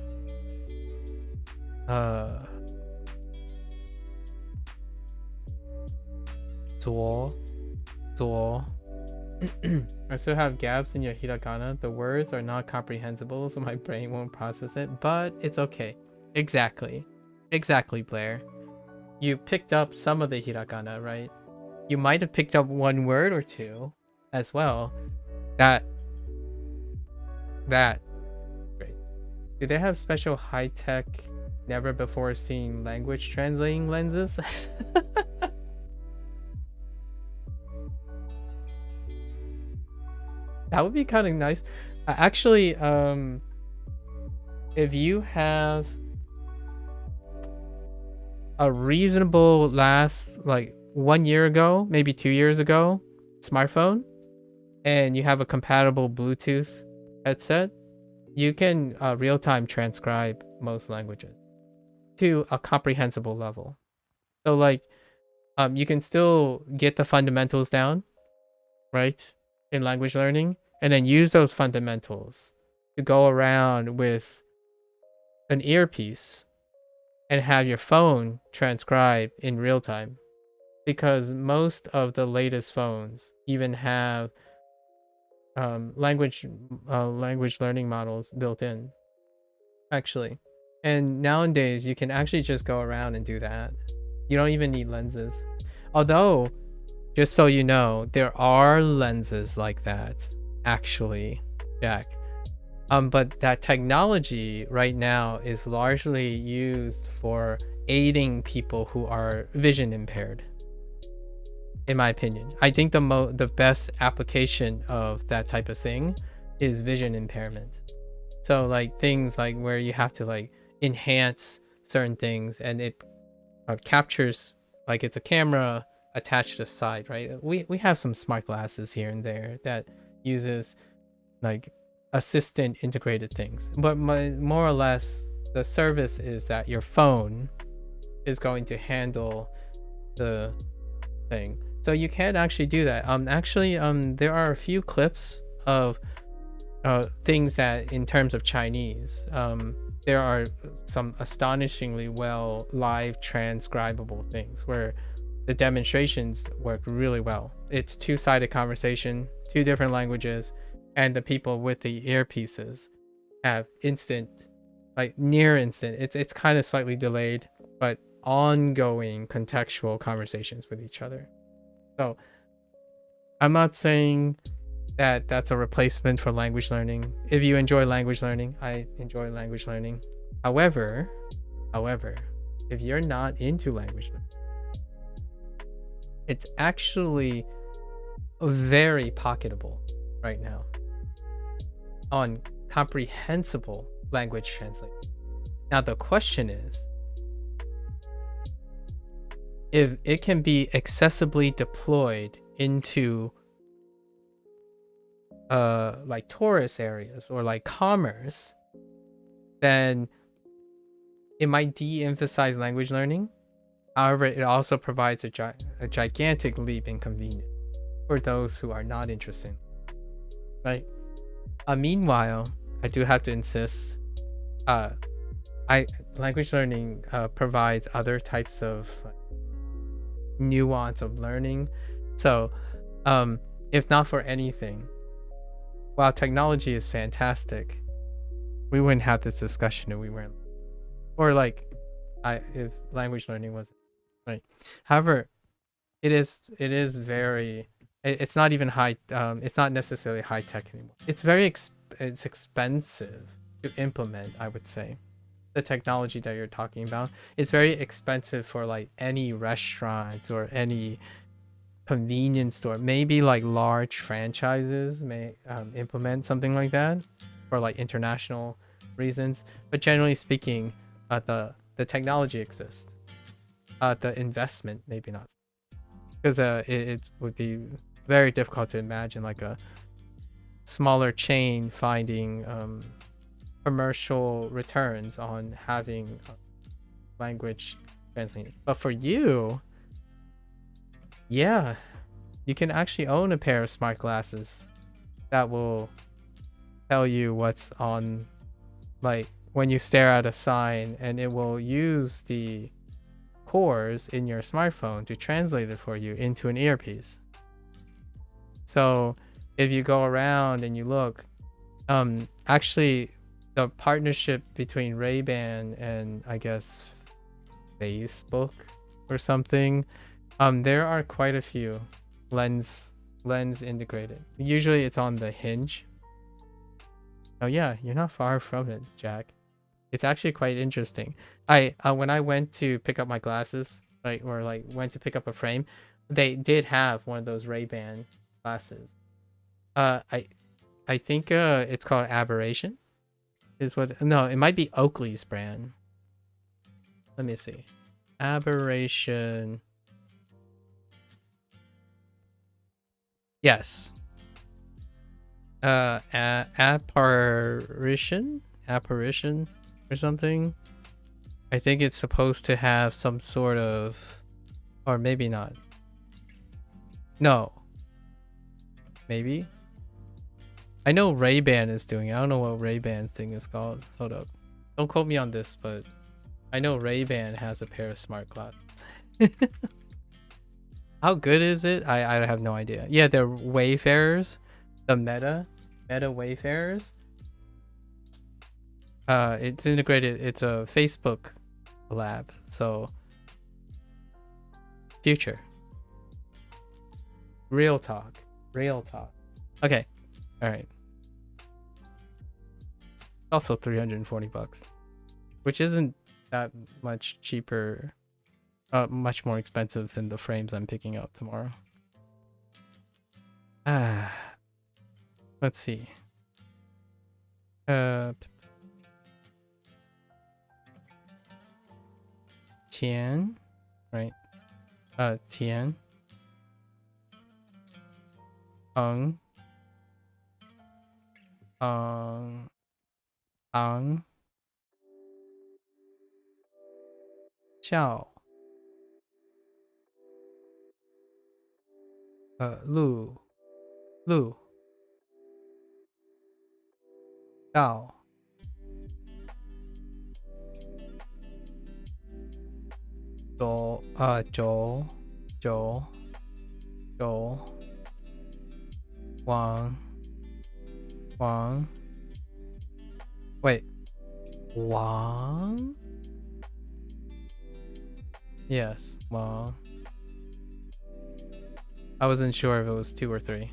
A: Zuo. I still have gaps in your hiragana. The words are not comprehensible, so my brain won't process it, but it's okay. Exactly, Blair. You picked up some of the hiragana, right? You might have picked up one word or two as well. That. Great. Do they have special high-tech, never before seen language translating lenses? That would be kind of nice. Actually, if you have a reasonable last, like 1 year ago, maybe 2 years ago, smartphone, and you have a compatible Bluetooth headset, you can real-time transcribe most languages to a comprehensible level. So like, you can still get the fundamentals down, right, in language learning, and then use those fundamentals to go around with an earpiece and have your phone transcribe in real time, because most of the latest phones even have language learning models built in, actually. And nowadays you can actually just go around and do that. You don't even need lenses. Although, just so you know, there are lenses like that, actually, Jack. But that technology right now is largely used for aiding people who are vision impaired. In my opinion, I think the best application of that type of thing is vision impairment. So like things like where you have to like enhance certain things, and it captures, like it's a camera attached to the side, right? We have some smart glasses here and there that uses like assistant integrated things, but more or less the service is that your phone is going to handle the thing. So you can actually do that. There are a few clips of things that, in terms of Chinese, there are some astonishingly well live transcribable things where the demonstrations work really well. It's two-sided conversation, two different languages, and the people with the earpieces have instant, like near instant. It's kind of slightly delayed, but ongoing contextual conversations with each other. So I'm not saying that that's a replacement for language learning. If you enjoy language learning, I enjoy language learning. However, if you're not into language learning, it's actually very pocketable right now on comprehensible language translation. Now the question is, if it can be accessibly deployed into like tourist areas or like commerce, then it might de-emphasize language learning. However, it also provides a gigantic leap in convenience for those who are not interested, right? Meanwhile, I do have to insist, language learning provides other types of nuance of learning. So if not for anything, while technology is fantastic, we wouldn't have this discussion if we weren't, or like if language learning wasn't, right? However, it's not even high, it's not necessarily high tech anymore. It's very it's expensive to implement, I would say. The technology that you're talking about, it's very expensive for like any restaurant or any convenience store. Maybe like large franchises may implement something like that for like international reasons, but generally speaking, the the technology exists. The investment maybe not, because it would be very difficult to imagine like a smaller chain finding commercial returns on having language translated. But for you, yeah, you can actually own a pair of smart glasses that will tell you what's on, like when you stare at a sign, and it will use the cores in your smartphone to translate it for you into an earpiece. So if you go around and you look, actually the partnership between Ray-Ban and I guess Facebook or something, there are quite a few lens integrated. Usually it's on the hinge. Oh yeah, you're not far from it, Jack. It's actually quite interesting. When I went to pick up my glasses, like, or like went to pick up a frame, they did have one of those Ray-Ban glasses. I think it's called Aberration. Is what? No, it might be Oakley's brand. Let me see. Aberration. Yes. Apparition or something. I think it's supposed to have some sort of, or maybe not. No. Maybe. I know Ray-Ban is doing it. I don't know what Ray-Ban's thing is called. Hold up. Don't quote me on this, but I know Ray-Ban has a pair of smart glasses. How good is it? I have no idea. Yeah, they're Wayfarers. The Meta Wayfarers. It's integrated. It's a Facebook lab. So future. Real talk. Okay. All right. Also $340, which isn't that much cheaper. Much more expensive than the frames I'm picking up tomorrow. Let's see. Tian, right? Tian. Ang. Xiao. Lu. Dao. Joel. Wang. Wait. Wang? Yes, Wang. I wasn't sure if it was 2 or 3.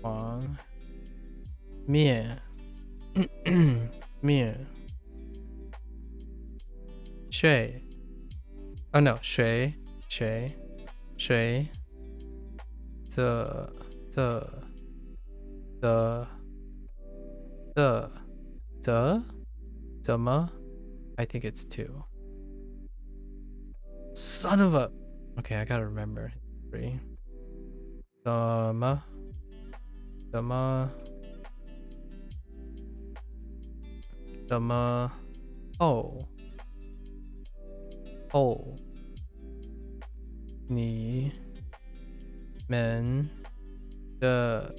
A: Wang. Mie. Mie. Shui. Oh no, Shui. Zema. I think it's 2. Son of a. Okay, I gotta remember. 3. Zema. Oh. Ni men de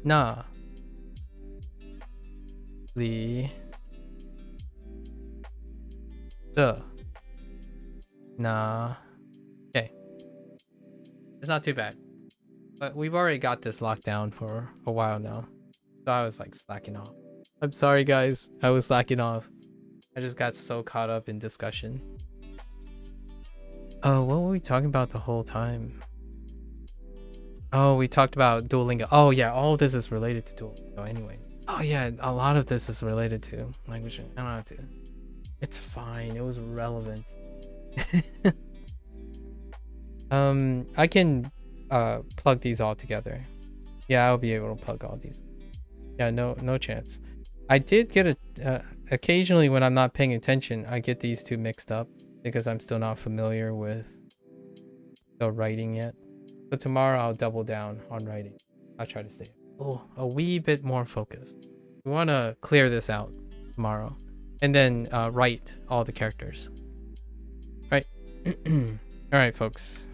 A: na li de na. Okay, it's not too bad, but we've already got this locked down for a while now, so I was like slacking off. I'm sorry guys, I was slacking off. I just got so caught up in discussion. Oh, what were we talking about the whole time? Oh, we talked about Duolingo. Oh yeah, all of this is related to Duolingo anyway. Oh yeah, a lot of this is related to language. I don't have to. It's fine. It was relevant. I can plug these all together. Yeah, I'll be able to plug all these. Yeah, no chance. I did get occasionally when I'm not paying attention, I get these two mixed up because I'm still not familiar with the writing yet. So tomorrow I'll double down on writing. I'll try to stay a wee bit more focused. We want to clear this out tomorrow and then write all the characters. Right. All right, folks.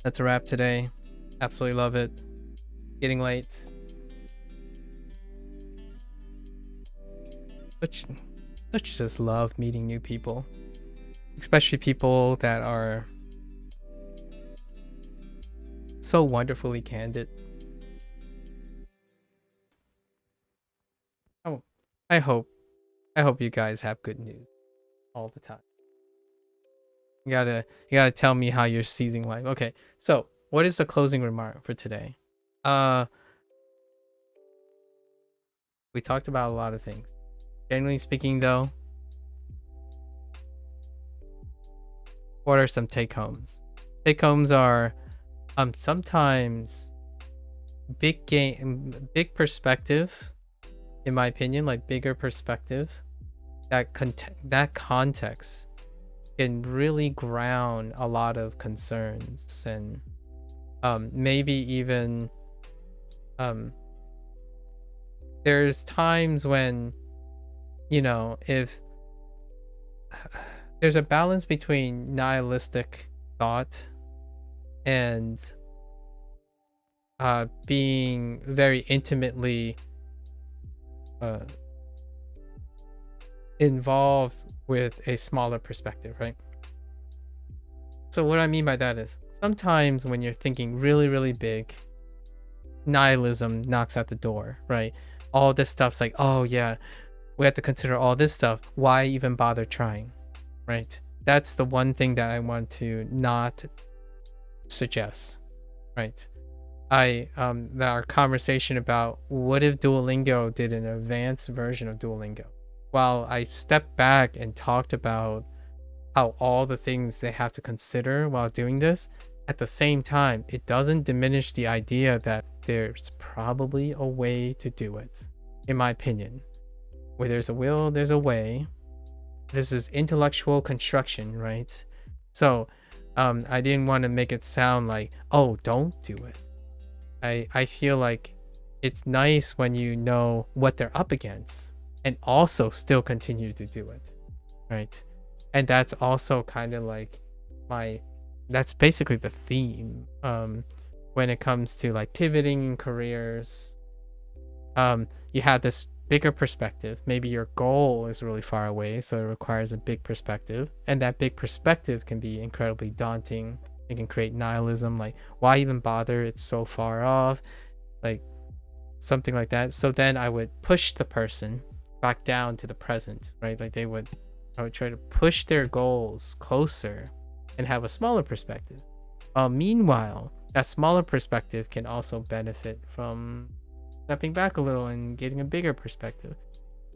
A: That's a wrap today. Absolutely love it. Getting late. Let's just love meeting new people, especially people that are so wonderfully candid. Oh, I hope you guys have good news all the time. You gotta tell me how you're seizing life. Okay, so what is the closing remark for today? We talked about a lot of things. Generally speaking, though, what are some take-homes? Take-homes are sometimes big perspective, in my opinion, like bigger perspective. That context can really ground a lot of concerns and maybe even there's times when, you know, if there's a balance between nihilistic thought and being very intimately involved with a smaller perspective, right? So what I mean by that is sometimes when you're thinking really, really big, nihilism knocks at the door, right? All this stuff's like, oh yeah, we have to consider all this stuff. Why even bother trying, right? That's the one thing that I want to not suggest, right? Our conversation about what if Duolingo did an advanced version of Duolingo. While I stepped back and talked about how all the things they have to consider while doing this, at the same time, it doesn't diminish the idea that there's probably a way to do it, in my opinion. Where there's a will, there's a way. This is intellectual construction, right? So I didn't want to make it sound like, oh, don't do it. I feel like it's nice when you know what they're up against and also still continue to do it, right? And that's also kind of like that's basically the theme when it comes to like pivoting in careers. You have this bigger perspective. Maybe your goal is really far away, so it requires a big perspective, and that big perspective can be incredibly daunting. It can create nihilism, like why even bother, it's so far off, like something like that. So then I would push the person back down to the present, right? Like I would try to push their goals closer and have a smaller perspective. Meanwhile, that smaller perspective can also benefit from stepping back a little and getting a bigger perspective.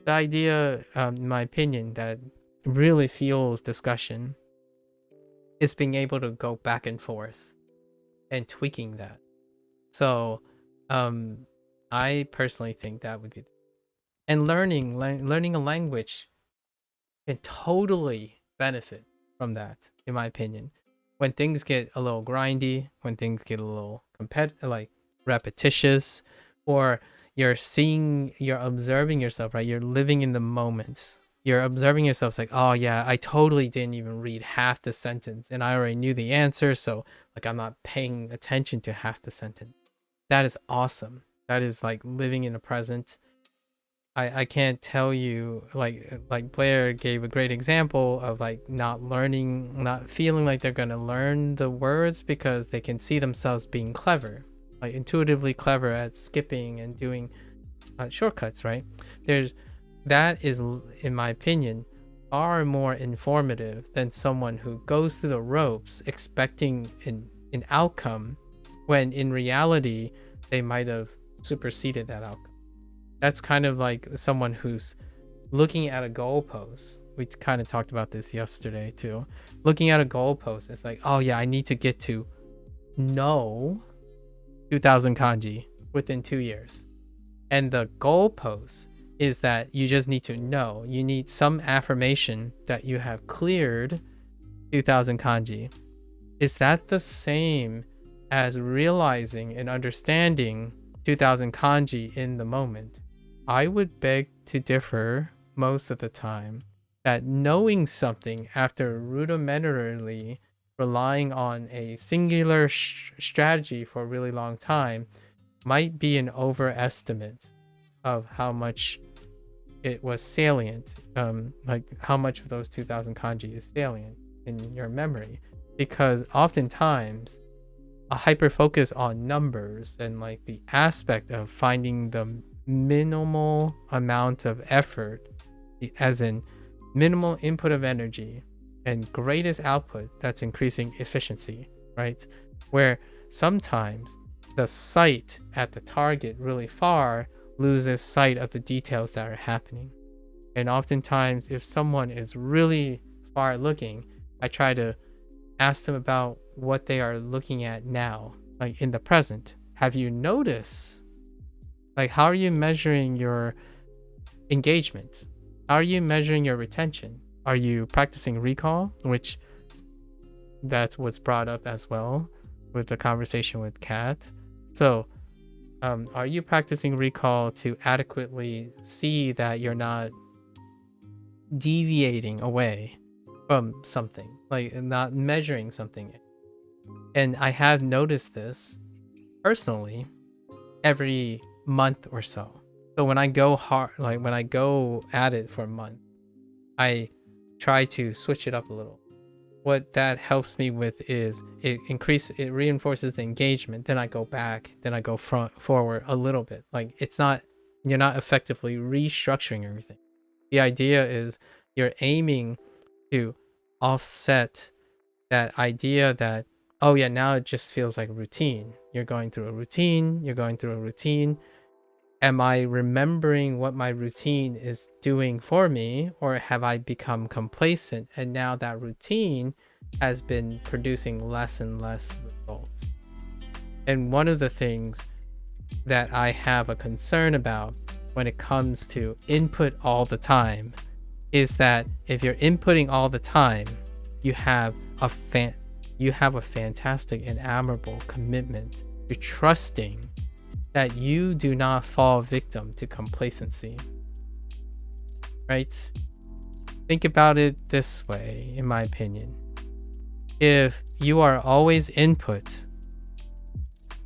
A: The idea, in my opinion, that really fuels discussion is being able to go back and forth and tweaking that. So I personally think that would be, and learning a language can totally benefit from that, in my opinion. When things get a little grindy, when things get a little like repetitious, or you're observing yourself, right? You're living in the moment. You're observing yourself. It's like, oh yeah, I totally didn't even read half the sentence and I already knew the answer. So like, I'm not paying attention to half the sentence. That is awesome. That is like living in the present. I can't tell you, like Blair gave a great example of like not feeling like they're going to learn the words because they can see themselves being clever, like intuitively clever at skipping and doing shortcuts, right? That is, in my opinion, far more informative than someone who goes through the ropes expecting an outcome when in reality they might have superseded that outcome. That's kind of like someone who's looking at a goalpost. We kind of talked about this yesterday too. Looking at a goalpost, it's like, oh yeah, I need to get to know 2,000 kanji within 2 years. And the goalpost is that you just need to know. You need some affirmation that you have cleared 2000 kanji. Is that the same as realizing and understanding 2000 kanji in the moment? I would beg to differ most of the time that knowing something after rudimentarily relying on a singular strategy for a really long time might be an overestimate of how much it was salient, like how much of those 2000 kanji is salient in your memory, because oftentimes a hyper focus on numbers and like the aspect of finding the minimal amount of effort, as in minimal input of energy and greatest output, that's increasing efficiency, right? Where sometimes the sight at the target really far loses sight of the details that are happening. And oftentimes if someone is really far looking, I try to ask them about what they are looking at now, like in the present. Have you noticed, like, how are you measuring your engagement? How are you measuring your retention? Are you practicing recall, which that's what's brought up as well with the conversation with Kat. So are you practicing recall to adequately see that you're not deviating away from something, like not measuring something? And I have noticed this personally every month or so. So when I go hard, like when I go at it for a month, I try to switch it up a little. What that helps me with is it reinforces the engagement. Then I go back, then I go forward a little bit. Like you're not effectively restructuring everything. The idea is you're aiming to offset that idea that, oh yeah, now it just feels like routine. You're going through a routine. Am I remembering what my routine is doing for me, or have I become complacent and now that routine has been producing less and less results? And one of the things that I have a concern about when it comes to input all the time is that if you're inputting all the time, you have a fantastic and admirable commitment to trusting that you do not fall victim to complacency, right? Think about it this way, in my opinion. If you are always input,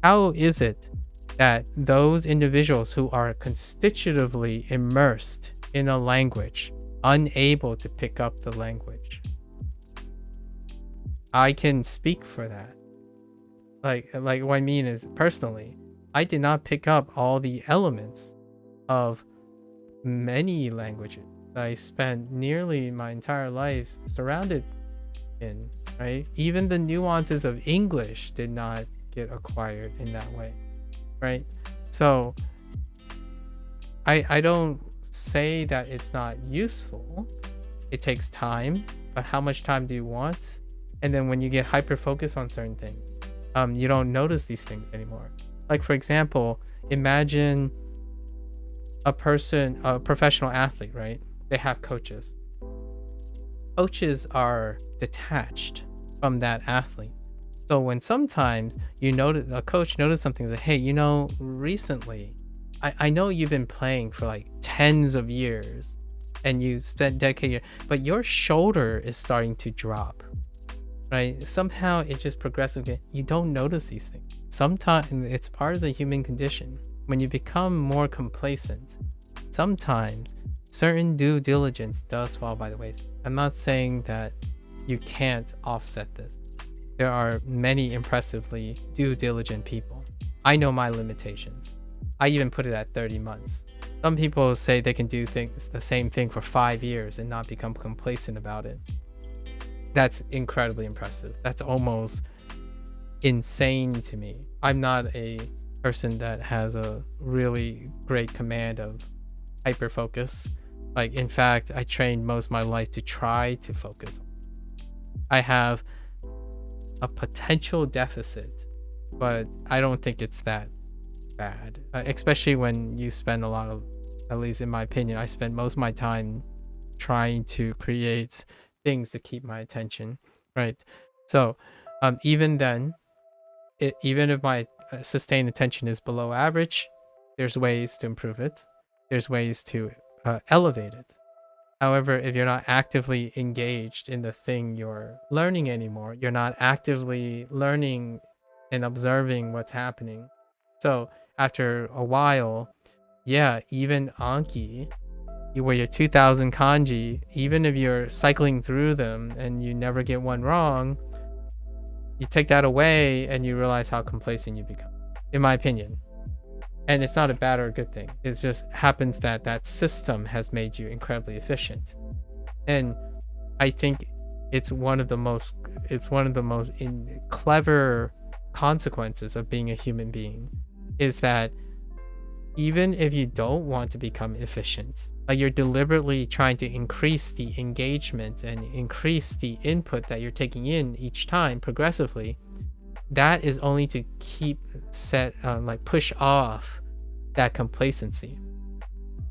A: how is it that those individuals who are constitutively immersed in a language, unable to pick up the language? I can speak for that. Like what I mean is, personally, I did not pick up all the elements of many languages that I spent nearly my entire life surrounded in, right? Even the nuances of English did not get acquired in that way, right? So I don't say that it's not useful. It takes time, but how much time do you want? And then when you get hyper focused on certain things, you don't notice these things anymore. Like, for example, imagine a professional athlete, right? They have coaches. Coaches are detached from that athlete. So when sometimes a coach notices something, like, hey, recently, I know you've been playing for like tens of years and you spent dedicated, but your shoulder is starting to drop, right? Somehow it just progressively, you don't notice these things. Sometimes it's part of the human condition. When you become more complacent, sometimes certain due diligence does fall by the wayside. I'm not saying that you can't offset this. There are many impressively due diligent people. I know my limitations. I even put it at 30 months. Some people say they can do the same thing for 5 years and not become complacent about it. That's incredibly impressive. That's almost insane to me. I'm not a person that has a really great command of hyper focus. Like, in fact, I trained most of my life to try to focus. I have a potential deficit, but I don't think it's that bad, especially when you spend a lot of At least in my opinion, I spend most of my time trying to create things to keep my attention, right? So even then, even if my sustained attention is below average, there's ways to improve it. There's ways to elevate it. However, if you're not actively engaged in the thing you're learning anymore, you're not actively learning and observing what's happening. So after a while, yeah, even Anki, where you're 2000 kanji, even if you're cycling through them and you never get one wrong, you take that away and you realize how complacent you become, in my opinion. And it's not a bad or a good thing. It just happens that that system has made you incredibly efficient. And I think it's one of the most clever consequences of being a human being is that even if you don't want to become efficient, like you're deliberately trying to increase the engagement and increase the input that you're taking in each time progressively, that is only to keep push off that complacency.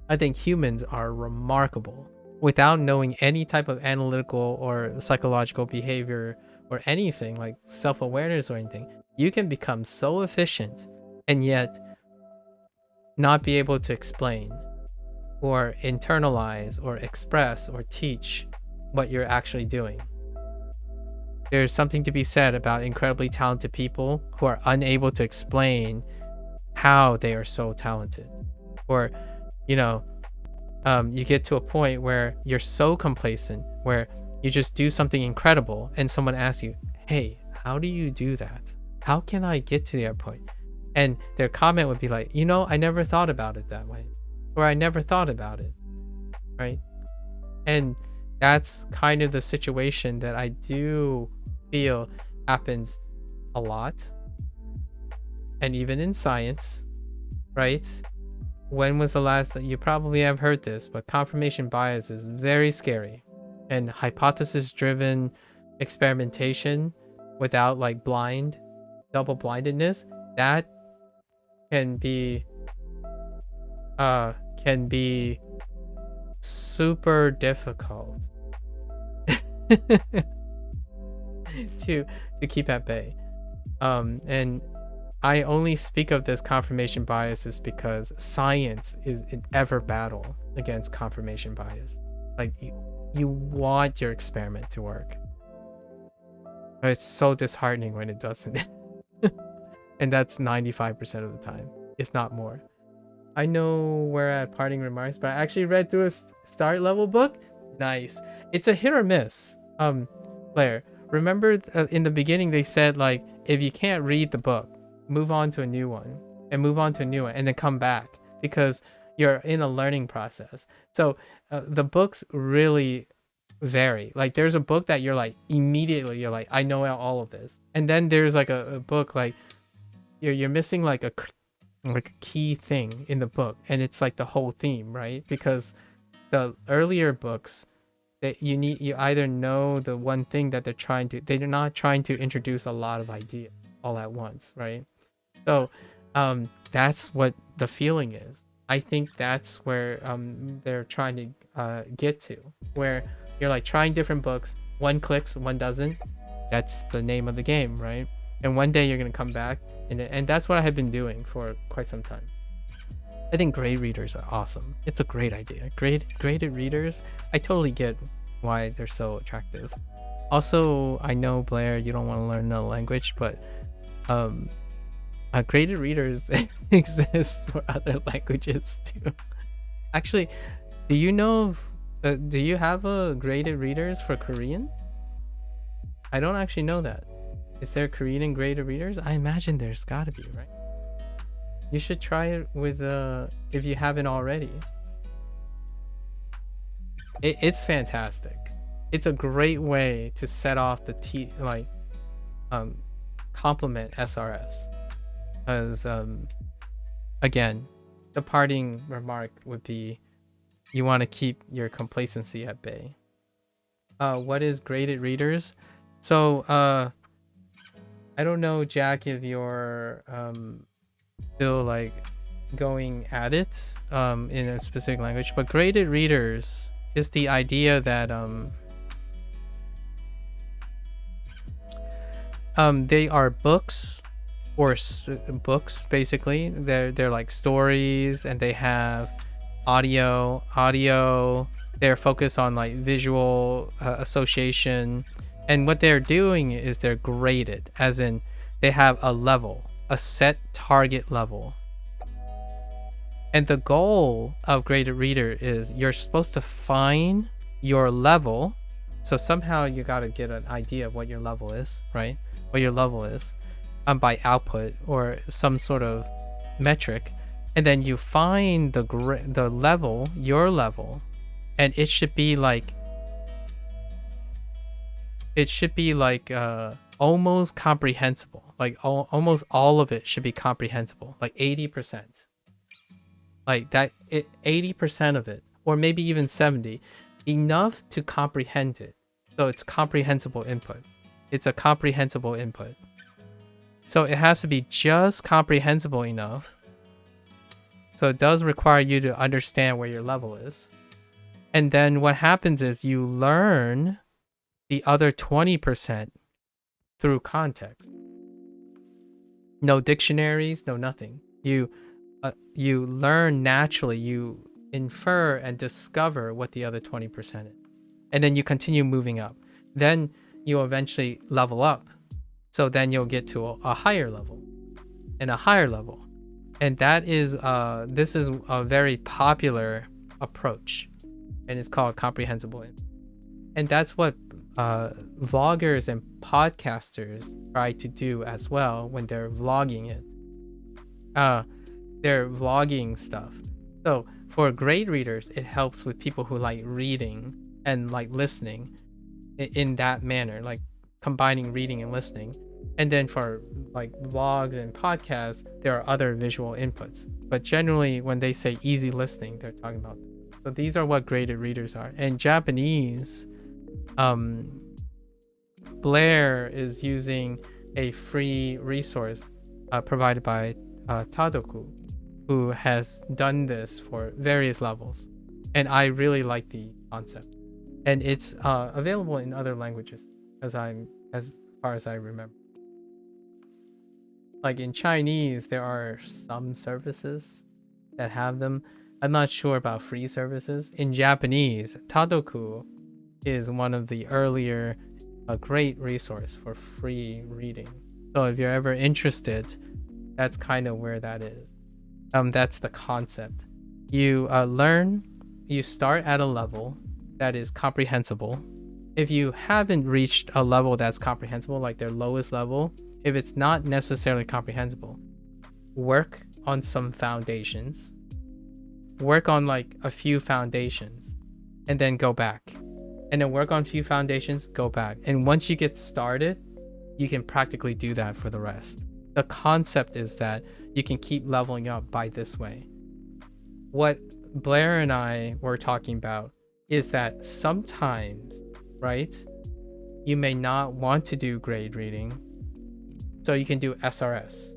A: I think humans are remarkable. Without knowing any type of analytical or psychological behavior or anything like self-awareness or anything, you can become so efficient and yet not be able to explain or internalize or express or teach what you're actually doing. There's something to be said about incredibly talented people who are unable to explain how they are so talented. Or, you get to a point where you're so complacent, where you just do something incredible and someone asks you, hey, how do you do that? How can I get to that point? And their comment would be like, I never thought about it that way. Or I never thought about it, right? And that's kind of the situation that I do feel happens a lot. And even in science, right? When was the last that you probably have heard this, but confirmation bias is very scary. And hypothesis-driven experimentation without like double-blindedness, that can be super difficult to keep at bay. And I only speak of this confirmation bias is because science is in ever battle against confirmation bias. Like you want your experiment to work, but it's so disheartening when it doesn't. And that's 95% of the time, if not more. I know we're at parting remarks, but I actually read through a start level book. Nice. It's a hit or miss. Blair, remember in the beginning they said like if you can't read the book, move on to a new one and move on to a new one and then come back because you're in a learning process. So the books really vary. Like there's a book that you're like I know all of this, and then there's like a book like you're missing like a key thing in the book, and it's like the whole theme, right? Because the earlier books that you either know the one thing that they're not trying to introduce a lot of ideas all at once, right? So that's what the feeling is. I think that's where they're trying to get to, where you're like trying different books, one clicks, one doesn't. That's the name of the game, right? And one day you're gonna come back, and that's what I have been doing for quite some time. I think grade readers are awesome. It's a great idea. Graded readers, I totally get why they're so attractive. Also, I know, Blair, you don't want to learn another language, but graded readers exist for other languages too. Actually, do you have graded readers for Korean? I don't actually know that. Is there Korean graded readers? I imagine there's gotta be, right? You should try it with if you haven't already. It's fantastic. It's a great way to set off the complement SRS. Because again, the parting remark would be you want to keep your complacency at bay. What is graded readers? So I don't know, Jack, if you're still like going at it in a specific language, but graded readers is the idea that they are books or books basically. They're like stories, and they have audio. They're focused on like visual association, and what they're doing is they're graded, as in they have a level, a set target level. And the goal of graded reader is you're supposed to find your level. So somehow you got to get an idea of what your level is, right? What your level is by output or some sort of metric. And then you find the level, your level, and it should be like almost comprehensible. Like almost all of it should be comprehensible, like 80%. Like that, 80% of it, or maybe even 70, enough to comprehend it. So it's comprehensible input. It's a comprehensible input. So it has to be just comprehensible enough. So it does require you to understand where your level is. And then what happens is you learn the other 20% through context. No dictionaries, no nothing. You learn naturally, you infer and discover what the other 20% is. And then you continue moving up. Then you'll eventually level up. So then you'll get to a higher level and a higher level. And that is, this is a very popular approach, and it's called comprehensible. And that's what vloggers and podcasters try to do as well when they're vlogging it. They're vlogging stuff. So for grade readers, it helps with people who like reading and like listening in that manner, like combining reading and listening. And then for like vlogs and podcasts, there are other visual inputs. But generally, when they say easy listening, they're talking about. So these are what graded readers are. And Japanese, Blair is using a free resource provided by Tadoku, who has done this for various levels. And I really like the concept. And it's available in other languages, as far as I remember. Like in Chinese, there are some services that have them. I'm not sure about free services. In Japanese, Tadoku is one of the earlier great resource for free reading. So if you're ever interested, that's kind of where that is. That's the concept. You you start at a level that is comprehensible. If you haven't reached a level that's comprehensible, like their lowest level, if it's not necessarily comprehensible, work on some foundations. Work on like a few foundations and then go back. And then work on a few foundations, go back. And once you get started, you can practically do that for the rest. The concept is that you can keep leveling up by this way. What Blair and I were talking about is that sometimes, right, you may not want to do grade reading. So you can do SRS,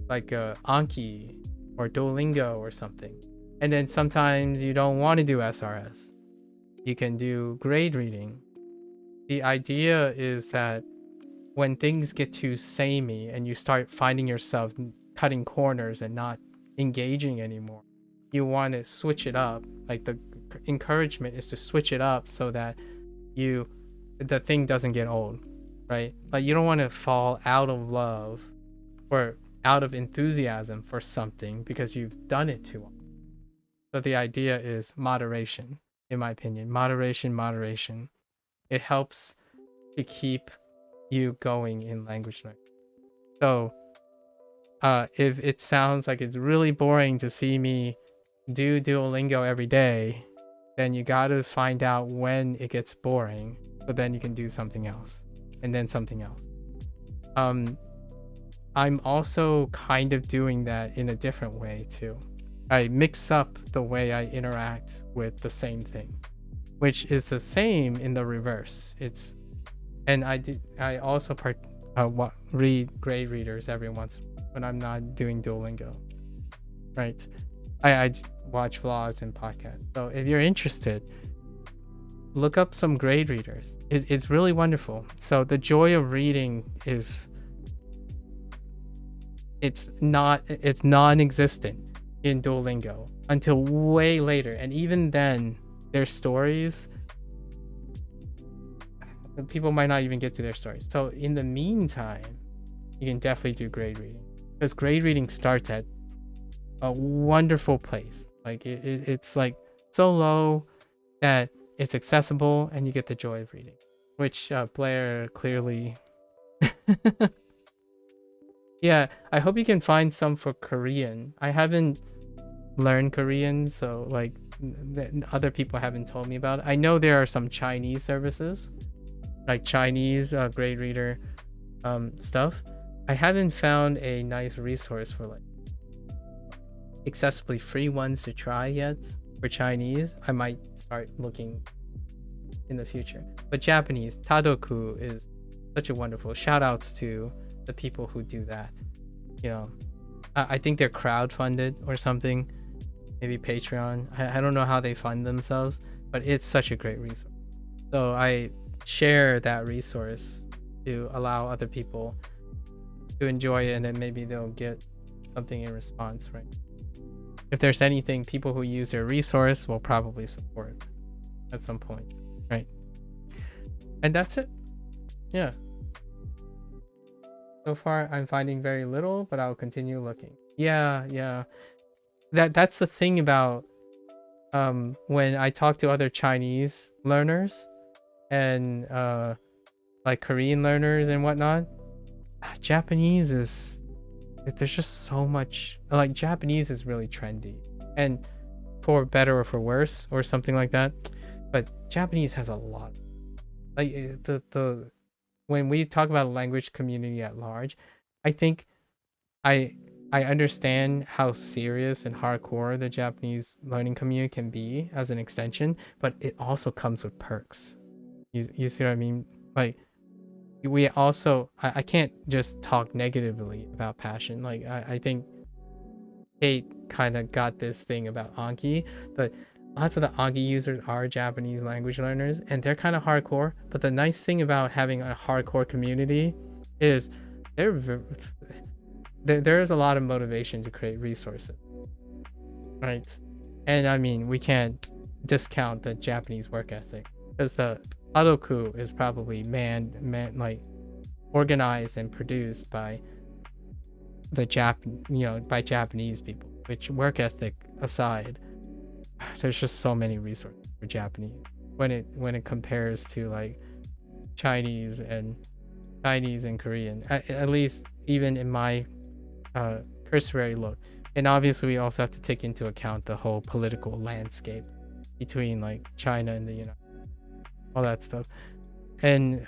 A: like Anki or Duolingo or something. And then sometimes you don't want to do SRS. You can do grade reading. The idea is that when things get too samey and you start finding yourself cutting corners and not engaging anymore, you want to switch it up. Like the encouragement is to switch it up so that the thing doesn't get old, right? Like you don't want to fall out of love or out of enthusiasm for something because you've done it too long. So the idea is moderation, in my opinion. Moderation. It helps to keep you going in language learning. So if it sounds like it's really boring to see me do Duolingo every day, then you got to find out when it gets boring, so then you can do something else and then something else. I'm also kind of doing that in a different way too. I mix up the way I interact with the same thing, which is the same in the reverse. I also read grade readers every once when I'm not doing Duolingo. right? I watch vlogs and podcasts. So if you're interested, look up some grade readers. It's really wonderful. So the joy of reading is it's non-existent in Duolingo until way later, and even then their stories, people might not even get to their stories. So in the meantime, you can definitely do grade reading, because grade reading starts at a wonderful place. Like it's like so low that it's accessible and you get the joy of reading, which Blair clearly yeah, I hope you can find some for Korean. I haven't learned Korean, so like other people haven't told me about it. I know there are some Chinese services, like Chinese grade reader stuff. I haven't found a nice resource for like accessibly free ones to try yet for Chinese. I might start looking in the future. But Japanese, Tadoku is such a wonderful, shout outs to the people who do that. You know, I think they're crowdfunded or something, maybe Patreon. I don't know how they fund themselves, but it's such a great resource. So I share that resource to allow other people to enjoy it, and then maybe they'll get something in response, right? If there's anything, people who use their resource will probably support at some point, right? And that's it. Yeah. So far, I'm finding very little, but I'll continue looking. Yeah. That's the thing about when I talk to other Chinese learners and like Korean learners and whatnot. Japanese is, there's just so much, like Japanese is really trendy, and for better or for worse or something like that. But Japanese has a lot, like the when we talk about language community at large, I think I understand how serious and hardcore the Japanese learning community can be as an extension, but it also comes with perks. You see what I mean? Like we also, I can't just talk negatively about passion. Like I think Kate kind of got this thing about Anki, but lots of the Anki users are Japanese language learners, and they're kind of hardcore. But the nice thing about having a hardcore community is there's a lot of motivation to create resources, right? And I mean, we can't discount the Japanese work ethic, because the Hadoku is probably like organized and produced by the by Japanese people, which, work ethic aside, there's just so many resources for Japanese when it compares to like Chinese and Korean, at least even in my cursory look. And obviously we also have to take into account the whole political landscape between like China and the United, all that stuff. And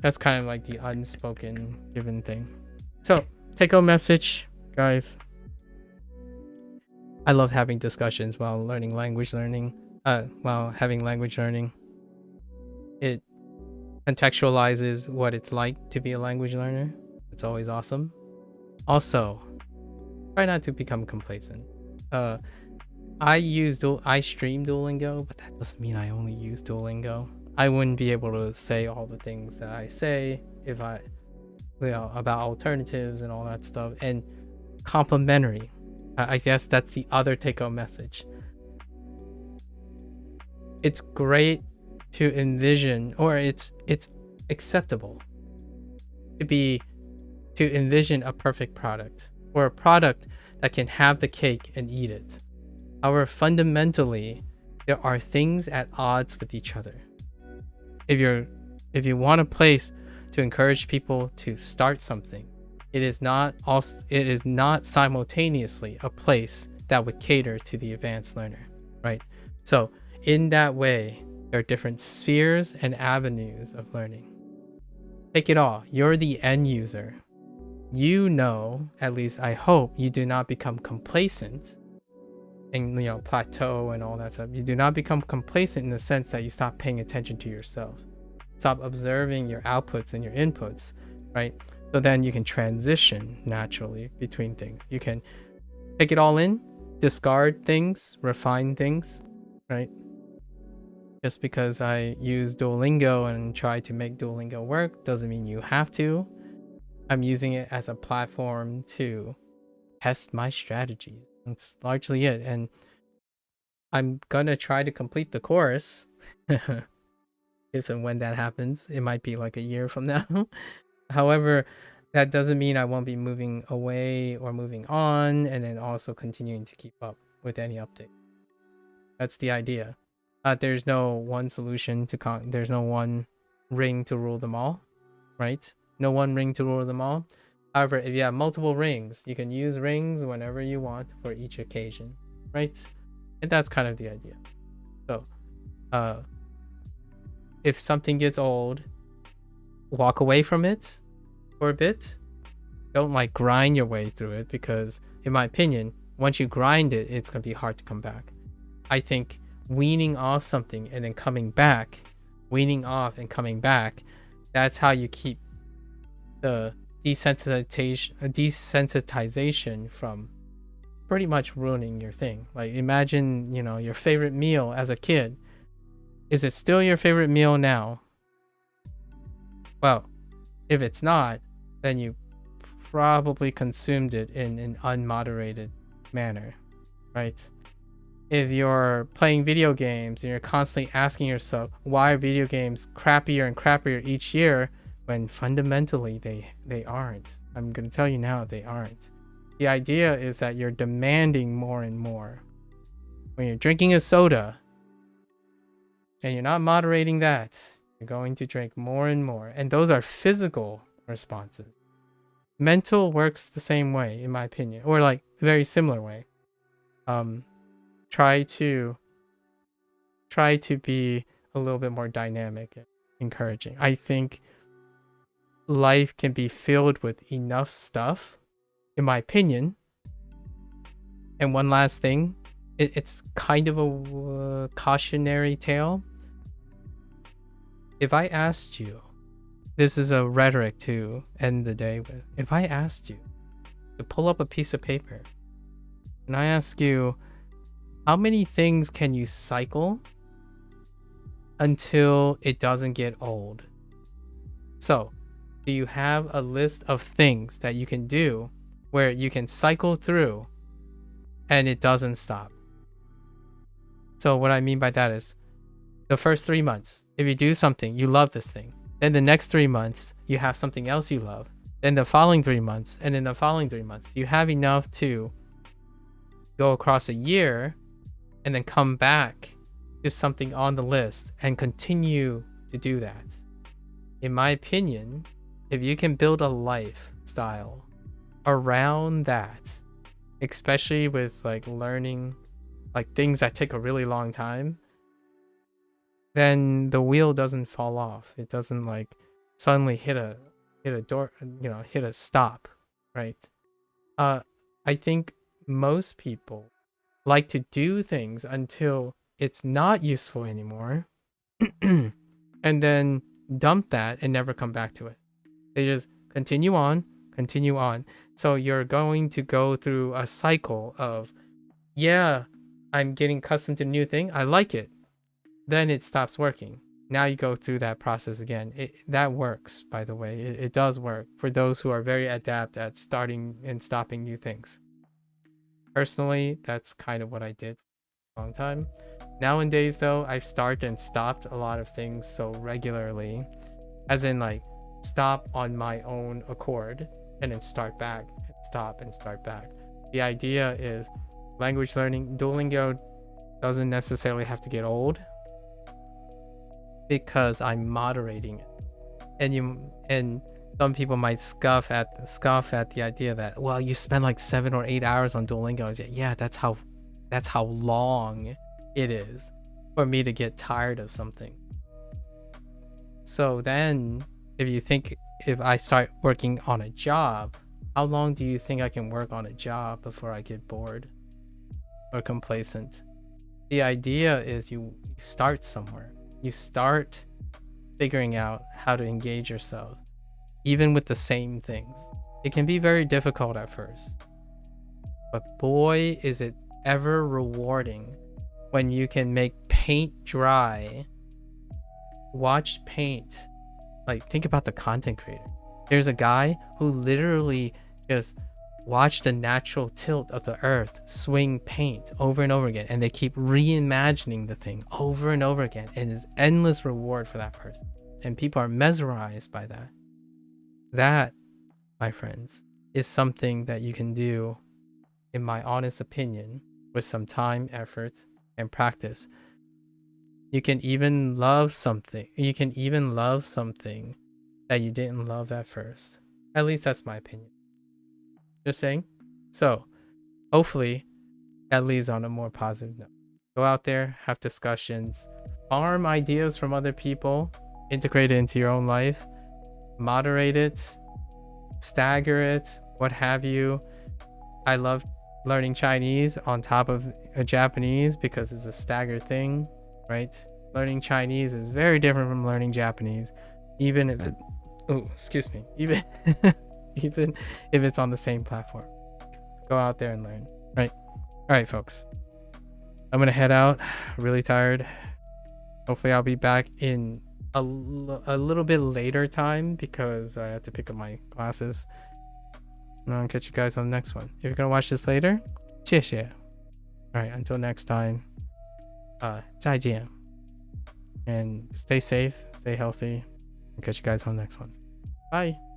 A: that's kind of like the unspoken given thing. So take home message, guys. I love having discussions while having language learning. It contextualizes what it's like to be a language learner. It's always awesome. Also, try not to become complacent. I stream Duolingo, but that doesn't mean I only use Duolingo. I wouldn't be able to say all the things that I say if I, about alternatives and all that stuff. And complementary. I guess that's the other take-home message. It's great to envision, or it's acceptable to envision a perfect product, or a product that can have the cake and eat it. However, fundamentally, there are things at odds with each other. If you want a place to encourage people to start something, it is not simultaneously a place that would cater to the advanced learner, right? So in that way, there are different spheres and avenues of learning. Take it all. You're the end user. At least I hope, you do not become complacent and plateau and all that stuff. You do not become complacent in the sense that you stop paying attention to yourself. Stop observing your outputs and your inputs, right? So then you can transition naturally between things. You can take it all in, discard things, refine things, right? Just because I use Duolingo and try to make Duolingo work doesn't mean you have to. I'm using it as a platform to test my strategies. That's largely it. And I'm gonna try to complete the course. If and when that happens, it might be like a year from now. However, that doesn't mean I won't be moving away or moving on, and then also continuing to keep up with any update. That's the idea. There's no one solution to there's no one ring to rule them all, right? No one ring to rule them all. However, if you have multiple rings, you can use rings whenever you want for each occasion, right? And that's kind of the idea. So, if something gets old, walk away from it for a bit. Don't like grind your way through it, because in my opinion, once you grind it, it's going to be hard to come back. I think weaning off something and then coming back, weaning off and coming back, that's how you keep the desensitization from pretty much ruining your thing. Like, imagine, you know, your favorite meal as a kid. Is it still your favorite meal now? Well, if it's not, then you probably consumed it in an unmoderated manner, right? If you're playing video games and you're constantly asking yourself, why are video games crappier and crappier each year, when fundamentally they aren't. I'm going to tell you now, they aren't. The idea is that you're demanding more and more. When you're drinking a soda and you're not moderating that, you're going to drink more and more. And those are physical responses. Mental works the same way, in my opinion, or like a very similar way. Try to be a little bit more dynamic and encouraging. I think life can be filled with enough stuff, in my opinion. And one last thing, it's kind of a cautionary tale. If I asked you, this is a rhetoric to end the day with. If I asked you to pull up a piece of paper and I ask you, how many things can you cycle until it doesn't get old? So, do you have a list of things that you can do where you can cycle through and it doesn't stop? So what I mean by that is, the first 3 months, if you do something, you love this thing. Then the next 3 months, you have something else you love. Then the following 3 months, and then the following 3 months. Do you have enough to go across a year and then come back to something on the list and continue to do that? In my opinion, if you can build a lifestyle around that, especially with like learning like things that take a really long time, then the wheel doesn't fall off. It doesn't like suddenly hit a door, hit a stop, right? I think most people like to do things until it's not useful anymore and then dump that and never come back to it. They just continue on. So you're going to go through a cycle of, yeah, I'm getting accustomed to a new thing. I like it. Then it stops working. Now you go through that process again. That works, by the way. It does work for those who are very adept at starting and stopping new things. Personally, that's kind of what I did for a long time. Nowadays, though, I've started and stopped a lot of things so regularly, as in like stop on my own accord and then start back, and stop and start back. The idea is language learning. Duolingo doesn't necessarily have to get old because I'm moderating it. And some people might scoff at the idea that, well, you spend like 7 or 8 hours on Duolingo. Yeah, that's how long it is for me to get tired of something. So then if I start working on a job, how long do you think I can work on a job before I get bored or complacent? The idea is you start somewhere. You start figuring out how to engage yourself, even with the same things. It can be very difficult at first. but boy, is it ever rewarding when you can make paint dry. Watch paint. Like, think about the content creator. There's a guy who literally just watched the natural tilt of the earth swing paint over and over again, and they keep reimagining the thing over and over again, and there's endless reward for that person, and people are mesmerized by that. That, my friends, is something that you can do, in my honest opinion, with some time, effort, and practice. You can even love something. You can even love something that you didn't love at first. At least that's my opinion. Just saying. So, hopefully, that leads on a more positive note. Go out there, have discussions, farm ideas from other people, integrate it into your own life, moderate it, stagger it, what have you. I love learning Chinese on top of a Japanese because it's a staggered thing, right? Learning Chinese is very different from learning Japanese, even if even even if it's on the same platform. Go out there and learn, right? All right, folks, I'm gonna head out. Really tired. Hopefully I'll be back in a little bit later time because I have to pick up my classes. And I'll catch you guys on the next one. If you're gonna watch this later, 谢谢. All right, until next time, 再见. And stay safe, stay healthy. I'll catch you guys on the next one. Bye.